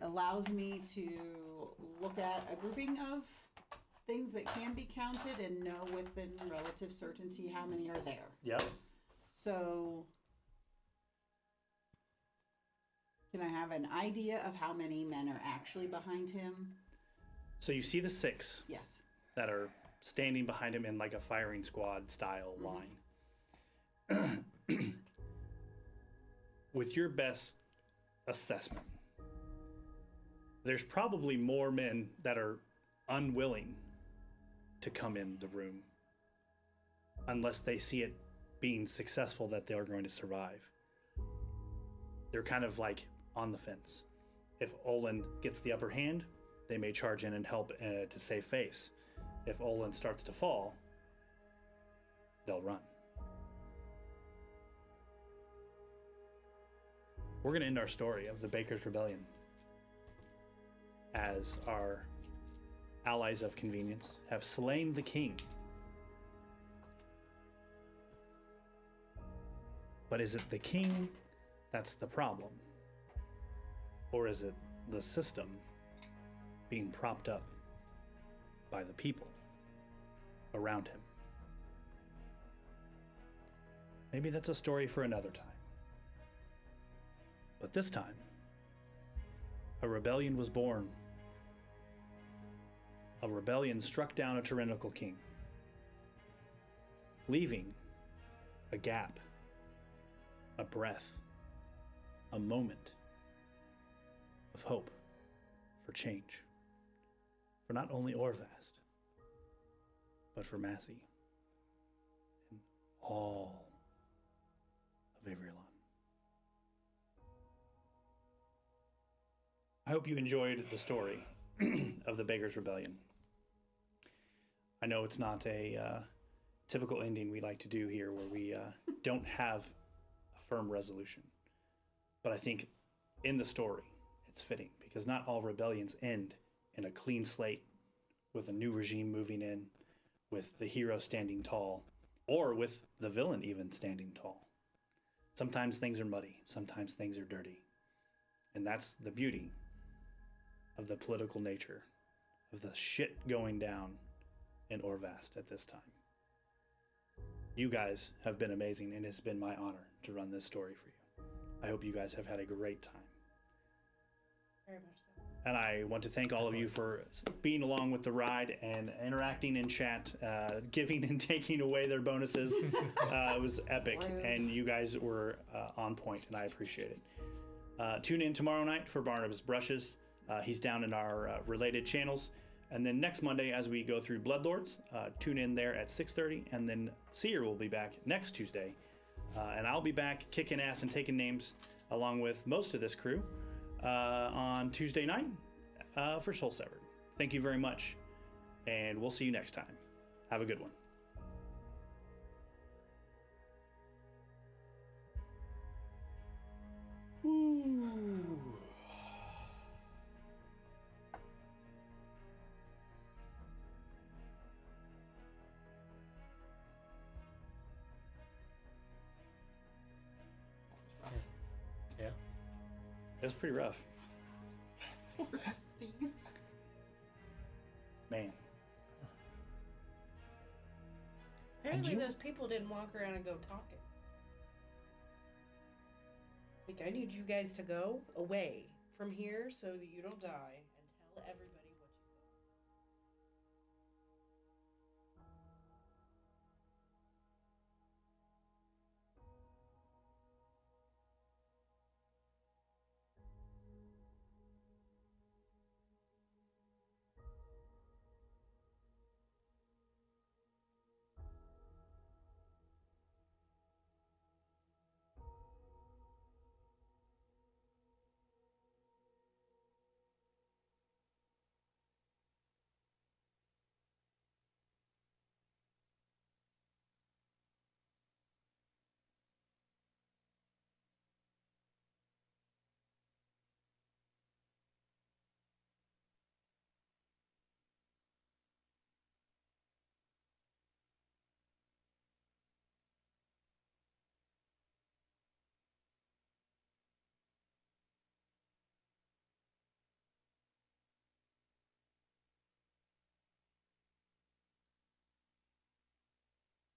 allows me to look at a grouping of things that can be counted and know within relative certainty how many are there. Yep. So, can I have an idea of how many men are actually behind him? So you see the 6 Yes. that are standing behind him in like a firing squad style line. With your best assessment, there's probably more men that are unwilling to come in the room unless they see it being successful that they are going to survive. They're kind of like on the fence. If Olin gets the upper hand, they may charge in and help to save face. If Olin starts to fall, they'll run. We're going to end our story of the Baker's Rebellion as our allies of convenience have slain the king. But is it the king that's the problem? Or is it the system being propped up by the people around him? Maybe that's a story for another time. But this time, a rebellion was born. A rebellion struck down a tyrannical king, leaving a gap, a breath, a moment of hope for change. For not only Orvast, but for Massey and all of Averylon. I hope you enjoyed the story of the Baker's Rebellion. I know it's not a typical ending we like to do here where we don't have a firm resolution. But I think in the story, it's fitting because not all rebellions end in a clean slate with a new regime moving in, with the hero standing tall, or with the villain even standing tall. Sometimes things are muddy, sometimes things are dirty. And that's the beauty of the political nature of the shit going down in Orvast at this time. You guys have been amazing, and it's been my honor to run this story for you. I hope you guys have had a great time. Very much so. And I want to thank all of you for being along with the ride and interacting in chat, giving and taking away their bonuses. It was epic, and you guys were on point, and I appreciate it. Tune in tomorrow night for Barnabas Brushes. He's down in our related channels. And then next Monday, as we go through Bloodlords, tune in there at 6:30. And then Seer will be back next Tuesday. And I'll be back kicking ass and taking names along with most of this crew on Tuesday night for Soul Severed. Thank you very much. And we'll see you next time. Have a good one. Ooh. Yeah. It was pretty rough. Poor Steve. Man. Apparently, you- those people didn't walk around and go talking. Like, I need you guys to go away from here so that you don't die and tell everybody.